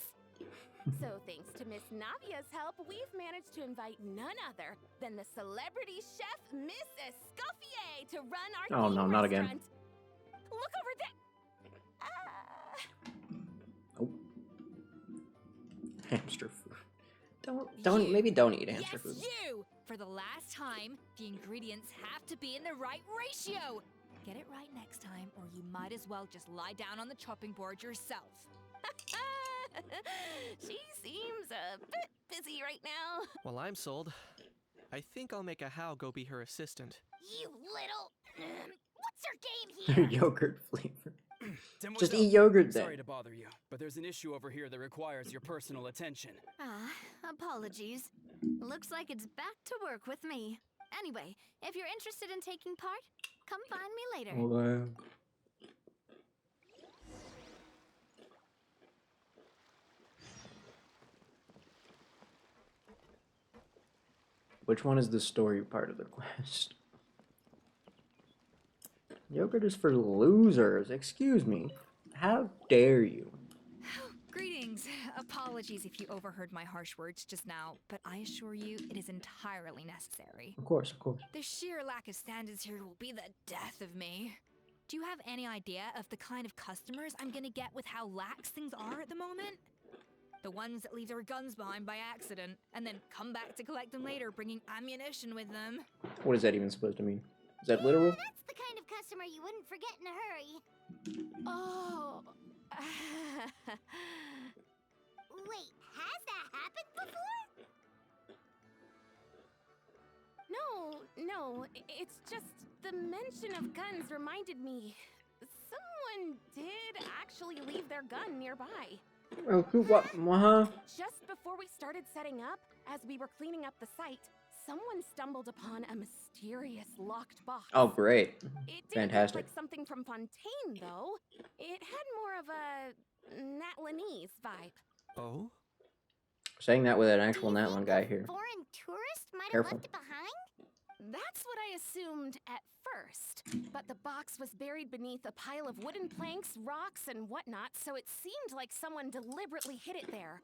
So thanks to Miss Navia's help, we've managed to invite none other than the celebrity chef, Miss Escoffier, to run our Oh, theme no, not again. restaurant. Look over there. Hamster food. Don't, maybe don't eat hamster food. Yes, you! For the last time, the ingredients have to be in the right ratio. Get it right next time, or you might as well just lie down on the chopping board yourself. She seems a bit busy right now. Well, I'm sold. I think I'll make a How go be her assistant. You little... what's your game here? Yogurt flavor. Just Demoiselle, eat yogurt then. Sorry to bother you, but there's an issue over here that requires your personal attention. Apologies. Looks like it's back to work with me. Anyway, if you're interested in taking part, come find me later. Well, which one is the story part of the quest? Yogurt is for losers. Excuse me. How dare you? Greetings. Apologies if you overheard my harsh words just now, but I assure you it is entirely necessary. Of course, of course. The sheer lack of standards here will be the death of me. Do you have any idea of the kind of customers I'm gonna get with how lax things are at the moment? The ones that leave their guns behind by accident, and then come back to collect them later, bringing ammunition with them. What is that even supposed to mean? Is that literal? That's the kind of customer you wouldn't forget in a hurry. Oh. Wait, has that happened before? No, it's just the mention of guns reminded me. Someone did actually leave their gun nearby. Who? What? Huh? Just before we started setting up, as we were cleaning up the site, someone stumbled upon a mysterious locked box. Oh, great. It didn't Fantastic. look like something from Fontaine, though. It had more of a Natlanese vibe. Oh? Saying that with an actual Natlan guy here. Foreign tourist might have Careful. left it behind? That's what I assumed at first. But the box was buried beneath a pile of wooden planks, rocks, and whatnot, so it seemed like someone deliberately hid it there.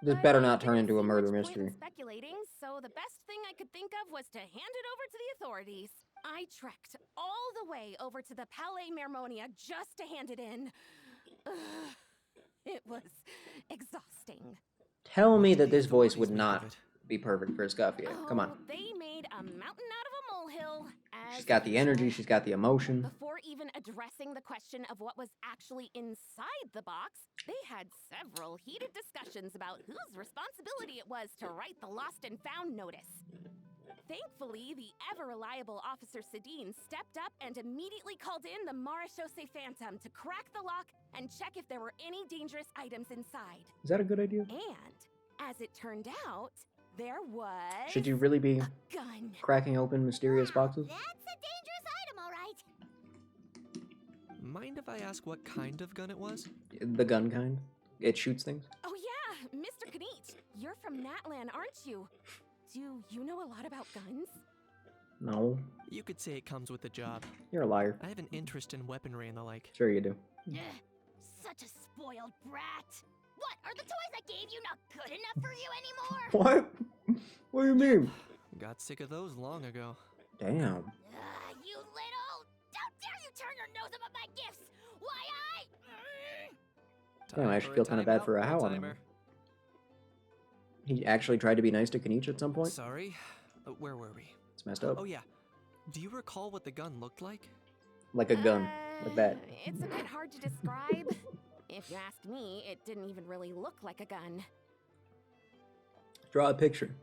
This better not turn into a murder Point in mystery. speculating, so the best thing I could think of was to hand it over to the authorities. I trekked all the way over to the Palais Mermonia just to hand it in. Ugh, it was exhausting. Tell me that this voice would not be perfect for Escoffier. Come on. They made a mountain out of a molehill. She's got the energy, she's got the emotion. Before even addressing the question of what was actually inside the box, they had several heated discussions about whose responsibility it was to write the lost and found notice. Thankfully, the ever-reliable Officer Sedine stepped up and immediately called in the Marechaussee Phantom to crack the lock and check if there were any dangerous items inside. Is that a good idea? And, as it turned out, there was... Should you really be gun. cracking open mysterious boxes? That's a dangerous item, all right. Mind if I ask what kind of gun it was? The gun kind? It shoots things? Oh yeah, Mr. Kanich, you're from Natlan, aren't you? Do you know a lot about guns? No. You could say it comes with the job. You're a liar. I have an interest in weaponry and the like. Sure you do. Such a spoiled brat. What, are the toys I gave you not good enough for you anymore? What? What do you mean? Got sick of those long ago. Damn. You little... Don't dare you turn your nose up at my gifts! Why Damn, I actually feel kind of bad for a how on him. He actually tried to be nice to Kanich at some point? Sorry. where were we? It's messed up. Oh yeah. Do you recall what the gun looked like? Like a gun. Like that. It's a bit hard to describe. If you ask me, it didn't even really look like a gun. Draw a picture.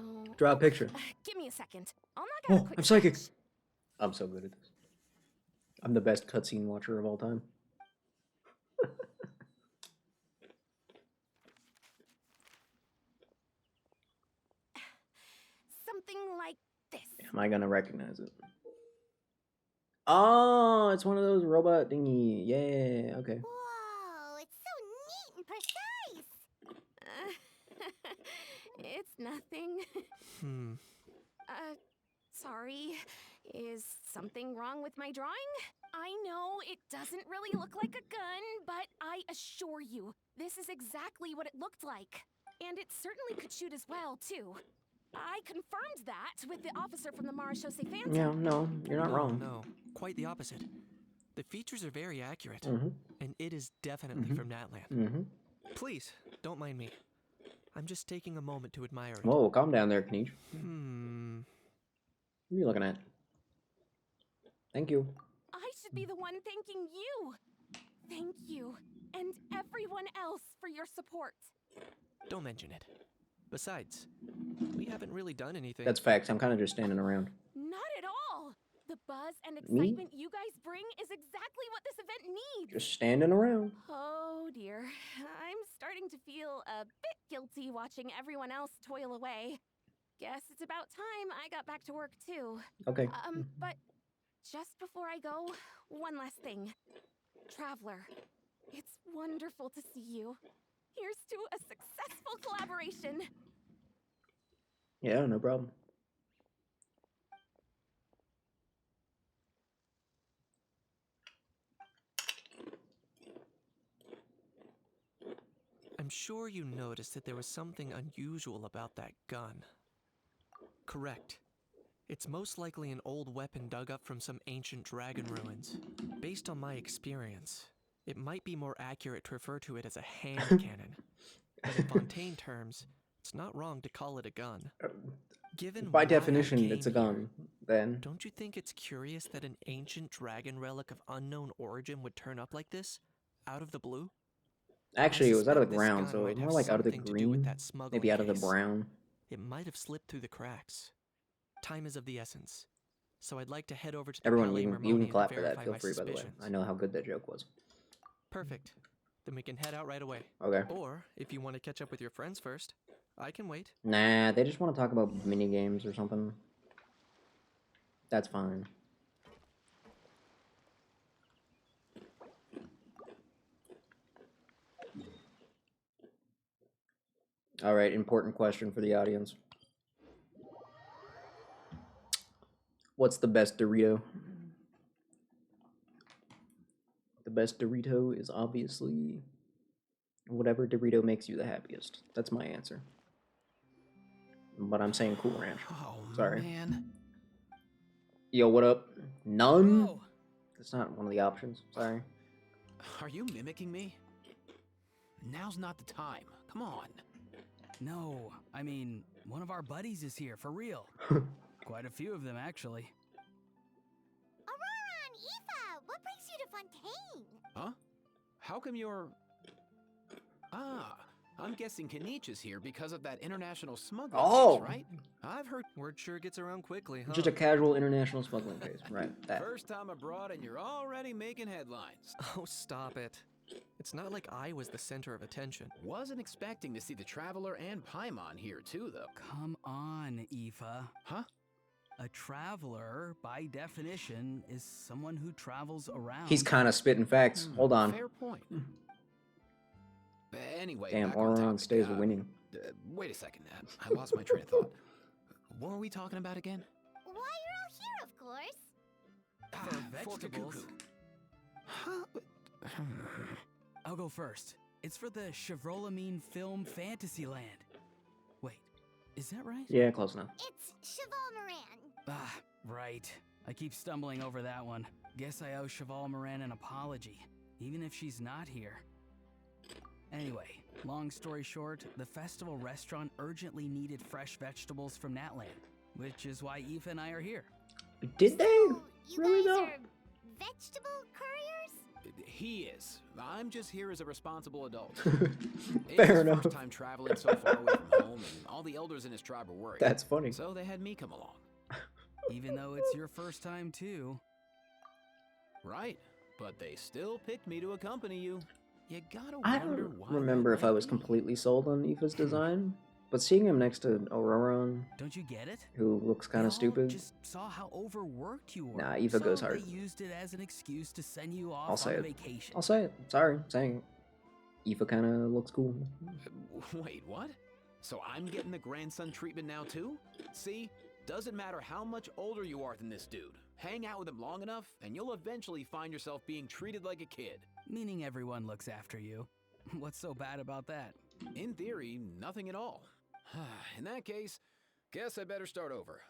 Oh, Draw a picture. give me a second. I'll knock out a Oh, quick I'm psychic. sketch. I'm so good at this. I'm the best cutscene watcher of all time. Something like this. Am I gonna recognize it? Oh, it's one of those robot thingy. Yeah, okay. Whoa, it's so neat and precise. It's nothing. Sorry. Is something wrong with my drawing? I know it doesn't really look like a gun, but I assure you, this is exactly what it looked like. And it certainly could shoot as well, too. I confirmed that with the officer from the Marechaussee Phantom. Yeah, no, you're not wrong. No, quite the opposite. The features are very accurate, Mhm. and it is definitely from Natland. Mm-hmm. Please, don't mind me. I'm just taking a moment to admire it. Whoa, calm down there, Kniege. Hmm. What are you looking at? Thank you. I should be the one thanking you. Thank you, and everyone else for your support. Don't mention it. Besides, we haven't really done anything. That's facts. I'm kind of just standing around. Not at all. The buzz and Me? excitement you guys bring is exactly what this event needs. Just standing around. Oh dear, I'm starting to feel a bit guilty watching everyone else toil away. Guess it's about time I got back to work too. Okay. But just before I go, one last thing. Traveler, it's wonderful to see you. Here's to a successful collaboration. Yeah, no problem. I'm sure you noticed that there was something unusual about that gun. Correct. It's most likely an old weapon dug up from some ancient dragon ruins. Based on my experience, it might be more accurate to refer to it as a hand cannon. But in Fontaine terms, it's not wrong to call it a gun. Given By why I definition, it's a came gun. Then. Don't you think it's curious that an ancient dragon relic of unknown origin would turn up like this, out of the blue? Actually, it was out of suspect the this ground, gun so might it's have more like out of the something to do with green. that smuggling Maybe out of the case. brown. It might have slipped through the cracks. Time is of the essence, so I'd like to head over to the Everyone, Palais you can Mermonian to clap for that. verify Feel my free, by the way. suspicions. I know how good that joke was. Perfect. Then we can head out right away. Okay. Or, if you want to catch up with your friends first, I can wait. Nah, they just want to talk about mini games or something. That's fine. All right, important question for the audience. What's the best Dorito? The best Dorito is obviously whatever Dorito makes you the happiest. That's my answer. But I'm saying Cool Ranch. Oh, Sorry. man. Yo, what up? None? That's not one of the options. Sorry. Are you mimicking me? Now's not the time. Come on. No, I mean, one of our buddies is here, for real. Quite a few of them, actually. Aurora and Aoife, what brings you to Fontaine? Huh? How come you're... Ah, I'm guessing Kniche is here because of that international smuggling Oh! case, right? I've heard... Word sure gets around quickly, huh? Just a casual international smuggling case. Right, that. First time abroad and you're already making headlines. Oh, stop it. It's not like I was the center of attention. Wasn't expecting to see the Traveler and Paimon here too, though. Come on, Aoife. Huh? A traveler, by definition, is someone who travels around. He's kind of spitting facts. Hold on. Fair point. Anyway, Damn, back on Auron topic. stays winning. Wait a second. I lost my train of thought. What were we talking about again? Why, you're all here, of course. For vegetables. Huh? I'll go first. It's for the Chevrolamine Film Fantasyland. Wait, is that right? Yeah, close enough. It's Cheval Moran. Ah, right. I keep stumbling over that one. Guess I owe Cheval Moran an apology, even if she's not here. Anyway, long story short, the festival restaurant urgently needed fresh vegetables from Natland, which is why Eve and I are here. Did they? You Really guys though? are vegetable couriers? He is. I'm just here as a responsible adult. Fair It's his enough. first time traveling so far away from home, and all the elders in his tribe were worried. That's funny. So they had me come along. Even though it's your first time too. Right, but they still picked me to accompany you. You gotta I wonder don't why. remember if I was completely sold on Aoife's design, but seeing him next to Auroron, Don't you get it? who looks kind of stupid, Just saw how overworked you were. Nah, Aoife so goes hard. They used it as an excuse to send you I'll off say on it. vacation. I'll say it. Sorry, I'm saying it. Aoife kind of looks cool. Wait, what? So I'm getting the grandson treatment now too? See? Doesn't matter how much older you are than this dude. Hang out with him long enough, and you'll eventually find yourself being treated like a kid. Meaning everyone looks after you. What's so bad about that? In theory, nothing at all. In that case, guess I better start over.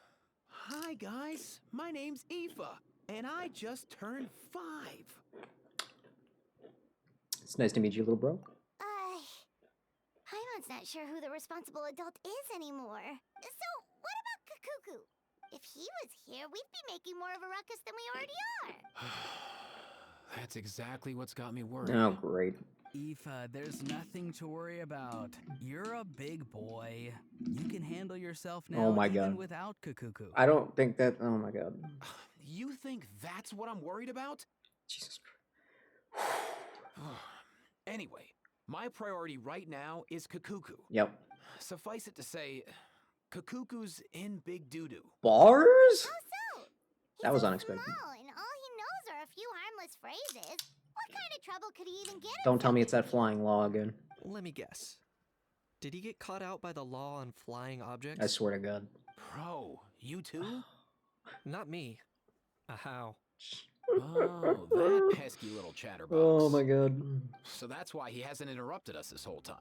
Hi guys, my name's Aoife, and I just turned 5. It's nice to meet you, little bro. Paimon's not sure who the responsible adult is anymore. So, what about Kakuku? If he was here, we'd be making more of a ruckus than we already are. That's exactly what's got me worried. Oh, great. Aoife, there's nothing to worry about. You're a big boy. You can handle yourself now Oh my even God. without Kakuku. I don't think that. Oh my god. You think that's what I'm worried about? Jesus Christ. Anyway, my priority right now is Kakuku. Yep. Suffice it to say, Kakuku's in big doo-doo. Bars? That was unexpected. Oh, and all he knows are a few harmless phrases. What kind of trouble could he even get Don't tell me it's that flying law again. Let me guess. Did he get caught out by the law on flying objects? I swear to God. Bro, you too? Not me. How? Oh, that pesky little chatterbox. Oh my god. So that's why he hasn't interrupted us this whole time.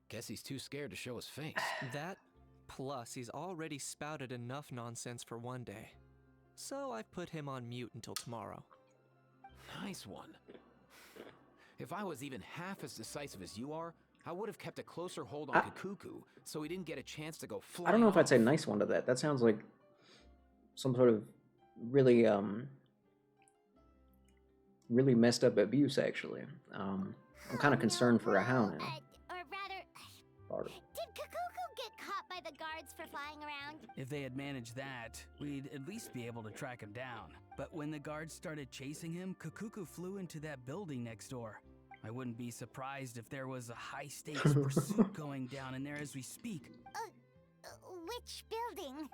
Guess he's too scared to show his face. That, plus he's already spouted enough nonsense for one day. So I've put him on mute until tomorrow. Nice one. If I was even half as decisive as you are, I would have kept a closer hold on Kakuku so he didn't get a chance to go flying I don't know if I'd say off. nice one to that. That sounds like some sort of really really messed up abuse actually. I'm kind of concerned for a hound now. Or rather, Bard. did Kakuku get caught by the guards for flying around? If they had managed that, we'd at least be able to track him down. But when the guards started chasing him, Kakuku flew into that building next door. I wouldn't be surprised if there was a high-stakes pursuit going down in there as we speak. Which building?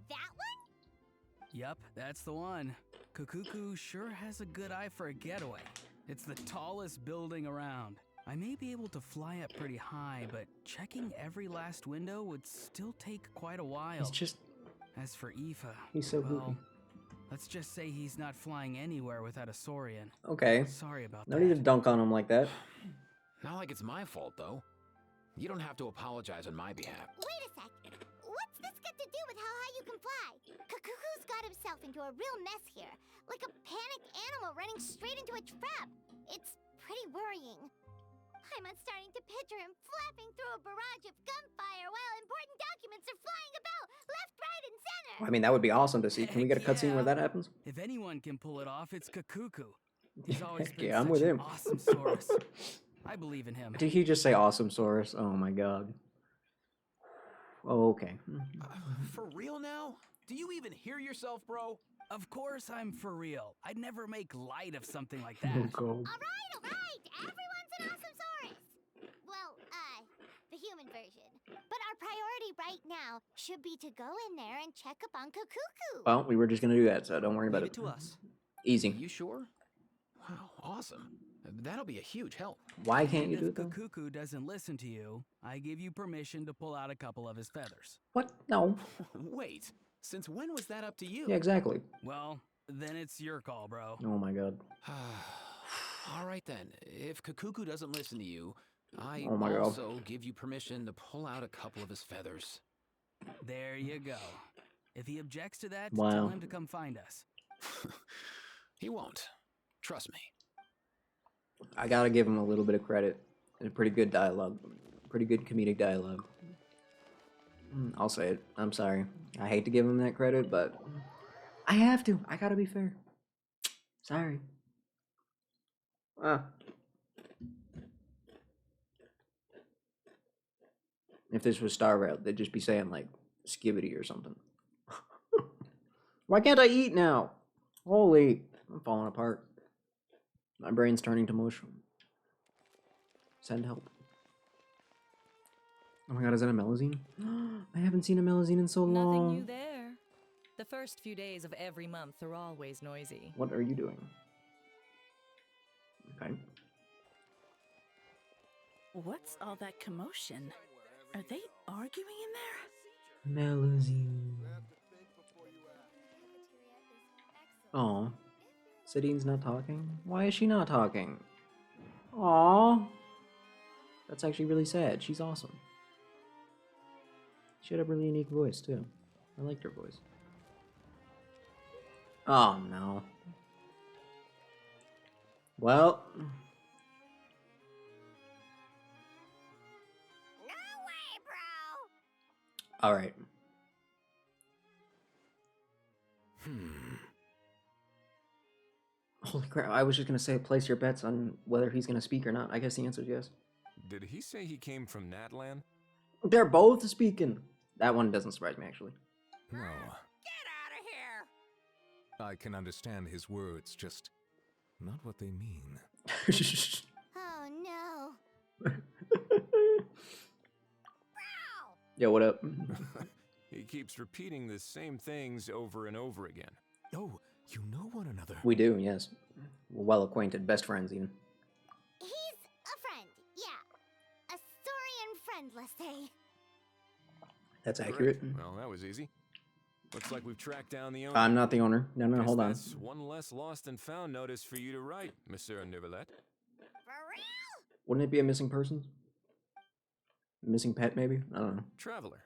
That one? Yup, that's the one. Kakuku sure has a good eye for a getaway. It's the tallest building around. I may be able to fly up pretty high, but checking every last window would still take quite a while. He's just. As for Aoife, He's so well, goofy. let's just say he's not flying anywhere without a Saurian. Okay. Sorry about No that. need to dunk on him like that. Not like it's my fault, though. You don't have to apologize on my behalf. Wait a sec. What's this got to do with how high you can fly? Kakuku's got himself into a real mess here. Like a panicked animal running straight into a trap. It's pretty worrying. I'm starting to picture him flapping through a barrage of gunfire while important documents are flying about left, right, and center. I mean, that would be awesome to see. Can we get a cutscene where that happens? If anyone can pull it off, it's Kakuku. He's always Heck been yeah, I'm such with an him. awesome Saurus. I believe in him. Did he just say awesome Saurus? Oh my god. Oh, okay. For real now? Do you even hear yourself, bro? Of course I'm for real. I'd never make light of something like that. Oh god. Alright! Everyone's an awesome Saurus! Well, the human version. But our priority right now should be to go in there and check up on Kakuku. Well, we were just gonna do that, so don't worry about Leave it. it to us. Easy. You sure? Wow, awesome. That'll be a huge help. Why can't And you do if it though? Kakuku doesn't listen to you, I give you permission to pull out a couple of his feathers. What? No. Wait, since when was that up to you? Yeah, exactly. Well, then it's your call, bro. Oh my god. All right then. If Kakuku doesn't listen to you, I Oh my God. also give you permission to pull out a couple of his feathers. There you go. If he objects to that, Wow. tell him to come find us. He won't. Trust me. I gotta give him a little bit of credit. And pretty good dialogue. Pretty good comedic dialogue. I'll say it. I'm sorry. I hate to give him that credit, but I have to. I gotta be fair. Sorry. If this was Star Rail, they'd just be saying like Skibbity or something. Why can't I eat now? Holy, I'm falling apart. My brain's turning to mush. Send help. Oh my god, is that a Melazine? I haven't seen a Melazine in so long. Nothing new there. The first few days of every month are always noisy. What are you doing? Okay. What's all that commotion? Are they arguing in there? Melazine. Oh, Sadine's not talking? Why is she not talking? Aw. That's actually really sad. She's awesome. She had a really unique voice, too. I liked her voice. Oh, no. Well. Alright. Holy crap, I was just gonna say place your bets on whether he's gonna speak or not. I guess the answer is yes. Did he say he came from Natlan? They're both speaking. That one doesn't surprise me, actually. No. I can understand his words, just not what they mean. Oh no. Yo, what up? He keeps repeating the same things over and over again. Oh, you know one another. We do, yes. We're well acquainted, best friends even. He's a friend, yeah. A Saurian friend, let's say. That's accurate. Great. Well, that was easy. Looks like we've tracked down the owner. I'm not the owner. No, Guess hold on. That's one less lost and found notice for you to write, Monsieur Neuvillette. Wouldn't it be a missing person? Missing pet, maybe? I don't know. Traveler,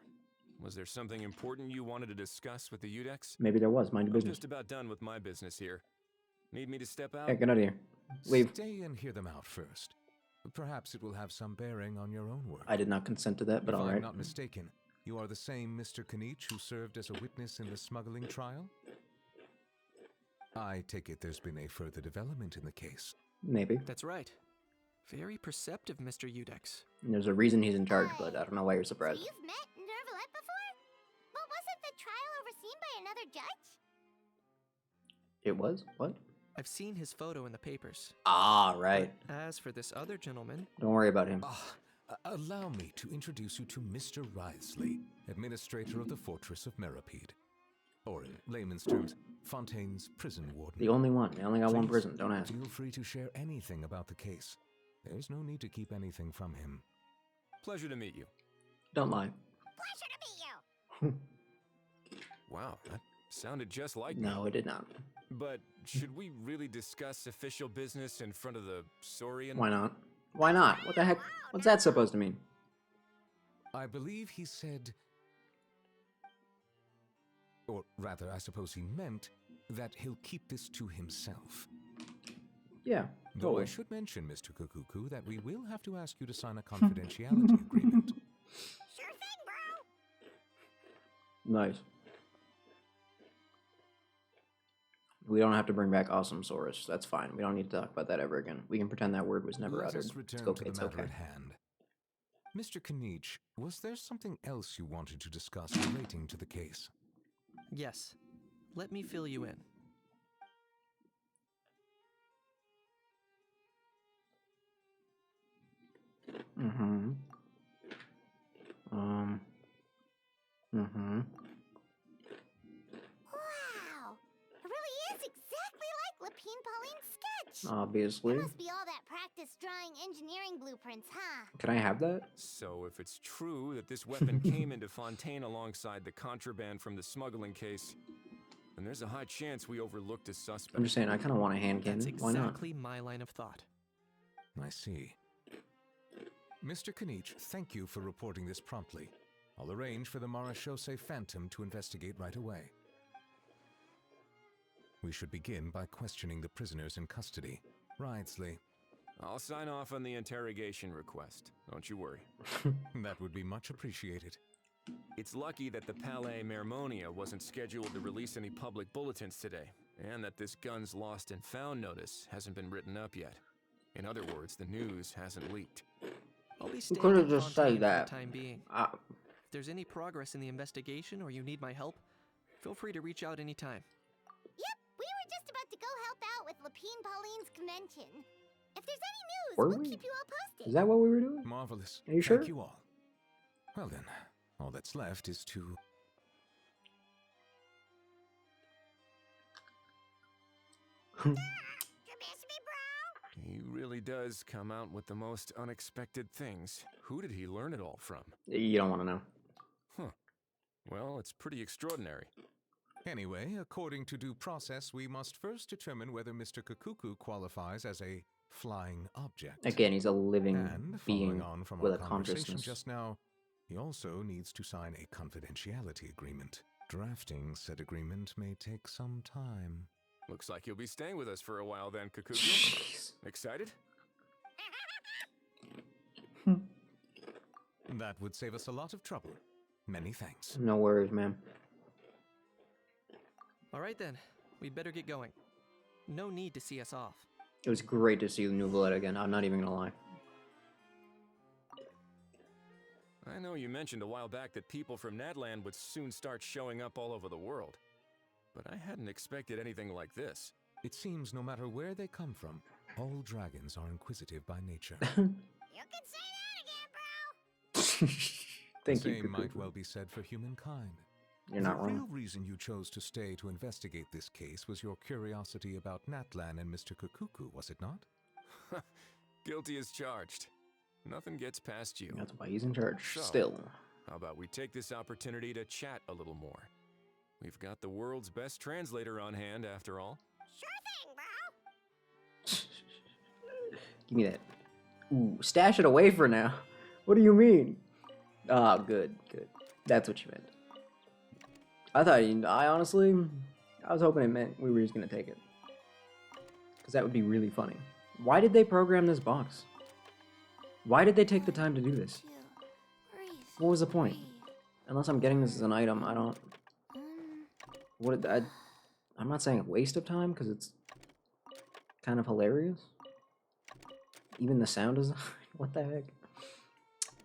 was there something important you wanted to discuss with the Udex? Maybe there was. Mind your I'm business. just about done with my business here. Need me to step out? Hey, get out of here. Leave. Stay and hear them out first. Perhaps it will have some bearing on your own work. I did not consent to that, but If I'm alright. not mistaken, you are the same Mr. Kanich who served as a witness in the smuggling trial? I take it there's been a further development in the case. Maybe. That's right. Very perceptive, Mr. Udex. And there's a reason he's in charge, but I don't know why you're surprised. You've met Neuvillette before? But wasn't the trial overseen by another judge? It was? What? I've seen his photo in the papers. Ah, right. As for this other gentleman... Don't worry about him. Allow me to introduce you to Mr. Wriothesley, administrator of the Fortress of Meripede. Or in layman's terms, Fontaine's prison warden. The only one. They only got one Please, prison. Don't ask. Feel free to share anything about the case. There's no need to keep anything from him. Pleasure to meet you. Don't lie. Pleasure to meet you. Wow, that sounded just like me. No, it did not. But should we really discuss official business in front of the Saurian? Why not? Why not? What the heck? What's that supposed to mean? I believe he said... Or rather, I suppose he meant that he'll keep this to himself. Yeah, Though totally. I should mention, Mr. Kukuku, that we will have to ask you to sign a confidentiality agreement. Sure thing, bro. Nice. We don't have to bring back Awesome Saurus. That's fine. We don't need to talk about that ever again. We can pretend that word was never Let uttered. us It's return okay. to the It's matter okay. at hand. Mr. Kanich, was there something else you wanted to discuss relating to the case? Yes. Let me fill you in. Mm-hmm. Mm-hmm. Wow. It really is exactly like Lapine Pauline's sketch. Obviously. It must be all that practice drawing engineering blueprints, huh? Can I have that? So, if it's true that this weapon came into Fontaine alongside the contraband from the smuggling case, then there's a high chance we overlooked a suspect. I'm just saying, I kind of want a hand cannon. That's Why not? exactly my line of thought. I see. Mr. Kanich, thank you for reporting this promptly. I'll arrange for the Marechaussee Phantom to investigate right away. We should begin by questioning the prisoners in custody. Wriothesley, I'll sign off on the interrogation request. Don't you worry. That would be much appreciated. It's lucky that the Palais Mermonia wasn't scheduled to release any public bulletins today, and that this Guns Lost and Found notice hasn't been written up yet. In other words, the news hasn't leaked. I'll be You staying could have in just Fontaine said that. for the time being. If there's any progress in the investigation or you need my help, feel free to reach out anytime. Yep, we were just about to go help out with Lapine Pauline's convention. If there's any news, Were we'll we? keep you all posted. Is that what we were doing? Marvelous. Are you sure? Thank you all. Well then, all that's left is to... He really does come out with the most unexpected things. Who did he learn it all from? You don't want to know. Huh. Well, it's pretty extraordinary. Anyway, according to due process, we must first determine whether Mr. Kakuku qualifies as a flying object. Again, he's a living And being following on from with our a conversation consciousness. just now, he also needs to sign a confidentiality agreement. Drafting said agreement may take some time. Looks like you'll be staying with us for a while then, Kakuku. Excited? That would save us a lot of trouble. Many thanks. No worries, man. All right then, we'd better get going. No need to see us off. It was great to see the new Valletta again. I'm not even gonna lie. I know you mentioned a while back that people from Nadland would soon start showing up all over the world. But I hadn't expected anything like this. It seems no matter where they come from, all dragons are inquisitive by nature. Thank the you, same might Kakuku. well be said for humankind. You're not the wrong. real reason you chose to stay to investigate this case was your curiosity about Natlan and Mr. Kakuku, was it not? Guilty as charged. Nothing gets past you. That's why he's in charge. So, Still. How about we take this opportunity to chat a little more? We've got the world's best translator on hand, after all. Give me that. Ooh, stash it away for now. What do you mean? Ah, good, good. That's what you meant. I honestly, I was hoping it meant we were just gonna take it. Because that would be really funny. Why did they program this box? Why did they take the time to do this? What was the point? Unless I'm getting this as an item, I don't... I'm not saying a waste of time, because it's kind of hilarious. Even the sound design, what the heck?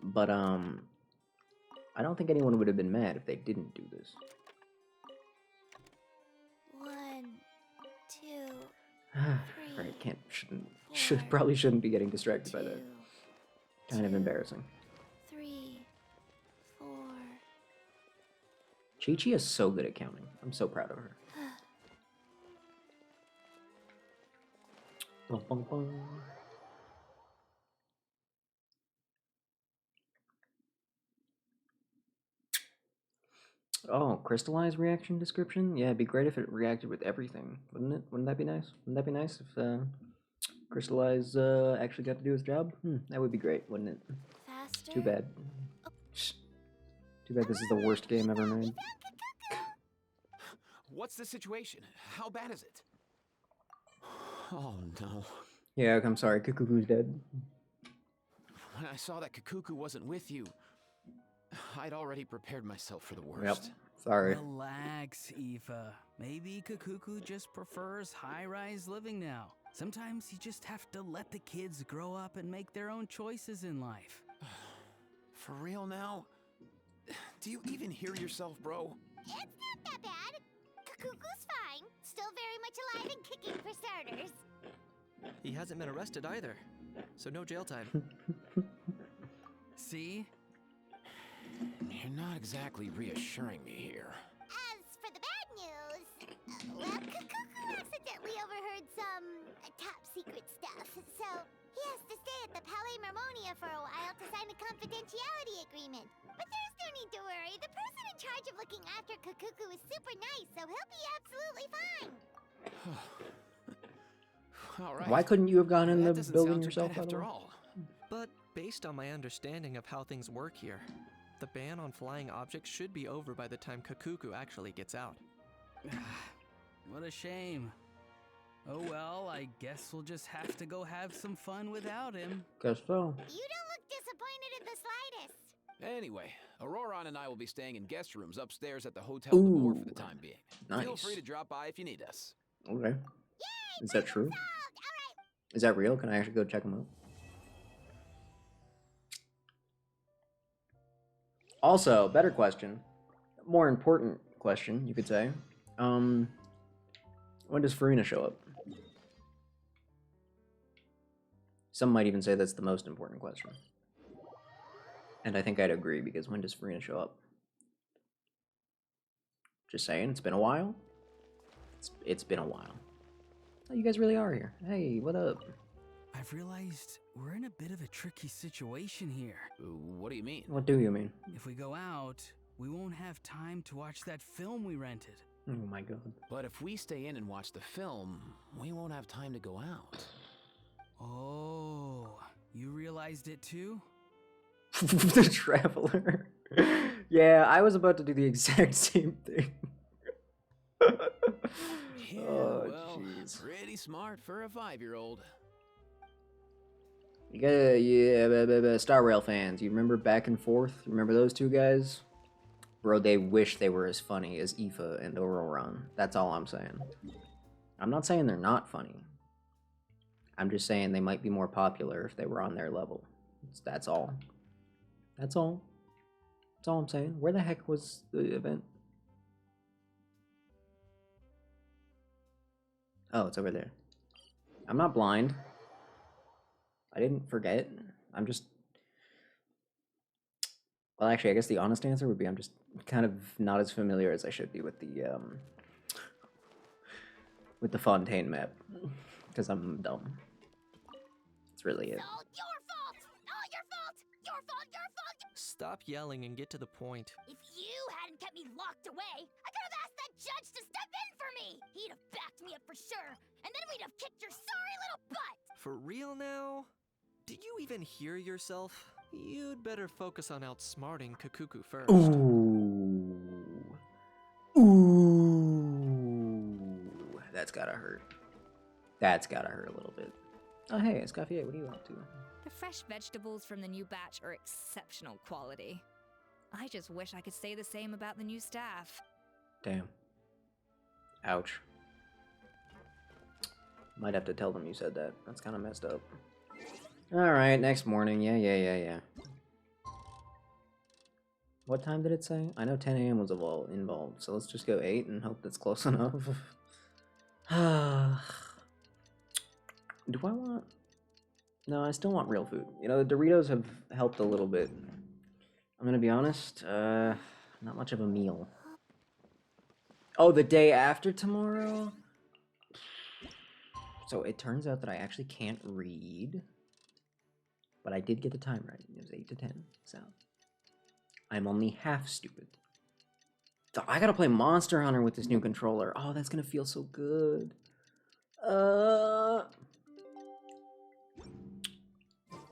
But, I don't think anyone would have been mad if they didn't do this. 1, 2, Right, probably shouldn't be getting distracted by that. Kind of embarrassing. 3, 4. Chi-Chi is so good at counting. I'm so proud of her. Bum, bum, bum. Oh, crystallized reaction description? Yeah, it'd be great if it reacted with everything, wouldn't it? Wouldn't that be nice? Wouldn't that be nice if crystallize actually got to do its job? That would be great, wouldn't it? Faster. Too bad. Too bad this is the worst game ever made. What's the situation? How bad is it? Oh no. Yeah, I'm sorry, Kukuku's dead. When I saw that Kakuku wasn't with you, I'd already prepared myself for the worst. Yep. Sorry. Relax, Aoife. Maybe Kakuku just prefers high-rise living now. Sometimes you just have to let the kids grow up and make their own choices in life. For real now? Do you even hear yourself, bro? It's not that bad. Kakuku's fine. Still very much alive and kicking for starters. He hasn't been arrested either, so no jail time. See? You're not exactly reassuring me here. As for the bad news, well, Kakuku accidentally overheard some top secret stuff, so he has to stay at the Palais Mermonia for a while to sign a confidentiality agreement. But there's no need to worry. The person in charge of looking after Kakuku is super nice, so he'll be absolutely fine. All right. Why couldn't you have gone in That the doesn't building sound too yourself, bad by the after way? all. But based on my understanding of how things work here, the ban on flying objects should be over by the time Kakuku actually gets out. What a shame. Oh well, I guess we'll just have to go have some fun without him. Guess so. You don't look disappointed in the slightest. Anyway, Auroron and I will be staying in guest rooms upstairs at the Hotel de Boer for the time being. Feel Nice. free to drop by if you need us. Okay. Is that true? Is that real? Can I actually go check them out? Also, better question. More important question, you could say. When does Farina show up? Some might even say that's the most important question. And I think I'd agree, because when does Farina show up? Just saying, it's been a while. It's been a while. Oh, you guys really are here. Hey, what up? I've realized we're in a bit of a tricky situation here. What do you mean? What do you mean? If we go out, we won't have time to watch that film we rented. Oh my god. But if we stay in and watch the film, we won't have time to go out. Oh, you realized it too? The Traveler. Yeah, I was about to do the exact same thing. Yeah, Oh, well, jeez. pretty smart for a 5-year-old. Yeah, Star Rail fans. You remember Back and Forth? Remember those two guys? Bro, they wish they were as funny as Aoife and Auroron. That's all I'm saying. I'm not saying they're not funny. I'm just saying they might be more popular if they were on their level. That's all. That's all. That's all I'm saying. Where the heck was the event? Oh, it's over there. I'm not blind. I didn't forget. I'm just... Well, actually, I guess the honest answer would be I'm just kind of not as familiar as I should be with the Fontaine map. Because I'm dumb. That's really it. All your fault! All your fault! Your fault! Your fault! Stop yelling and get to the point. If you hadn't kept me locked away, I could have asked that judge to step in for me! He'd have backed me up for sure, and then we'd have kicked your sorry little butt! For real now? Did you even hear yourself? You'd better focus on outsmarting Kakuku first. Ooh. Ooh. That's gotta hurt. That's gotta hurt a little bit. Oh, hey, Escoffier, what are you up to? The fresh vegetables from the new batch are exceptional quality. I just wish I could say the same about the new staff. Damn. Ouch. Might have to tell them you said that. That's kind of messed up. Alright, next morning. Yeah. What time did it say? I know 10 a.m. was involved, so let's just go 8 and hope that's close enough. Do I want... No, I still want real food. You know, the Doritos have helped a little bit. I'm gonna be honest, not much of a meal. Oh, the day after tomorrow? So it turns out that I actually can't read. But I did get the time right. It was 8 to 10, so... I'm only half stupid. So I gotta play Monster Hunter with this new controller. Oh, that's gonna feel so good.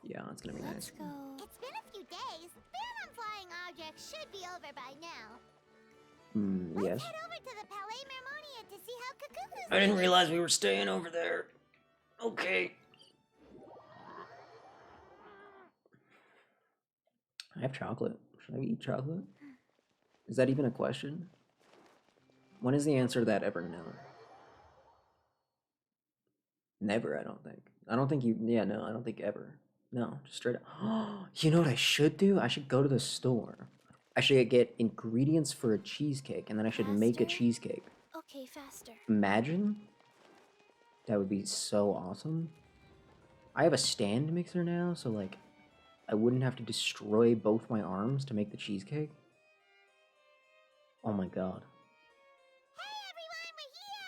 Yeah, it's gonna be nice. Let's go. It's been a few days. Ban on flying objects should be over by now. Yes. Head over to the Palais Mermonia to see how Kakuku's I didn't realize we were staying over there. Okay. I have chocolate. Should I eat chocolate? Is that even a question? When is the answer to that ever known? Never, I don't think. I don't think you... Yeah, no, I don't think ever. No, just straight up. You know what I should do? I should go to the store. I should get ingredients for a cheesecake, and then I should make a cheesecake. Okay, faster. Imagine? That would be so awesome. I have a stand mixer now, so like... I wouldn't have to destroy both my arms to make the cheesecake. Oh my god.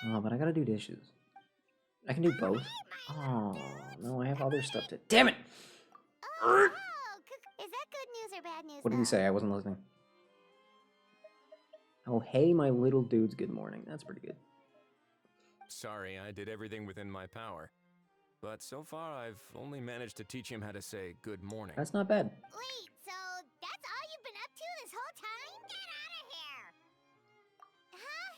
Oh, but I gotta do dishes. I can do both. Oh, no, I have other stuff to... Damn it! Oh, is that good news or bad news? What did he say? I wasn't listening. Oh, hey, my little dudes, good morning. That's pretty good. Sorry, I did everything within my power. But so far, I've only managed to teach him how to say good morning. That's not bad. Wait, so that's all you've been up to this whole time? Get out of here! Huh?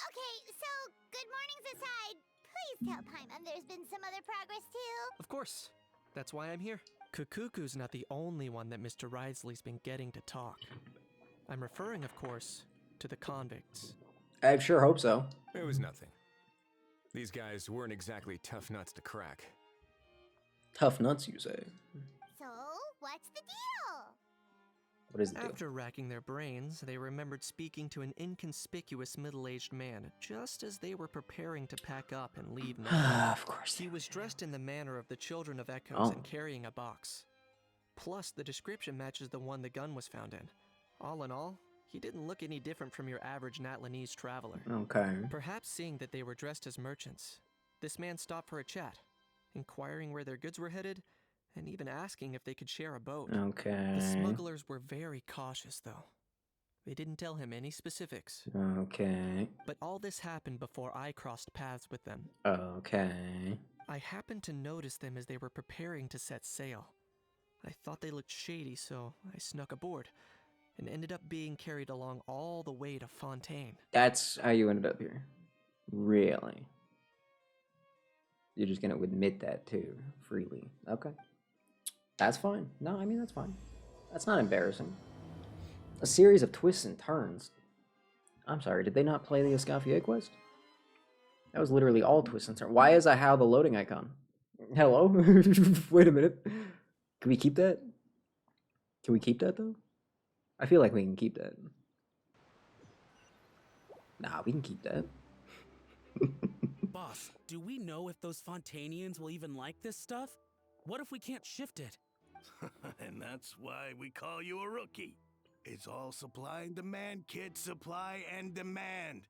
Okay, so good mornings aside, please tell Paimon there's been some other progress too? Of course. That's why I'm here. Kukuku's not the only one that Mr. Wriothesley's been getting to talk. I'm referring, of course, to the convicts. I sure hope so. It was nothing. These guys weren't exactly tough nuts to crack. Tough nuts, you say? So, what's the deal? What is the deal? After racking their brains, they remembered speaking to an inconspicuous middle-aged man just as they were preparing to pack up and leave. Of course. He was dressed in the manner of the Children of Echoes Oh. and carrying a box. Plus, the description matches the one the gun was found in. All in all, he didn't look any different from your average Natlanese traveler. Okay. Perhaps seeing that they were dressed as merchants, this man stopped for a chat, inquiring where their goods were headed, and even asking if they could share a boat. Okay. The smugglers were very cautious, though. They didn't tell him any specifics. Okay. But all this happened before I crossed paths with them. Okay. I happened to notice them as they were preparing to set sail. I thought they looked shady, so I snuck aboard, and ended up being carried along all the way to Fontaine. That's how you ended up here. Really? You're just gonna admit that too, freely. Okay. That's fine. No, I mean, that's fine. That's not embarrassing. A series of twists and turns. I'm sorry, did they not play the Escoffier quest? That was literally all twists and turns. Why is a how the loading icon? Hello? Wait a minute. Can we keep that? Can we keep that, though? I feel like we can keep that. Nah, we can keep that. Boss, do we know if those Fontainians will even like this stuff? What if we can't shift it? And that's why we call you a rookie. It's all supply and demand, kid. Supply and demand.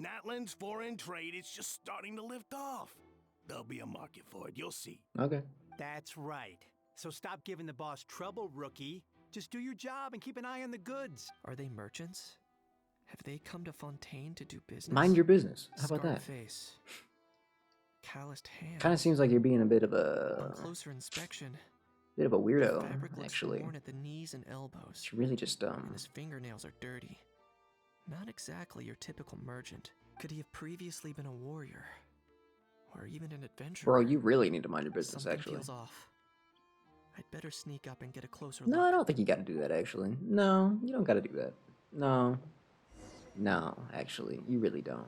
Natlan's foreign trade is just starting to lift off. There'll be a market for it, you'll see. Okay. That's right. So stop giving the boss trouble, rookie. Just do your job and keep an eye on the goods. Are they merchants? Have they come to Fontaine to do business? Mind your business. How about Scarred that? face. Calloused hands. Kind of seems like you're being a bit of On a closer inspection, weirdo, fabric looks actually. worn at the knees and elbows. It's really just And his fingernails are dirty. Not exactly your typical merchant. Could he have previously been a warrior? Or even an adventurer? Bro, you really need to mind your business, Something actually. feels off. I'd better sneak up and get a closer No, look. I don't think you gotta do that, actually. No, you don't gotta do that. No. No, actually, you really don't.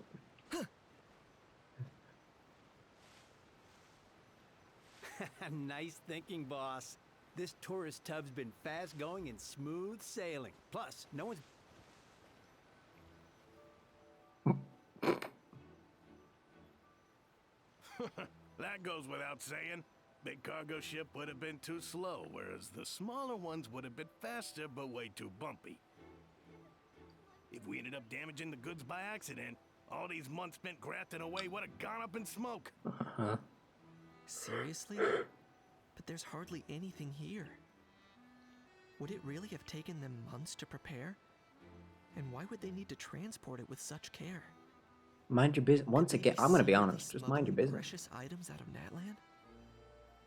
Nice thinking, boss. This tourist tub's been fast going and smooth sailing. Plus, no one's... That goes without saying. Big cargo ship would have been too slow, whereas the smaller ones would have been faster but way too bumpy. If we ended up damaging the goods by accident, all these months spent grafting away would have gone up in smoke. Seriously? But there's hardly anything here. Would it really have taken them months to prepare? And why would they need to transport it with such care? Mind your business. Once again, I'm gonna be honest. Just mind your business. Precious items out of Natland?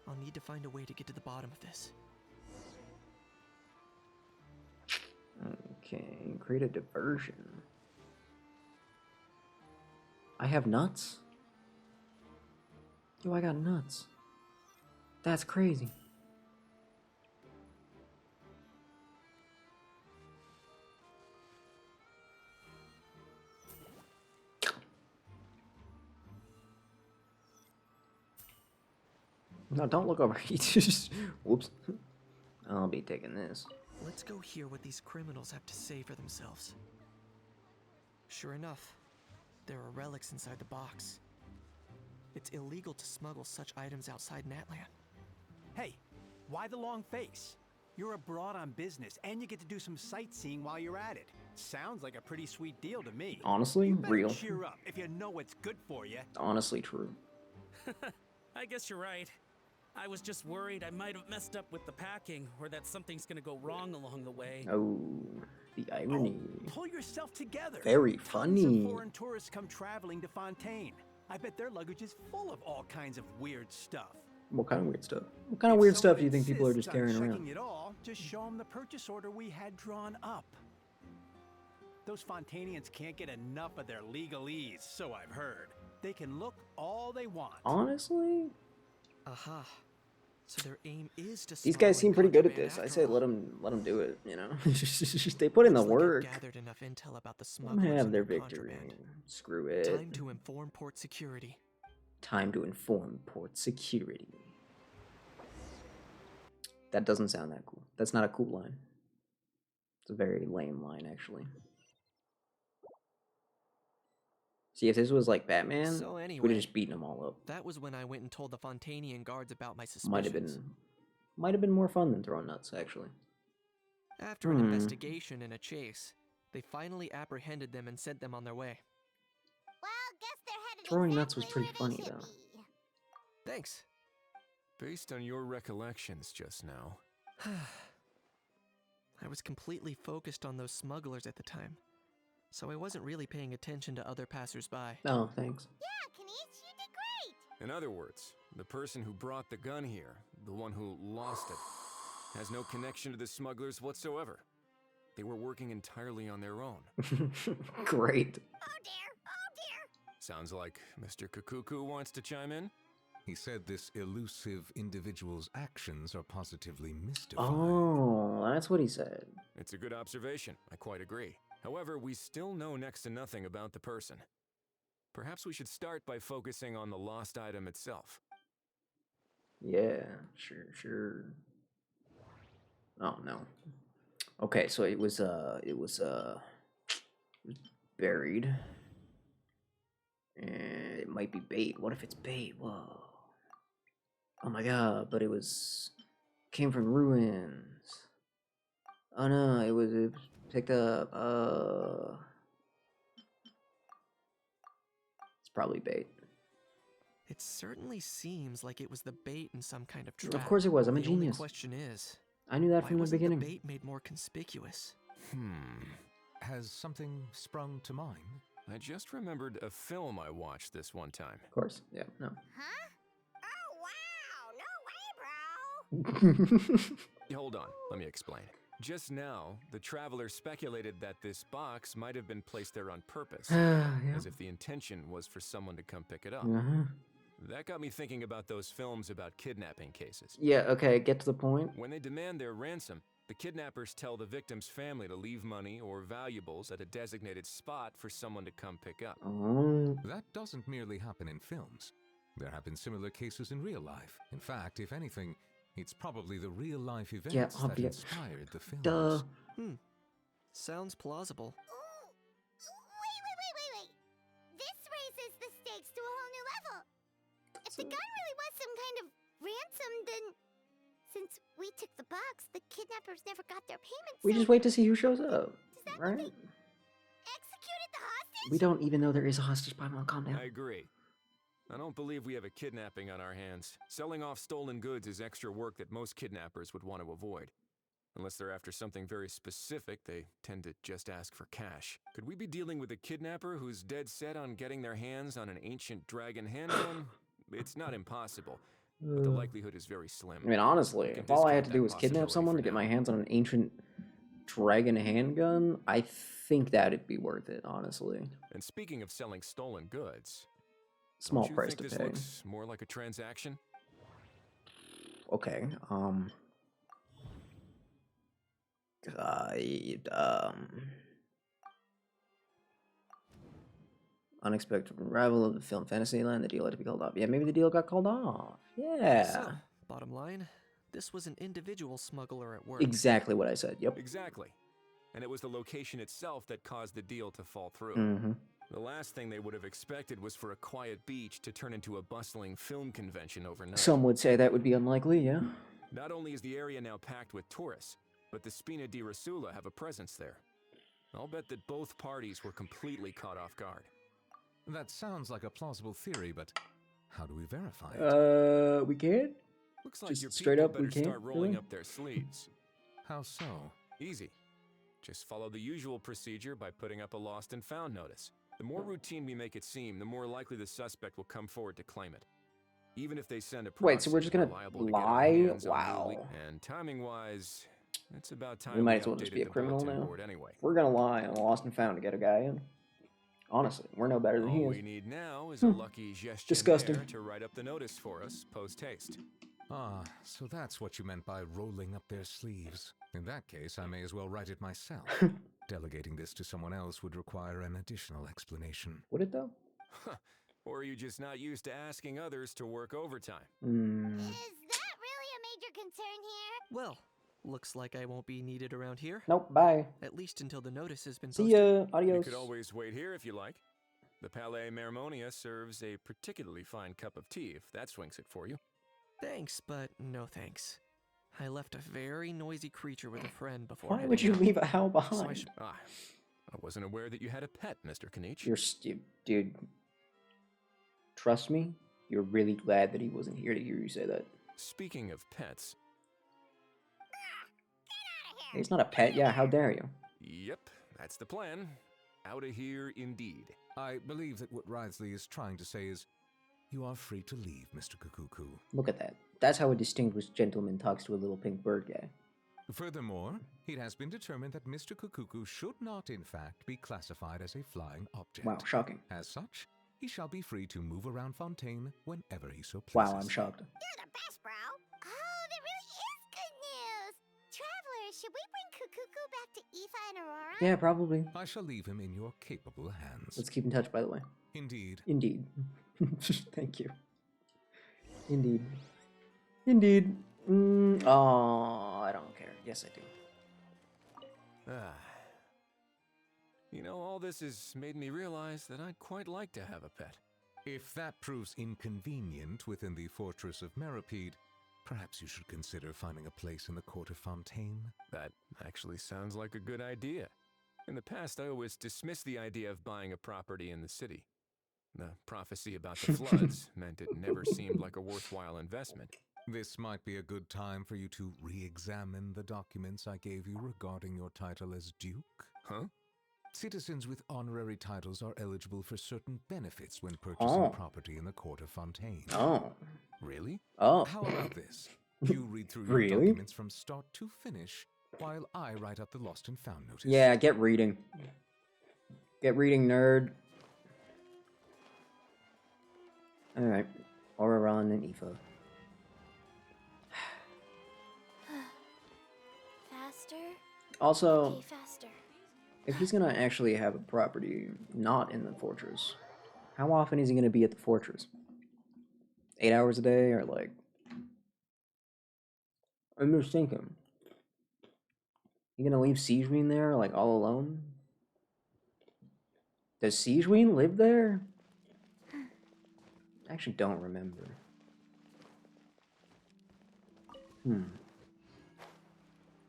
I'll need to find a way to get to the bottom of this. Okay, create a diversion. I have nuts? Yo, I got nuts. That's crazy. No, don't look over. He just... Whoops. I'll be taking this. Let's go hear what these criminals have to say for themselves. Sure enough, there are relics inside the box. It's illegal to smuggle such items outside Natland. Hey, why the long face? You're abroad on business, and you get to do some sightseeing while you're at it. Sounds like a pretty sweet deal to me. Honestly, You better real. cheer up if you know what's good for you. Honestly true. I guess you're right. I was just worried I might have messed up with the packing, or that something's gonna go wrong along the way. Oh, the irony. Pull yourself together. Very Tons funny. of foreign tourists come traveling to Fontaine. I bet their luggage is full of all kinds of weird stuff. What kind of weird stuff? What kind of weird stuff do you think people are just carrying Checking around? it all, just show them the purchase order we had drawn up. Those Fontainians can't get enough of their legalese, so I've heard. They can look all they want. Honestly, Aha. So their aim is to these guys smuggle seem in pretty good at contraband this. I after say all. let them do it. You know, they put in the Looks like I've work. gathered enough intel about the Let smugglers them have and their their victory. contraband. Screw it. Time to inform port security. Time to inform port security. That doesn't sound that cool. That's not a cool line. It's a very lame line, actually. See, if this was like Batman, So we'd anyway, have just beaten them all up. that was when I went and told the Fontanian guards about my suspicions. Might have been more fun than throwing nuts, actually. After an investigation and a chase, they finally apprehended them and sent them on their way. Well, guess they're headed Throwing nuts was exactly pretty where funny, they should though. be. Thanks. Based on your recollections just now, I was completely focused on those smugglers at the time, so I wasn't really paying attention to other passersby. Oh, thanks. Yeah, Kanish, you did great. in other words, the person who brought the gun here, the one who lost it, has no connection to the smugglers whatsoever. They were working entirely on their own. Great. Oh dear, oh dear. Sounds like Mr. Kakuku wants to chime in? He said this elusive individual's actions are positively mystifying. Oh, that's what he said. It's a good observation. I quite agree. However, we still know next to nothing about the person. Perhaps we should start by focusing on the lost item itself. Yeah, sure. Oh no. Okay, so it was buried. And it might be bait. What if it's bait? Whoa. Oh my god, but it came from ruins. Oh no, it was picked up. It's probably bait. It certainly seems like it was the bait in some kind of trap. Of course it was. I'm a The only genius. question is, I knew that why from the wasn't beginning. the bait made more conspicuous? Has something sprung to mind? I just remembered a film I watched this one time. Of course, yeah, no. Huh? Oh wow, no way, bro. Hold on, let me explain. Just now, the traveler speculated that this box might have been placed there on purpose, Yeah. as if the intention was for someone to come pick it up. Uh-huh. That got me thinking about those films about kidnapping cases. Yeah, okay, get to the point. When they demand their ransom, the kidnappers tell the victim's family to leave money or valuables at a designated spot for someone to come pick up. That doesn't merely happen in films. There have been similar cases in real life. In fact, if anything, it's probably the real-life events that inspired the films. Duh. Sounds plausible. Wait. This raises the stakes to a whole new level. If the gun really was some kind of ransom, then since we took the box, the kidnappers never got their payments. We just wait to see who shows up, Does that right? mean they executed the hostage? We don't even know there is a hostage. Paimon, calm down. I agree. I don't believe we have a kidnapping on our hands. Selling off stolen goods is extra work that most kidnappers would want to avoid. Unless they're after something very specific, they tend to just ask for cash. Could we be dealing with a kidnapper who's dead set on getting their hands on an ancient dragon handgun? It's not impossible, but the likelihood is very slim. I mean, honestly, We can if all I had discount to that do was kidnap possibility someone for to get now. my hands on an ancient dragon handgun, I think that'd be worth it, honestly. And speaking of selling stolen goods, Small don't you price think to this pay. looks more like a transaction? Okay, unexpected arrival of the film Fantasyland, the deal had to be called off. Yeah, maybe the deal got called off. Yeah. So, bottom line, this was an individual smuggler at work. Exactly what I said, yep. Exactly. And it was the location itself that caused the deal to fall through. Mm-hmm. The last thing they would have expected was for a quiet beach to turn into a bustling film convention overnight. Some would say that would be unlikely, yeah. Not only is the area now packed with tourists, but the Spina di Rasula have a presence there. I'll bet that both parties were completely caught off guard. That sounds like a plausible theory, but how do we verify it? We can't? Looks like Just your straight people up, we better start can't, rolling really? up their sleeves. How so? Easy. Just follow the usual procedure by putting up a lost and found notice. The more routine we make it seem, the more likely the suspect will come forward to claim it. Even if they send a Wait, so we're proxy just gonna reliable to get our lie? hands on Wow. newly- And timing-wise, it's about time We might as well updated just be a the criminal bulletin now. board anyway. We're gonna lie on Lost and Found to get a guy in. Honestly, we're no better than he All is. we need now is a lucky gesture Disgusting. to write up the notice for us post-haste. Ah, so that's what you meant by rolling up their sleeves. In that case, I may as well write it myself. Delegating this to someone else would require an additional explanation. Would it though? Or are you just not used to asking others to work overtime? Is that really a major concern here? Well, looks like I won't be needed around here. Nope, bye. At least until the notice has been See posted. ya, You adios. could always wait here if you like. The Palais Mermonia serves a particularly fine cup of tea, if that swings it for you. Thanks, but no thanks. I left a very noisy creature with a friend before. Why heading would you out. leave a Hal So I behind? should- I wasn't aware that you had a pet, Mr. Kanich. You're dude. Trust me, you're really glad that he wasn't here to hear you say that. Speaking of pets, He's not a pet, yeah, how dare you? yep, that's the plan. Out of here indeed. I believe that what Wriothesley is trying to say is, you are free to leave, Mr. Kukuku. Look at that. That's how a distinguished gentleman talks to a little pink bird guy. Furthermore, it has been determined that Mr. Kukuku should not, in fact, be classified as a flying object. Wow, shocking. As such, he shall be free to move around Fontaine whenever he so pleases. Wow, I'm shocked. You're the best, bro. Oh, that really is good news. Travelers, should we bring Kukuku back to Aoife and Aurora? Yeah, probably. I shall leave him in your capable hands. Let's keep in touch, by the way. Indeed. Indeed. Thank you. Indeed. Indeed. Oh, I don't care. Yes, I do. You know, all this has made me realize that I'd quite like to have a pet. If that proves inconvenient within the fortress of Meripede, perhaps you should consider finding a place in the court of Fontaine. That actually sounds like a good idea. In the past, I always dismissed the idea of buying a property in the city. The prophecy about the floods meant it never seemed like a worthwhile investment. This might be a good time for you to re-examine the documents I gave you regarding your title as Duke. Huh? Citizens with honorary titles are eligible for certain benefits when purchasing property in the court of Fontaine. Oh. Really? Oh. How about this? You read through your Really? documents from start to finish, while I write up the lost and found notice. Yeah, get reading. Get reading, nerd. Alright. Auroron and Aoife. Faster? Also, Okay, faster. if he's gonna actually have a property not in the fortress, how often is he gonna be at the fortress? 8 hours a day, or like... I'm just thinking. You gonna leave Sigewinne there, like, all alone? Does Sigewinne live there? I actually don't remember.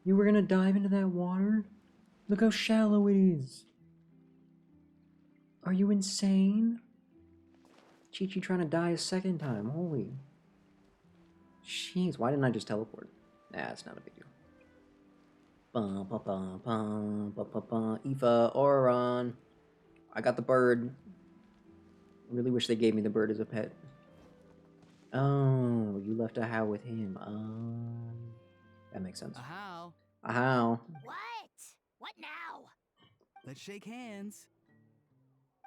You were gonna dive into that water? Look how shallow it is. Are you insane? Chi-Chi trying to die a second time, holy. Jeez, why didn't I just teleport? Nah, it's not a big deal. Bum, bum, bum, bum, bum, bum, bum. Aoife, Auroron. I got the bird. Really wish they gave me the bird as a pet. Oh, you left a how with him. That makes sense. A how? A how? What? What now? Let's shake hands.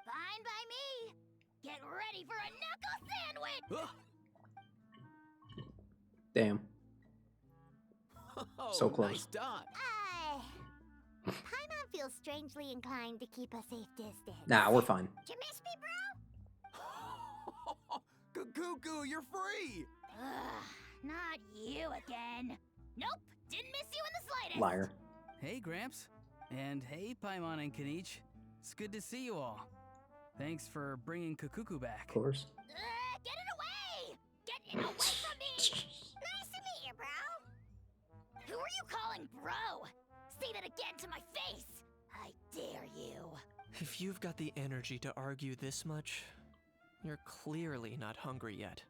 Fine by me. Get ready for a knuckle sandwich. Damn. Oh, So close. Nice dot. Paimon feels strangely inclined to keep a safe distance. Nah, we're fine. Did you miss me, bro? Cuckoo, you're free! Ugh, not you again. Nope, didn't miss you in the slightest. Liar. Hey, Gramps. And hey, Paimon and Kanich. It's good to see you all. Thanks for bringing Kukuku back. Of course. Get it away! Get it away from me! Nice to meet you, bro. Who are you calling bro? Say that again to my face. I dare you. If you've got the energy to argue this much, you're clearly not hungry yet.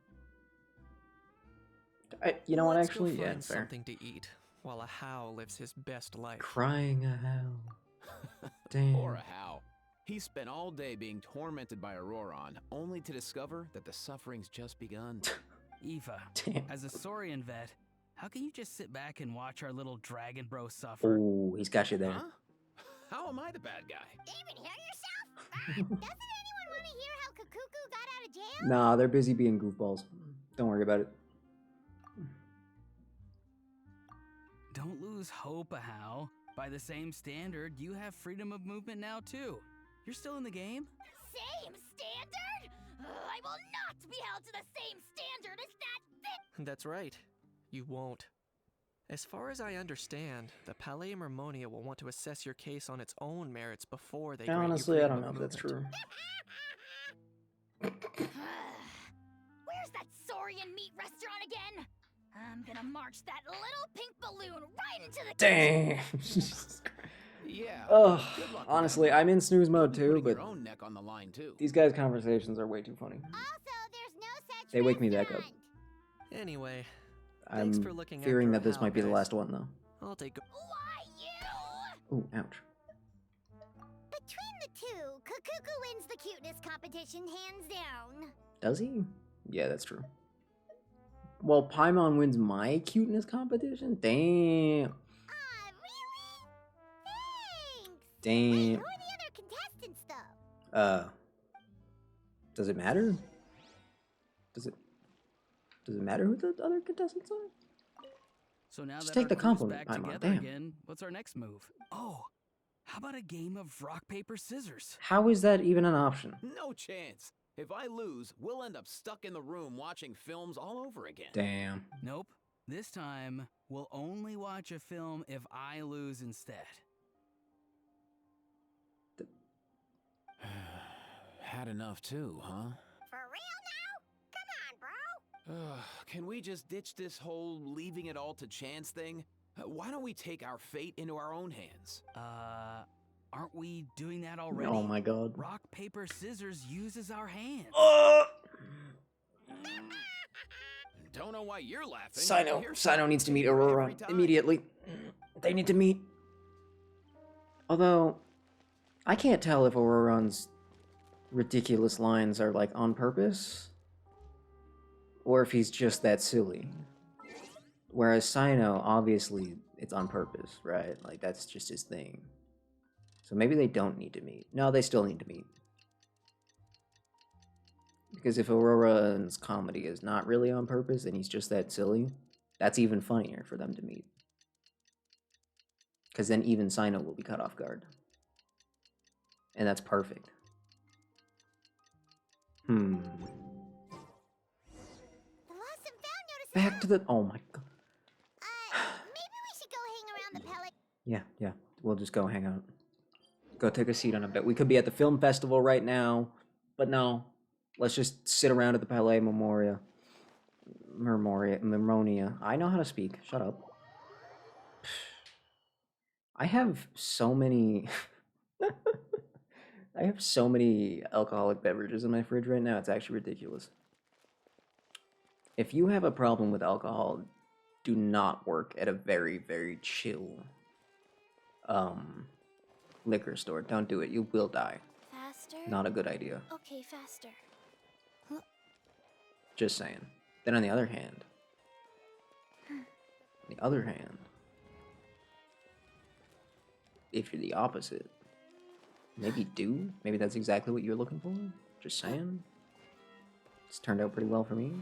You know what, Let's actually? go Yeah, find fair. something to eat while a How lives his best life. Crying a hell. Damn. Poor Hal. He spent all day being tormented by Auroron, only to discover that the suffering's just begun. Aoife, Damn. as a Saurian vet, how can you just sit back and watch our little dragon bro suffer? Oh, he's got you there. Huh? How am I the bad guy? Even hear yourself? Doesn't anyone want to hear how Kakuku got out of jail? Nah, they're busy being goofballs. Don't worry about it. Don't lose hope, Ahau. By the same standard, you have freedom of movement now, too. You're still in the game? Same standard? I will not be held to the same standard as that thing! That's right. You won't. As far as I understand, the Palais Mermonia will want to assess your case on its own merits before they grant you Honestly, I freedom don't know of if that's true. Where's that Saurian meat restaurant again? I'm gonna march that little pink balloon right into the Dang. Yeah. Ugh. good luck with Honestly, that. I'm in snooze mode too, Putting but your own neck on the line too. these guys' conversations are way too funny. They wake me back up. Anyway, I'm thanks for looking fearing after that this Ahau, might be the guys. last one, though. I'll take. Ooh, ouch. Between the two, Kakuku wins the cuteness competition hands down. Does he? Yeah, that's true. Well, Paimon wins my cuteness competition? Damn. Damn. Who are the other contestants, though? Does it matter? Does it matter who the other contestants are? So now Just that take our the crew's compliment, back Paimon, together damn. again, what's our next move? Oh, how about a game of rock, paper, scissors? How is that even an option? No chance. If I lose, we'll end up stuck in the room watching films all over again. Damn. Nope. This time, we'll only watch a film if I lose instead. Had enough too, huh? For real now? Come on, bro. Can we just ditch this whole leaving it all to chance thing? Why don't we take our fate into our own hands? Aren't we doing that already? Oh my god. Rock, paper, scissors uses our hands. Don't know why you're laughing. Sino. Here's Sino needs to meet every Aurora time. immediately. They need to meet. Although, I can't tell if Auroron's ridiculous lines are like on purpose, or if he's just that silly. Whereas Sino, obviously, it's on purpose, right? Like, that's just his thing. So maybe they don't need to meet. No, they still need to meet. Because if Aurora's comedy is not really on purpose and he's just that silly, that's even funnier for them to meet. Because then even Sino will be caught off guard. And that's perfect. The lost and found notice. Back to the... Oh my god. Maybe we should go hang around the pellet. Yeah. We'll just go hang out. Go take a seat on a bed. We could be at the film festival right now, but no. Let's just sit around at the Palais Mermonia. I know how to speak. Shut up. I have so many... I have so many alcoholic beverages in my fridge right now, it's actually ridiculous. If you have a problem with alcohol, do not work at a very, very chill liquor store. Don't do it. You will die. Faster? Not a good idea. Okay, faster. Just saying. Then on the other hand, if you're the opposite, maybe maybe that's exactly what you're looking for. Just saying. It's turned out pretty well for me.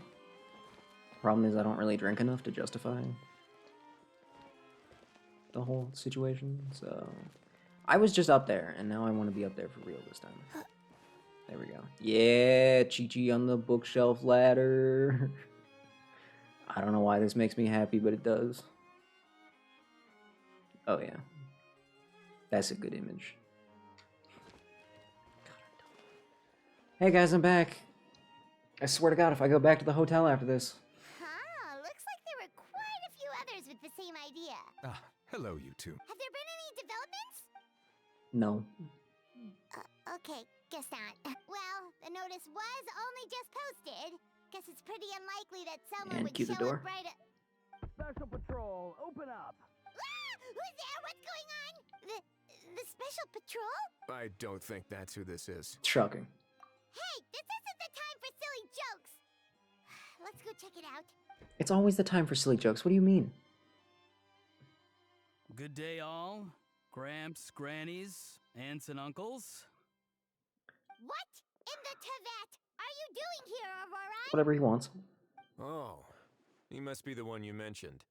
Problem is I don't really drink enough to justify the whole situation, so I was just up there, and now I want to be up there for real this time. There we go. Yeah, Chi-Chi on the bookshelf ladder. I don't know why this makes me happy, but it does. Oh yeah. That's a good image. Hey guys, I'm back. I swear to God, if I go back to the hotel after this. Huh, looks like there were quite a few others with the same idea. Hello, you two. Have there been any developments? No. Okay, guess not. Well, the notice was only just posted. Guess it's pretty unlikely that someone And would cue the show door. up right at... Special Patrol, open up! Who's there? What's going on? The Special Patrol? I don't think that's who this is. Shocking. Hey, this isn't the time for silly jokes. Let's go check it out. It's always the time for silly jokes. What do you mean? Good day, all. Gramps, grannies, aunts, and uncles. What in the Tevat are you doing here, Aurora? Whatever he wants. Oh, he must be the one you mentioned.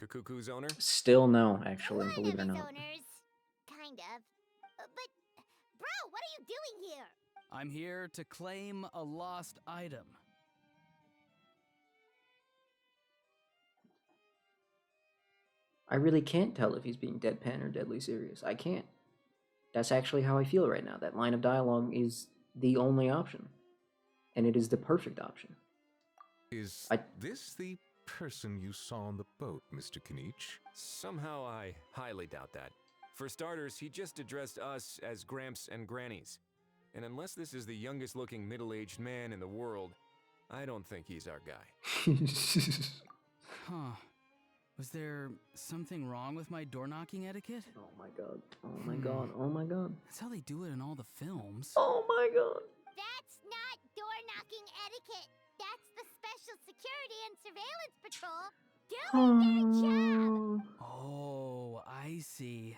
Kakuku's owner? Still no, actually, believe it or His not. owners. Kind of. But, bro, what are you doing here? I'm here to claim a lost item. I really can't tell if he's being deadpan or deadly serious. I can't. That's actually how I feel right now. That line of dialogue is the only option. And it is the perfect option. Is this the person you saw on the boat, Mr. Kinich? Somehow I highly doubt that. For starters, he just addressed us as Gramps and Grannies. And unless this is the youngest looking middle-aged man in the world, I don't think he's our guy. Huh. Was there something wrong with my door knocking etiquette? Oh my god. Oh my god. Oh my god. That's how they do it in all the films. Oh my god. That's not door-knocking etiquette. That's the Special Security and Surveillance Patrol doing their job. Oh, I see.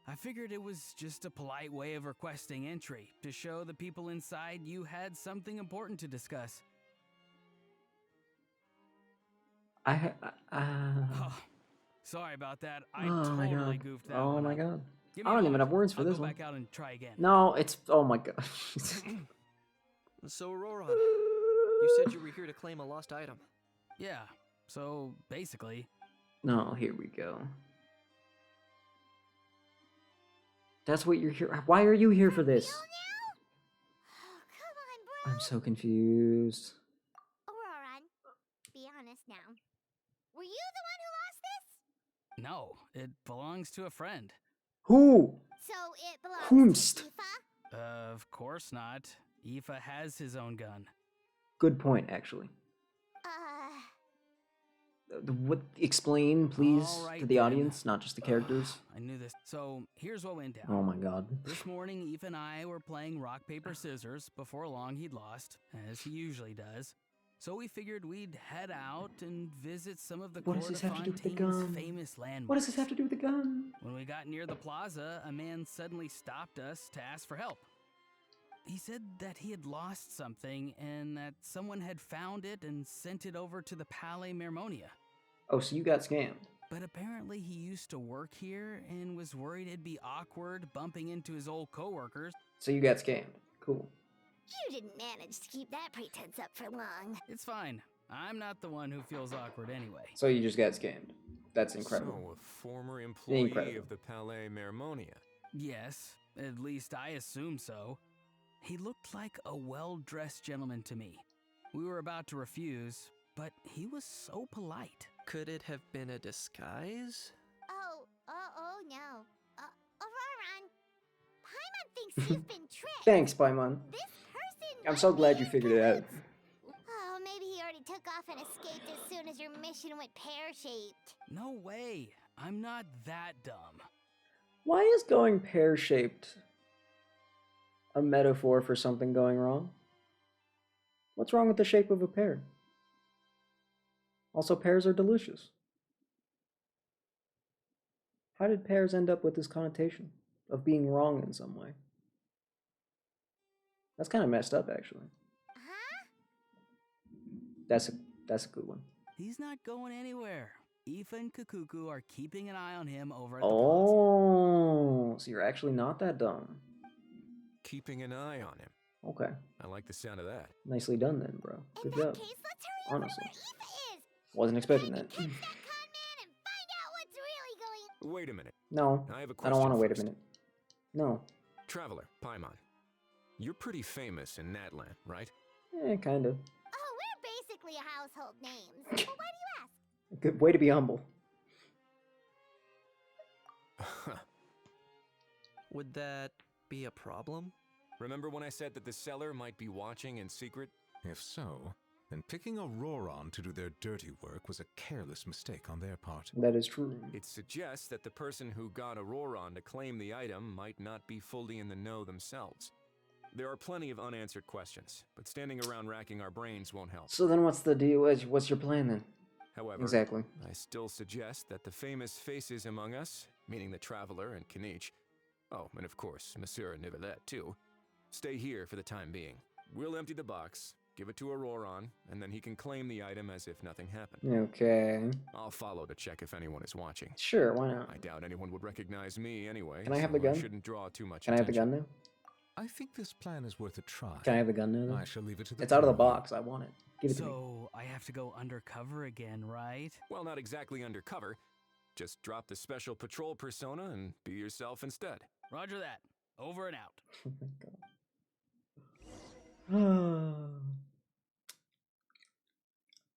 I figured it was just a polite way of requesting entry to show the people inside you had something important to discuss. Oh, sorry about that. I my totally god. goofed that Oh one my up. god. Give me I a don't even moment. have words for I'll this go one. back out and try again. No, it's oh my god. So, Auroron, you said you were here to claim a lost item. Yeah, so basically. No, here we go. That's what you're here. Why are you here for this? I'm so confused. Auroron, be honest now. Were you the one who lost this? No, it belongs to a friend. Who? So it belongs Whomst? to Aoife? Of course not. Aoife has his own gun. Good point, actually. What? Explain, please, All right, to the then. audience, not just the characters. I knew this. So here's what went down. Oh my god. This morning, Aoife and I were playing rock, paper, scissors. Before long, he'd lost, as he usually does. So we figured we'd head out and visit some of the What does Court this of have to do with the Fontaine's gun? famous landmarks. What does this have to do with the gun? When we got near the plaza, a man suddenly stopped us to ask for help. He said that he had lost something and that someone had found it and sent it over to the Palais Mermonia. Oh, so you got scammed. But apparently he used to work here and was worried it'd be awkward bumping into his old coworkers. So you got scammed. Cool. You didn't manage to keep that pretense up for long. It's fine. I'm not the one who feels awkward anyway. So you just got scammed. That's incredible. So, a former employee Incredible. of the Palais Mermonia. Yes, at least I assume so. He looked like a well-dressed gentleman to me. We were about to refuse, but he was so polite. Could it have been a disguise? Oh no. Auroron, Paimon thinks you've been tricked. Thanks, Paimon. This person I'm so glad you figured it out. Oh, maybe he already took off and escaped as soon as your mission went pear-shaped. No way. I'm not that dumb. Why is going pear-shaped a metaphor for something going wrong? What's wrong with the shape of a pear? Also, pears are delicious. How did pears end up with this connotation of being wrong in some way? That's kind of messed up, actually. Huh? That's a good one. He's not going anywhere. Aoife and Kakuku are keeping an eye on him over at the Oh, so you're actually not that dumb. Keeping an eye on him. Okay. I like the sound of that. Nicely done then, bro. Good job. Case, let's hurry over to Honestly. where Aoife is. Wasn't expecting that. Catch that con man and find out what's really going. Wait a minute. No, I have a I don't want to question wait a first. minute. No. Traveler, Paimon. You're pretty famous in Natlan, right? Kind of. Oh, we're basically a household names. But why do you ask? Good way to be humble. Would that be a problem? Remember when I said that the seller might be watching in secret? If so, then picking Auroron to do their dirty work was a careless mistake on their part. That is true. It suggests that the person who got Auroron to claim the item might not be fully in the know themselves. There are plenty of unanswered questions, but standing around racking our brains won't help. So then what's the deal? What's your plan then? However, Exactly. I still suggest that the famous faces among us, meaning the Traveler and Kinich, oh, and of course, Monsieur Nivelet too, Stay here for the time being. We'll empty the box, give it to Auroron, and then he can claim the item as if nothing happened. Okay. I'll follow to check if anyone is watching. Sure, why not? I doubt anyone would recognize me anyway. Can I have so the gun? I shouldn't draw too much Can I have attention. the gun now? I think this plan is worth a try. Can I have the gun now? Though? I shall leave it to the It's out of the two you. box. I want it. Give it to me. So I have to go undercover again, right? Well, not exactly undercover. Just drop the special patrol persona and be yourself instead. Roger that. Over and out. Oh my god.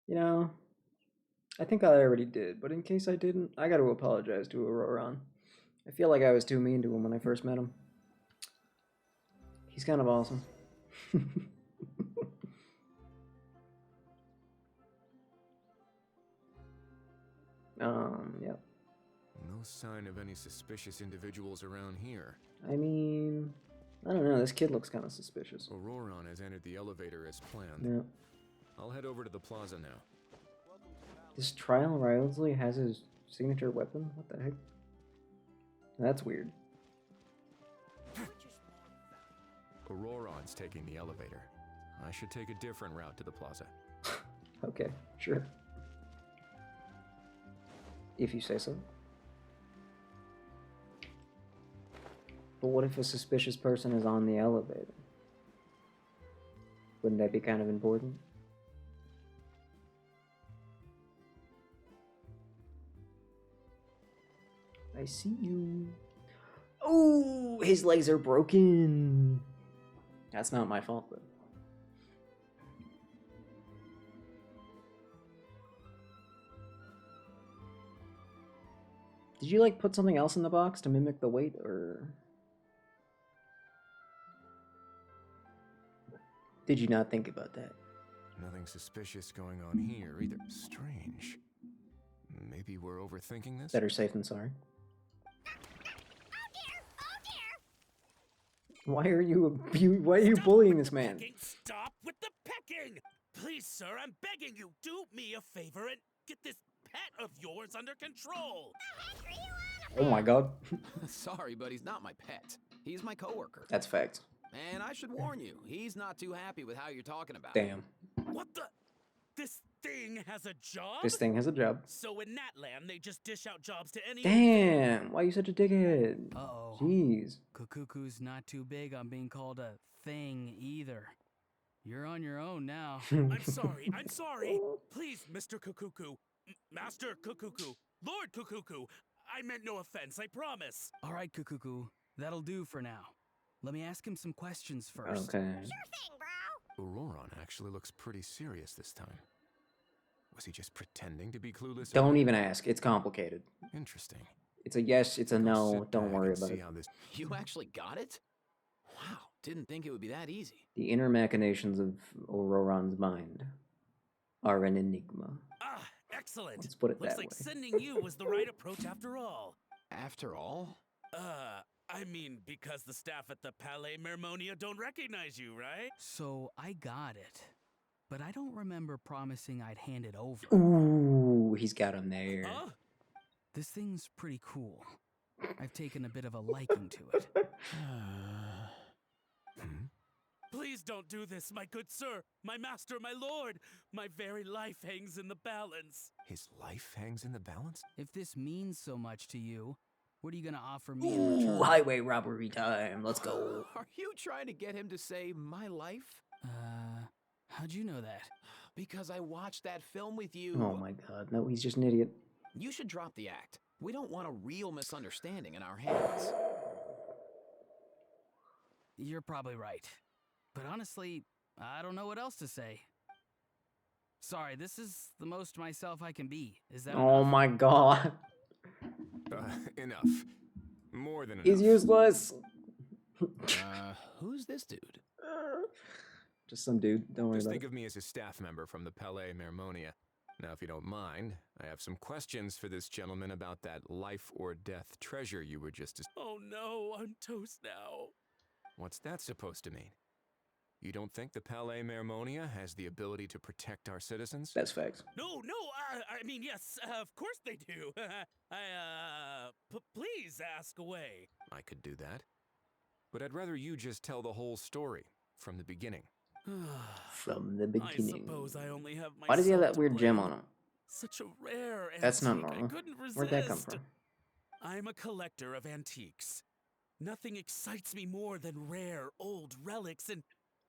You know, I think I already did, but in case I didn't, I got to apologize to Auroron. I feel like I was too mean to him when I first met him. He's kind of awesome. Yep. No sign of any suspicious individuals around here. I mean, I don't know. This kid looks kind of suspicious. Auroron has entered the elevator as planned. Yeah. I'll head over to the plaza now. This Trial Riosley has his signature weapon? What the heck? That's weird. Auroron's taking the elevator. I should take a different route to the plaza. Okay, sure. If you say so. But what if a suspicious person is on the elevator? Wouldn't that be kind of important? I see you. Oh, his legs are broken. That's not my fault, though. Did you, like, put something else in the box to mimic the weight, or... Did you not think about that? Nothing suspicious going on here either. Strange. Maybe we're overthinking this? Better safe than sorry. Why are you bullying this man? Stop with the pecking! Please, sir, I'm begging you, do me a favor and get this pet of yours under control. Oh my god. Sorry, but he's not my pet. He's my coworker. That's fact. And I should warn you, he's not too happy with how you're talking about him. Damn. What the? This thing has a job? This thing has a job. So in that land, they just dish out jobs to any... Damn, why are you such a dickhead? Uh-oh. Jeez. Kukuku's not too big on being called a thing either. You're on your own now. I'm sorry, I'm sorry. Please, Mr. Kukuku. Master Kukuku. Lord Kukuku. I meant no offense, I promise. All right, Kukuku. That'll do for now. Let me ask him some questions first. Okay. Auroron actually looks pretty serious this time. Was he just pretending to be clueless? Don't even ask. It's complicated. Interesting. It's a yes, it's a no. Don't worry about it. You actually got it? Wow, didn't think it would be that easy. The inner machinations of Auroron's mind are an enigma. Ah, excellent. Let's put it Looks that like way. sending you was the right approach after all. After all? I mean, because the staff at the Palais Mermonia don't recognize you, right? So I got it. But I don't remember promising I'd hand it over. Ooh, he's got him there. Huh? This thing's pretty cool. I've taken a bit of a liking to it. Please don't do this, my good sir, my master, my lord. My very life hangs in the balance. His life hangs in the balance? If this means so much to you, what are you gonna offer me in Ooh, return? highway robbery time. Let's go. Are you trying to get him to say my life? How'd you know that? Because I watched that film with you. Oh my god. No, he's just an idiot. You should drop the act. We don't want a real misunderstanding in our hands. You're probably right. But honestly, I don't know what else to say. Sorry, this is the most myself I can be. Is that Oh enough? my god. Enough. More than enough. He's useless. Who's this dude? Just some dude. Don't worry Just about think it. of me as a staff member from the Palais Mermonia. Now, if you don't mind, I have some questions for this gentleman about that life or death treasure you were just... Oh no, I'm toast now. What's that supposed to mean? You don't think the Palais Mermonia has the ability to protect our citizens? That's facts. No, I mean, yes, of course they do. Please ask away. I could do that. But I'd rather you just tell the whole story from the beginning. From the I beginning. suppose I only have Why does he have myself that to weird gem blame. on him? Such a rare That's not antique, normal. I couldn't resist. Where'd that come from? I'm a collector of antiques. Nothing excites me more than rare, old relics, and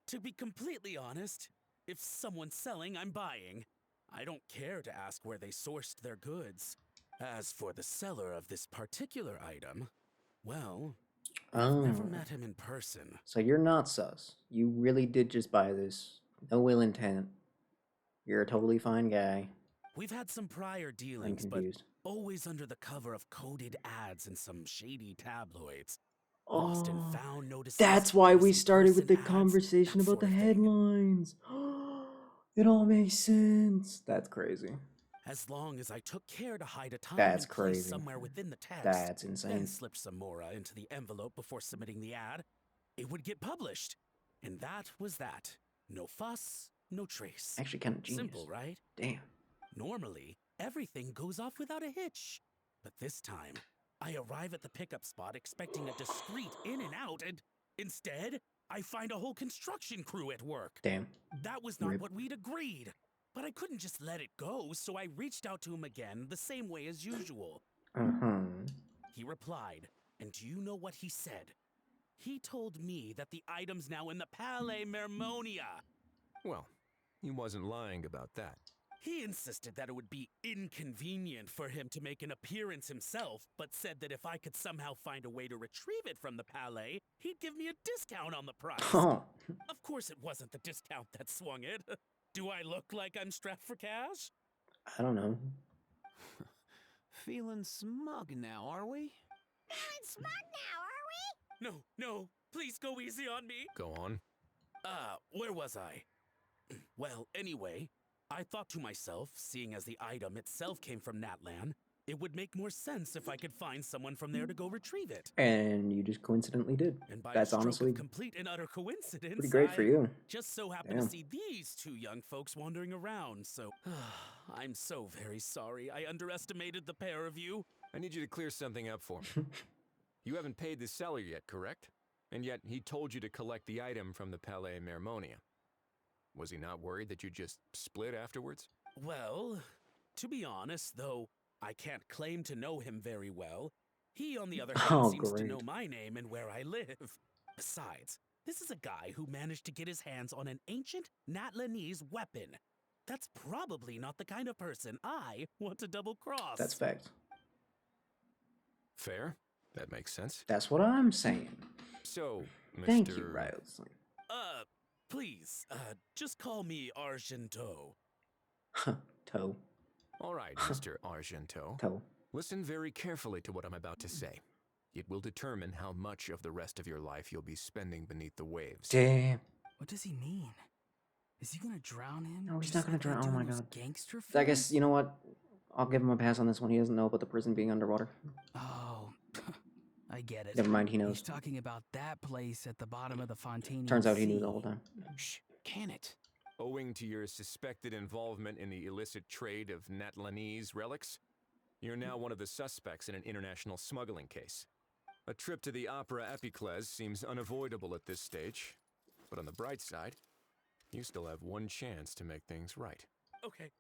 to be completely honest, if someone's selling, I'm buying. I don't care to ask where they sourced their goods. As for the seller of this particular item, well, I've never Oh. met him in person. So you're not sus. You really did just buy this. No ill intent. You're a totally fine guy. We've had some prior I'm dealings, but confused. always under the cover of coded ads in some shady tabloids. Lost and found notices. That's why we missing started with the person ads, conversation that about sort the of thing. headlines. It all makes sense. That's crazy. As long as I took care to hide a time That's and place crazy. somewhere within the text, That's then insane. slipped some more into the envelope before submitting the ad, it would get published. And that was that. No fuss, no trace. Actually, kind of genius. Simple, right? Damn. Normally, everything goes off without a hitch. But this time, I arrive at the pickup spot expecting a discreet in and out, and instead, I find a whole construction crew at work. Damn. That was not Rip. what we'd agreed. But I couldn't just let it go, so I reached out to him again the same way as usual. He replied, and do you know what he said? He told me that the item's now in the Palais Mermonia. Well, he wasn't lying about that. He insisted that it would be inconvenient for him to make an appearance himself, but said that if I could somehow find a way to retrieve it from the Palais, he'd give me a discount on the price. Oh. Of course it wasn't the discount that swung it. Do I look like I'm strapped for cash? I don't know. Feeling smug now, are we? Feeling smug now, are we? No, please go easy on me. Go on. Where was I? Well, anyway, I thought to myself, seeing as the item itself came from Natlan, it would make more sense if I could find someone from there to go retrieve it. And you just coincidentally did. And by That's a stroke honestly of complete and utter coincidence, pretty great for I you. just so happened Damn. to see these two young folks wandering around, so I'm so very sorry I underestimated the pair of you. I need you to clear something up for me. You haven't paid the seller yet, correct? And yet he told you to collect the item from the Palais Mermonia. Was he not worried that you just split afterwards? Well, to be honest, though I can't claim to know him very well, he, on the other hand, seems to know my name and where I live. Besides, this is a guy who managed to get his hands on an ancient Natlanese weapon. That's probably not the kind of person I want to double-cross. That's fact. Fair. That makes sense. That's what I'm saying. So, Mr. Thank you, Riley. Please, just call me Argento. Toe. All right, Mr. Argento. Toe. Listen very carefully to what I'm about to say. It will determine how much of the rest of your life you'll be spending beneath the waves. Damn. What does he mean? Is he gonna drown him? No, he's just not gonna like they drown. do Oh my in those god. Gangster I films? guess, you know what? I'll give him a pass on this one. He doesn't know about the prison being underwater. Oh, I get it. Never mind, he knows. He's talking about that place at the bottom of the Fontaine. Turns out he knew the whole time. Shh, can it? Owing to your suspected involvement in the illicit trade of Natlanese relics, you're now one of the suspects in an international smuggling case. A trip to the Opera Epiclese seems unavoidable at this stage, but on the bright side, you still have one chance to make things right. Okay.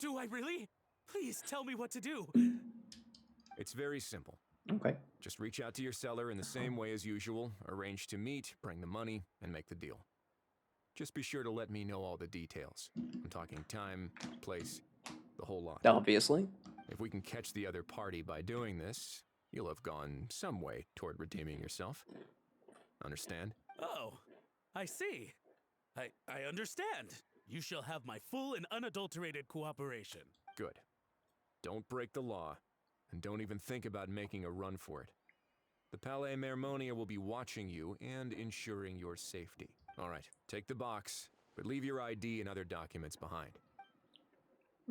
Do I really? Please tell me what to do. It's very simple. Okay. Just reach out to your seller in the same way as usual, arrange to meet, bring the money, and make the deal. Just be sure to let me know all the details. I'm talking time, place, the whole lot. Obviously. If we can catch the other party by doing this, you'll have gone some way toward redeeming yourself. Understand? Oh, I see. I understand. You shall have my full and unadulterated cooperation. Good. Don't break the law, and don't even think about making a run for it. The Palais Mermonia will be watching you and ensuring your safety. All right, take the box, but leave your ID and other documents behind.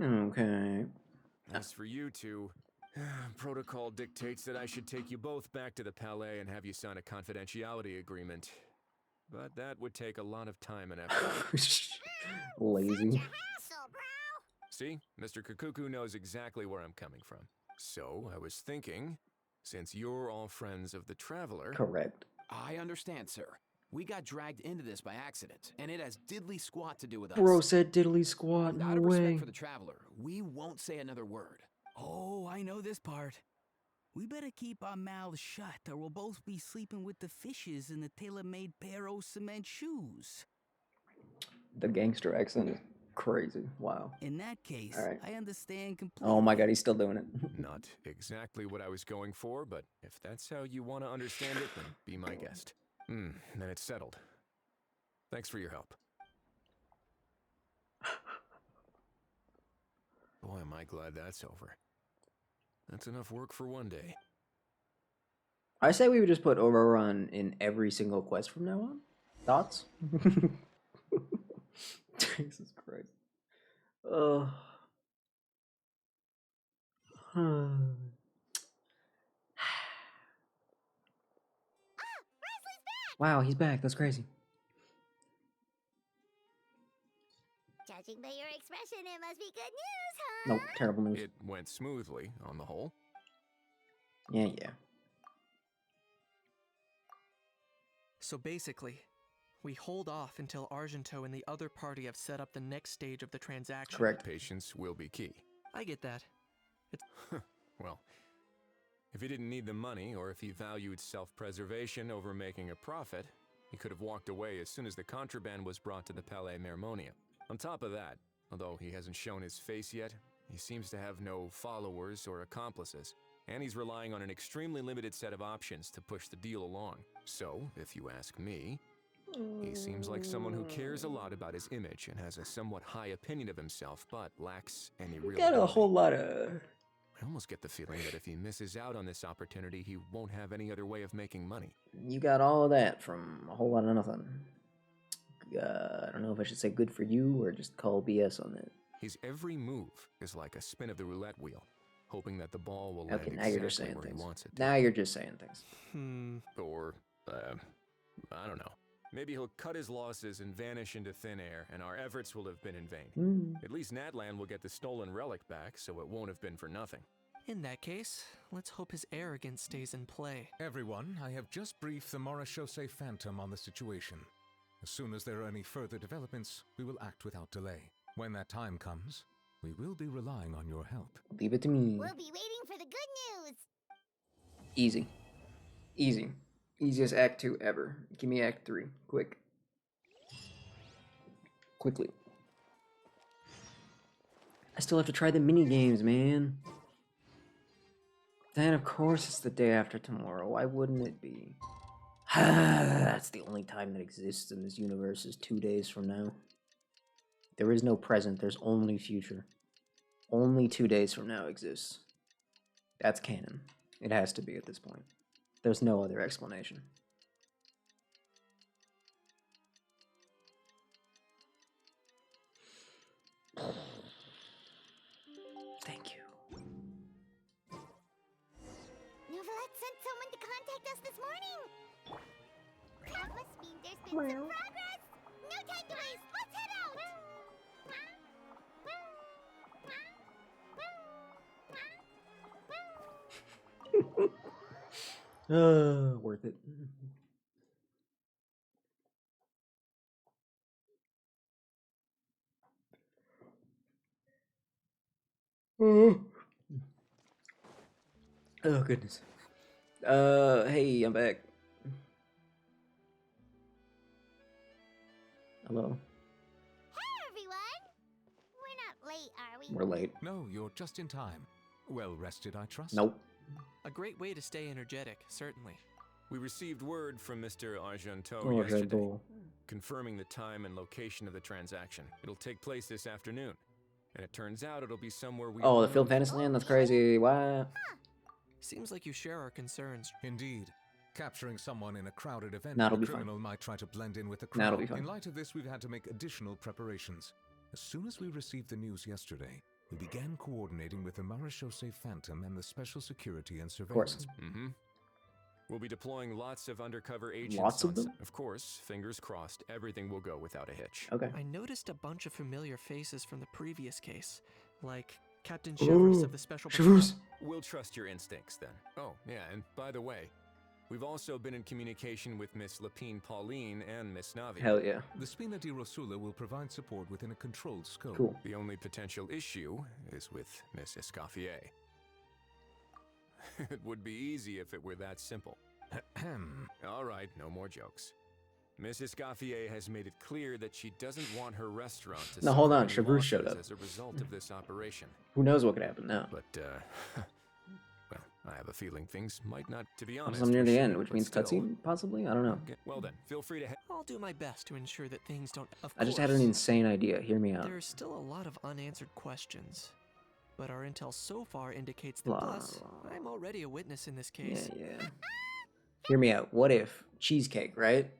Okay. As for you two, protocol dictates that I should take you both back to the Palais and have you sign a confidentiality agreement. But that would take a lot of time and effort. Lazy. See, Mr. Kakuku knows exactly where I'm coming from. So, I was thinking, Since you're all friends of the Traveler... Correct. I understand, sir. We got dragged into this by accident, and it has diddly squat to do with us. Bro said diddly squat, And no out of way. respect for the Traveler, we won't say another word. Oh, I know this part. We better keep our mouths shut, or we'll both be sleeping with the fishes in the tailor-made pair of cement shoes. The gangster accent is crazy. Wow. In that case, All right. I understand completely. Oh my god, he's still doing it. Not exactly what I was going for, but if that's how you want to understand it, then be my guest. Then it's settled. Thanks for your help. Boy, am I glad that's over. That's enough work for one day. I say we would just put overrun in every single quest from now on. Thoughts? Jesus Christ. Oh. Wow, he's back. That's crazy. Judging by your expression, it must be good news, huh? Nope, terrible news. It went smoothly, on the whole. Yeah. So basically, we hold off until Argento and the other party have set up the next stage of the transaction. Correct. Patience will be key. I get that. Well, if he didn't need the money, or if he valued self-preservation over making a profit, he could have walked away as soon as the contraband was brought to the Palais Mermonia. On top of that, although he hasn't shown his face yet, he seems to have no followers or accomplices, and he's relying on an extremely limited set of options to push the deal along. So, if you ask me, he seems like someone who cares a lot about his image and has a somewhat high opinion of himself, but lacks any real Got a ability. whole lot of... I almost get the feeling that if he misses out on this opportunity, he won't have any other way of making money. You got all of that from a whole lot of nothing. I don't know if I should say good for you or just call BS on that. His every move is like a spin of the roulette wheel, hoping that the ball will land Okay, now you're just exactly saying where things. he wants it. Now you're just saying things. Or, I don't know. Maybe he'll cut his losses and vanish into thin air, and our efforts will have been in vain. At least Natlan will get the stolen relic back, so it won't have been for nothing. In that case, let's hope his arrogance stays in play. Everyone, I have just briefed the Marechaussee Phantom on the situation. As soon as there are any further developments, we will act without delay. When that time comes, we will be relying on your help. Leave it to me. We'll be waiting for the good news. Easy. Easy. Easiest Act 2 ever. Give me Act 3. Quick. Quickly. I still have to try the mini games, man. Then, of course, it's the day after tomorrow. Why wouldn't it be? That's the only time that exists in this universe is 2 days from now. There is no present. There's only future. Only 2 days from now exists. That's canon. It has to be at this point. There's no other explanation. Thank you. Novelette sent someone to contact us this morning. That must mean there's been some progress. No time to waste. Let's head out. Worth it. Oh goodness. Hey, I'm back. Hello. Hey everyone. We're not late, are we? We're late. No, you're just in time. Well rested, I trust? Nope. A great way to stay energetic, certainly. We received word from Mr. Argento Oh, yesterday, Argento. confirming the time and location of the transaction. It'll take place this afternoon, and it turns out it'll be somewhere we... Oh, the Phil Fantasyland? That's crazy. What? Seems like you share our concerns. Indeed. Capturing someone in a crowded event, That'll a be fine. criminal might try to blend in with the That'll crowd. be fine. In light of this, we've had to make additional preparations. As soon as we received the news yesterday, we began coordinating with the Marechaussee Phantom and the Special Security and Surveillance. Mm-hmm. We'll be deploying lots of undercover agents. Lots of on them? Of course, fingers crossed, everything will go without a hitch. Okay. I noticed a bunch of familiar faces from the previous case, like Captain Chevrolet of the Special Chevrolet. We'll trust your instincts then. Oh, yeah, and by the way, we've also been in communication with Miss Lapine Pauline and Miss Navi. Hell yeah. The Spina di Rosula will provide support within a controlled scope. Cool. The only potential issue is with Miss Escoffier. It would be easy if it were that simple. All right, no more jokes. Miss Escoffier has made it clear that she doesn't want her restaurant to Now hold suffer on, any Chevrolet showed losses up. as a result of this operation. Who knows what could happen now? But, well, I have a feeling things might not, to be I'm honest. near we the should, end, which but means still. cutscene, possibly? I don't know. Okay, well then, feel free to I'll do my best to ensure that things don't. Of I just had an course, insane idea. Hear me out. There's still a lot of unanswered questions, but our intel so far indicates that. Blah, Plus, I'm already a witness in this case. Yeah. Hear me out. What if cheesecake, right?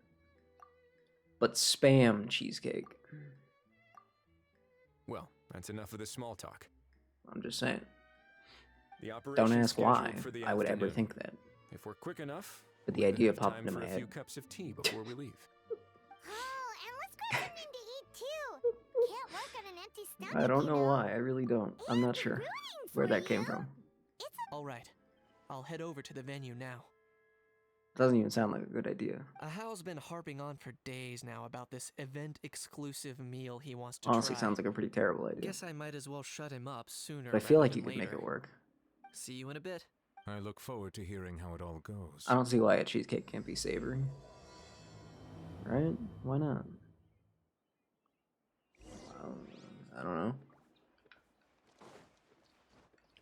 But spam cheesecake. Well, that's enough of the small talk. I'm just saying. The operation Don't ask why scheduled for the I would ever afternoon. think that. If we're quick enough, But the we'll idea have popped time into for my a few head. cups of tea before we leave. Oh, and let's grab something to eat too. Can't work on an empty stomach. I don't you know why. I really don't. I'm not sure where that came from. All right, I'll head over to the venue now. Doesn't even sound like a good idea. Ahal's been harping on for days now about this event-exclusive meal he wants to Honestly, try. sounds like a pretty terrible idea. Guess I might as well shut him up sooner. But I feel rather like you than could make later. it work. See you in a bit. I look forward to hearing how it all goes. I don't see why a cheesecake can't be savory. Right? Why not? I don't know.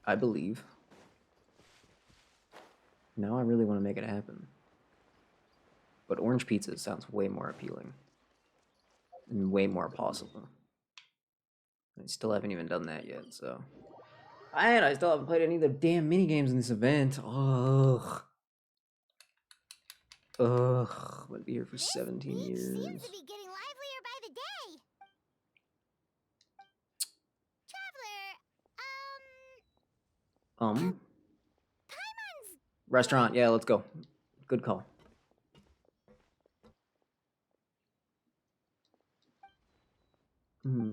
I believe. Now I really want to make it happen. But orange pizza sounds way more appealing. And way more possible. I still haven't even done that yet, so. And I still haven't played any of the damn mini games in this event. Ugh. Ugh. I'm gonna be here for 17 years. Seems to be getting livelier by the day. Traveler, Restaurant, yeah, let's go. Good call.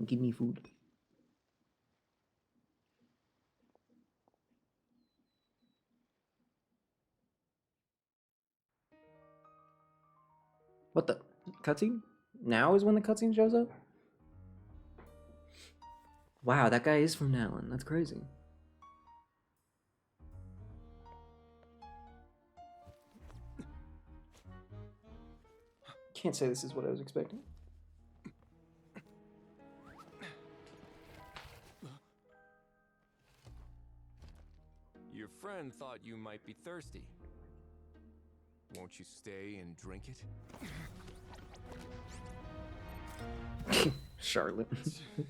Give me food. What the? Cutscene? Now is when the cutscene shows up? Wow, that guy is from Nalin. That's crazy. Can't say this is what I was expecting. Your friend thought you might be thirsty. Won't you stay and drink it? Charlotte.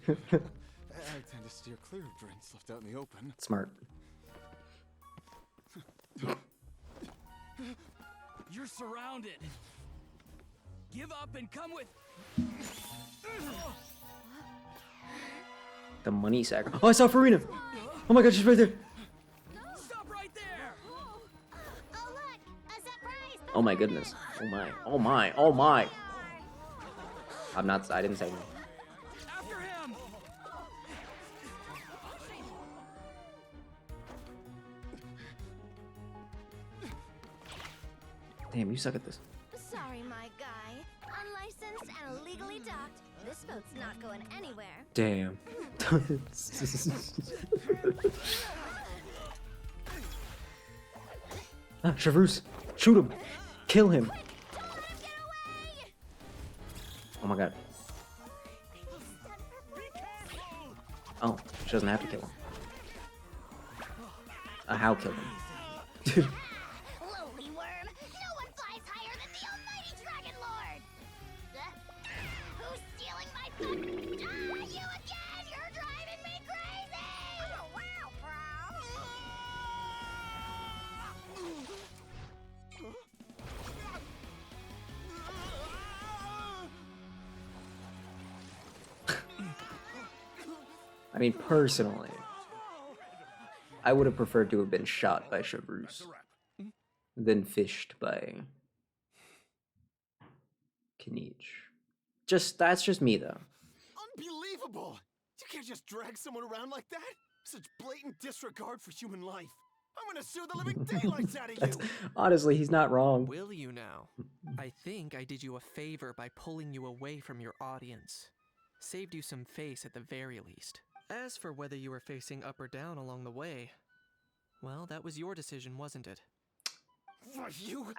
I tend to steer clear of drinks left out in the open. Smart. You're surrounded. Give up and come with. The money sack. Oh, I saw Farina! Oh my god, she's right there! Stop right there! Oh my goodness. Oh my. Oh my. Oh my. I'm not. I didn't say anything. After him! Damn, you suck at this. Sorry, my guy. Unlicensed and illegally docked. This boat's not going anywhere. Damn. Chevrolet, shoot him. Kill him. Oh my god. Oh, she doesn't have to kill him. How kill him? Dude. lowly worm. No one flies higher than the almighty Dragon Lord. Who's stealing my food? You again! You're driving me crazy! Oh, wow, I mean, personally, I would have preferred to have been shot by Chevrolet than fished by Kinich. That's just me though. Unbelievable! You can't just drag someone around like that. Such blatant disregard for human life. I'm gonna sue the living daylights out of That's, you! honestly, he's not wrong. Will you now? I think I did you a favor by pulling you away from your audience. Saved you some face at the very least. As for whether you were facing up or down along the way, well, that was your decision, wasn't it? Why, you...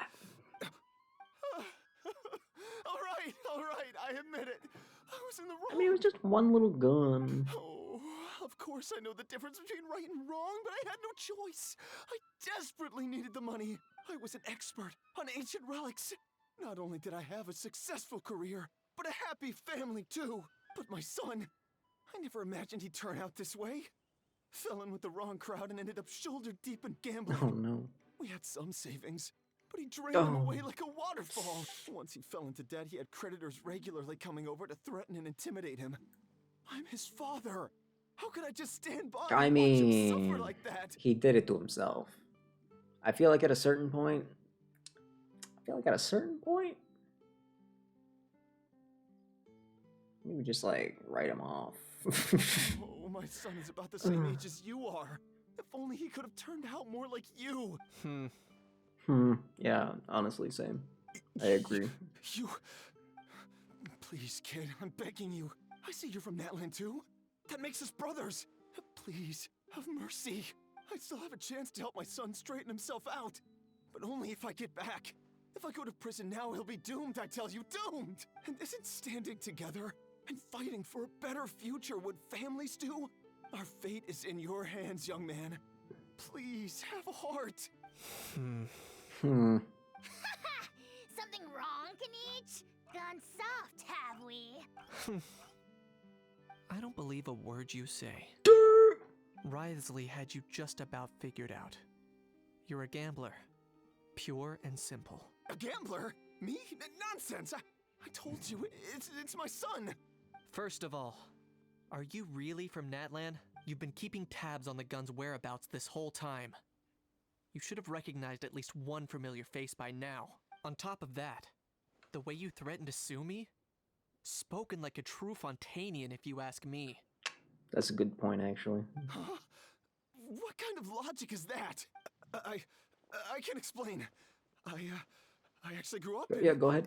Alright, I admit it. I was in the wrong. I mean, it was just one little gun. Oh, of course I know the difference between right and wrong, but I had no choice. I desperately needed the money. I was an expert on ancient relics. Not only did I have a successful career, but a happy family too. But my son, I never imagined he'd turn out this way. Fell in with the wrong crowd and ended up shoulder deep in gambling. Oh no. We had some savings, but he drained them away like a waterfall. Once he fell into debt, he had creditors regularly coming over to threaten and intimidate him. I'm his father. How could I just stand by I and watch him mean, suffer like that? he did it to himself. I feel like at a certain point, maybe just like write him off. Oh, my son is about the same age as you are. If only he could have turned out more like you. Yeah, honestly, same. I agree. You... Please, kid, I'm begging you. I see you're from Natlan too. That makes us brothers. Please, have mercy. I still have a chance to help my son straighten himself out. But only if I get back. If I go to prison now, he'll be doomed, I tell you, doomed! And isn't standing together and fighting for a better future what families do? Our fate is in your hands, young man. Please, have a heart. Something wrong, Kanich? Gone soft, have we? I don't believe a word you say. Wriothesley had you just about figured out. You're a gambler. Pure and simple. A gambler? Me? Nonsense! I told you, it's my son! First of all, are you really from Natlan? You've been keeping tabs on the gun's whereabouts this whole time. You should have recognized at least one familiar face by now. On top of that, the way you threatened to sue me? Spoken like a true Fontanian, if you ask me. That's a good point, actually. Huh? What kind of logic is that? I can't explain. I actually grew up in... Yeah, go ahead.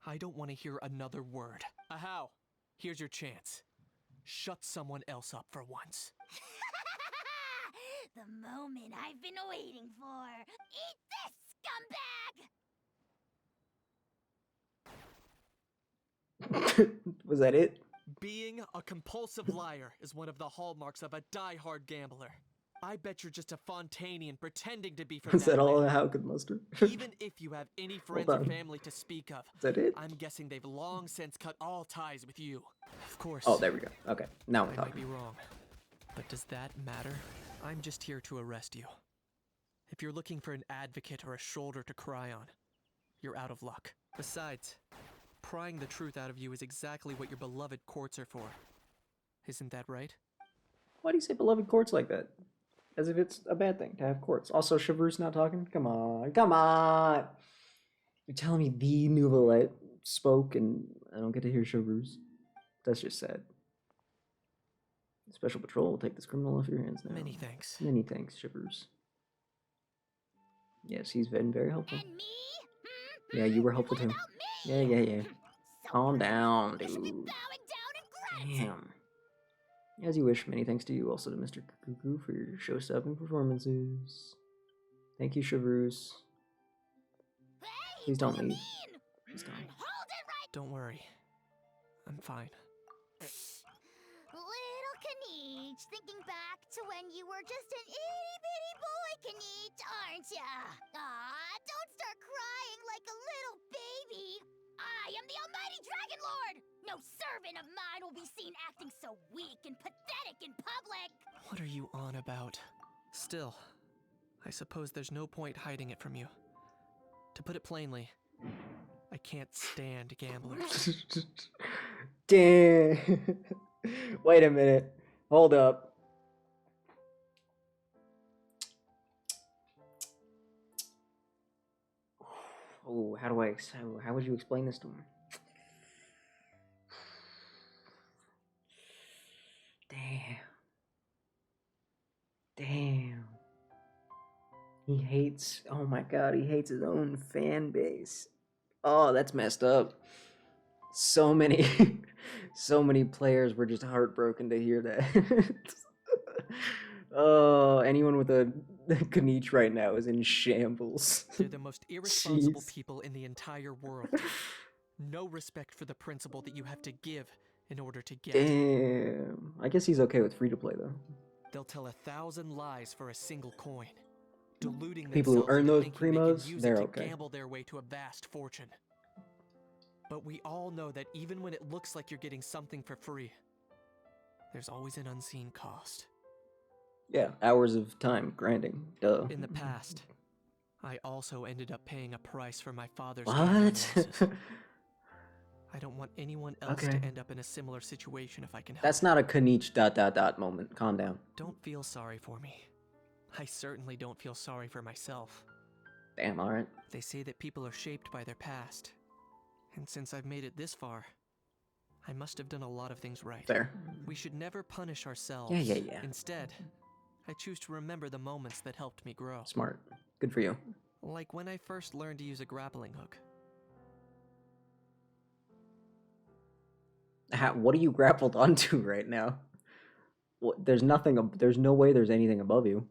I don't want to hear another word. Ahau, here's your chance. Shut someone else up for once. The moment I've been waiting for. Eat this, scumbag! Was that it? Being a compulsive liar is one of the hallmarks of a die-hard gambler. I bet you're just a Fontanian pretending to be from Is that all land. how could muster? Even if you have any friends or on. family to speak of, Is that it? I'm guessing they've long since cut all ties with you. Of course. Oh, there we go. Okay, now we're I might talking. be wrong, but does that matter? I'm just here to arrest you. If you're looking for an advocate or a shoulder to cry on, you're out of luck. Besides, prying the truth out of you is exactly what your beloved courts are for. Isn't that right? Why do you say beloved courts like that? As if it's a bad thing to have courts. Also, Chevreuse not talking? Come on, come on! You're telling me the Nouvellette spoke and I don't get to hear Chevreuse? That's just sad. Special Patrol will take this criminal off your hands now. Many thanks. Many thanks, Chevreuse. Yes, he's been very helpful. And me? Yeah, you were helpful too. Yeah. Calm down, dude. Damn. As you wish. Many thanks to you, also to Mr. Cuckoo for your show-stopping performances. Thank you, Chevreuse. Please don't leave. Please don't. Don't worry. I'm fine. Little Kanich, thinking back to when you were just an itty-bitty boy, Kanich, aren't ya? Aw, don't start crying like a little baby. I am the Almighty Dragon Lord! No servant of mine will be seen acting so weak and pathetic in public! What are you on about? Still, I suppose there's no point hiding it from you. To put it plainly, I can't stand gamblers. Damn. Wait a minute. Hold up. Oh, how would you explain this to him? Damn. Damn. He hates, oh my god, he hates his own fan base. Oh, that's messed up. So many, so many players were just heartbroken to hear that. Oh, anyone with a Kanich right now is in shambles. They're the most irresponsible Jeez. people in the entire world. No respect for the principle that you have to give in order to get. Damn. I guess he's okay with free to play though. They'll tell 1,000 lies for a single coin, deluding People who themselves earn into those thinking they primos, can use they're it to okay. gamble their way to a vast fortune. But we all know that even when it looks like you're getting something for free, there's always an unseen cost. Yeah, hours of time grinding. Duh. In the past, I also ended up paying a price for my father's What? gambling losses. I don't want anyone else Okay. to end up in a similar situation if I can help. That's not a Kanich ... moment. Calm down. Don't feel sorry for me. I certainly don't feel sorry for myself. Damn, alright. They say that people are shaped by their past. And since I've made it this far, I must have done a lot of things right. Fair. We should never punish ourselves. Yeah. Instead, I choose to remember the moments that helped me grow. Smart. Good for you. Like when I first learned to use a grappling hook. What are you grappled onto right now? What, there's nothing. There's no way there's anything above you.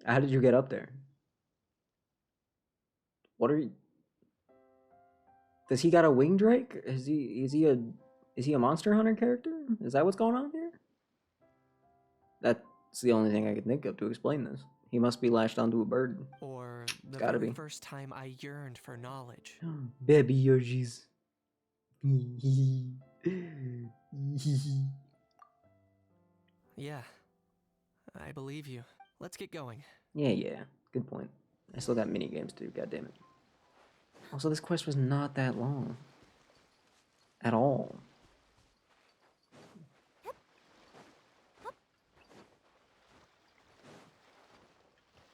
How did you get up there? What are you? Does he got a wing drake? Is he a Monster Hunter character? Is that what's going on here? That's the only thing I can think of to explain this. He must be lashed onto a bird. Or the Gotta very be. first time I yearned for knowledge. Baby Yoshis. Yeah, I believe you. Let's get going. Yeah. Good point. I still got mini games to do. God damn it. Also, this quest was not that long. At all.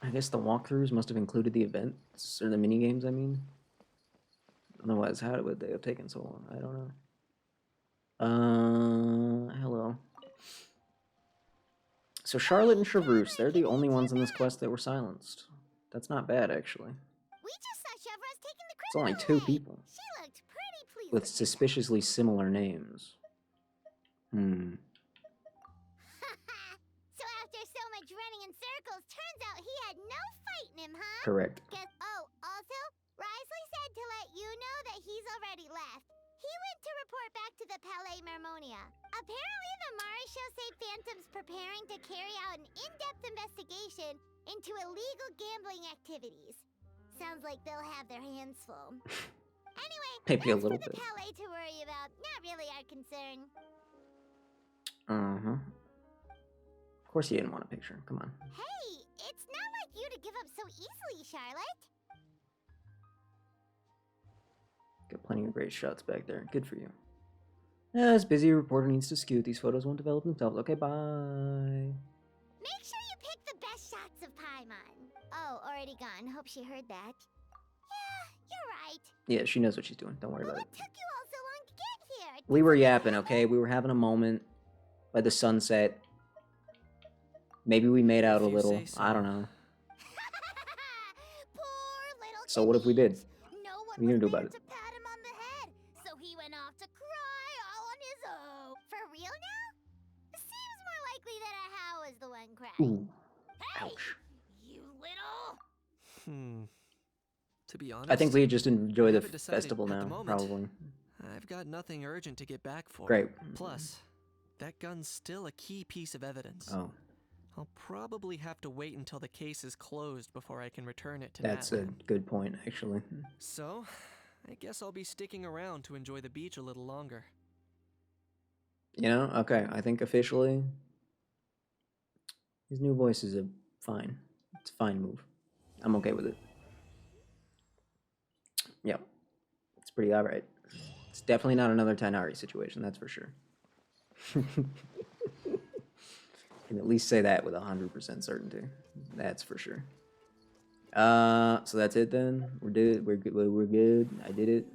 I guess the walkthroughs must have included the events, or the mini games, I mean. Otherwise, how would they have taken so long? I don't know. Hello. So Charlotte and Chevreuse, they're the only ones in this quest that were silenced. That's not bad, actually. We just saw Chevreuse taking the It's only 2 people. She looked pretty pleased. With suspiciously similar names. So after so much running in circles, turns out he had no fight in him, huh? Correct. Also, Risley said to let you know that he's already left. He went to report back to the Palais Mermonia. Apparently, the Marechaussee Phantom's preparing to carry out an in-depth investigation into illegal gambling activities. Sounds like they'll have their hands full. Anyway, Maybe a that's little for the bit. Palais to worry about. Not really our concern. Of course he didn't want a picture. Come on. Hey, it's not like you to give up so easily, Charlotte. Got plenty of great shots back there. Good for you. Yeah, it's busy. Reporter needs to scoot. These photos won't develop themselves. Okay, bye. Make sure you pick the best shots of Paimon. Oh, already gone. Hope she heard that. Yeah, you're right. Yeah, she knows what she's doing. Don't worry about it. Took you all so long to get here. We were yapping, okay? We were having a moment by the sunset. Maybe we made out a If you little. say so. I don't know. So what if we did? What are you gonna do about it? To pat him on the head, so he went off to cry all on his own. For real now? Seems more likely that Ahau was the one crying. Ooh. Ouch. You little. To be honest, I think we just enjoy the haven't decided festival at the now, moment. probably. I've got nothing urgent to get back for. Great. Plus, that gun's still a key piece of evidence. Oh, I'll probably have to wait until the case is closed before I can return it to that's a Natlan. good point, actually. So, I guess I'll be sticking around to enjoy the beach a little longer. You know, okay, I think officially his new voice is fine. It's a fine move. I'm okay with it. Yep. It's pretty alright. It's definitely not another Tainari situation, that's for sure. Can at least say that with 100% certainty. That's for sure. So that's it then. We're good. We're good. We're good. I did it.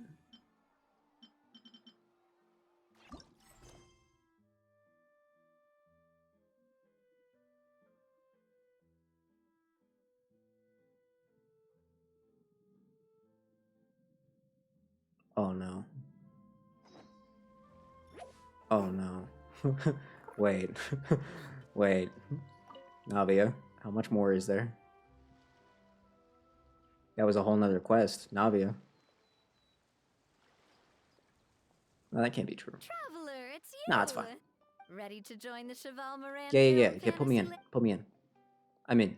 Oh no. Oh no. Wait. Wait. Navia, how much more is there? That was a whole nother quest. Navia. No, that can't be true. Traveler, it's you. Nah, it's fine. Ready to join the Cheval Moran? Yeah. Film Yeah, put me in. Fantasyland? Put me in. I'm in.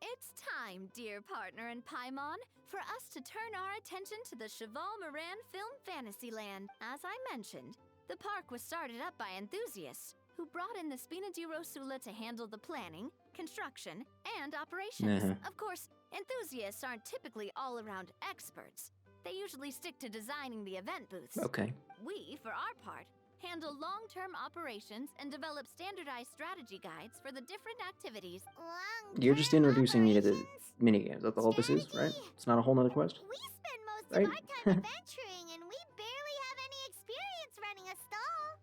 It's time, dear partner in Paimon, for us to turn our attention to the Cheval Moran Film Fantasyland. As I mentioned, the park was started up by enthusiasts who brought in the Spina di Rosula to handle the planning, construction, and operations. Mhm. Of course, enthusiasts aren't typically all-around experts. They usually stick to designing the event booths. Okay. We, for our part, handle long-term operations and develop standardized strategy guides for the different activities. You're just introducing me to the minigames. That's all this is, right? It's not a whole nother quest? We spend most Right? of our time adventuring, and we barely have any experience running a stall.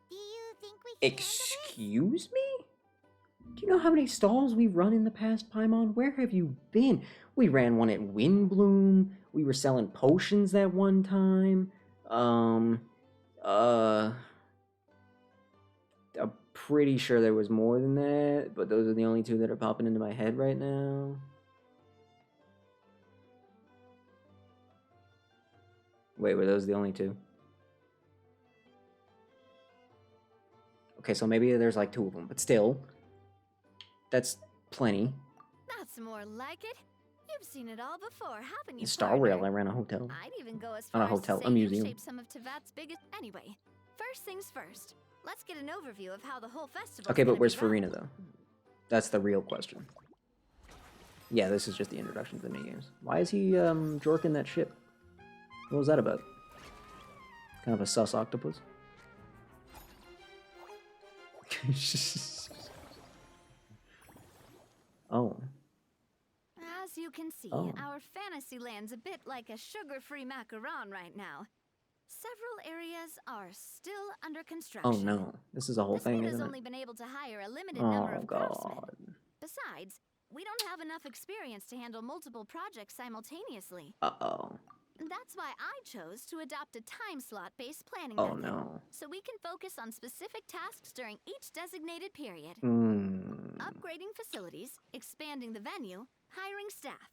Do you think we can Excuse me? Do you know how many stalls we've run in the past, Paimon? Where have you been? We ran one at Windbloom. We were selling potions that one time. I'm pretty sure there was more than that, but those are the only two that are popping into my head right now. Wait, were those the only two? Okay, so maybe there's like 2 of them, but still, that's plenty. That's more like it. You've seen it all before, haven't you, Star partner? Rail, I ran a hotel. I'd even go as Not a far hotel, as to a say museum. you shaped some of Tevat's biggest... Anyway, first things first. Let's get an overview of how the whole festival. Okay, but where's Farina, though? That's the real question. Yeah, this is just the introduction to the minigames. Why is he, jorking that ship? What was that about? Kind of a sus octopus? Oh. As you can see, Oh. our fantasy land's a bit like a sugar-free macaron right now. Several areas are still under construction. Oh no. This is a whole This thing, one has isn't only it? been able to hire a limited number Oh of craftsmen. god. Besides, we don't have enough experience to handle multiple projects simultaneously. Uh-oh. That's why I chose to adopt a time slot-based planning Oh method, no. so we can focus on specific tasks during each designated period. Hmm. Upgrading facilities, expanding the venue, hiring staff.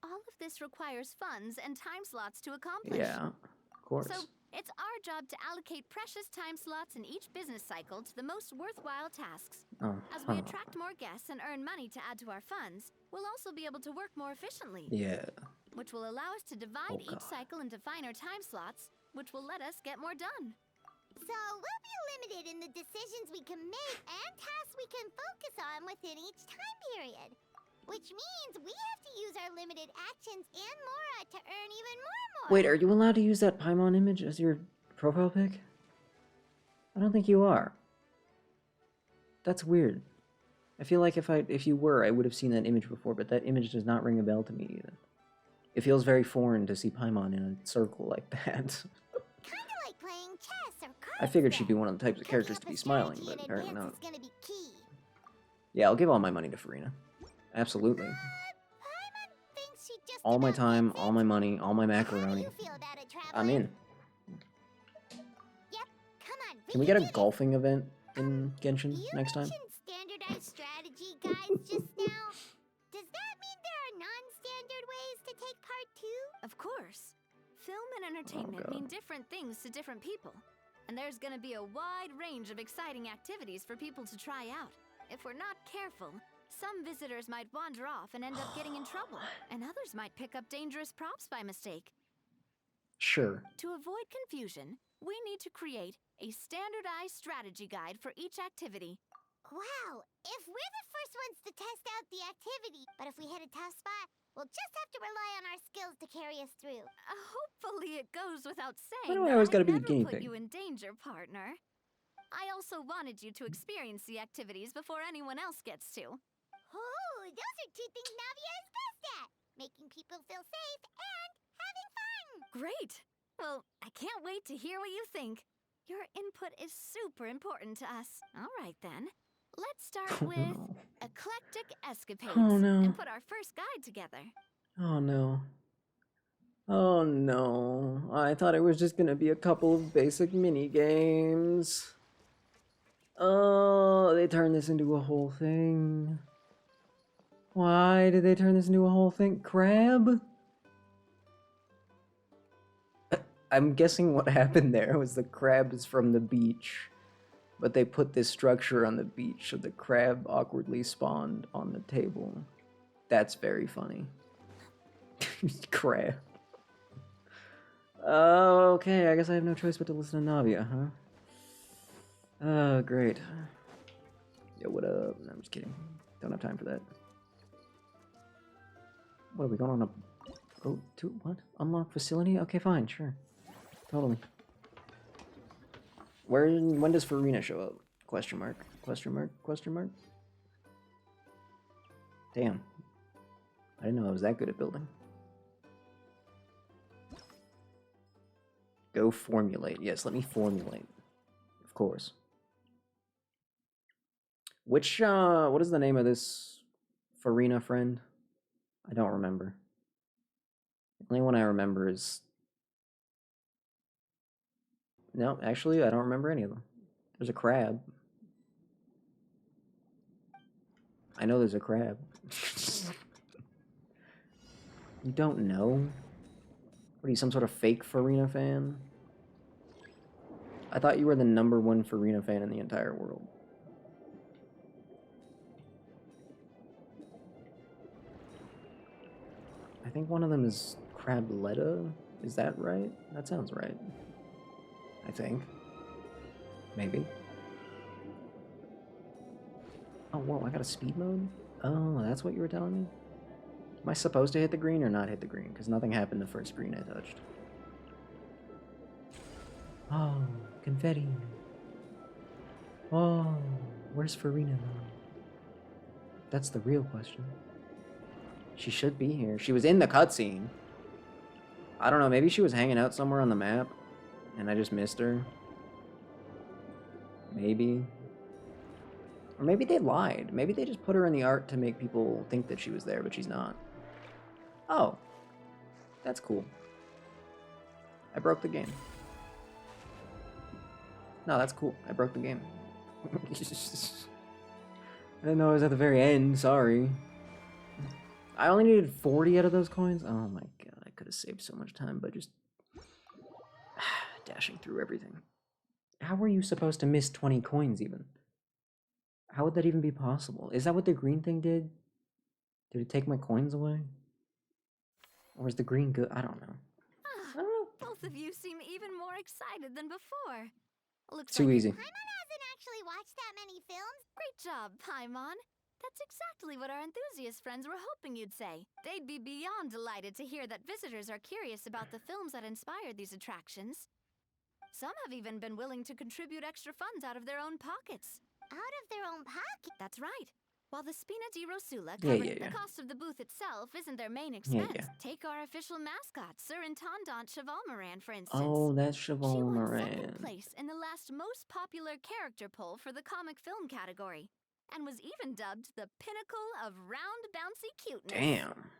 All of this requires funds and time slots to accomplish. Yeah, of course. So it's our job to allocate precious time slots in each business cycle to the most worthwhile tasks. As we attract more guests and earn money to add to our funds, we'll also be able to work more efficiently. Yeah. Which will allow us to divide Oh, each God. cycle into finer time slots, which will let us get more done. So we'll be limited in the decisions we can make and tasks we can focus on within each time period. Which means we have to use our limited actions and Mora to earn even more. Wait, are you allowed to use that Paimon image as your profile pic? I don't think you are. That's weird. I feel like if you were, I would have seen that image before, but that image does not ring a bell to me either. It feels very foreign to see Paimon in a circle like that. Kinda like playing chess or cards. I figured she'd be one of the types of characters to be smiling, in but apparently advance not. is gonna be key. Yeah, I'll give all my money to Farina. Absolutely. Thinks she just All my time, all my money, all my macaroni. feel about it, Traveler. I'm in. Yep, come on. Can we get a golfing event in Genshin next time? Standardized strategy guides just now. Does that mean there are non-standard ways to take part too? Of course. Film and entertainment mean different things to different people. And there's gonna be a wide range of exciting activities for people to try out. If we're not careful, some visitors might wander off and end up getting in trouble, and others might pick up dangerous props by mistake. Sure. To avoid confusion, we need to create a standardized strategy guide for each activity. Wow, if we're the first ones to test out the activity, but if we hit a tough spot, we'll just have to rely on our skills to carry us through. Hopefully it goes without saying. Why do I that always I'd gotta be the never guinea put pig? you in danger, partner. I also wanted you to experience the activities before anyone else gets to. Oh, those are two things Navia is best at. Making people feel safe and having fun. Great! Well, I can't wait to hear what you think. Your input is super important to us. All right, then. Let's start with Eclectic Escapades Oh, no. and put our first guide together. Oh no. Oh no, I thought it was just gonna be a couple of basic mini games. Oh, they turned this into a whole thing. Why did they turn this into a whole thing? Crab? I'm guessing what happened there was the crab is from the beach, but they put this structure on the beach so the crab awkwardly spawned on the table. That's very funny. Crab. Oh, okay, I guess I have no choice but to listen to Navia, huh? Oh, great. Yo, what up? No, I'm just kidding. Don't have time for that. What, are we going on a... Go to... What? Unlock facility? Okay, fine, sure. Totally. When does Farina show up? Question mark. Question mark. Question mark. Damn. I didn't know I was that good at building. Go formulate. Yes, let me formulate. Of course. Which, what is the name of this Farina friend? I don't remember. The only one I remember is... No, actually, I don't remember any of them. There's a crab. I know there's a crab. You don't know? What are you, some sort of fake Farina fan? I thought you were the #1 Farina fan in the entire world. I think one of them is Crabletta. Is that right? That sounds right. I think. Maybe. Oh, whoa, I got a speed mode? Oh, that's what you were telling me? Am I supposed to hit the green or not hit the green? Because nothing happened the first green I touched. Oh, confetti. Oh, where's Farina now? That's the real question. She should be here. She was in the cutscene. I don't know, maybe she was hanging out somewhere on the map and I just missed her. Maybe. Or maybe they lied. Maybe they just put her in the art to make people think that she was there, but she's not. Oh. That's cool. I broke the game. No, that's cool. I broke the game. I didn't know it was at the very end. Sorry. I only needed 40 out of those coins. Oh my god, I could have saved so much time by just dashing through everything. How were you supposed to miss 20 coins even? How would that even be possible? Is that what the green thing did? Did it take my coins away? Or is the green good? I don't know. Both of you seem even more excited than before. Looks Too like easy. Paimon hasn't actually watched that many films. Great job, Paimon. That's exactly what our enthusiast friends were hoping you'd say. They'd be beyond delighted to hear that visitors are curious about the films that inspired these attractions. Some have even been willing to contribute extra funds out of their own pockets. Out of their own pocket? That's right. While the Spina di Rosula Yeah, covering yeah. the cost of the booth itself isn't their main expense. Yeah. Take our official mascot, Sir Intendant Chevalmoran, for instance. Oh, that's She won Chevalmoran. second place in the last most popular character poll for the comic film category, and was even dubbed the pinnacle of round bouncy cuteness. Damn.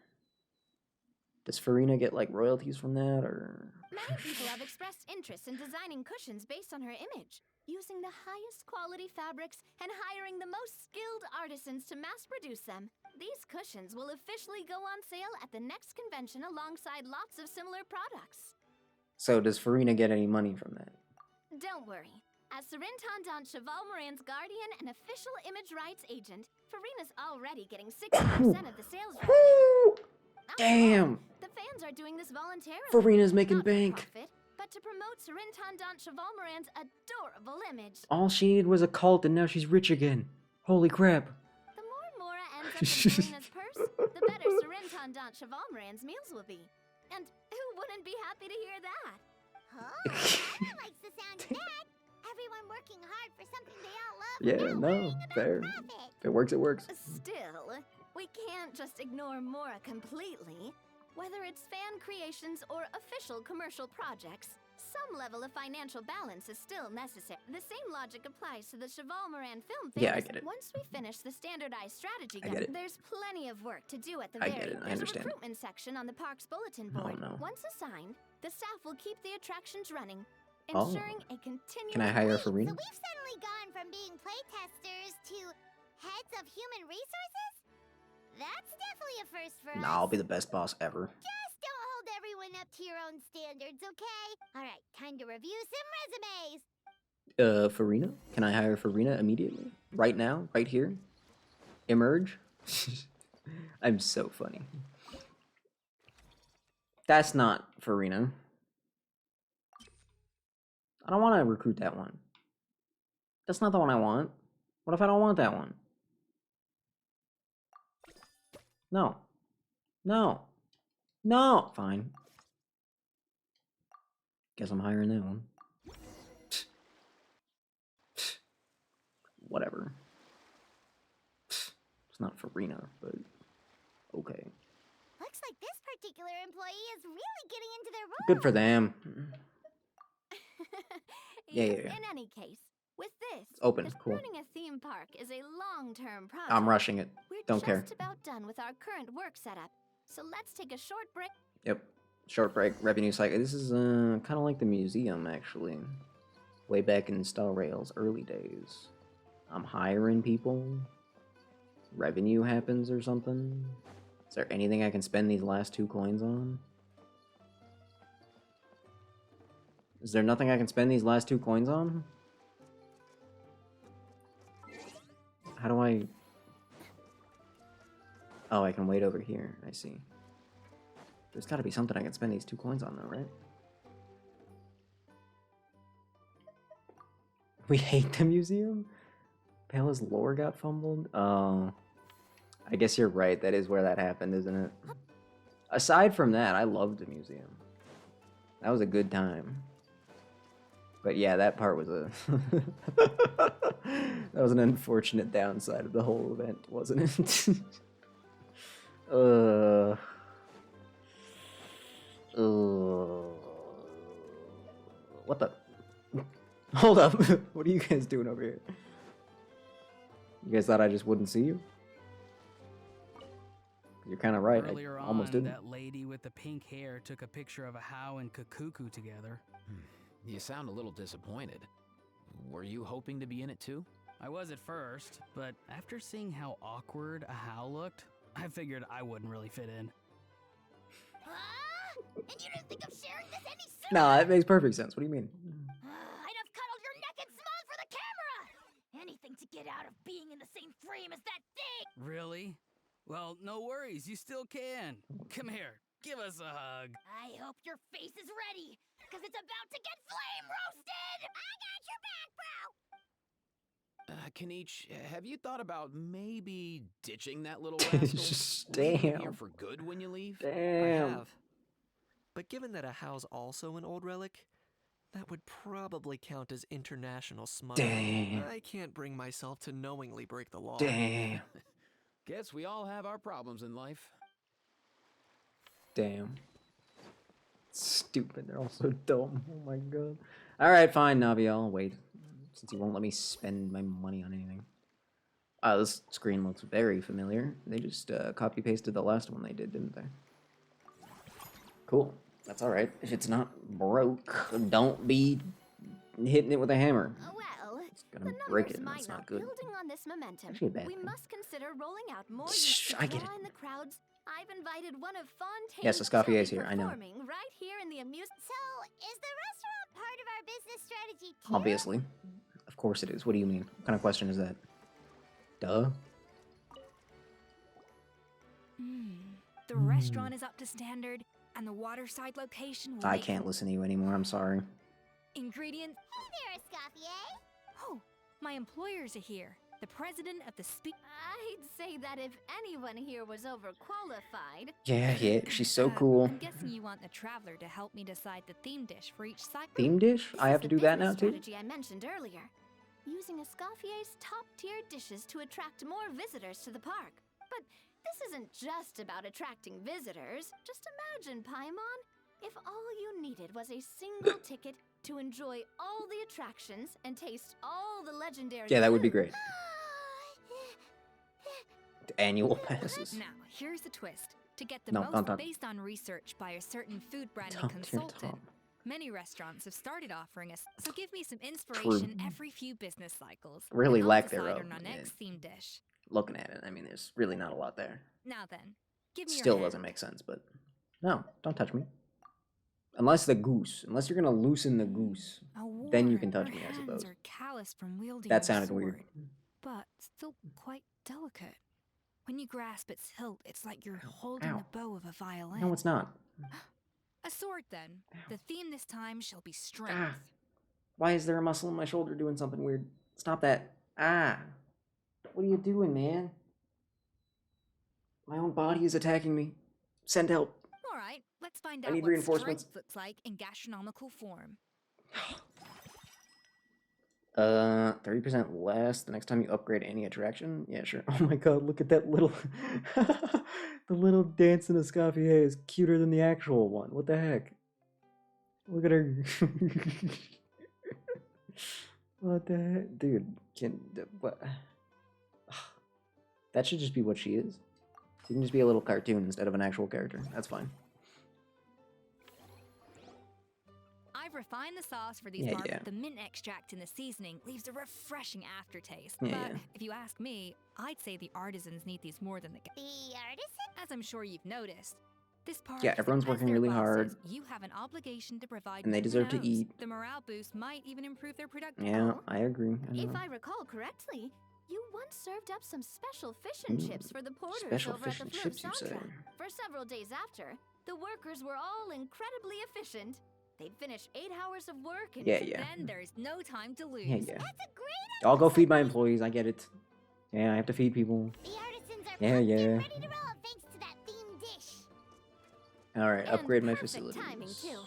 Does Farina get like royalties from that, or? Many people have expressed interest in designing cushions based on her image, using the highest quality fabrics and hiring the most skilled artisans to mass produce them. These cushions will officially go on sale at the next convention alongside lots of similar products. So does Farina get any money from that? Don't worry. As Sir Intendant Chevalmoran's guardian and official image rights agent, Farina's already getting 60% of the sales revenue. Damn. The fans are doing this voluntarily. Farina's making not for bank. profit, but to promote Sir Intendant Chevalmoran's adorable image. All she needed was a cult, and now she's rich again. Holy crap. The more Mora ends up in Farina's purse, the better Sir Intendant Chevalmoran's meals will be. And who wouldn't be happy to hear that? Oh, that likes the sound of that. Everyone working hard for something they all love. Yeah, no, fair. If it works, it works. Still, we can't just ignore Mora completely. Whether it's fan creations or official commercial projects, Some level of financial balance is still necessary. The same logic applies to the Cheval Moran film Yeah, I phase. get it. Once we finish the standardized strategy I get it. there's plenty of work to do at the I very get it, I There's understand. a recruitment section on the park's bulletin Oh, board. no. Once assigned, the staff will keep the attractions running, Oh. ensuring a continuous... Can I hire Farina? So we've suddenly gone from being playtesters to heads of human resources? That's definitely a first for us. Nah, I'll be the best boss ever. Just don't hold everyone up to your own standards, okay? Alright, time to review some resumes. Farina? Can I hire Farina immediately? Right now? Right here? Emerge? I'm so funny. That's not Farina. I don't want to recruit that one. That's not the one I want. What if I don't want that one? No. No. No! Fine. Guess I'm hiring that one. Whatever. It's not Farina, but okay. Looks like this particular employee is really getting into their role. Good for them. Yeah. In any case, with this, Open, cool. running a theme park is a long-term project. I'm rushing it. We're Don't care. just about done with our current work setup, so let's take a short break. Yep. Short break, revenue cycle. This is kind of like the museum, actually. Way back in Star Rail's early days. I'm hiring people. Revenue happens or something. Is there anything I can spend these last 2 coins on? Is there nothing I can spend these last 2 coins on? How do I... Oh, I can wait over here. I see. There's gotta be something I can spend these 2 coins on, though, right? We hate the museum? Pala's lore got fumbled? Oh. I guess you're right. That is where that happened, isn't it? Aside from that, I loved the museum. That was a good time. But yeah, that part was a... that was an unfortunate downside of the whole event, wasn't it? What the... Hold up. What are you guys doing over here? You guys thought I just wouldn't see you? You're kind of right. Earlier I almost on, didn't. that lady with the pink hair took a picture of a How and Kakuku together. You sound a little disappointed. Were you hoping to be in it too? I was at first, but after seeing how awkward a How looked, I figured I wouldn't really fit in. And you didn't think of sharing this any sooner? No, that makes perfect sense. What do you mean? I'd have cuddled your naked smug for the camera! Anything to get out of being in the same frame as that thing! Really? Well, no worries, you still can. Come here, give us a hug. I hope your face is ready, because it's about to get flame roasted! I got your back, bro! Kanich, have you thought about maybe ditching that little rascal? Leaving him here Damn. for good when you leave? I Damn. have. But given that a How's also an old relic, that would probably count as international smuggling. Damn. I can't bring myself to knowingly break the law. Damn. Guess we all have our problems in life. Damn. Stupid. They're all so dumb. Oh my god. Alright, fine, Navi. I'll wait. Since you won't let me spend my money on anything. This screen looks very familiar. They just copy-pasted the last one they did, didn't they? Cool. That's alright. If it's not broke, don't be hitting it with a hammer. Well, Gonna break it, and might that's not not good. building on this momentum. Actually a bad We thing. must consider rolling out more Shh, youths to I get draw it. in the crowds. I've invited one of Fontaine's Yes, Escoffier's shall be here, I know. performing right here in the amusement. So, is the restaurant part of our business strategy too? Obviously. Of course it is. What do you mean? What kind of question is that? Duh. The restaurant is up to standard, and the waterside location will I make can't listen to you anymore. I'm sorry. ingredients. Hey there, Escoffier! Oh, my employers are here. The president of the I'd say that if anyone here was overqualified. Yeah, she's so cool. I'm guessing you want the traveler to help me decide the theme dish for each cycle. Theme dish? I have to do that now too? Strategy I mentioned earlier. Using Escoffier's top-tier dishes to attract more visitors to the park. But this isn't just about attracting visitors. Just imagine, Paimon. If all you needed was a single ticket to enjoy all the attractions and taste all the legendary Yeah, that would be food, great. Annual passes. Now, here's the twist. To get the No, most don't. based on research by a certain food branding Don't, you're consultant, dumb. many restaurants have started offering us. So give me some inspiration every few business cycles. Really and I'll lack decide thereof, on our yeah. next theme dish. Looking at it, I mean, there's really not a lot there. Now then, give me Still your hand. doesn't make sense, but no, don't touch me. Unless the goose. Unless you're gonna loosen the goose, then you can touch me, I Hands suppose. are calloused from wielding That the sounded sword, weird. but still quite delicate. When you grasp its hilt, it's like you're holding Ow. the bow of a violin. No, it's not. A sword, then. The theme this time shall be strength. Ah. Why is there a muscle in my shoulder doing something weird? Stop that. Ah. What are you doing, man? My own body is attacking me. Send help. All right, let's find I out need what reinforcements. strength looks like in gastronomical form. 30% less the next time you upgrade any attraction? Yeah, sure. Oh my god, look at that little... the little dance in Escoffier is cuter than the actual one. What the heck? Look at her. What the heck? Dude, what? That should just be what she is. She can just be a little cartoon instead of an actual character. That's fine. I've refined the sauce for these Yeah, barbs. yeah. The mint extract in the seasoning leaves a refreshing aftertaste. Yeah, but yeah. if you ask me, I'd say the artisans need these more than the artisan? As I'm sure you've noticed. This part, Yeah, everyone's working really hard. You have an obligation to provide, And they who deserve to knows, eat. The morale boost might even improve their productivity. Yeah, I agree. I If know. I recall correctly, you once served up some special fish and chips for the porters Special over fish at and the Flip chips, you say? soundtrack. For several days after, the workers were all incredibly efficient. They'd finish 8 hours of work and Yeah, yeah. Then there's no time to lose. Yeah, yeah. I'll go feed my employees. I get it. Yeah, I have to feed people. Yeah, yeah. All right, upgrade my facilities. Timing too.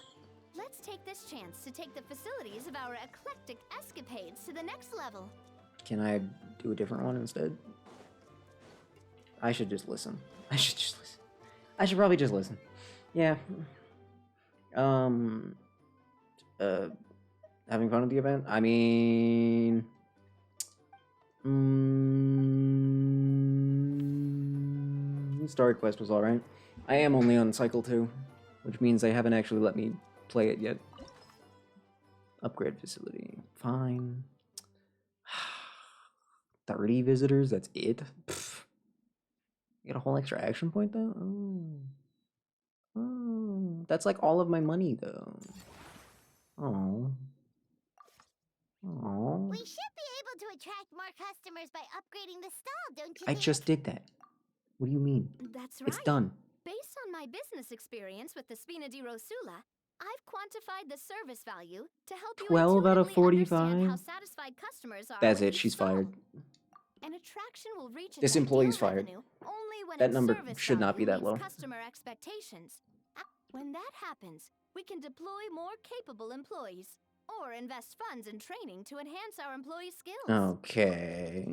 Let's take this chance to take the facilities of our eclectic escapades to the next level. Can I do a different one instead? I should just listen. I should just listen. I should probably just listen. Yeah. Having fun at the event? I mean... Story Quest was alright. I am only on cycle 2, which means they haven't actually let me play it yet. Upgrade facility. Fine. 30 visitors, that's it? Pfft. You get a whole extra action point, though? Oh, that's like all of my money, though. Oh. Oh. We should be able to attract more customers by upgrading the stall, don't you I think? just did that. What do you mean? That's It's right. done. Based on my business experience with the Spina di Rosula, I've quantified the service value to help you 12 out of intuitively understand how 45? satisfied customers are That's with it, each she's stall. fired. An attraction will reach its This ideal employee's fired. revenue only when That its number service should not be value that low. meets customer expectations. When that happens, we can deploy more capable employees or invest funds in training to enhance our employees' skills. Okay.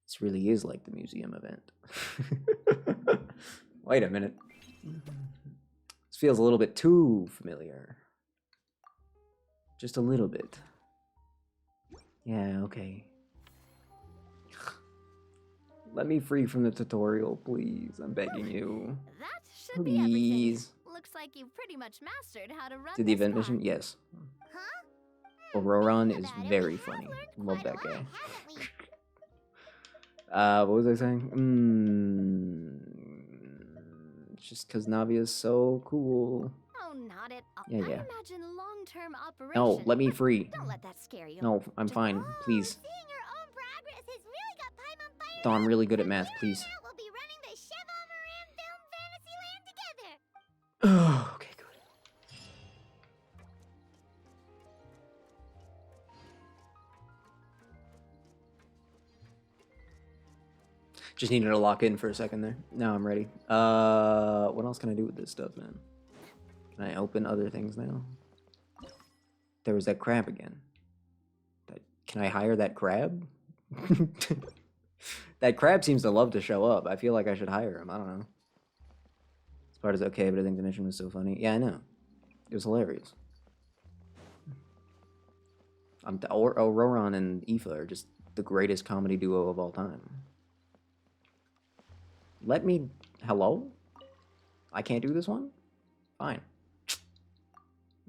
This really is like the museum event. Wait a minute. This feels a little bit too familiar. Just a little bit. Yeah, okay. Let me free from the tutorial, please. I'm begging you. That should be everything. Please. Looks like you've pretty much mastered how to run Did the this event park. mission? Yes. Auroron is very funny. Love that guy. What was I saying? Just because Navi is so cool. Oh, not at all. Yeah, I yeah. imagine long-term operation. No, let me free. Don't let that scare you. No, I'm fine. Please. No, I'm really good at math. Please. We'll be running the Chevron Moran Film Fantasyland together. Oh, okay, good. Just needed to lock in for a second there. Now I'm ready. What else can I do with this stuff, man? Can I open other things now? There was that crab again. Can I hire that crab? That crab seems to love to show up. I feel like I should hire him. I don't know. part is okay, but I think the mission was so funny. Yeah, I know. It was hilarious. Roran and Aoife are just the greatest comedy duo of all time. Let me... Hello? I can't do this one? Fine.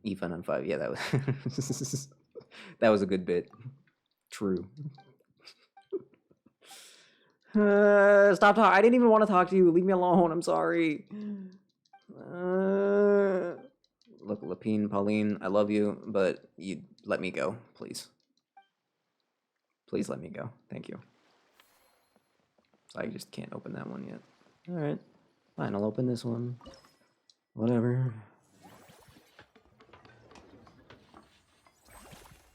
Aoife and 5. Yeah, that was... that was a good bit. True. Stop talking. I didn't even want to talk to you. Leave me alone. I'm sorry. Look, Lapine, Pauline, I love you, but you let me go, please. Please let me go. Thank you. So I just can't open that one yet. Alright. Fine, I'll open this one. Whatever.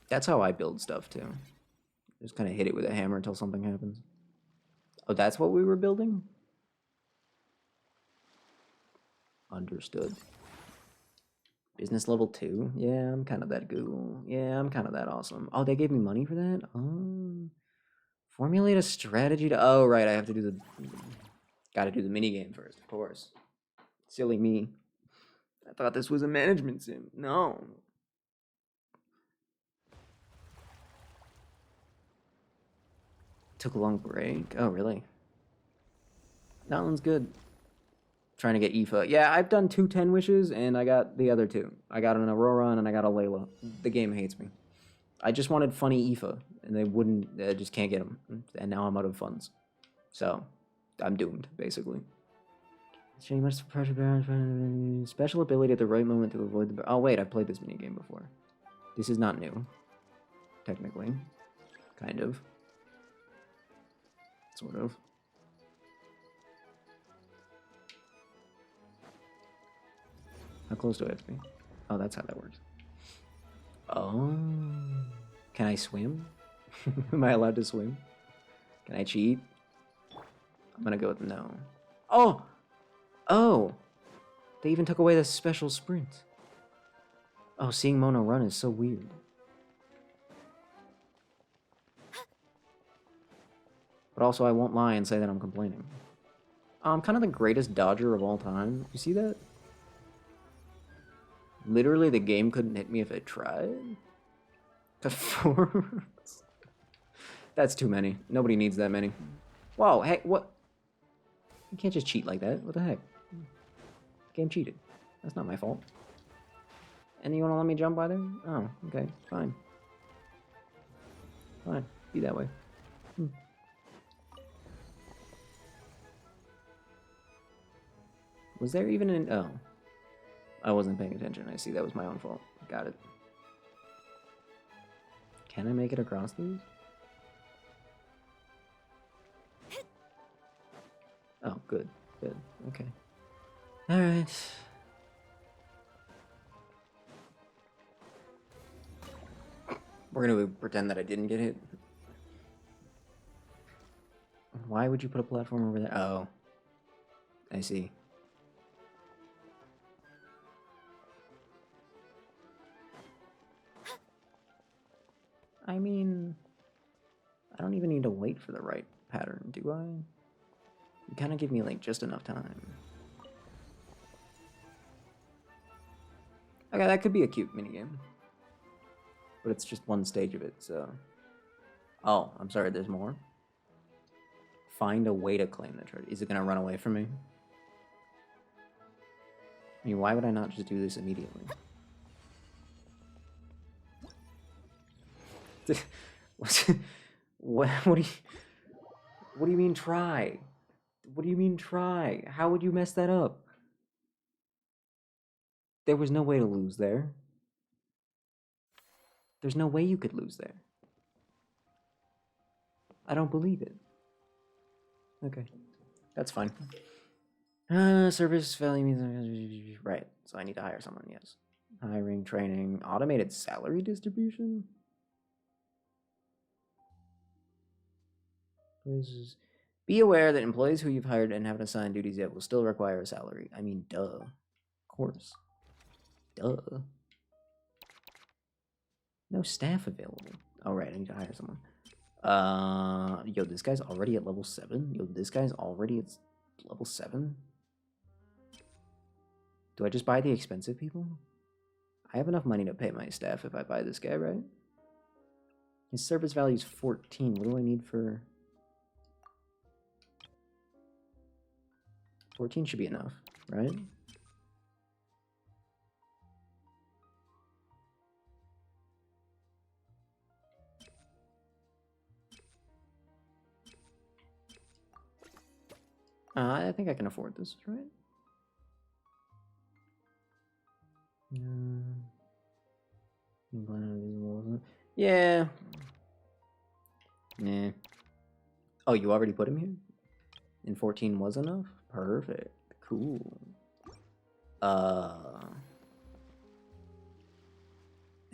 That's how I build stuff, too. Just kind of hit it with a hammer until something happens. Oh, that's what we were building? Understood. Business level 2? Yeah, I'm kind of that Google. Yeah, I'm kind of that awesome. Oh, they gave me money for that? Oh. Formulate a strategy to... Oh, right, I have to do the... Gotta do the minigame first, of course. Silly me. I thought this was a management sim. No. Took a long break. Oh, really? That one's good. Trying to get Aoife. Yeah, I've done 2 10 wishes, and I got the other 2. I got an Aurora, and I got a Layla. The game hates me. I just wanted funny Aoife, and they wouldn't... I just can't get them. And now I'm out of funds. So, I'm doomed, basically. Showing much pressure bearing. Special ability at the right moment to avoid the... Oh, wait, I've played this minigame before. This is not new. Technically. Kind of. Sort of. How close do I have to be? Oh, that's how that works. Oh. Can I swim? Am I allowed to swim? Can I cheat? I'm gonna go with no. Oh! Oh! They even took away the special sprint. Oh, seeing Mona run is so weird. But also, I won't lie and say that I'm complaining. I'm kind of the greatest dodger of all time. You see that? Literally, the game couldn't hit me if it tried. That's too many. Nobody needs that many. Whoa, hey, what? You can't just cheat like that. What the heck? Game cheated. That's not my fault. And you want to let me jump by there? Oh, okay, fine. Fine, be that way. Was there even an... Oh. I wasn't paying attention. I see that was my own fault. Got it. Can I make it across these? Oh, good. Good. Okay. Alright. We're gonna pretend that I didn't get hit. Why would you put a platform over there? Oh. I see. I mean, I don't even need to wait for the right pattern, do I? You kind of give me, like, just enough time. Okay, that could be a cute minigame. But it's just one stage of it, so... Oh, I'm sorry, there's more? Find a way to claim the treasure. Is it going to run away from me? I mean, why would I not just do this immediately? What do you mean try? What do you mean try? How would you mess that up? There was no way to lose there. There's no way you could lose there. I don't believe it. Okay, that's fine. Service value means... Right, so I need to hire someone, yes. Hiring, training, automated salary distribution? Be aware that employees who you've hired and haven't assigned duties yet will still require a salary. I mean, duh. Of course. Duh. No staff available. Oh, right, I need to hire someone. Yo, this guy's already at level 7? Yo, this guy's already at level 7? Do I just buy the expensive people? I have enough money to pay my staff if I buy this guy, right? His service value is 14. What do I need for... 14 should be enough, right? I think I can afford this, right? Yeah. Nah. Oh, you already put him here? And 14 was enough? Perfect. Cool. I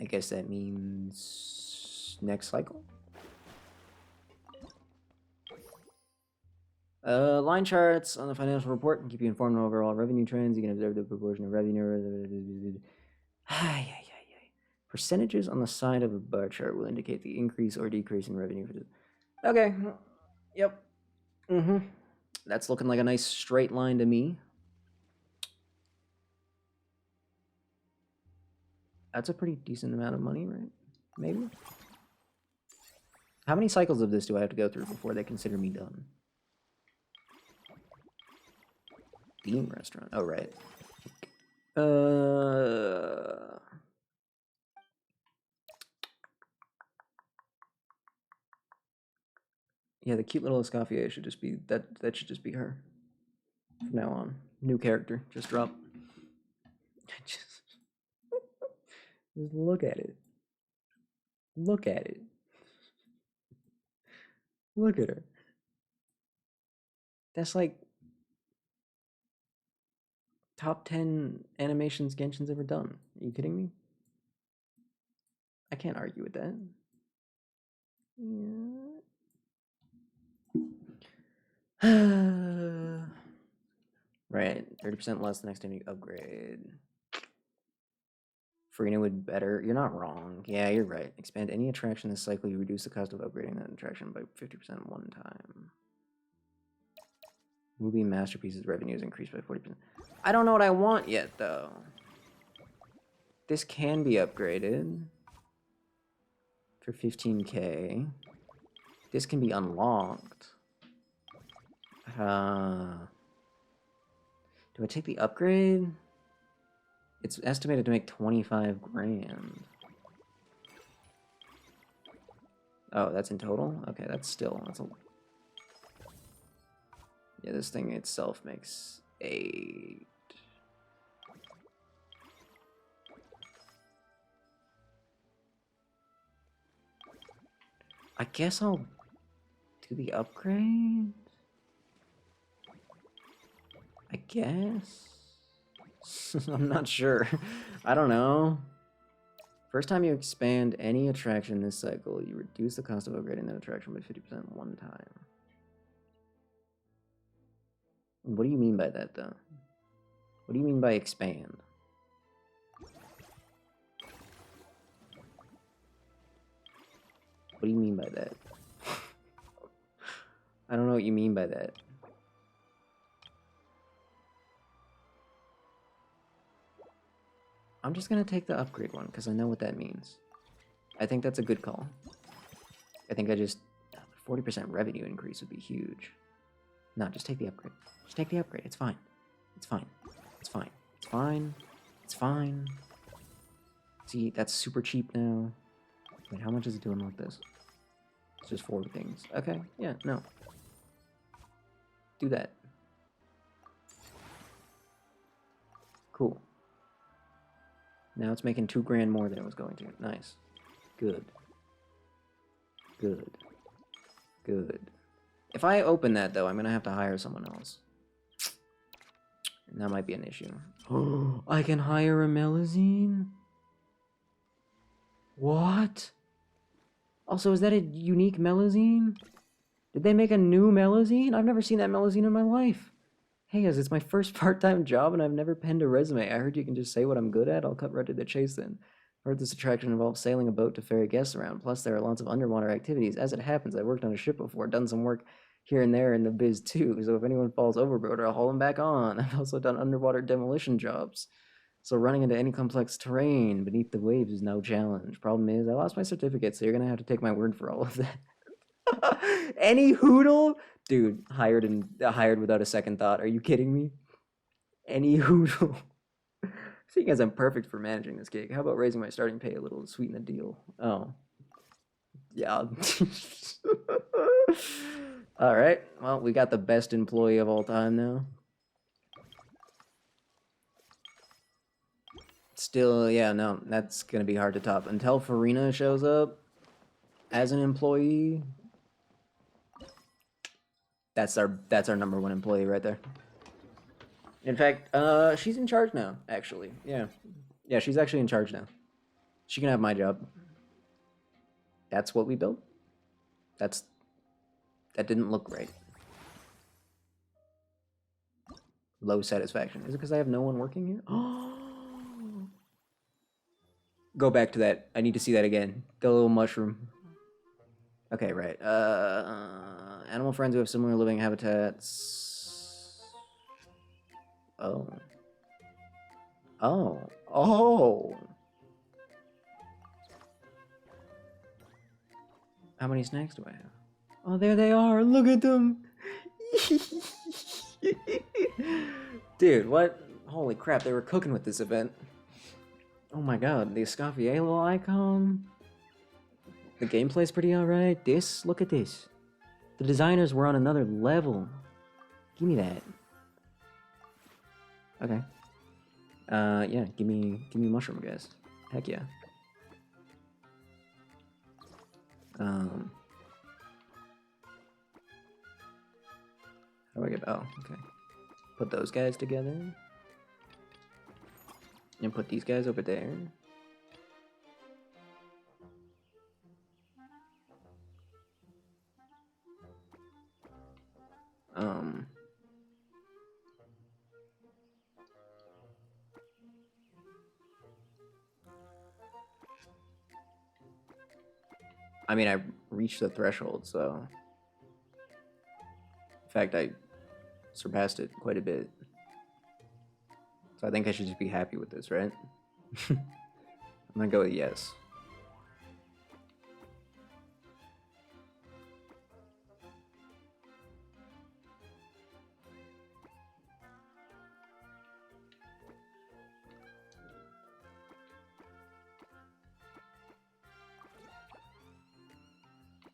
guess that means next cycle? Line charts on the financial report can keep you informed of overall revenue trends. You can observe the proportion of revenue. Percentages on the side of a bar chart will indicate the increase or decrease in revenue. Okay. Yep. That's looking like a nice straight line to me. That's a pretty decent amount of money, right? Maybe? How many cycles of this do I have to go through before they consider me done? Beam restaurant. Oh, right. Yeah, the cute little Escoffier should just be that should just be her. From now on. New character. Just drop. Just look at it. Look at it. Look at her. That's like top 10 animations Genshin's ever done. Are you kidding me? I can't argue with that. Yeah. Right, 30% less the next time you upgrade. Farina would better. You're not wrong. Yeah, you're right. Expand any attraction this cycle. You reduce the cost of upgrading that attraction by 50% one time. Movie Masterpieces revenues increased by 40%. I don't know what I want yet, though. This can be upgraded for 15k. This can be unlocked. Do I take the upgrade? It's estimated to make 25 grand. Oh, that's in total? Okay, that's a... Yeah, this thing itself makes 8. I guess I'll do the upgrade? I guess? I'm not sure. I don't know. First time you expand any attraction this cycle, you reduce the cost of upgrading that attraction by 50% one time. What do you mean by that, though? What do you mean by expand? What do you mean by that? I don't know what you mean by that. I'm just gonna take the upgrade one, because I know what that means. I think that's a good call. I think 40% revenue increase would be huge. No, just take the upgrade. Just take the upgrade. It's fine. It's fine. It's fine. It's fine. It's fine. See, that's super cheap now. Wait, how much is it doing like this? It's just 4 things. Okay, yeah, no. Do that. Cool. Now it's making 2 grand more than it was going to. Nice. Good. Good. Good. If I open that, though, I'm gonna have to hire someone else. And that might be an issue. Oh, I can hire a Melusine? What? Also, is that a unique Melusine? Did they make a new Melusine? I've never seen that Melusine in my life. Hey guys, it's my first part-time job and I've never penned a resume. I heard you can just say what I'm good at. I'll cut right to the chase then. I heard this attraction involves sailing a boat to ferry guests around. Plus, there are lots of underwater activities. As it happens, I worked on a ship before, done some work here and there in the biz too. So if anyone falls overboard, I'll haul them back on. I've also done underwater demolition jobs. So running into any complex terrain beneath the waves is no challenge. Problem is, I lost my certificate, so you're gonna have to take my word for all of that. Any hoodle? Dude, hired without a second thought. Are you kidding me? Any hoodle. Seeing as I'm perfect for managing this gig, how about raising my starting pay a little to sweeten the deal? Oh. Yeah. Alright, well, we got the best employee of all time now. Still, yeah, no, that's gonna be hard to top. Until Farina shows up as an employee, that's our number one employee right there. In fact, she's in charge now, actually. Yeah. Yeah, she's actually in charge now. She can have my job. That's what we built. That didn't look right. Low satisfaction. Is it because I have no one working here? Oh. Go back to that. I need to see that again. The little mushroom. Okay, right. Animal friends who have similar living habitats. Oh. Oh. Oh. How many snacks do I have? Oh, there they are. Look at them. Dude, what? Holy crap, they were cooking with this event. Oh my god, the Escoffier little icon. The gameplay's pretty alright. Look at this. The designers were on another level. Give me that. Okay. Yeah, give me mushroom, guys. Heck yeah. How do I get? Oh, okay. Put those guys together. And put these guys over there. I mean, I reached the threshold, so... In fact, I surpassed it quite a bit. So I think I should just be happy with this, right? I'm gonna go with yes.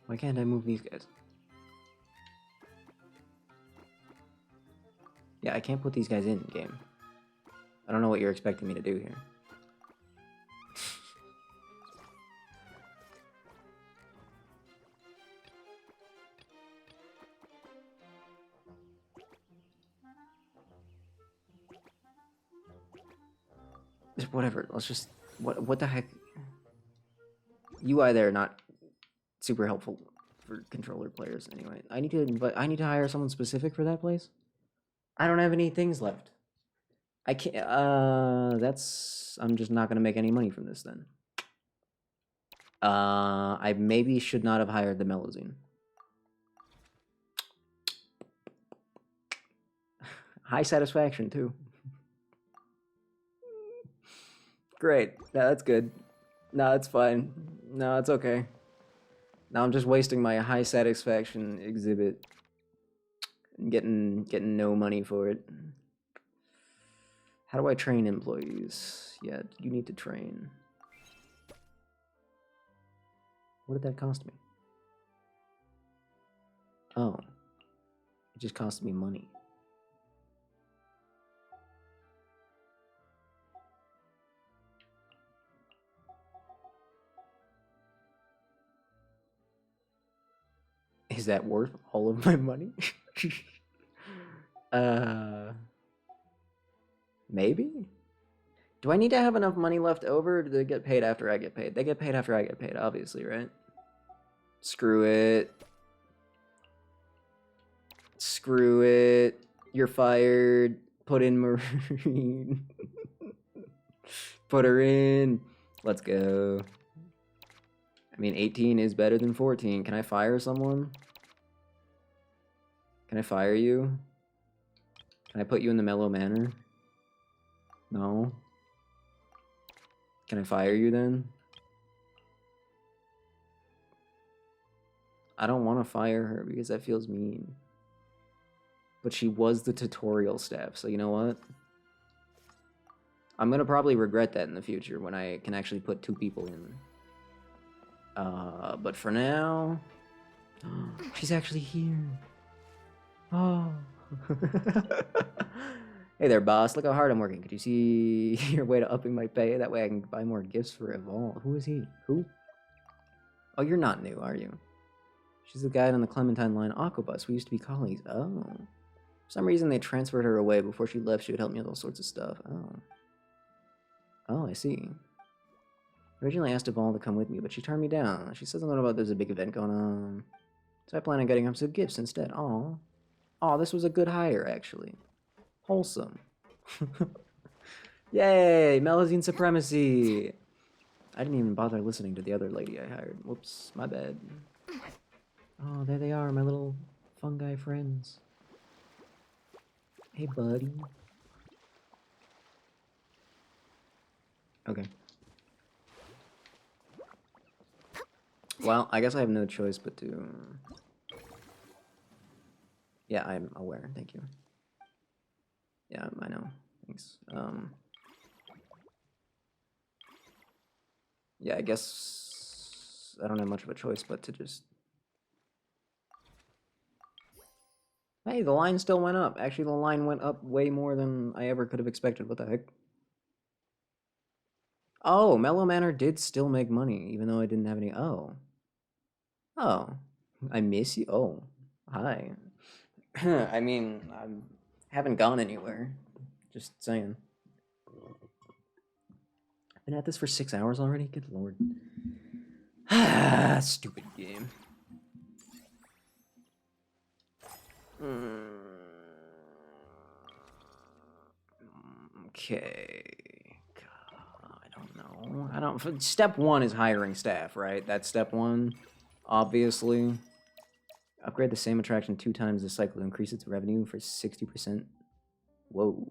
Why can't I move these guys? Yeah, I can't put these guys in game. I don't know what you're expecting me to do here. Whatever, let's just... What the heck? UI there, not super helpful for controller players anyway. I need to hire someone specific for that place? I don't have any things left. I can't, I'm just not gonna make any money from this then. I maybe should not have hired the Melazine. High satisfaction too. Great, yeah, that's good. No, it's fine. No, it's okay. Now I'm just wasting my high satisfaction exhibit. Getting no money for it. How do I train employees? Yeah, you need to train. What did that cost me? Oh. It just cost me money. Is that worth all of my money? Maybe? Do I need to have enough money left over, or do they get paid after I get paid? They get paid after I get paid, obviously, right? Screw it. Screw it. You're fired. Put in Marine. Put her in. Let's go. I mean, 18 is better than 14. Can I fire someone? Can I fire you? Can I put you in the Mellow Manor? No. Can I fire you then? I don't want to fire her because that feels mean. But she was the tutorial staff, so you know what? I'm gonna probably regret that in the future when I can actually put 2 people in. But for now... she's actually here. Oh. Hey there, boss. Look how hard I'm working. Could you see your way to upping my pay? That way I can buy more gifts for Evolve. Who is he? Who? Oh, you're not new, are you? She's the guide on the Clementine line Aquabus. We used to be colleagues. Oh. For some reason, they transferred her away. Before she left, she would help me with all sorts of stuff. Oh. Oh, I see. Originally asked Evolve to come with me, but she turned me down. She said something about there's a big event going on. So I plan on getting her some gifts instead. Aw. Aw, this was a good hire, actually. Wholesome. Yay! Melazine Supremacy! I didn't even bother listening to the other lady I hired. Whoops, my bad. Oh, there they are, my little fungi friends. Hey, buddy. Okay. Well, I guess I have no choice but to... Yeah, I'm aware. Thank you. Yeah, I know. Thanks. Yeah, I guess I don't have much of a choice but to just... Hey, the line still went up. Actually, the line went up way more than I ever could have expected. What the heck? Oh, Mellow Manor did still make money, even though I didn't have any... Oh. Oh. I miss you? Oh. Hi. I mean, I haven't gone anywhere. Just saying. I've been at this for 6 hours already? Good lord. Stupid game. Okay. I don't know. Step 1 is hiring staff, right? That's step 1, obviously. Upgrade the same attraction 2 times this cycle to increase its revenue for 60%. Whoa.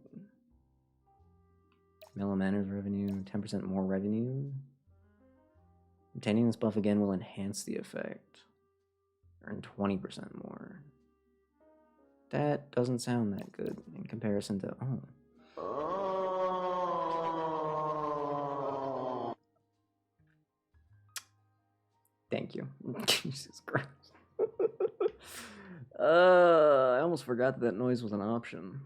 Mellow Manor's revenue, 10% more revenue. Obtaining this buff again will enhance the effect. Earn 20% more. That doesn't sound that good in comparison to... Oh. Thank you. Jesus Christ. I almost forgot that noise was an option.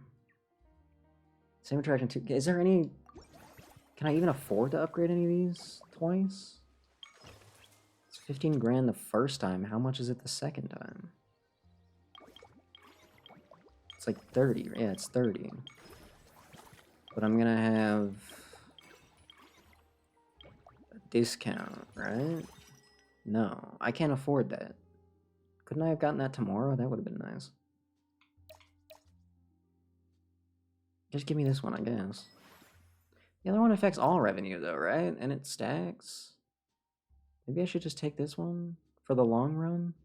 Same attraction 2. Is there any... Can I even afford to upgrade any of these twice? It's 15 grand the first time. How much is it the second time? It's like 30. Yeah, it's 30. But I'm gonna have a discount, right? No, I can't afford that. Couldn't I have gotten that tomorrow? That would have been nice. Just give me this one, I guess. The other one affects all revenue, though, right? And it stacks. Maybe I should just take this one for the long run?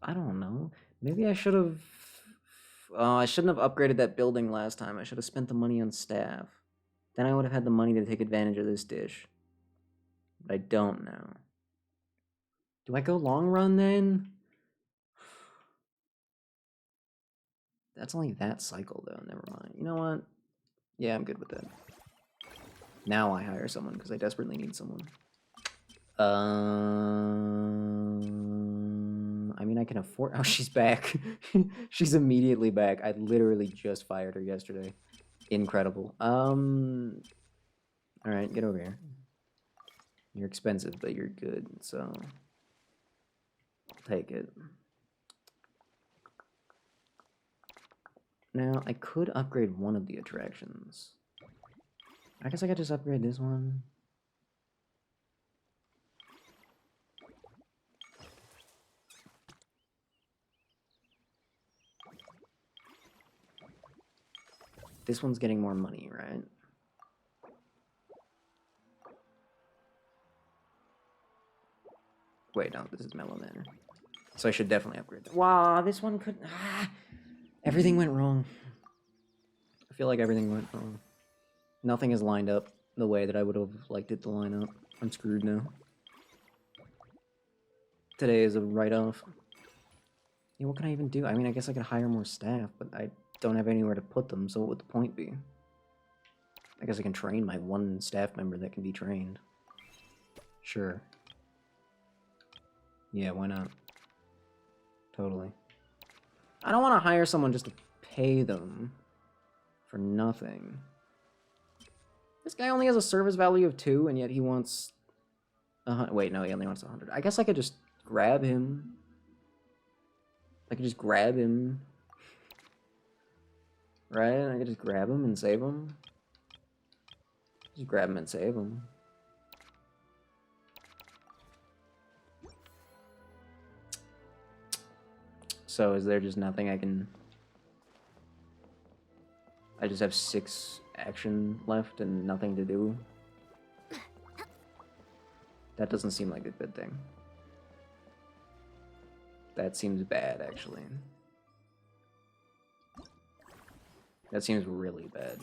I don't know. Maybe I should have... I shouldn't have upgraded that building last time. I should have spent the money on staff. Then I would have had the money to take advantage of this dish. But I don't now. Do I go long run then? That's only that cycle though, never mind. You know what? Yeah, I'm good with that. Now I hire someone because I desperately need someone. I mean, I can afford... Oh, she's back. She's immediately back. I literally just fired her yesterday. Incredible. Alright, get over here. You're expensive, but you're good, so... I'll take it. Now, I could upgrade one of the attractions. I guess I could just upgrade this one. This one's getting more money, right? Wait, no, this is Mellow Manor. So I should definitely upgrade that. Wow, this one could... everything went wrong. I feel like everything went wrong. Nothing is lined up the way that I would have liked it to line up. I'm screwed now. Today is a write-off. Yeah, what can I even do? I mean, I guess I could hire more staff, but I don't have anywhere to put them, so what would the point be? I guess I can train my one staff member that can be trained. Sure. Yeah, why not? Totally. I don't want to hire someone just to pay them for nothing. This guy only has a service value of 2, and yet he wants... wait, no, he only wants 100. I guess I could just grab him. I could just grab him. Right? I could just grab him and save him. Just grab him and save him. So is there just nothing I can... I just have 6 action left and nothing to do? That doesn't seem like a good thing. That seems bad, actually. That seems really bad.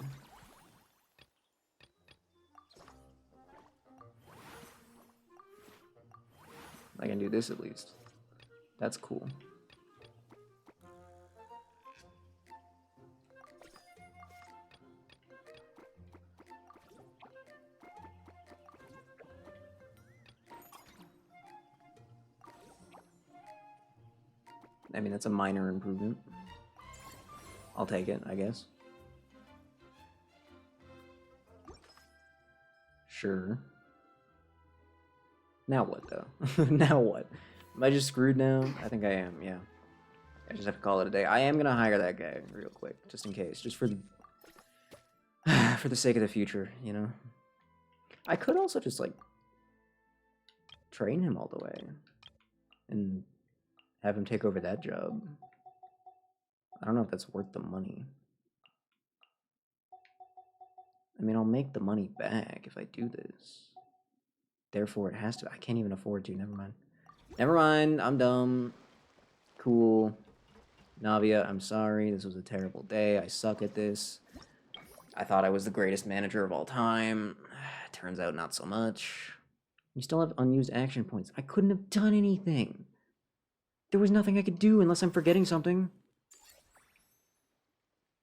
I can do this at least. That's cool. I mean, that's a minor improvement. I'll take it, I guess. Sure. Now what, though? Now what? Am I just screwed now? I think I am, yeah. I just have to call it a day. I am gonna hire that guy real quick, just in case. Just for the... for the sake of the future, you know? I could also just, like... train him all the way. And... have him take over that job. I don't know if that's worth the money. I mean, I'll make the money back if I do this. Therefore, it has to... I can't even afford to. Never mind. Never mind. I'm dumb. Cool. Navia, I'm sorry. This was a terrible day. I suck at this. I thought I was the greatest manager of all time. Turns out not so much. You still have unused action points. I couldn't have done anything. There was nothing I could do unless I'm forgetting something.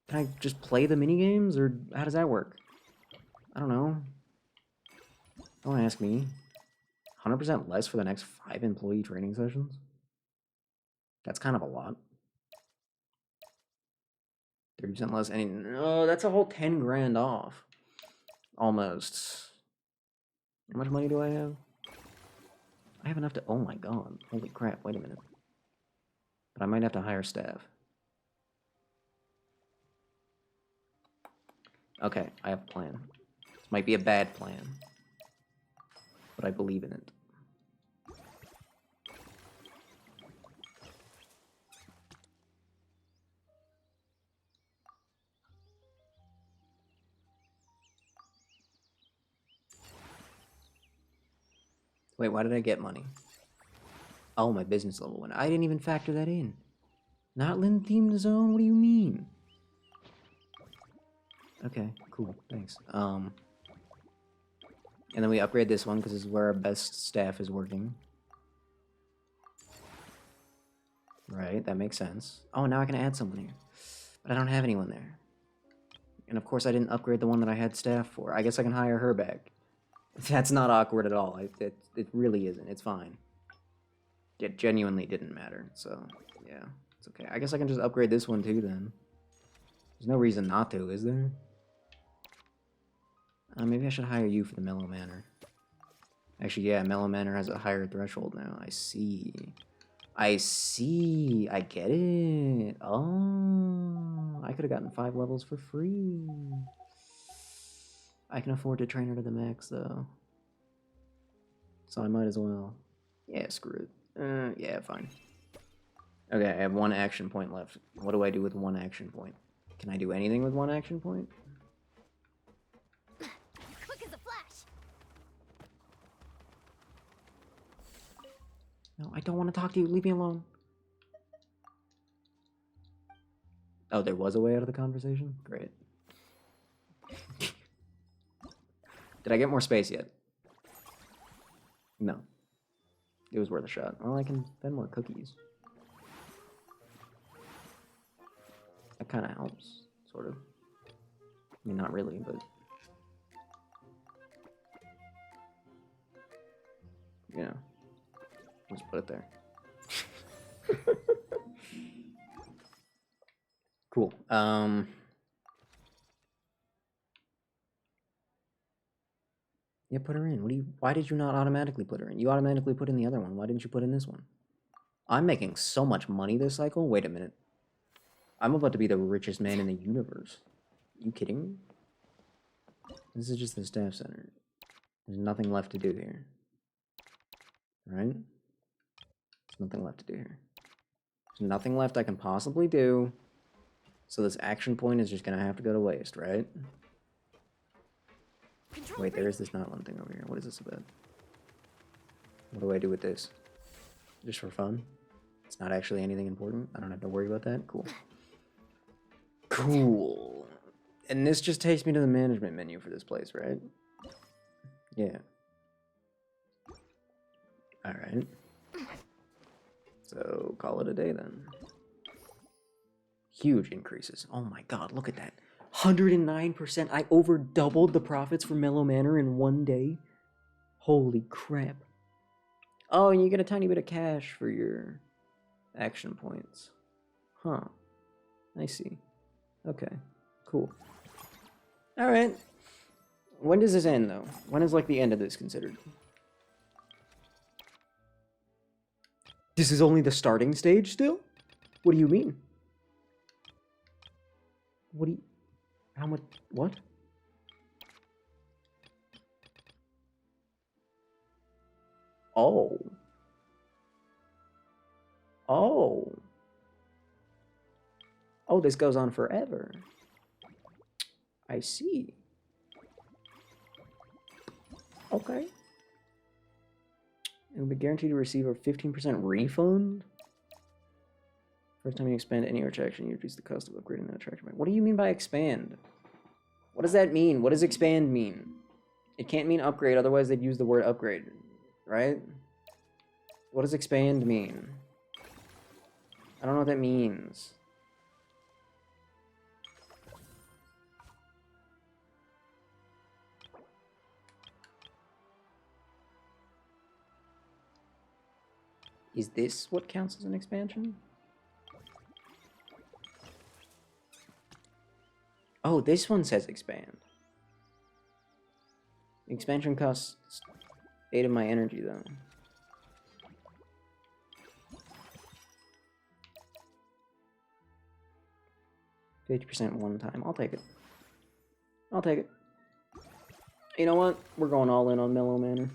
Can I just play the minigames, or how does that work? I don't know. Don't ask me. 100% less for the next 5 employee training sessions? That's kind of a lot. 30% less any... No, that's a whole 10 grand off. Almost. How much money do I have? I have enough to... Oh my god. Holy crap, wait a minute. But I might have to hire staff. Okay, I have a plan. This might be a bad plan, but I believe in it. Wait, why did I get money? Oh, my business level went. I didn't even factor that in. Not Lynn themed zone? What do you mean? Okay, cool. Thanks. And then we upgrade this one because this is where our best staff is working. Right, that makes sense. Oh, now I can add someone here. But I don't have anyone there. And of course I didn't upgrade the one that I had staff for. I guess I can hire her back. That's not awkward at all. It really isn't. It's fine. It genuinely didn't matter, so yeah, it's okay. I guess I can just upgrade this one too then. There's no reason not to, is there? Maybe I should hire you for the Mellow Manor. Actually, yeah, Mellow Manor has a higher threshold now. I see. I see. I get it. Oh, I could have gotten 5 levels for free. I can afford to train her to the max, though. So I might as well. Yeah, screw it. Yeah, fine. Okay, I have 1 action point left. What do I do with 1 action point? Can I do anything with 1 action point? Quick as a flash. No, I don't want to talk to you. Leave me alone. Oh, there was a way out of the conversation? Great. Did I get more space yet? No. It was worth a shot. Well, I can spend more cookies. That kind of helps, sort of. I mean, not really, but... You know. Just put it there. Cool. Yeah, put her in. Why did you not automatically put her in? You automatically put in the other one. Why didn't you put in this one? I'm making so much money this cycle. Wait a minute. I'm about to be the richest man in the universe. Are you kidding me? This is just the staff center. There's nothing left to do here. Right? There's nothing left to do here. There's nothing left I can possibly do. So this action point is just gonna have to go to waste, right? Wait, there is this Notland thing over here. What is this about? What do I do with this? Just for fun? It's not actually anything important? I don't have to worry about that? Cool. Cool. And this just takes me to the management menu for this place, right? Yeah. Alright. So, call it a day then. Huge increases. Oh my god, look at that. 109%. I over doubled the profits for Mellow Manor in one day. Holy crap. Oh, and you get a tiny bit of cash for your action points. Huh. I see. Okay. Cool. Alright. When does this end, though? When is, like, the end of this considered? This is only the starting stage still? What do you mean? What do you... How much... What? Oh. Oh. Oh, this goes on forever. I see. Okay. It will be guaranteed to receive a 15% refund. First time you expand any attraction, you reduce the cost of upgrading that attraction. What do you mean by expand? What does that mean? What does expand mean? It can't mean upgrade, otherwise they'd use the word upgrade, right? What does expand mean? I don't know what that means. Is this what counts as an expansion? Oh, this one says expand. Expansion costs 8 of my energy, though. %50 one time. I'll take it. I'll take it. You know what? We're going all in on Mellow Manor.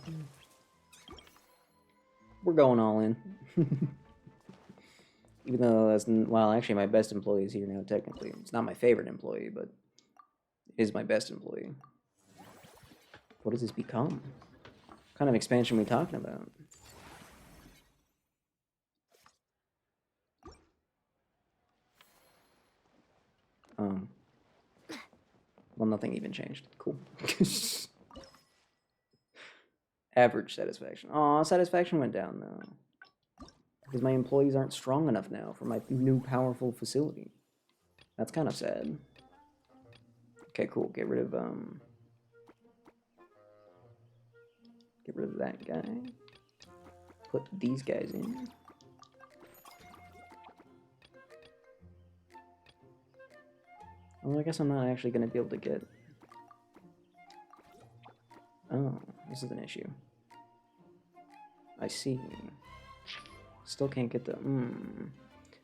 We're going all in. Even though that's... Well, actually, my best employee is here now, technically. It's not my favorite employee, but... It is my best employee. What does this become? What kind of expansion are we talking about? Well, nothing even changed. Cool. Average satisfaction. Aw, satisfaction went down, though. Because my employees aren't strong enough now for my new powerful facility. That's kind of sad. Okay, cool. Get rid of that guy. Put these guys in. Well, I guess I'm not actually going to be able to get... Oh, this is an issue. I see. Still can't get the... I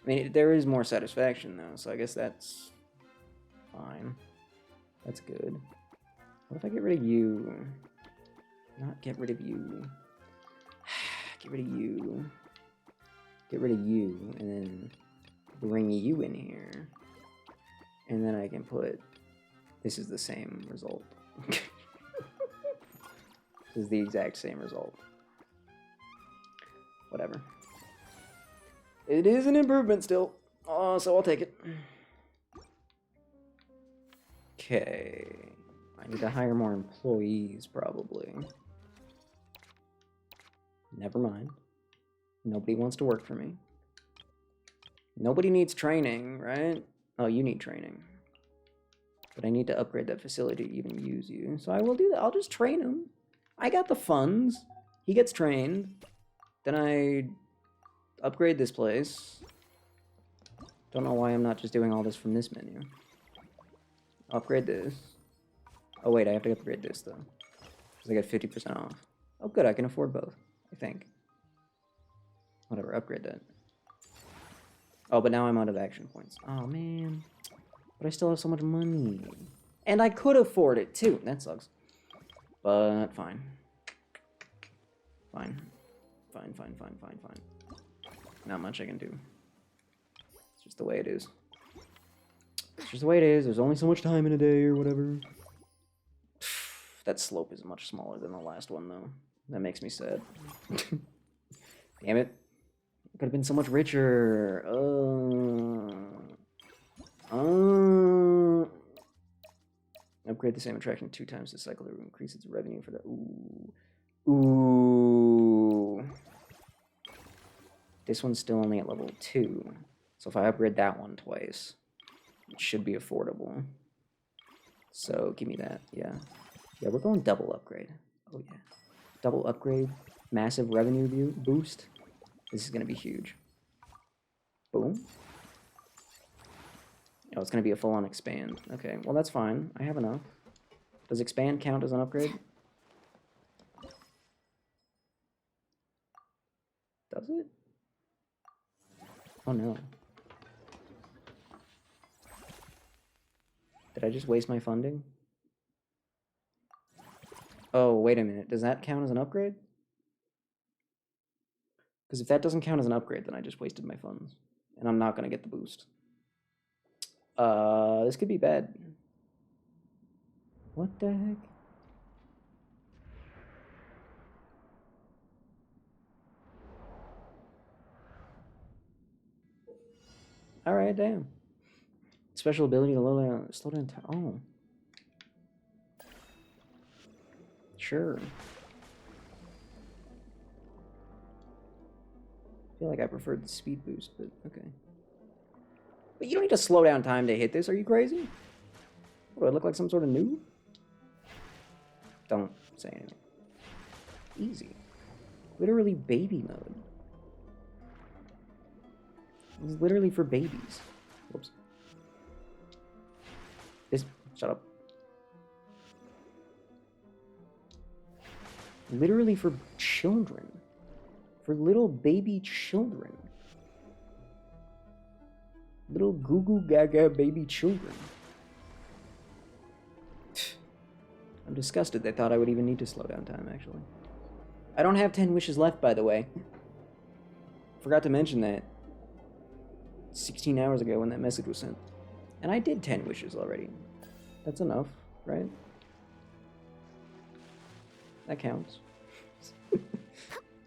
mean, there is more satisfaction, though, so I guess that's... fine. That's good. What if I get rid of you? Not get rid of you. Get rid of you. Get rid of you, and then bring you in here. And then I can put... This is the same result. This is the exact same result. Whatever. It is an improvement still. Oh, so I'll take it. Okay. I need to hire more employees, probably. Never mind. Nobody wants to work for me. Nobody needs training, right? Oh, you need training. But I need to upgrade that facility to even use you. So I will do that. I'll just train him. I got the funds. He gets trained. Then I upgrade this place. Don't know why I'm not just doing all this from this menu. Upgrade this. Oh wait, I have to upgrade this though. Because I get 50% off. Oh good, I can afford both, I think. Whatever, upgrade that. Oh, but now I'm out of action points. Oh man. But I still have so much money. And I could afford it too. That sucks. But fine. Fine. Fine. Not much I can do. It's just the way it is. It's just the way it is. There's only so much time in a day or whatever. That slope is much smaller than the last one, though. That makes me sad. Damn it. Could have been so much richer. Upgrade the same attraction 2 times this cycle to increase its revenue for the... Ooh. This one's still only at level 2. So if I upgrade that one twice, it should be affordable. So give me that, yeah. Yeah, we're going double upgrade. Oh yeah. Double upgrade, massive revenue boost. This is gonna be huge. Boom. Oh, it's gonna be a full-on expand. Okay, well that's fine. I have enough. Does expand count as an upgrade? Does it? Oh no. Did I just waste my funding? Oh, wait a minute. Does that count as an upgrade? Because if that doesn't count as an upgrade, then I just wasted my funds. And I'm not going to get the boost. This could be bad. What the heck? Alright, damn. Special ability to slow down time. Oh. Sure. I feel like I preferred the speed boost, but okay. But you don't need to slow down time to hit this. Are you crazy? What, do I look like some sort of noob? Don't say anything. Easy. Literally baby mode. It's literally for babies. Whoops. This, shut up. Literally for children. For little baby children. Little goo goo gaga baby children. I'm disgusted they thought I would even need to slow down time, actually. I don't have 10 wishes left, by the way. Forgot to mention that 16 hours ago when that message was sent. And I did 10 wishes already. That's enough, right? That counts.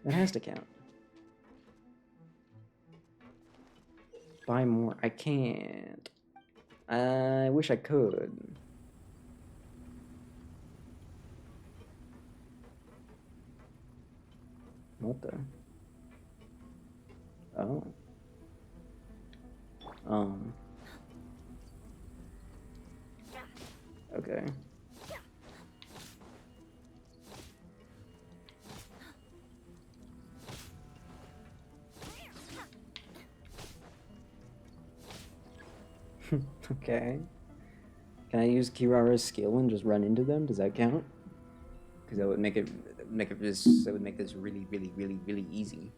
That has to count. Buy more. I can't. I wish I could. What the? Oh. Okay. Okay. Can I use Kirara's skill and just run into them? Does that count? Because that would make it that would make this really, really, really, really easy.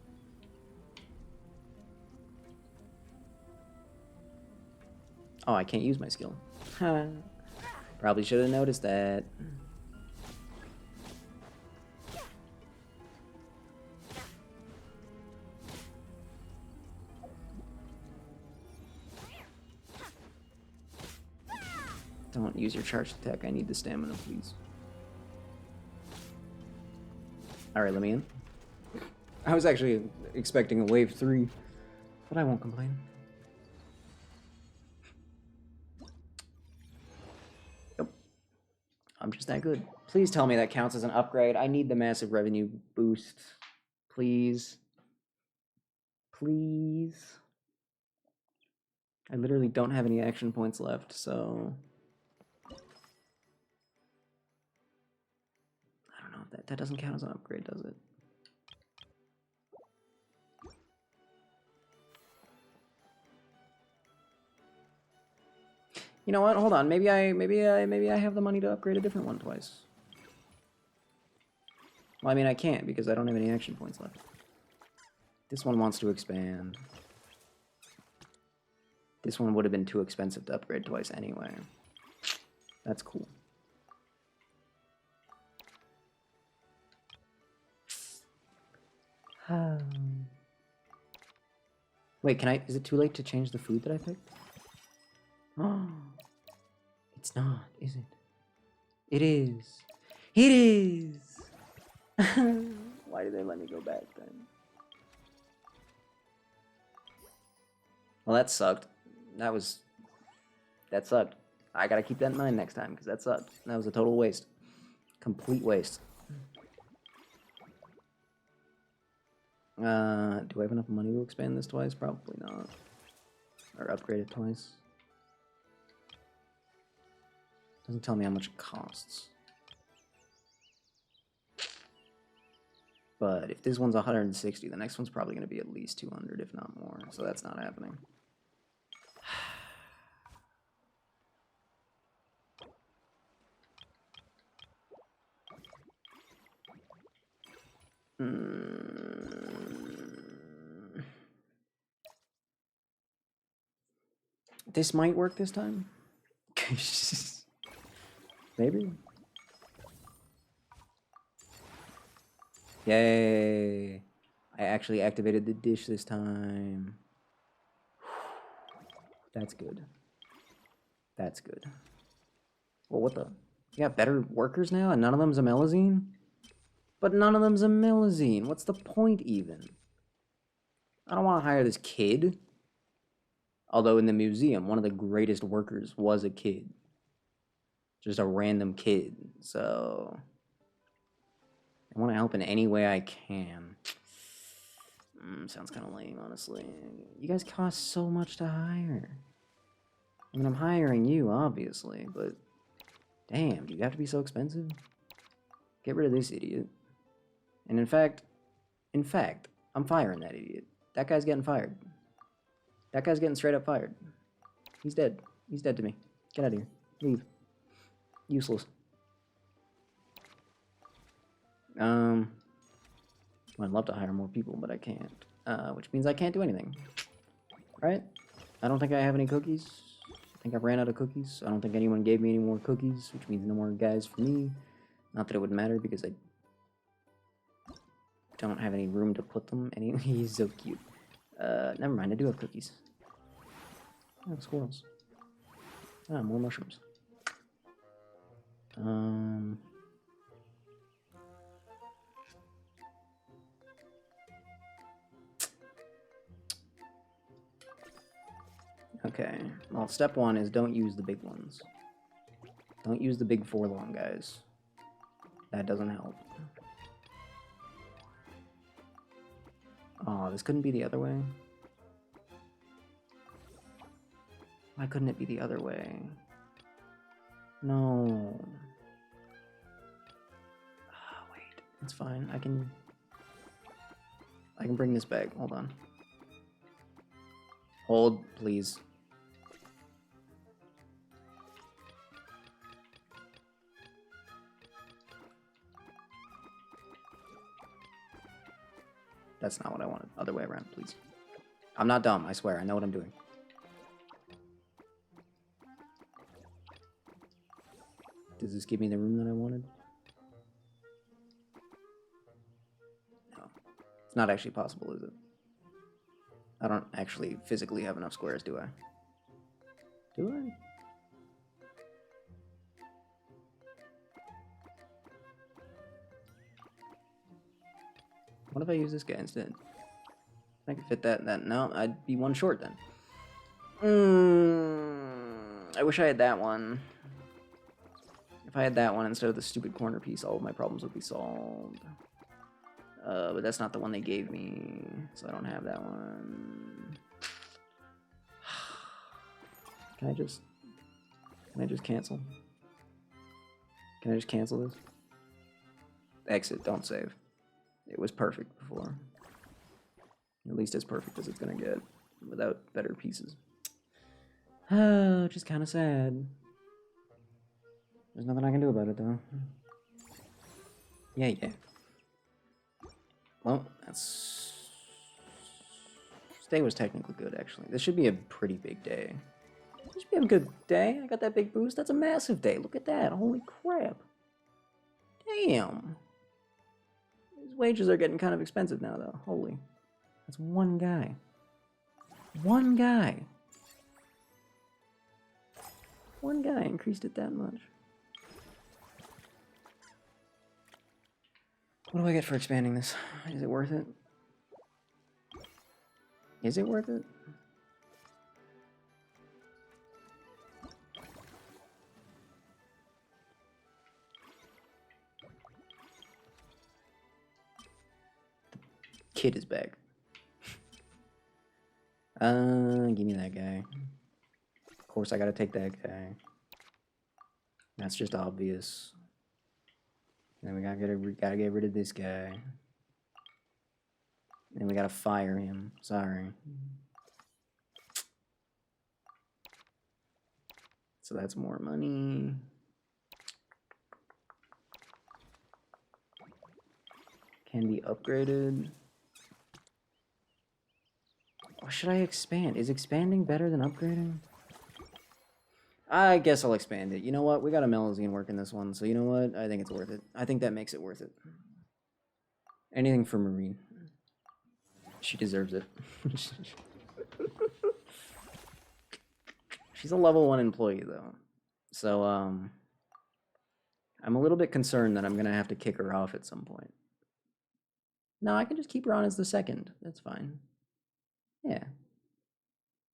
Oh, I can't use my skill. Probably should have noticed that. Don't use your charged attack. I need the stamina, please. Alright, let me in. I was actually expecting a wave 3, but I won't complain. Yep. I'm just that good. Please tell me that counts as an upgrade. I need the massive revenue boost. Please. Please. I literally don't have any action points left, so... I don't know if that doesn't count as an upgrade, does it? You know what? Hold on. Maybe I have the money to upgrade a different one twice. Well, I mean, I can't because I don't have any action points left. This one wants to expand. This one would have been too expensive to upgrade twice anyway. That's cool. Wait, can I... Is it too late to change the food that I picked? Oh, it's not, is it? It is. It is! Why did they let me go back then? Well, that sucked. That sucked. I gotta keep that in mind next time, because that sucked. That was a total waste. Complete waste. Do I have enough money to expand this twice? Probably not. Or upgrade it twice. Doesn't tell me how much it costs. But if this one's 160, the next one's probably going to be at least 200, if not more. So that's not happening. This might work this time. Maybe. Yay! I actually activated the dish this time. That's good. That's good. Well, what the? You got better workers now, and none of them's a Melazine? But none of them's a Melazine. What's the point, even? I don't want to hire this kid. Although in the museum, one of the greatest workers was a kid. Just a random kid. So I want to help in any way I can. Sounds kind of lame, honestly. You guys cost so much to hire. I mean, I'm hiring you, obviously, but damn, do you have to be so expensive? Get rid of this idiot. And in fact, I'm firing that idiot. That guy's getting fired. That guy's getting straight up fired. He's dead. He's dead to me. Get out of here. Leave. Useless. Well, I'd love to hire more people, but I can't. Which means I can't do anything. Right? I don't think I have any cookies. I think I've ran out of cookies. I don't think anyone gave me any more cookies, which means no more guys for me. Not that it would matter because I don't have any room to put them. He's so cute. Never mind, I do have cookies. I have squirrels. Ah, more mushrooms. Okay, well, step one is don't use the big ones. Don't use the big 4 long guys. That doesn't help. Oh, this couldn't be the other way. Why couldn't it be the other way? No. Oh, wait. It's fine. I can bring this back. Hold on. Hold, please. That's not what I wanted. Other way around, please. I'm not dumb, I swear. I know what I'm doing. Does this give me the room that I wanted? No. It's not actually possible, is it? I don't actually physically have enough squares, do I? Do I? What if I use this guy instead? I can fit that and that. No, I'd be one short then. I wish I had that one. If I had that one instead of the stupid corner piece, all of my problems would be solved. But that's not the one they gave me, so I don't have that one. Can I just cancel? Can I just cancel this? Exit, don't save. It was perfect before. At least as perfect as it's gonna get without better pieces. Which is kind of sad. There's nothing I can do about it though. Yeah. Well, that's... This day was technically good, actually. This should be a pretty big day. This should be a good day. I got that big boost. That's a massive day. Look at that. Holy crap. Damn. These wages are getting kind of expensive now, though. Holy. That's one guy. One guy. One guy increased it that much. What do I get for expanding this? Is it worth it? Is it worth it? The kid is back. Give me that guy. Of course I gotta take that guy. That's just obvious. Then we gotta get rid of this guy. Then we gotta fire him. Sorry. So that's more money. Can be upgraded. Or should I expand? Is expanding better than upgrading? I guess I'll expand it. You know what? We got a Melusine working this one, so you know what? I think it's worth it. I think that makes it worth it. Anything for Marine. She deserves it. She's a level 1 employee, though. So, I'm a little bit concerned that I'm going to have to kick her off at some point. No, I can just keep her on as the second. That's fine. Yeah.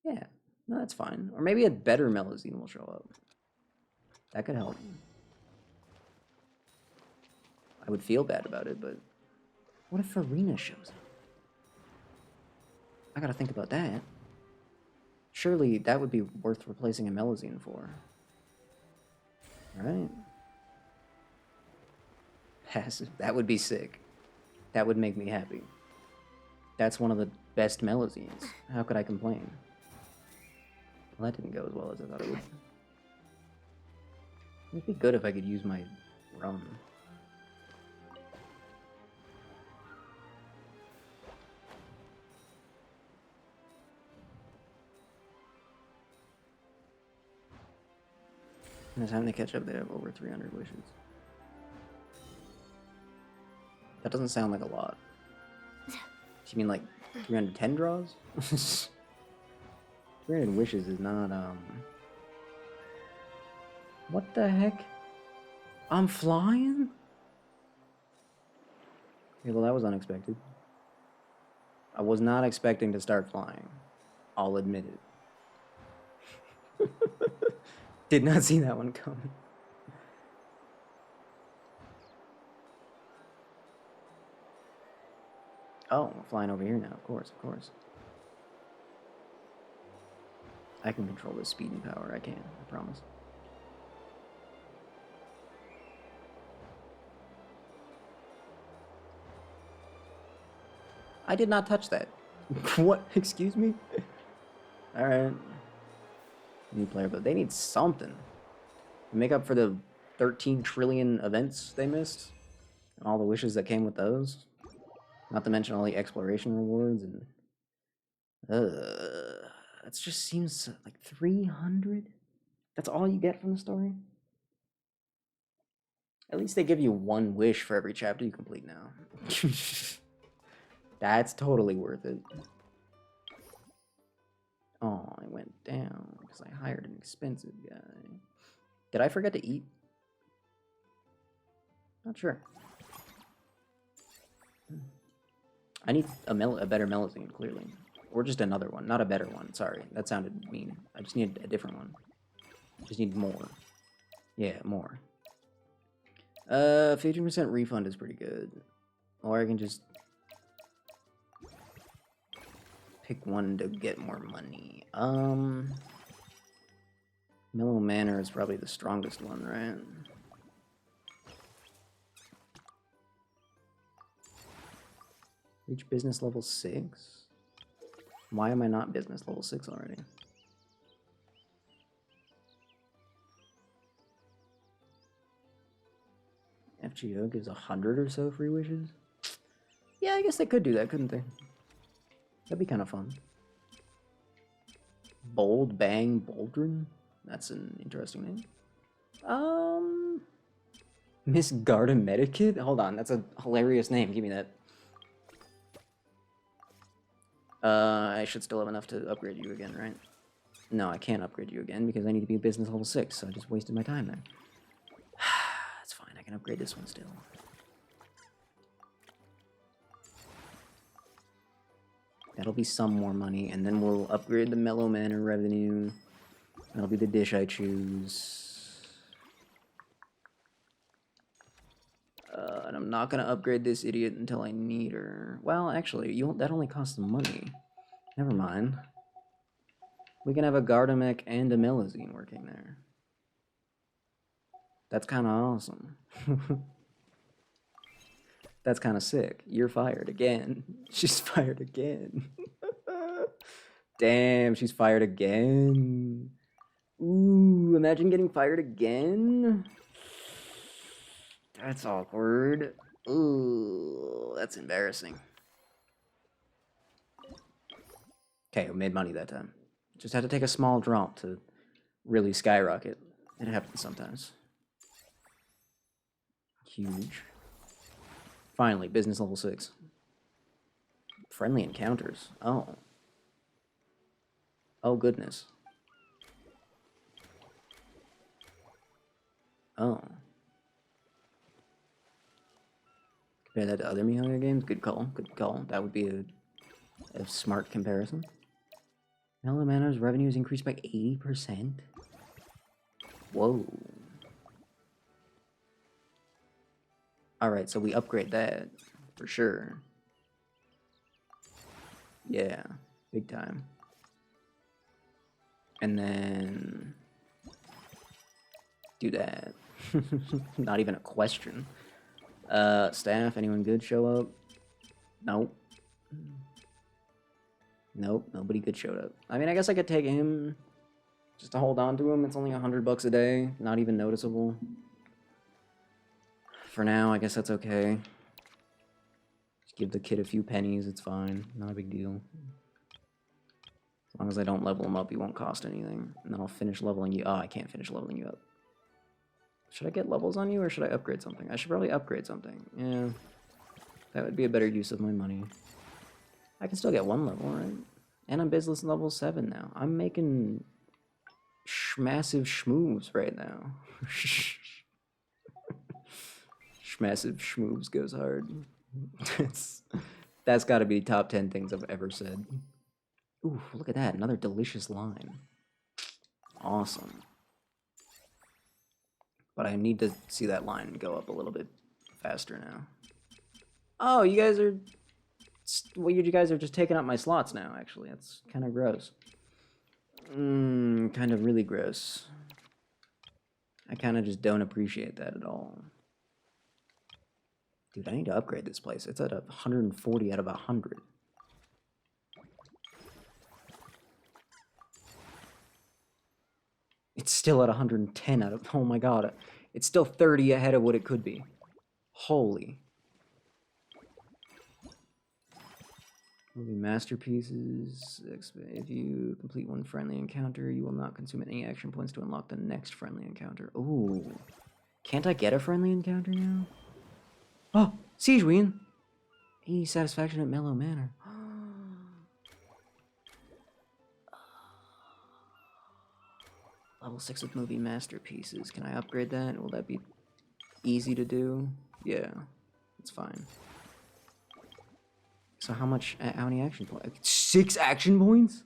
Yeah. No, that's fine. Or maybe a better Melusine will show up. That could help. I would feel bad about it, but... What if Farina shows up? I gotta think about that. Surely that would be worth replacing a Melusine for. Right? Passive. That would be sick. That would make me happy. That's one of the best Melusines. How could I complain? Well, that didn't go as well as I thought it would. It'd be good if I could use my rum. By the time they catch up, they have over 300 wishes. That doesn't sound like a lot. Do you mean like 310 draws? 300 wishes is not, What the heck? I'm flying? Okay, well that was unexpected. I was not expecting to start flying. I'll admit it. Did not see that one coming. Oh, I'm flying over here now, of course, of course. I can control this speed and power, I can, I promise. I did not touch that. What? Excuse me? Alright. New player, but they need something to make up for the 13 trillion events they missed and all the wishes that came with those. Not to mention all the exploration rewards and that just seems like 300. That's all you get from the story. At least they give you one wish for every chapter you complete now. That's totally worth it. Oh, I went down because I hired an expensive guy. Did I forget to eat? Not sure. I need a better Melazine, clearly. Or just another one, not a better one. Sorry, that sounded mean. I just need a different one. Just need more. Yeah, more. 15% refund is pretty good. Or I can just pick one to get more money. Mellow Manor is probably the strongest one, right? Reach business level 6? Why am I not business level 6 already? FGO gives 100 or so free wishes? Yeah, I guess they could do that, couldn't they? That'd be kind of fun. Bold Bang Boldrin? That's an interesting name. Miss Garda Medikit? Hold on, that's a hilarious name. Give me that. I should still have enough to upgrade you again, right? No, I can't upgrade you again because I need to be business level 6, so I just wasted my time there. That's fine, I can upgrade this one still. That'll be some more money, and then we'll upgrade the Mellow Manor revenue. That'll be the dish I choose. And I'm not gonna upgrade this idiot until I need her. Well, actually, that only costs some money. Never mind. We can have a Gardamek and a Melazine working there. That's kind of awesome. That's kind of sick. You're fired again. She's fired again. Damn, she's fired again. Ooh, imagine getting fired again. That's awkward. Ooh, that's embarrassing. Okay, we made money that time. Just had to take a small drop to really skyrocket. It happens sometimes. Huge. Finally, business level 6. Friendly encounters. Oh. Oh, goodness. Oh. Compare that to other MiHoYo games? Good call. Good call. That would be a smart comparison. Mellow Manor's revenues increased by 80%? Whoa. Alright, so we upgrade that. For sure. Yeah. Big time. And then... do that. Not even a question. Staff, anyone good show up? Nope. Nope, nobody good showed up. I mean, I guess I could take him just to hold on to him. It's only $100 a day, not even noticeable. For now, I guess that's okay. Just give the kid a few pennies, it's fine. Not a big deal. As long as I don't level him up, he won't cost anything. And then I'll finish leveling you. Oh, I can't finish leveling you up. Should I get levels on you, or should I upgrade something? I should probably upgrade something. Yeah. That would be a better use of my money. I can still get one level, right? And I'm business level 7 now. I'm making massive schmoves right now. Massive schmoves goes hard. That's got to be top 10 things I've ever said. Ooh, look at that. Another delicious line. Awesome. But I need to see that line go up a little bit faster now. Oh, you guys are... well, you guys are just taking up my slots now, actually. That's kind of gross. Kind of really gross. I kind of just don't appreciate that at all. Dude, I need to upgrade this place. It's at 140 out of 100. It's still at 110 out of... oh my god. It's still 30 ahead of what it could be. Holy. Movie masterpieces. If you complete one friendly encounter, you will not consume any action points to unlock the next friendly encounter. Ooh. Can't I get a friendly encounter now? Oh, Siege Ween. 80 satisfaction at Mellow Manor. Level 6 with movie masterpieces. Can I upgrade that? Will that be easy to do? Yeah, it's fine. So how many action points? 6 action points?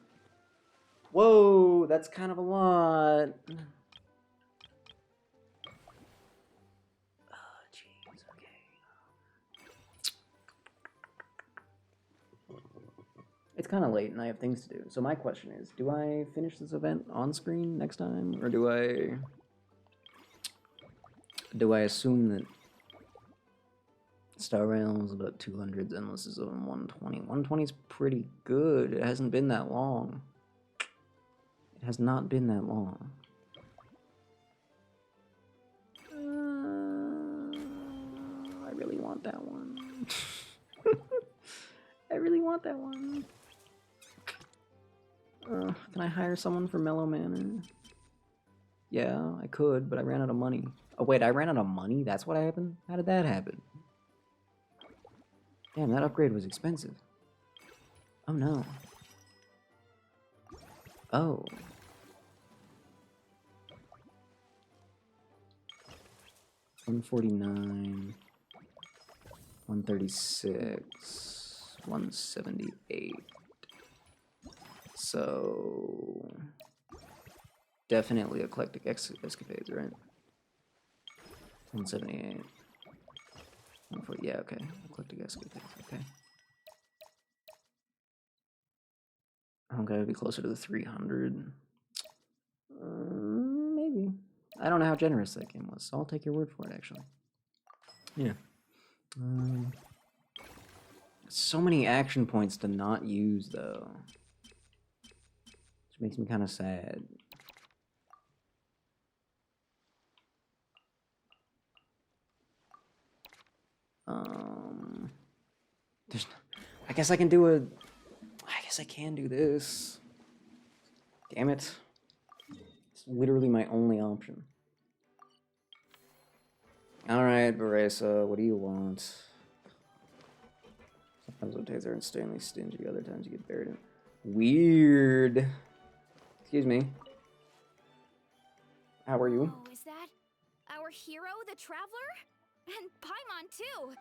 Whoa, that's kind of a lot. Oh, jeez, okay. It's kind of late and I have things to do. So my question is, do I finish this event on screen next time? Or do I assume that Star Rail is about 200, Endless is on 120. 120 is pretty good. It hasn't been that long. It has not been that long. I really want that one. I really want that one. Can I hire someone for Mellow Manor? Yeah, I could, but I ran out of money. Oh wait, I ran out of money? That's what happened? How did that happen? Damn, that upgrade was expensive. Oh no. Oh. $149, $136, $178. So definitely Eclectic Escapades, right? 178. 140, yeah, okay. Eclectic Escapades, okay. I'm gonna be closer to the 300. Maybe. I don't know how generous that game was, so I'll take your word for it, actually. Yeah. So many action points to not use, though. Which makes me kind of sad. I guess I can do I guess I can do this. Damn it. It's literally my only option. Alright, Beresa, what do you want? Sometimes Otays are insanely stingy, other times you get buried in. Weird. Excuse me. How are you? Oh, is that our hero, the Traveler? And Paimon, too!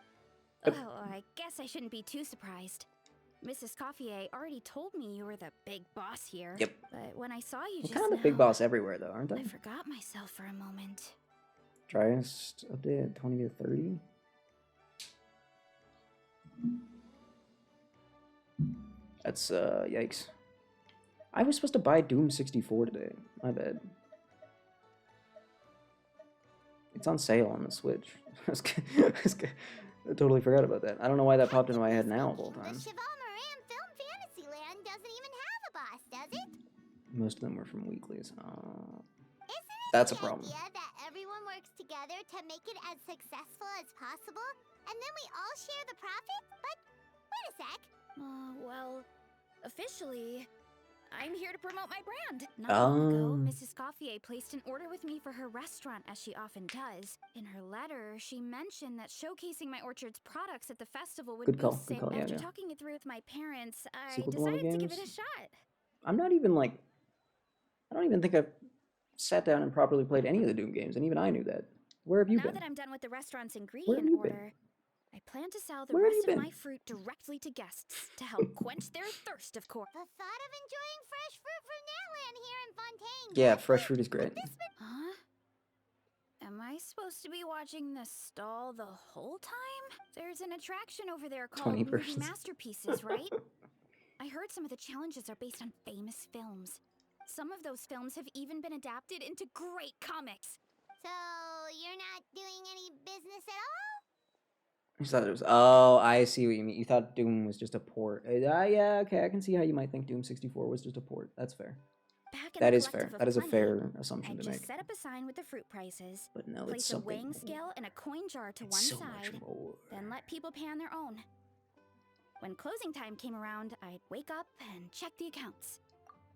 Yep. Oh, I guess I shouldn't be too surprised. Mrs. Coiffier already told me you were the big boss here. Yep. But when I saw you We're just kind of the now, big boss everywhere, though, aren't they? I forgot myself for a moment. Driest update at 20 to 30. That's, yikes. I was supposed to buy Doom 64 today. My bad. It's on sale on the Switch. I totally forgot about that. I don't know why that popped into my head now of all time. The Cheval Moran Film Fantasyland doesn't even have a boss, does it? Most of them were from weeklies. Isn't it That's a the problem. idea that everyone works together to make it as successful as possible, and then we all share the profits? But wait a sec. Well, officially, I'm here to promote my brand. Not long ago, Mrs. Coiffier placed an order with me for her restaurant, as she often does. In her letter, she mentioned that showcasing my orchard's products at the festival would Good be call, sick. good call, yeah, After yeah. talking it through with my parents, I Sequel to one of the decided to give it a games? shot. I'm not even like... I don't even think I've sat down and properly played any of the Doom games, and even I knew that. Where have you Now been? that I'm done with the restaurant's Where have ingredient you been? order, I plan to sell the Where have rest you of been? my fruit directly to guests to help quench their thirst, of course. The thought of enjoying fresh fruit from Natlan here in Fontaine. Yeah, fresh fruit is great. Huh? Am I supposed to be watching this stall the whole time? There's an attraction over there called 20 Movie persons. Masterpieces, right? I heard some of the challenges are based on famous films. Some of those films have even been adapted into great comics. So you're not doing any business at all? I just thought it was... Oh, I see what you mean. You thought Doom was just a port. Yeah, okay, I can see how you might think Doom 64 was just a port. That's fair. Back in That the is fair. Collective of That is a Plenty, fair assumption I'd to just make. set up a sign with the fruit prices, But no, it's place a something weighing more. scale and a coin jar to It's one so much side, more. then let people pay on their own. When closing time came around, I'd wake up and check the accounts.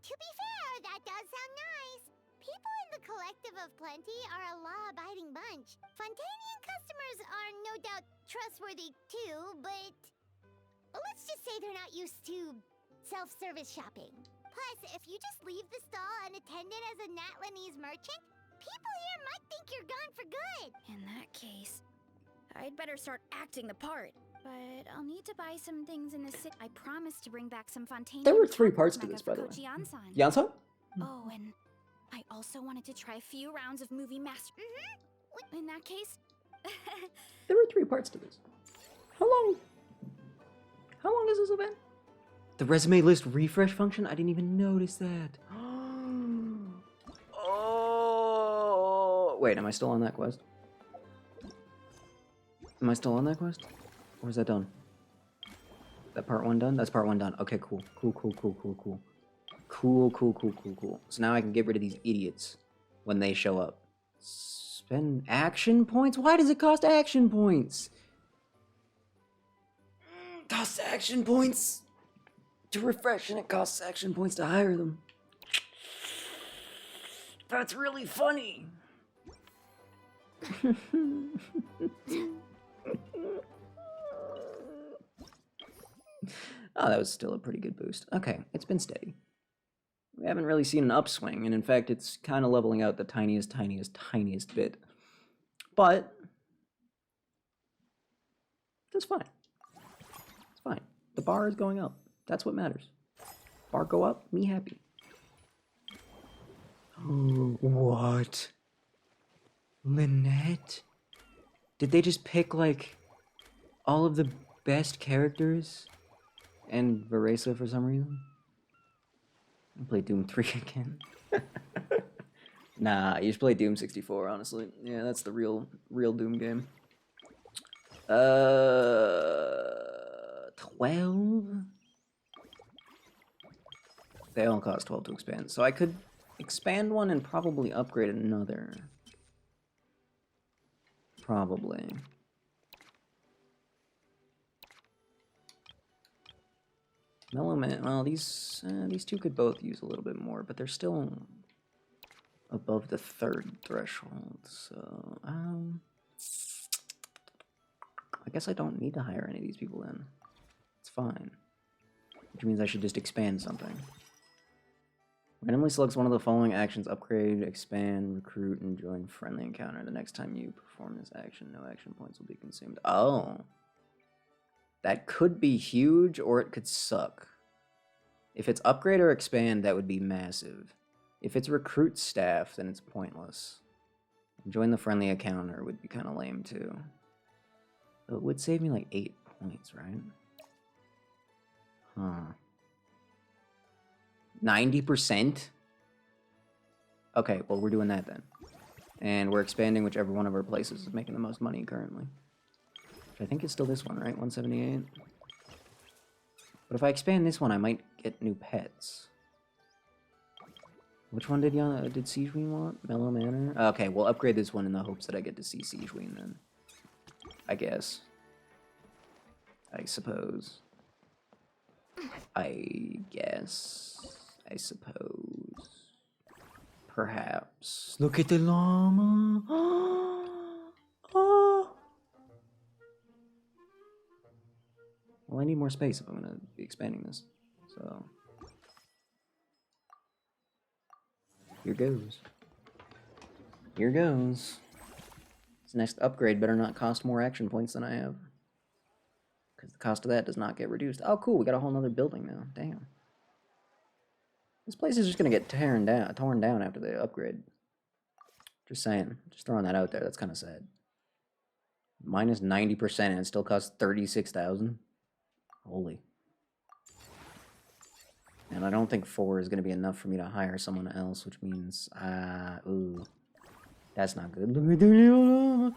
To be fair, that does sound nice. People in the Collective of Plenty are a law-abiding bunch. Fontainian customers are no doubt trustworthy too, but let's just say they're not used to self-service shopping. Plus, if you just leave the stall unattended as a Natlanese merchant, people here might think you're gone for good. In that case, I'd better start acting the part. But I'll need to buy some things in the city. I promised to bring back some Fontaine. There were 3 parts to this, by the way. Yansan? Oh, and I also wanted to try a few rounds of movie master. In that case, There were 3 parts to this. How long has this event? The resume list refresh function? I didn't even notice that. Oh, wait, am I still on that quest? Am I still on that quest? Or is that done? That part 1 done? That's part 1 done. Okay, cool. Cool. So now I can get rid of these idiots when they show up. Spend action points? Why does it cost action points? Costs action points to refresh, and it costs action points to hire them. That's really funny. Oh, that was still a pretty good boost. Okay, it's been steady. We haven't really seen an upswing, and in fact, it's kind of leveling out the tiniest bit. But that's fine. It's fine. The bar is going up. That's what matters. Bar go up, me happy. What? Lynette? Did they just pick, like, all of the best characters? And Veresa for some reason? I play Doom 3 again. Nah, you should play Doom 64, honestly. Yeah, that's the real Doom game. 12? They all cost 12 to expand. So I could expand one and probably upgrade another. Probably. Mellow Man, well, these 2 could both use a little bit more, but they're still above the 3rd threshold, so, I guess I don't need to hire any of these people then. It's fine. Which means I should just expand something. Randomly selects one of the following actions: upgrade, expand, recruit, and join friendly encounter. The next time you perform this action, no action points will be consumed. Oh! That could be huge, or it could suck. If it's upgrade or expand, that would be massive. If it's recruit staff, then it's pointless. Join the friendly encounter would be kind of lame, too. But it would save me like 8 points, right? Huh. 90%? Okay, well, we're doing that then. And we're expanding whichever one of our places is making the most money currently. I think it's still this one, right? 178. But if I expand this one, I might get new pets. Which one did Siege Queen want? Mellow Manor? Okay, we'll upgrade this one in the hopes that I get to see Siege Queen then. I guess. I suppose. I suppose. Perhaps. Look at the llama! Oh! Well, I need more space if I'm going to be expanding this. So, here goes. Here goes. This next upgrade better not cost more action points than I have. Because the cost of that does not get reduced. Oh, cool, we got a whole nother building now. Damn. This place is just going to get torn down after the upgrade. Just saying. Just throwing that out there. That's kind of sad. Minus 90% and it still costs 36,000. Holy. And I don't think 4 is going to be enough for me to hire someone else, which means, ooh. That's not good. Look at the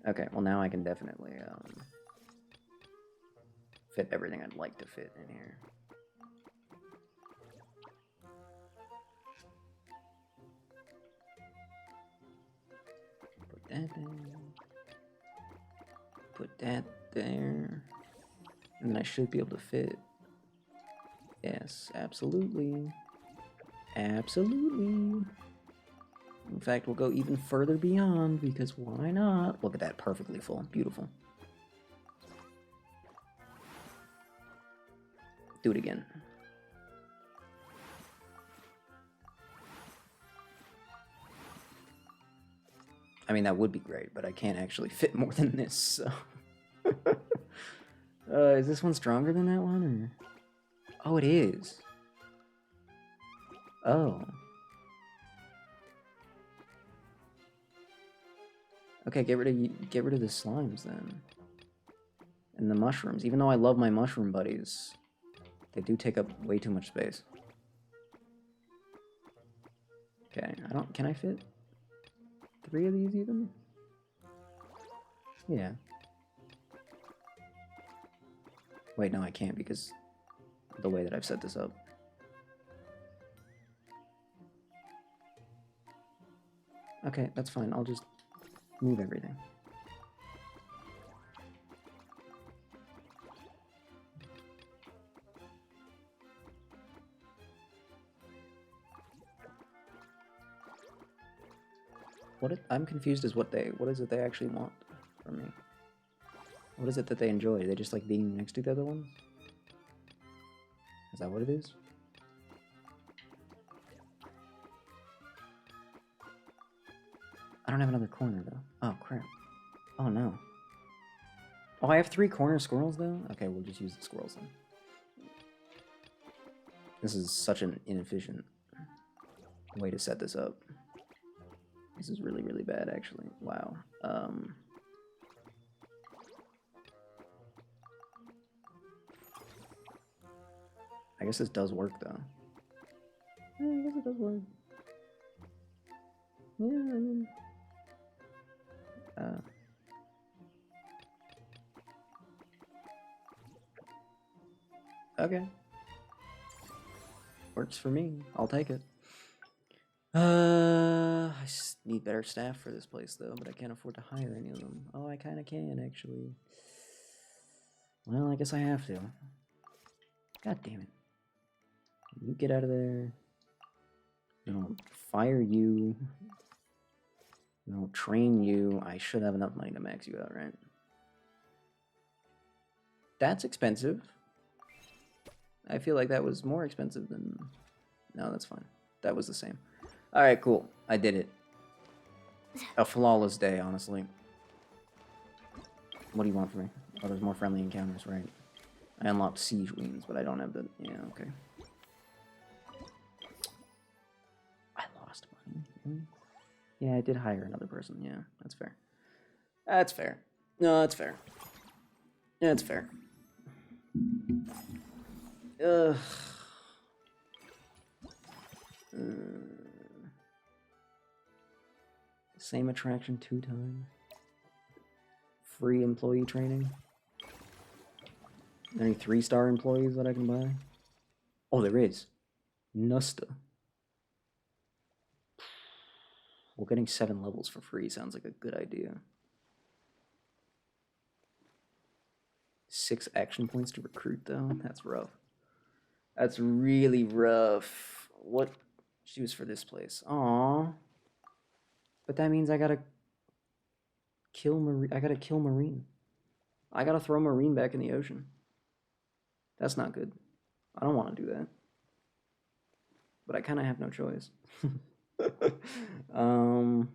Okay, well now I can definitely, fit everything I'd like to fit in here. Put that there. Put that there. And then I should be able to fit. Yes, absolutely. Absolutely. In fact, we'll go even further beyond, because why not? Look at that, perfectly full. Beautiful. Do it again. I mean, that would be great, but I can't actually fit more than this, so... Is this one stronger than that one, or? Oh, it is. Oh. Okay, get rid of the slimes then. And the mushrooms. Even though I love my mushroom buddies, they do take up way too much space. Okay, can I fit 3 of these even? Yeah. Wait, no, I can't because of the way that I've set this up. Okay, that's fine. I'll just move everything. I'm confused as what is it they actually want from me? What is it that they enjoy? They just like being next to the other ones? Is that what it is? I don't have another corner though. Oh crap. Oh no. Oh, I have 3 corner squirrels though? Okay, we'll just use the squirrels then. This is such an inefficient way to set this up. This is really, really bad actually. Wow. I guess this does work though. Yeah, I guess it does work. Yeah, I mean... Okay. Works for me. I'll take it. I need better staff for this place though, but I can't afford to hire any of them. Oh, I kinda can actually. Well, I guess I have to. God damn it. You get out of there. I'll fire you. I'll train you. I should have enough money to max you out, right? That's expensive. I feel like that was more expensive than... No, that's fine. That was the same. Alright, cool. I did it. A flawless day, honestly. What do you want from me? Oh, there's more friendly encounters, right? I unlocked siege wings, but I don't have the... Yeah, okay. I lost money. Really? Yeah, I did hire another person. Yeah, that's fair. That's fair. No, that's fair. That's fair. Ugh. Same attraction 2 times. Free employee training. Any 3-star employees that I can buy? Oh, there is. Nusta. Well, getting 7 levels for free sounds like a good idea. 6 action points to recruit, though? That's rough. That's really rough. What? Choose for this place. Aww. But that means I gotta kill Marine. I gotta kill Marine. I gotta throw Marine back in the ocean. That's not good. I don't want to do that. But I kind of have no choice. No.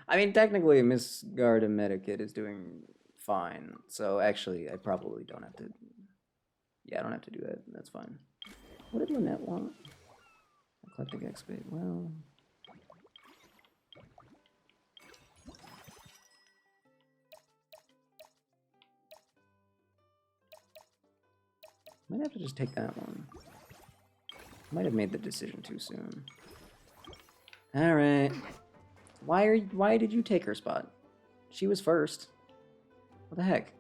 I mean, technically, Miss Garda Medikit is doing fine. So actually, I probably don't have to... Yeah, I don't have to do that. That's fine. What did Lynette want? Eclectic Excavate. Well... Might have to just take that one. Might have made the decision too soon. Alright. Why did you take her spot? She was first. What the heck?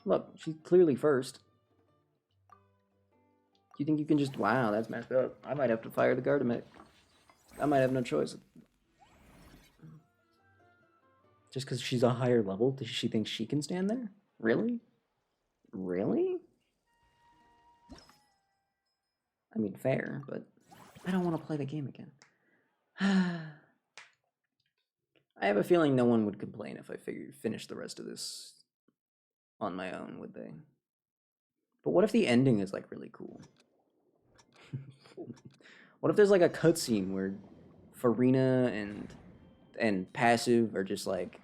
Look, she's clearly first. You think you can just... Wow, that's messed up. I might have to fire the Gardamet. I might have no choice. Just because she's a higher level, does she think she can stand there? Really? Really? I mean, fair, but I don't want to play the game again. I have a feeling no one would complain if I finished the rest of this on my own, would they? But what if the ending is, like, really cool? What if there's, like, a cutscene where Farina and and passive are just like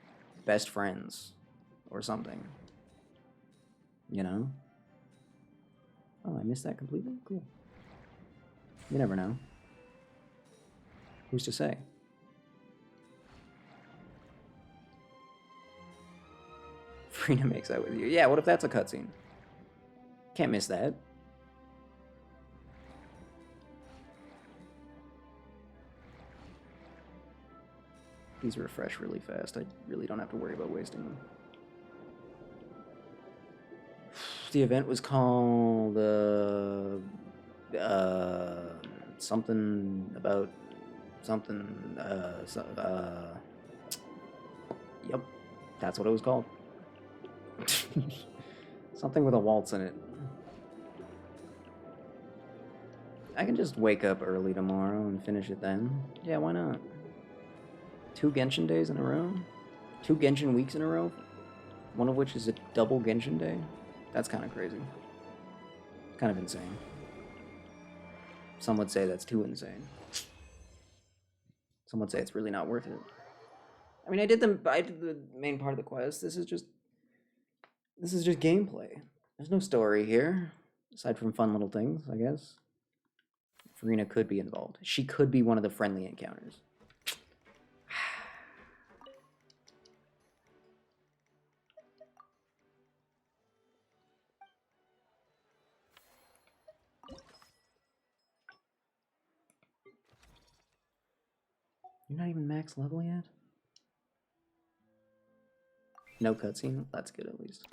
best friends or something. You know? Oh, I missed that completely? Cool. You never know. Who's to say? Frina makes out with you. Yeah, what if that's a cutscene? Can't miss that. These refresh really fast. I really don't have to worry about wasting them. The event was called something about something yep, that's what it was called. Something with a waltz in it. I can just wake up early tomorrow and finish it then. Yeah, why not? 2 Genshin days in a row? 2 Genshin weeks in a row? One of which is a double Genshin day? That's kind of crazy. Kind of insane. Some would say that's too insane. Some would say it's really not worth it. I mean, I did the main part of the quest. This is just gameplay. There's no story here, aside from fun little things, I guess. Furina could be involved. She could be one of the friendly encounters. You're not even max level yet? No cutscene? That's good at least.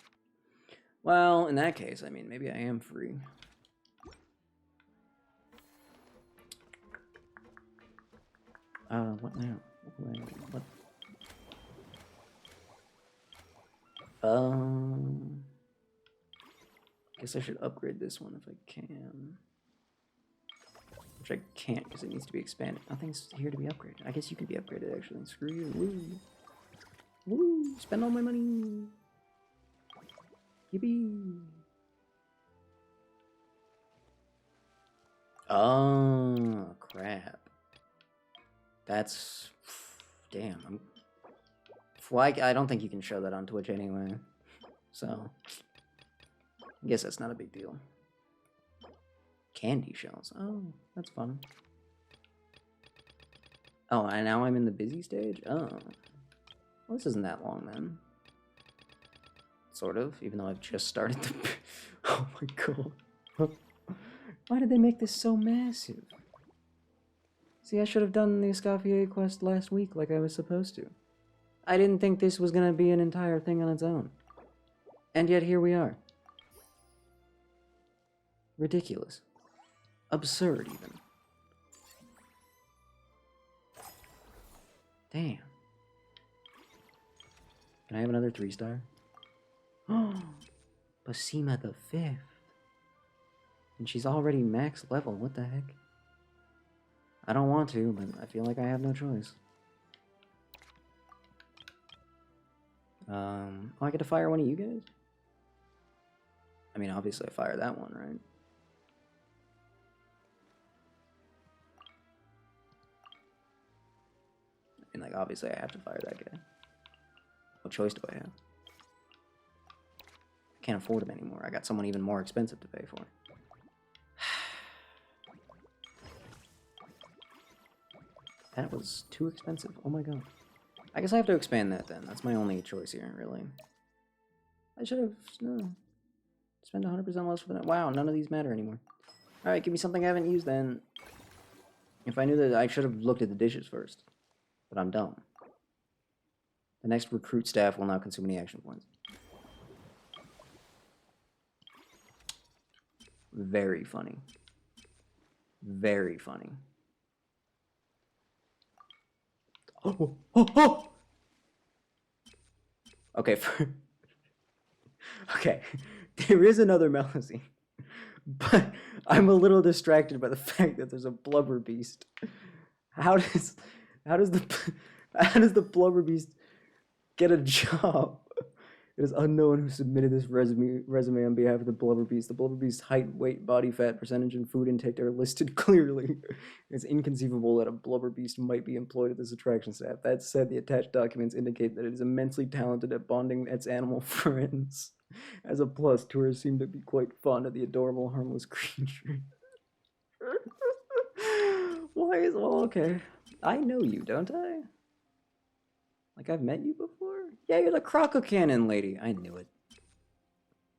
Well, in that case, I mean, maybe I am free. What now? What? Guess I should upgrade this one if I can. Which I can't because it needs to be expanded. Nothing's here to be upgraded. I guess you can be upgraded actually. Screw you. Woo. Woo. Spend all my money. Yippee. Oh, crap. That's... Damn. Well, I don't think you can show that on Twitch anyway. So, I guess that's not a big deal. Candy shells. Oh, that's fun. Oh, and now I'm in the busy stage? Oh. Well, this isn't that long, then. Sort of, even though I've just started the... Oh my god. Why did they make this so massive? See, I should have done the Escoffier quest last week like I was supposed to. I didn't think this was gonna be an entire thing on its own. And yet here we are. Ridiculous. Absurd, even. Damn. Can I have another 3-star? Oh, Basima the 5th. And she's already max level, what the heck? I don't want to, but I feel like I have no choice. Oh, I get to fire one of you guys? I mean, obviously I fire that one, right? I mean, like, obviously I have to fire that guy. What choice do I have? I can't afford him anymore. I got someone even more expensive to pay for. That was too expensive. Oh my god. I guess I have to expand that then. That's my only choice here, really. I should have... No. Spend 100% less for that. Wow, none of these matter anymore. Alright, give me something I haven't used then. If I knew that, I should have looked at the dishes first. But I'm dumb. The next recruit staff will not consume any action points. Very funny. Very funny. Oh, oh, oh! Okay, okay, there is another Melusine, but I'm a little distracted by the fact that there's a blubber beast. How does the blubber beast get a job? It is unknown who submitted this resume on behalf of the Blubber Beast. The Blubber Beast's height, weight, body fat percentage, and food intake are listed clearly. It's inconceivable that a Blubber Beast might be employed at this attraction staff. That said, the attached documents indicate that it is immensely talented at bonding its animal friends. As a plus, tourists seem to be quite fond of the adorable, harmless creature. Why is... Well, okay. I know you, don't I? Like, I've met you before? Yeah, you're the Croco Cannon lady. I knew it.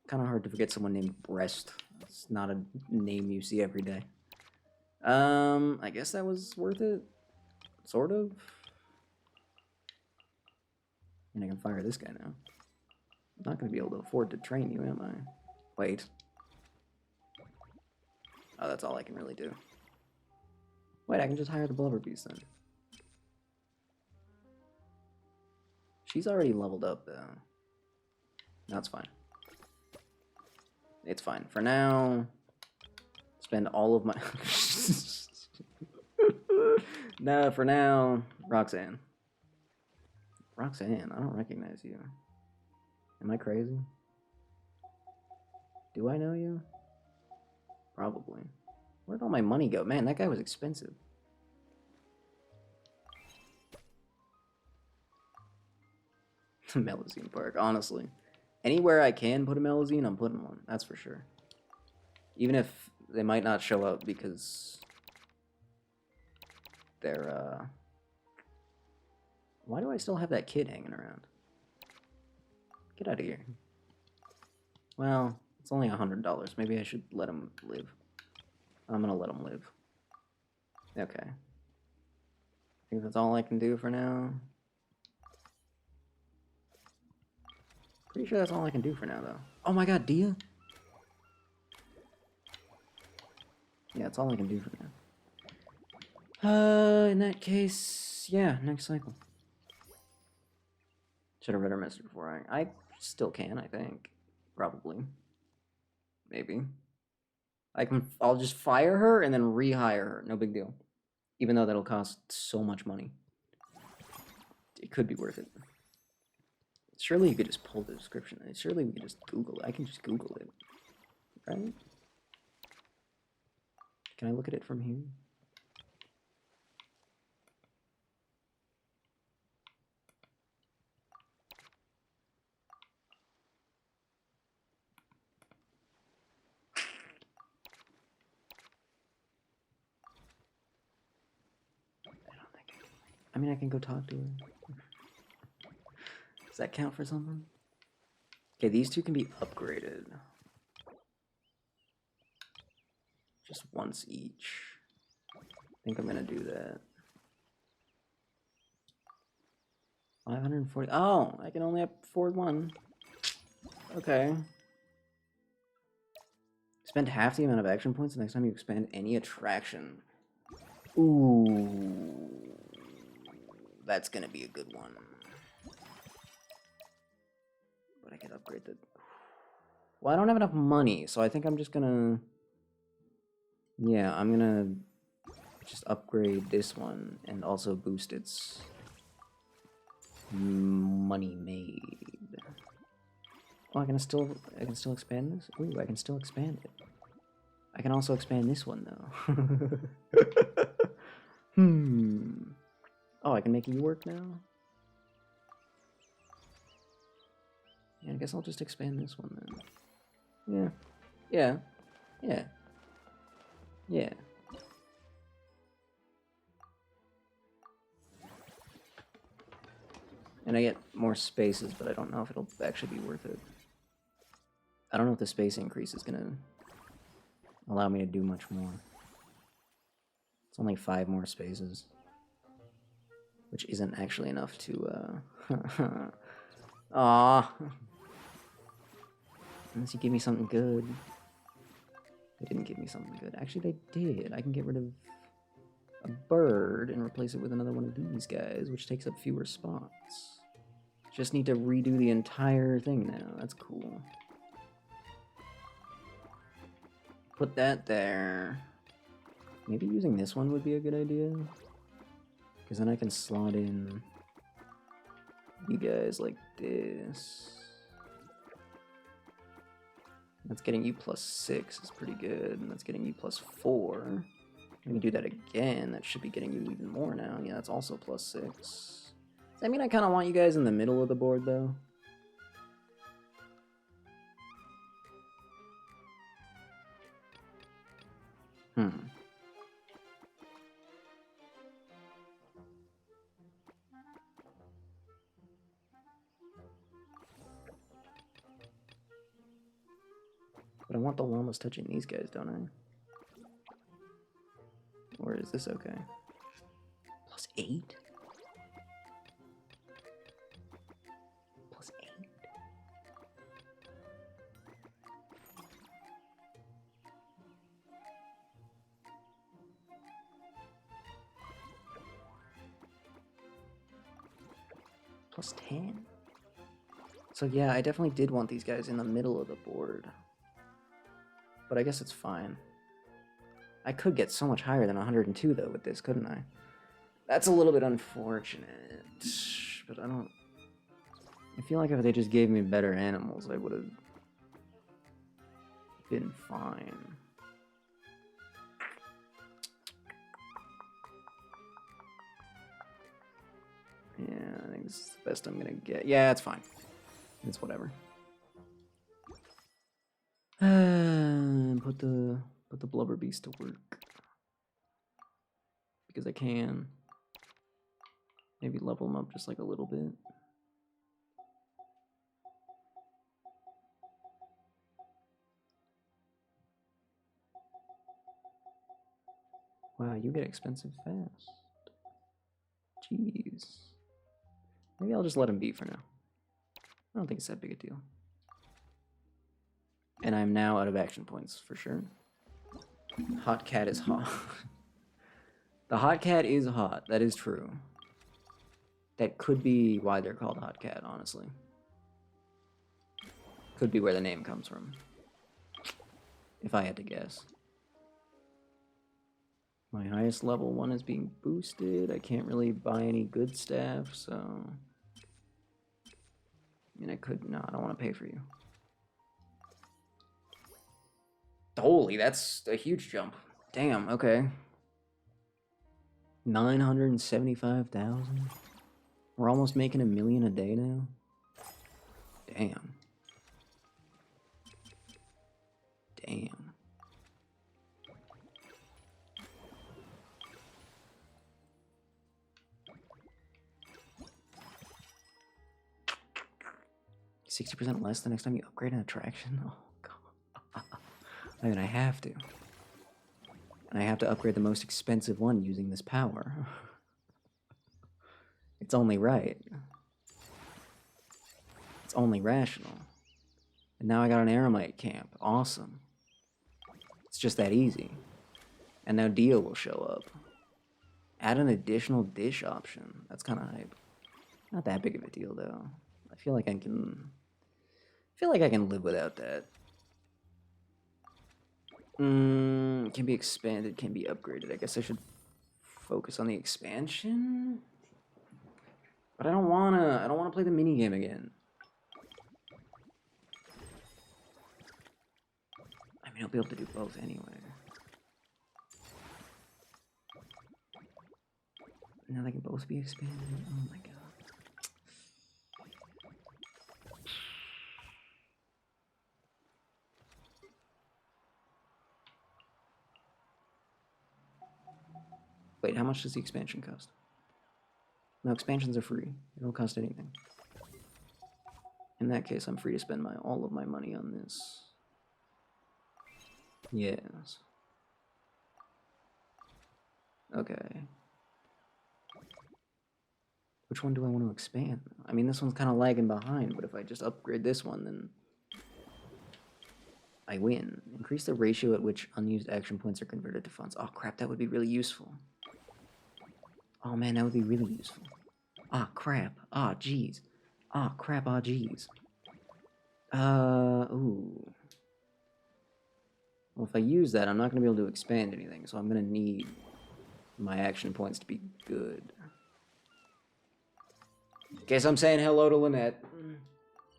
Kind of hard to forget someone named Breast. It's not a name you see every day. I guess that was worth it. Sort of. And I can fire this guy now. I'm not going to be able to afford to train you, am I? Wait. Oh, that's all I can really do. Wait, I can just hire the Blubber Beast then. She's already leveled up, though. That's fine. It's fine. For now, spend all of my... No, for now, Roxanne. Roxanne, I don't recognize you. Am I crazy? Do I know you? Probably. Where'd all my money go? Man, that guy was expensive. Melazine Park, honestly. Anywhere I can put a Melazine, I'm putting one. That's for sure. Even if they might not show up because they're, Why do I still have that kid hanging around? Get out of here. Well, it's only $100. Maybe I should let him live. I'm gonna let him live. Okay. I think that's all I can do for now. Pretty sure that's all I can do for now, though. Oh my god, Dia? Yeah, that's all I can do for now. In that case, yeah, next cycle. Should have read her message before. I still can, I think. Probably. Maybe. I'll just fire her and then rehire her. No big deal. Even though that'll cost so much money. It could be worth it. Surely you could just pull the description. Surely we could just Google it. I can just Google it. Right? Can I look at it from here? I mean, I can go talk to her. Does that count for something? Okay, these two can be upgraded. Just once each. I think I'm gonna do that. 540. Oh, I can only afford one. Okay. Spend half the amount of action points the next time you expand any attraction. Ooh. That's gonna be a good one. But I can upgrade the... Well, I don't have enough money, so I think I'm just gonna... Yeah, I'm gonna just upgrade this one and also boost its money made. Oh, I can still expand this? Ooh, I can still expand it. I can also expand this one though. Oh, I can make you work now? Yeah, I guess I'll just expand this one then. Yeah. And I get more spaces, but I don't know if it'll actually be worth it. I don't know if the space increase is gonna allow me to do much more. It's only 5 more spaces. Which isn't actually enough to, Aww. Unless you give me something good. They didn't give me something good. Actually, they did. I can get rid of a bird and replace it with another one of these guys, which takes up fewer spots. Just need to redo the entire thing now. That's cool. Put that there. Maybe using this one would be a good idea. Because then I can slot in you guys like this. That's getting you +6 is pretty good, and that's getting you +4. When you do that again, that should be getting you even more now. Yeah, that's also +6. Does that mean I kind of want you guys in the middle of the board, though? But I want the llamas touching these guys, don't I? Or is this okay? +8? +8? +10? So yeah, I definitely did want these guys in the middle of the board. But I guess it's fine. I could get so much higher than 102 though with this, couldn't I? That's a little bit unfortunate. But I don't... I feel like if they just gave me better animals, I would have been fine. Yeah, I think this is the best I'm gonna get. Yeah, it's fine. It's whatever. Put the blubber beast to work because I can. Maybe level them up just like a little bit. Wow, you get expensive fast. Jeez. Maybe I'll just let him be for now. I don't think it's that big a deal. And I'm now out of action points, for sure. Hot cat is hot. The hot cat is hot, that is true. That could be why they're called hot cat, honestly. Could be where the name comes from. If I had to guess. My highest level 1 is being boosted. I can't really buy any good staff, so... I mean, I could... No, I don't want to pay for you. Holy, that's a huge jump. Damn, okay. 975,000? We're almost making $1 million a day now? Damn. Damn. $60% less the next time you upgrade an attraction? Oh, God. I mean, I have to. And I have to upgrade the most expensive one using this power. It's only right. It's only rational. And now I got an Aramite camp. Awesome. It's just that easy. And now Dio will show up. Add an additional dish option. That's kind of hype. Not that big of a deal, though. I feel like I can live without that. Can be expanded, can be upgraded. I guess I should focus on the expansion. But I don't wanna play the minigame again. I mean, I'll be able to do both anyway. Now they can both be expanded. Oh my god. Wait, how much does the expansion cost? No, expansions are free. They don't cost anything. In that case, I'm free to spend all of my money on this. Yes. Okay. Which one do I want to expand? I mean, this one's kind of lagging behind, but if I just upgrade this one, then I win. Increase the ratio at which unused action points are converted to funds. Oh crap, that would be really useful. Oh man, that would be really useful. Ah crap. Ah jeez. Ah crap. Ah jeez. Ooh. Well, if I use that, I'm not going to be able to expand anything, so I'm going to need my action points to be good. Guess I'm saying hello to Lynette.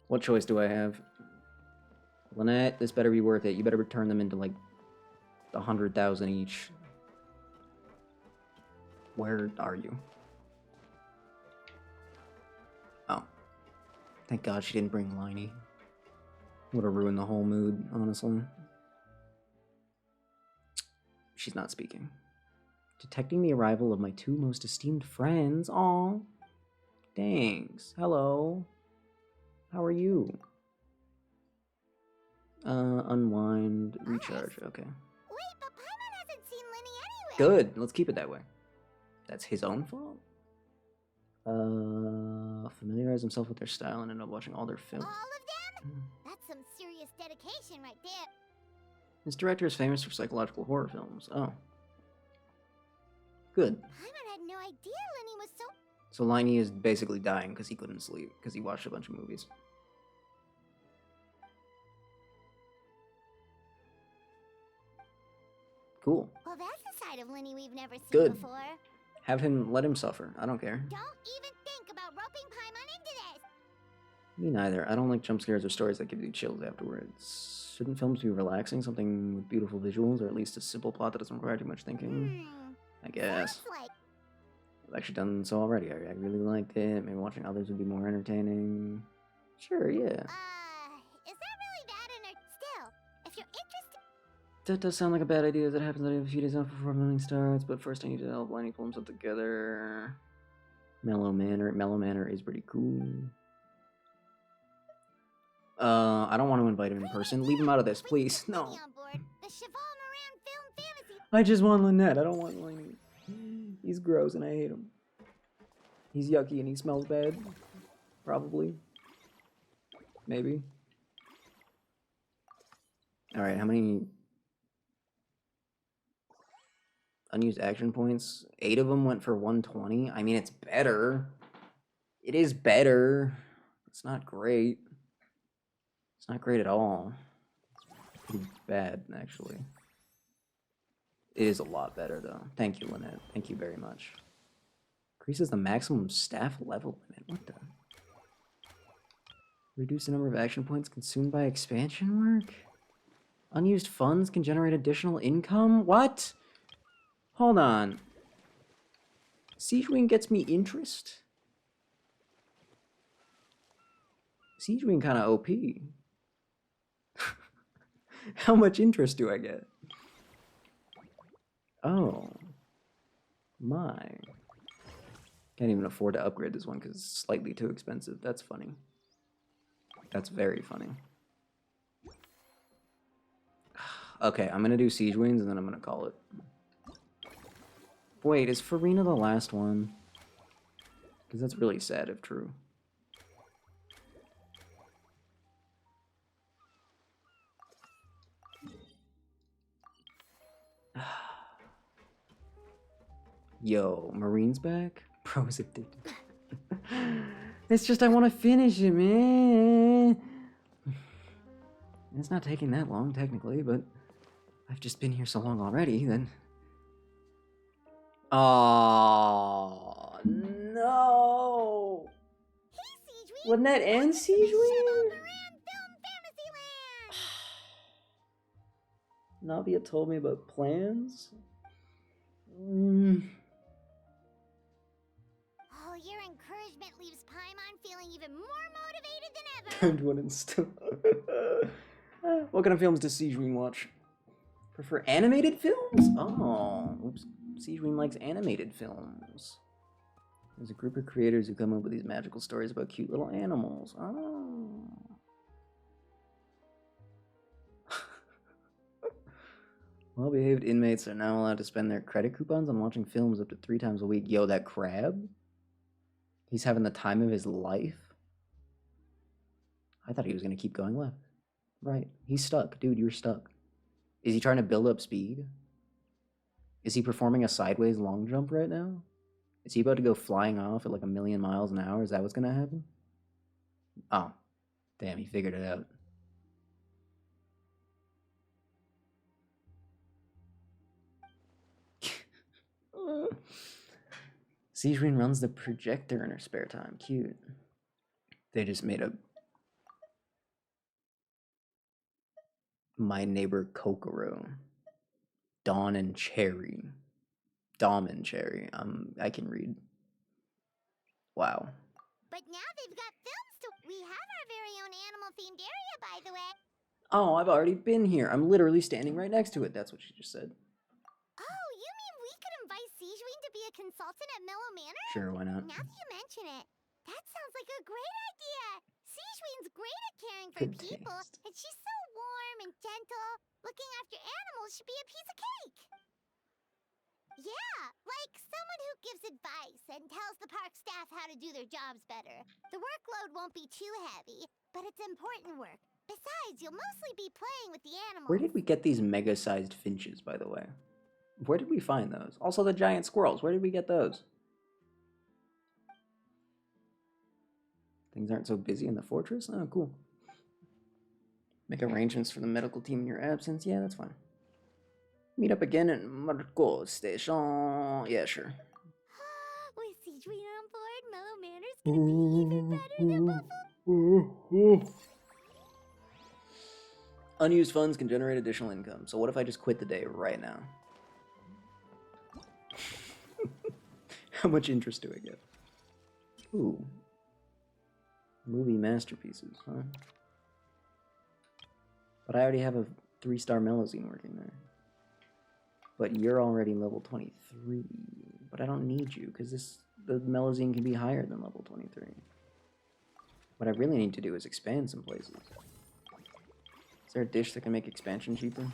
What choice do I have? Lynette, this better be worth it. You better turn them into, like, 100,000 each. Where are you? Oh. Thank God she didn't bring Liney. Would have ruined the whole mood, honestly. She's not speaking. Detecting the arrival of my two most esteemed friends. Aw. Thanks. Hello. How are you? Unwind, recharge. Okay. Wait, but Paimon hasn't seen Linny anyway. Good. Let's keep it that way. That's his own fault. Familiarize himself with their style and end up watching all their films. All of them? That's some serious dedication right there. This director is famous for psychological horror films. Oh. Good. Paimon had no idea Linny was so... So Liney is basically dying because he couldn't sleep, because he watched a bunch of movies. Cool. Well, that's a side of Linny we've never seen Good. before. Let him suffer. I don't care. Don't even think about roping Paimon into this. Me neither. I don't like jump scares or stories that give you chills afterwards. Shouldn't films be relaxing? Something with beautiful visuals, or at least a simple plot that doesn't require too much thinking? I guess. Like... I've actually done so already. I really liked it. Maybe watching others would be more entertaining. Sure, yeah. Is that really bad? And still, if you're interested... That does sound like a bad idea. That happens a few days before filming starts, but first I need to help Liney pull himself together. Mellow Manor is pretty cool. I don't want to invite him in person. Leave him out of this, please. No. I just want Lynette. I don't want Liney. He's gross and I hate him. He's yucky and he smells bad. Probably. Maybe. Alright, how many unused action points? 8 of them went for 120. I mean, it's better. It is better. It's not great. It's not great at all. It's pretty bad, actually. It is a lot better, though. Thank you, Lynette. Thank you very much. Increases the maximum staff level limit. What the? Reduce the number of action points consumed by expansion work? Unused funds can generate additional income? What? Hold on. Siege Wing gets me interest? Siege Wing kind of OP. How much interest do I get? Oh. My. Can't even afford to upgrade this one because it's slightly too expensive. That's funny. That's very funny. Okay, I'm gonna do Siege Wings and then I'm gonna call it. Wait, is Farina the last one? Because that's really sad if true. Yo, Marine's back? Bro's addicted. It's just I want to finish it, man. It's not taking that long, technically, but I've just been here so long already, then... Oh no! Lynette and Siege Wing? Navia told me about plans? Oh, your encouragement leaves Paimon feeling even more motivated than ever. Time to uninstall. What kind of films does Siege Wing watch? Prefer animated films? Oh, oops. Siege Wing likes animated films. There's a group of creators who come up with these magical stories about cute little animals. Oh. Well-behaved inmates are now allowed to spend their credit coupons on watching films up to 3 times a week. Yo, that crab? He's having the time of his life? I thought he was going to keep going left. Right. He's stuck. Dude, you're stuck. Is he trying to build up speed? Is he performing a sideways long jump right now? Is he about to go flying off at like 1,000,000 miles an hour? Is that what's going to happen? Oh. Damn, he figured it out. Siege Wing runs the projector in her spare time. Cute. They just made a My Neighbor Kokoro. Dawn and Cherry. Dom and Cherry. I can read. Wow. But now they've got films to. We have our very own animal-themed area, by the way. Oh, I've already been here. I'm literally standing right next to it. That's what she just said. Oh, you mean we could invite Sigewin to be a consultant at Mellow Manor? Sure, why not? Now that you mention it, that sounds like a great idea. Sigewin's great at caring for Good people, and she's so warm and gentle. Looking after animals should be a piece of cake. Yeah, like someone who gives advice and tells the park staff how to do their jobs better. The workload won't be too heavy, but it's important work. Besides, you'll mostly be playing with the animals. Where did we get these mega-sized finches, by the way? Where did we find those? Also the giant squirrels. Where did we get those? Things aren't so busy in the fortress? Oh, cool. Make arrangements for the medical team in your absence? Yeah, that's fine. Meet up again at Marco Station. Yeah, sure. With Sigewin on board, Mellow Manor's gonna be even better than Buffalo. Unused funds can generate additional income. So what if I just quit the day right now? How much interest do I get? Ooh. Movie masterpieces, huh? But I already have a 3-star Melazine working there. But you're already level 23. But I don't need you, because the Melazine can be higher than level 23. What I really need to do is expand some places. Is there a dish that can make expansion cheaper?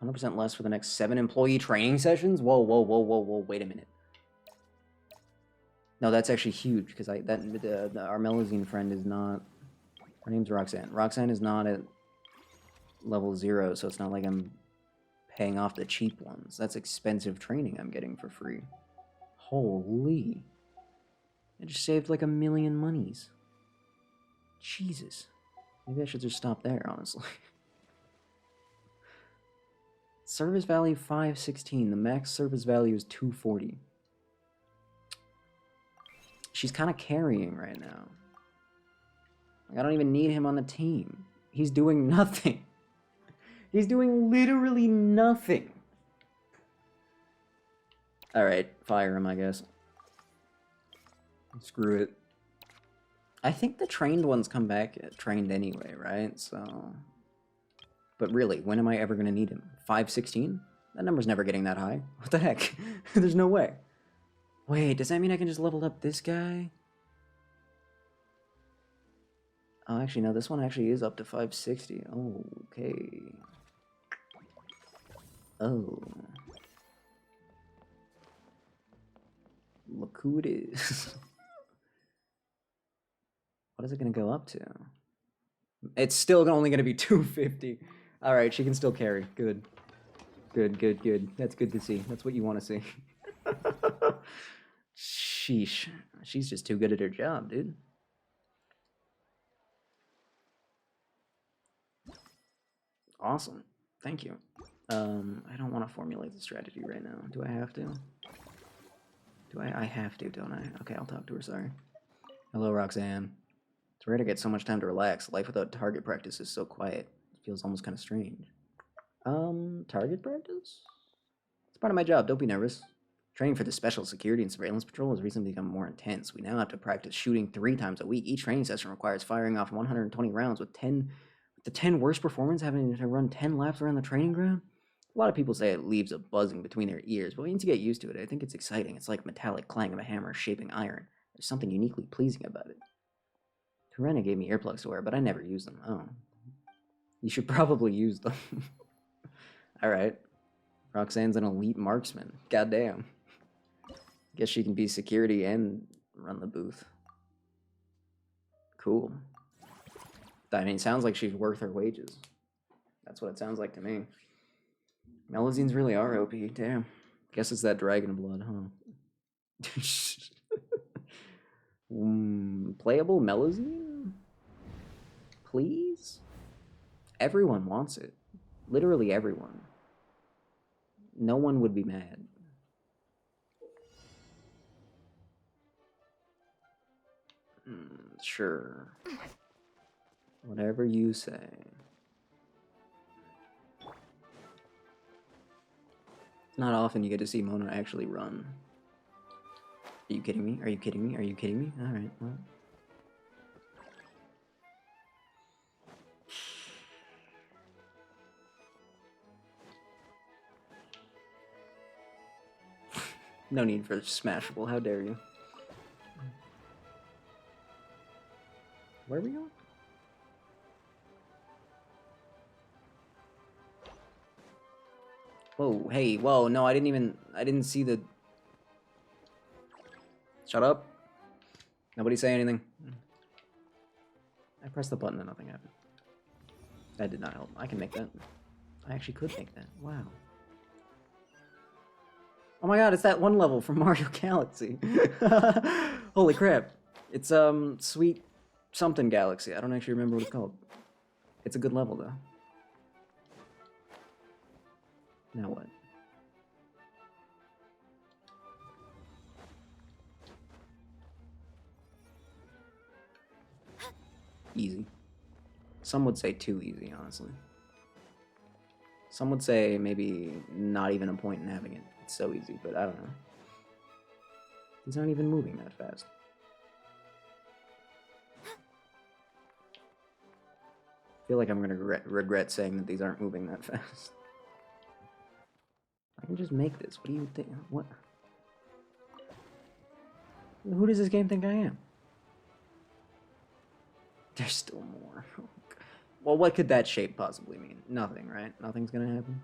100% less for the next 7 employee training sessions? Whoa, whoa, whoa, whoa, whoa, wait a minute. No, that's actually huge, because our Melazine friend is not... Her name's Roxanne. Roxanne is not at level 0, so it's not like I'm paying off the cheap ones. That's expensive training I'm getting for free. Holy. I just saved like 1 million monies. Jesus. Maybe I should just stop there, honestly. Service value 516. The max service value is 240. She's kind of carrying right now. I don't even need him on the team. He's doing nothing. He's doing literally nothing. Alright, fire him, I guess. Screw it. I think the trained ones come back trained anyway, right? So... But really, when am I ever going to need him? 516? That number's never getting that high. What the heck? There's no way. Wait, does that mean I can just level up this guy? Oh, actually, no, this one actually is up to 560. Oh, okay. Oh. Look who it is. What is it going to go up to? It's still only going to be 250. Alright, she can still carry. Good. Good, good, good. That's good to see. That's what you want to see. Sheesh. She's just too good at her job, dude. Awesome. Thank you. I don't want to formulate the strategy right now. Do I have to? I have to, don't I? Okay, I'll talk to her, sorry. Hello, Roxanne. It's rare to get so much time to relax. Life without target practice is so quiet. It feels almost kind of strange. Target practice? It's part of my job, don't be nervous. Training for the Special Security and Surveillance Patrol has recently become more intense. We now have to practice shooting 3 times a week. Each training session requires firing off 120 rounds with the 10 worst performance having to run 10 laps around the training ground. A lot of people say it leaves a buzzing between their ears, but once you get used to it, I think it's exciting. It's like metallic clang of a hammer shaping iron. There's something uniquely pleasing about it. Karena gave me earplugs to wear, but I never use them. Oh. You should probably use them. Alright. Roxanne's an elite marksman. Goddamn. Guess she can be security and run the booth. Cool. I mean, it sounds like she's worth her wages. That's what it sounds like to me. Melazines really are OP, damn. Guess it's that dragon blood, huh? Playable Melazine? Please? Everyone wants it. Literally everyone. No one would be mad. Sure. Whatever you say. Not often you get to see Mona actually run. Are you kidding me? Are you kidding me? Are you kidding me? Alright, well. No need for Smashable, how dare you. Where are we going? Whoa, hey, whoa, no, I didn't see the... Shut up. Nobody say anything. I pressed the button and nothing happened. That did not help. I can make that. I actually could make that. Wow. Oh my god, it's that one level from Mario Galaxy. Holy crap. It's, Sweet something Galaxy. I don't actually remember what it's called. It's a good level, though. Now what? Easy. Some would say too easy, honestly. Some would say maybe not even a point in having it. It's so easy, but I don't know. These aren't even moving that fast. I feel like I'm gonna regret saying that these aren't moving that fast. I can just make this. What do you think? What? Who does this game think I am? There's still more. Well, what could that shape possibly mean? Nothing, right? Nothing's gonna happen.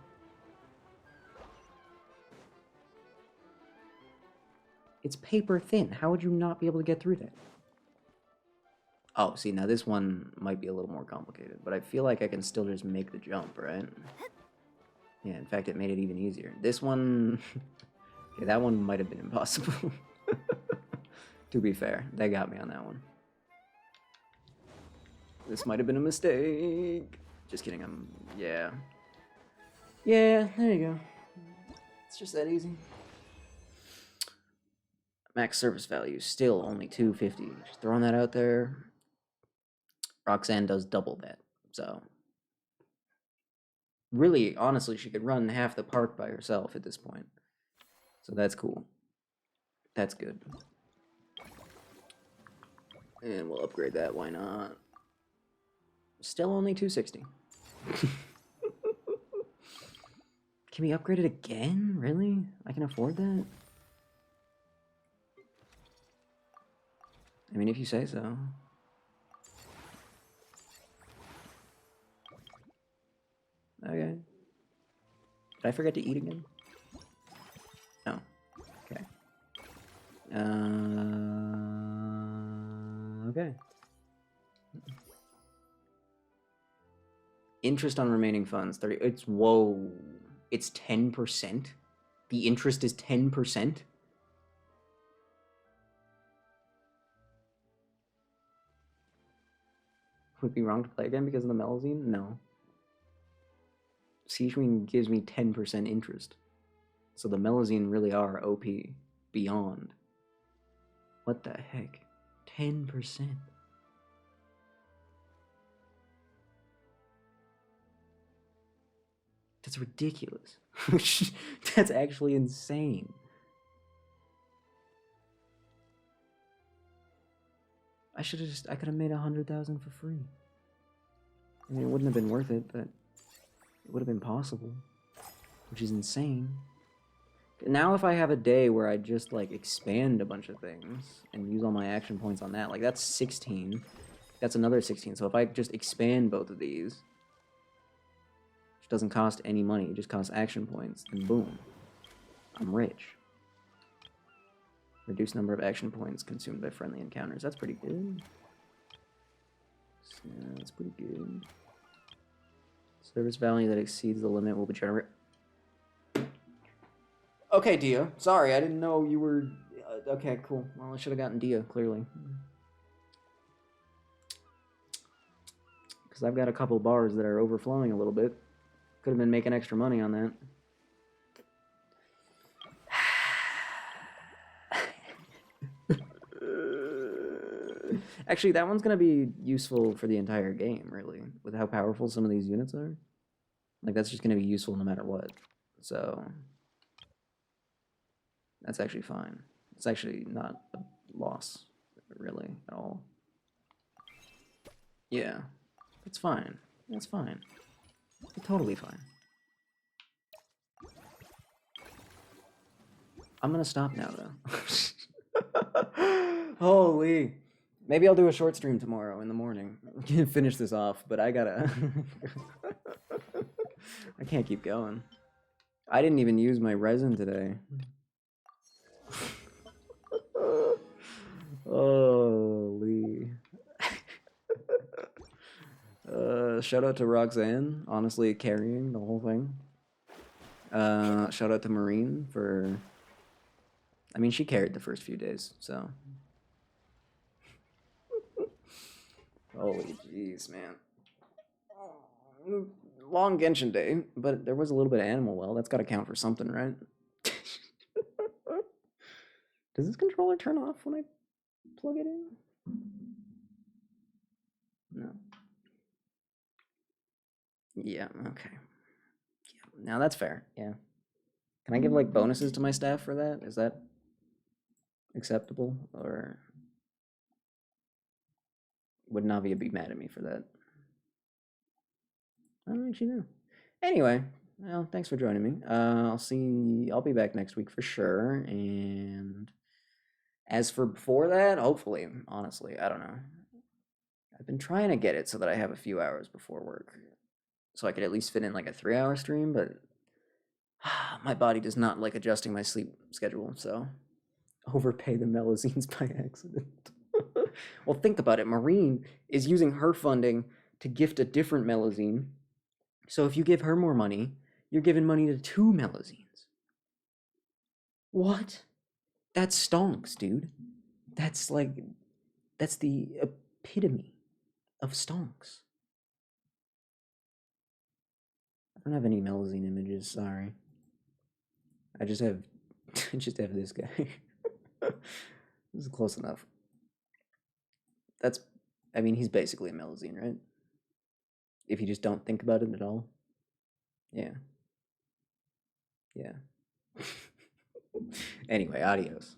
It's paper thin. How would you not be able to get through that? Oh, see, now this one might be a little more complicated, but I feel like I can still just make the jump, right? Yeah, in fact, it made it even easier. This one... Okay, that one might have been impossible. To be fair, they got me on that one. This might have been a mistake. Just kidding, yeah. Yeah, there you go. It's just that easy. Max service value, still only 250. Just throwing that out there. Roxanne does double that, so... Really, honestly, she could run half the park by herself at this point. So that's cool. That's good. And we'll upgrade that, why not? Still only 260. Can we upgrade it again? Really? I can afford that? I mean, if you say so. Okay. Did I forget to eat again? No. Okay. Okay. Interest on remaining funds, 30. It's, whoa. It's 10%? The interest is 10%? Would it be wrong to play again because of the Melazine? No. Siege Queen gives me 10% interest. So the Melazine really are OP. Beyond. What the heck? 10%. That's ridiculous. That's actually insane. I could have made 100,000 for free. I mean, it wouldn't have been worth it, but it would have been possible, which is insane. Now if I have a day where I just, like, expand a bunch of things and use all my action points on that, like, that's 16. That's another 16. So if I just expand both of these, which doesn't cost any money, it just costs action points, then boom, I'm rich. Reduced number of action points consumed by friendly encounters. That's pretty good. Yeah, that's pretty good. Service value that exceeds the limit will be generated. Okay, Dia. Sorry, I didn't know you were... okay, cool. Well, I should have gotten Dia, clearly. Because I've got a couple bars that are overflowing a little bit. Could have been making extra money on that. Actually, that one's going to be useful for the entire game, really, with how powerful some of these units are. Like, that's just going to be useful no matter what. So, That's actually fine. It's actually not a loss, really, at all. Yeah, it's fine. It's fine. It's totally fine. I'm gonna stop now, though. Holy. Maybe I'll do a short stream tomorrow in the morning. Finish this off, but I gotta... I can't keep going. I didn't even use my resin today. Holy. Shout out to Roxanne, honestly carrying the whole thing. Shout out to Marine for... I mean, she carried the first few days, so... Holy jeez, man. Long Genshin day, but there was a little bit of animal well. That's got to count for something, right? Does this controller turn off when I plug it in? No. Yeah, okay. Yeah, now that's fair, yeah. Can I give, like, bonuses to my staff for that? Is that acceptable? Or would Navia be mad at me for that? I don't actually know. Anyway, well, thanks for joining me. I'll be back next week for sure. And as for before that, hopefully, honestly, I don't know. I've been trying to get it so that I have a few hours before work, so I could at least fit in like a 3-hour stream, but my body does not like adjusting my sleep schedule, so overpay the Melazines by accident. Well, think about it. Marine is using her funding to gift a different Melazine. So if you give her more money, you're giving money to 2 Melazines. What? That's stonks, dude. That's the epitome of stonks. I don't have any Melazine images, sorry. I just have this guy. This is close enough. I mean, he's basically a Melazine, right? If you just don't think about it at all. Yeah. Yeah. Anyway, adios.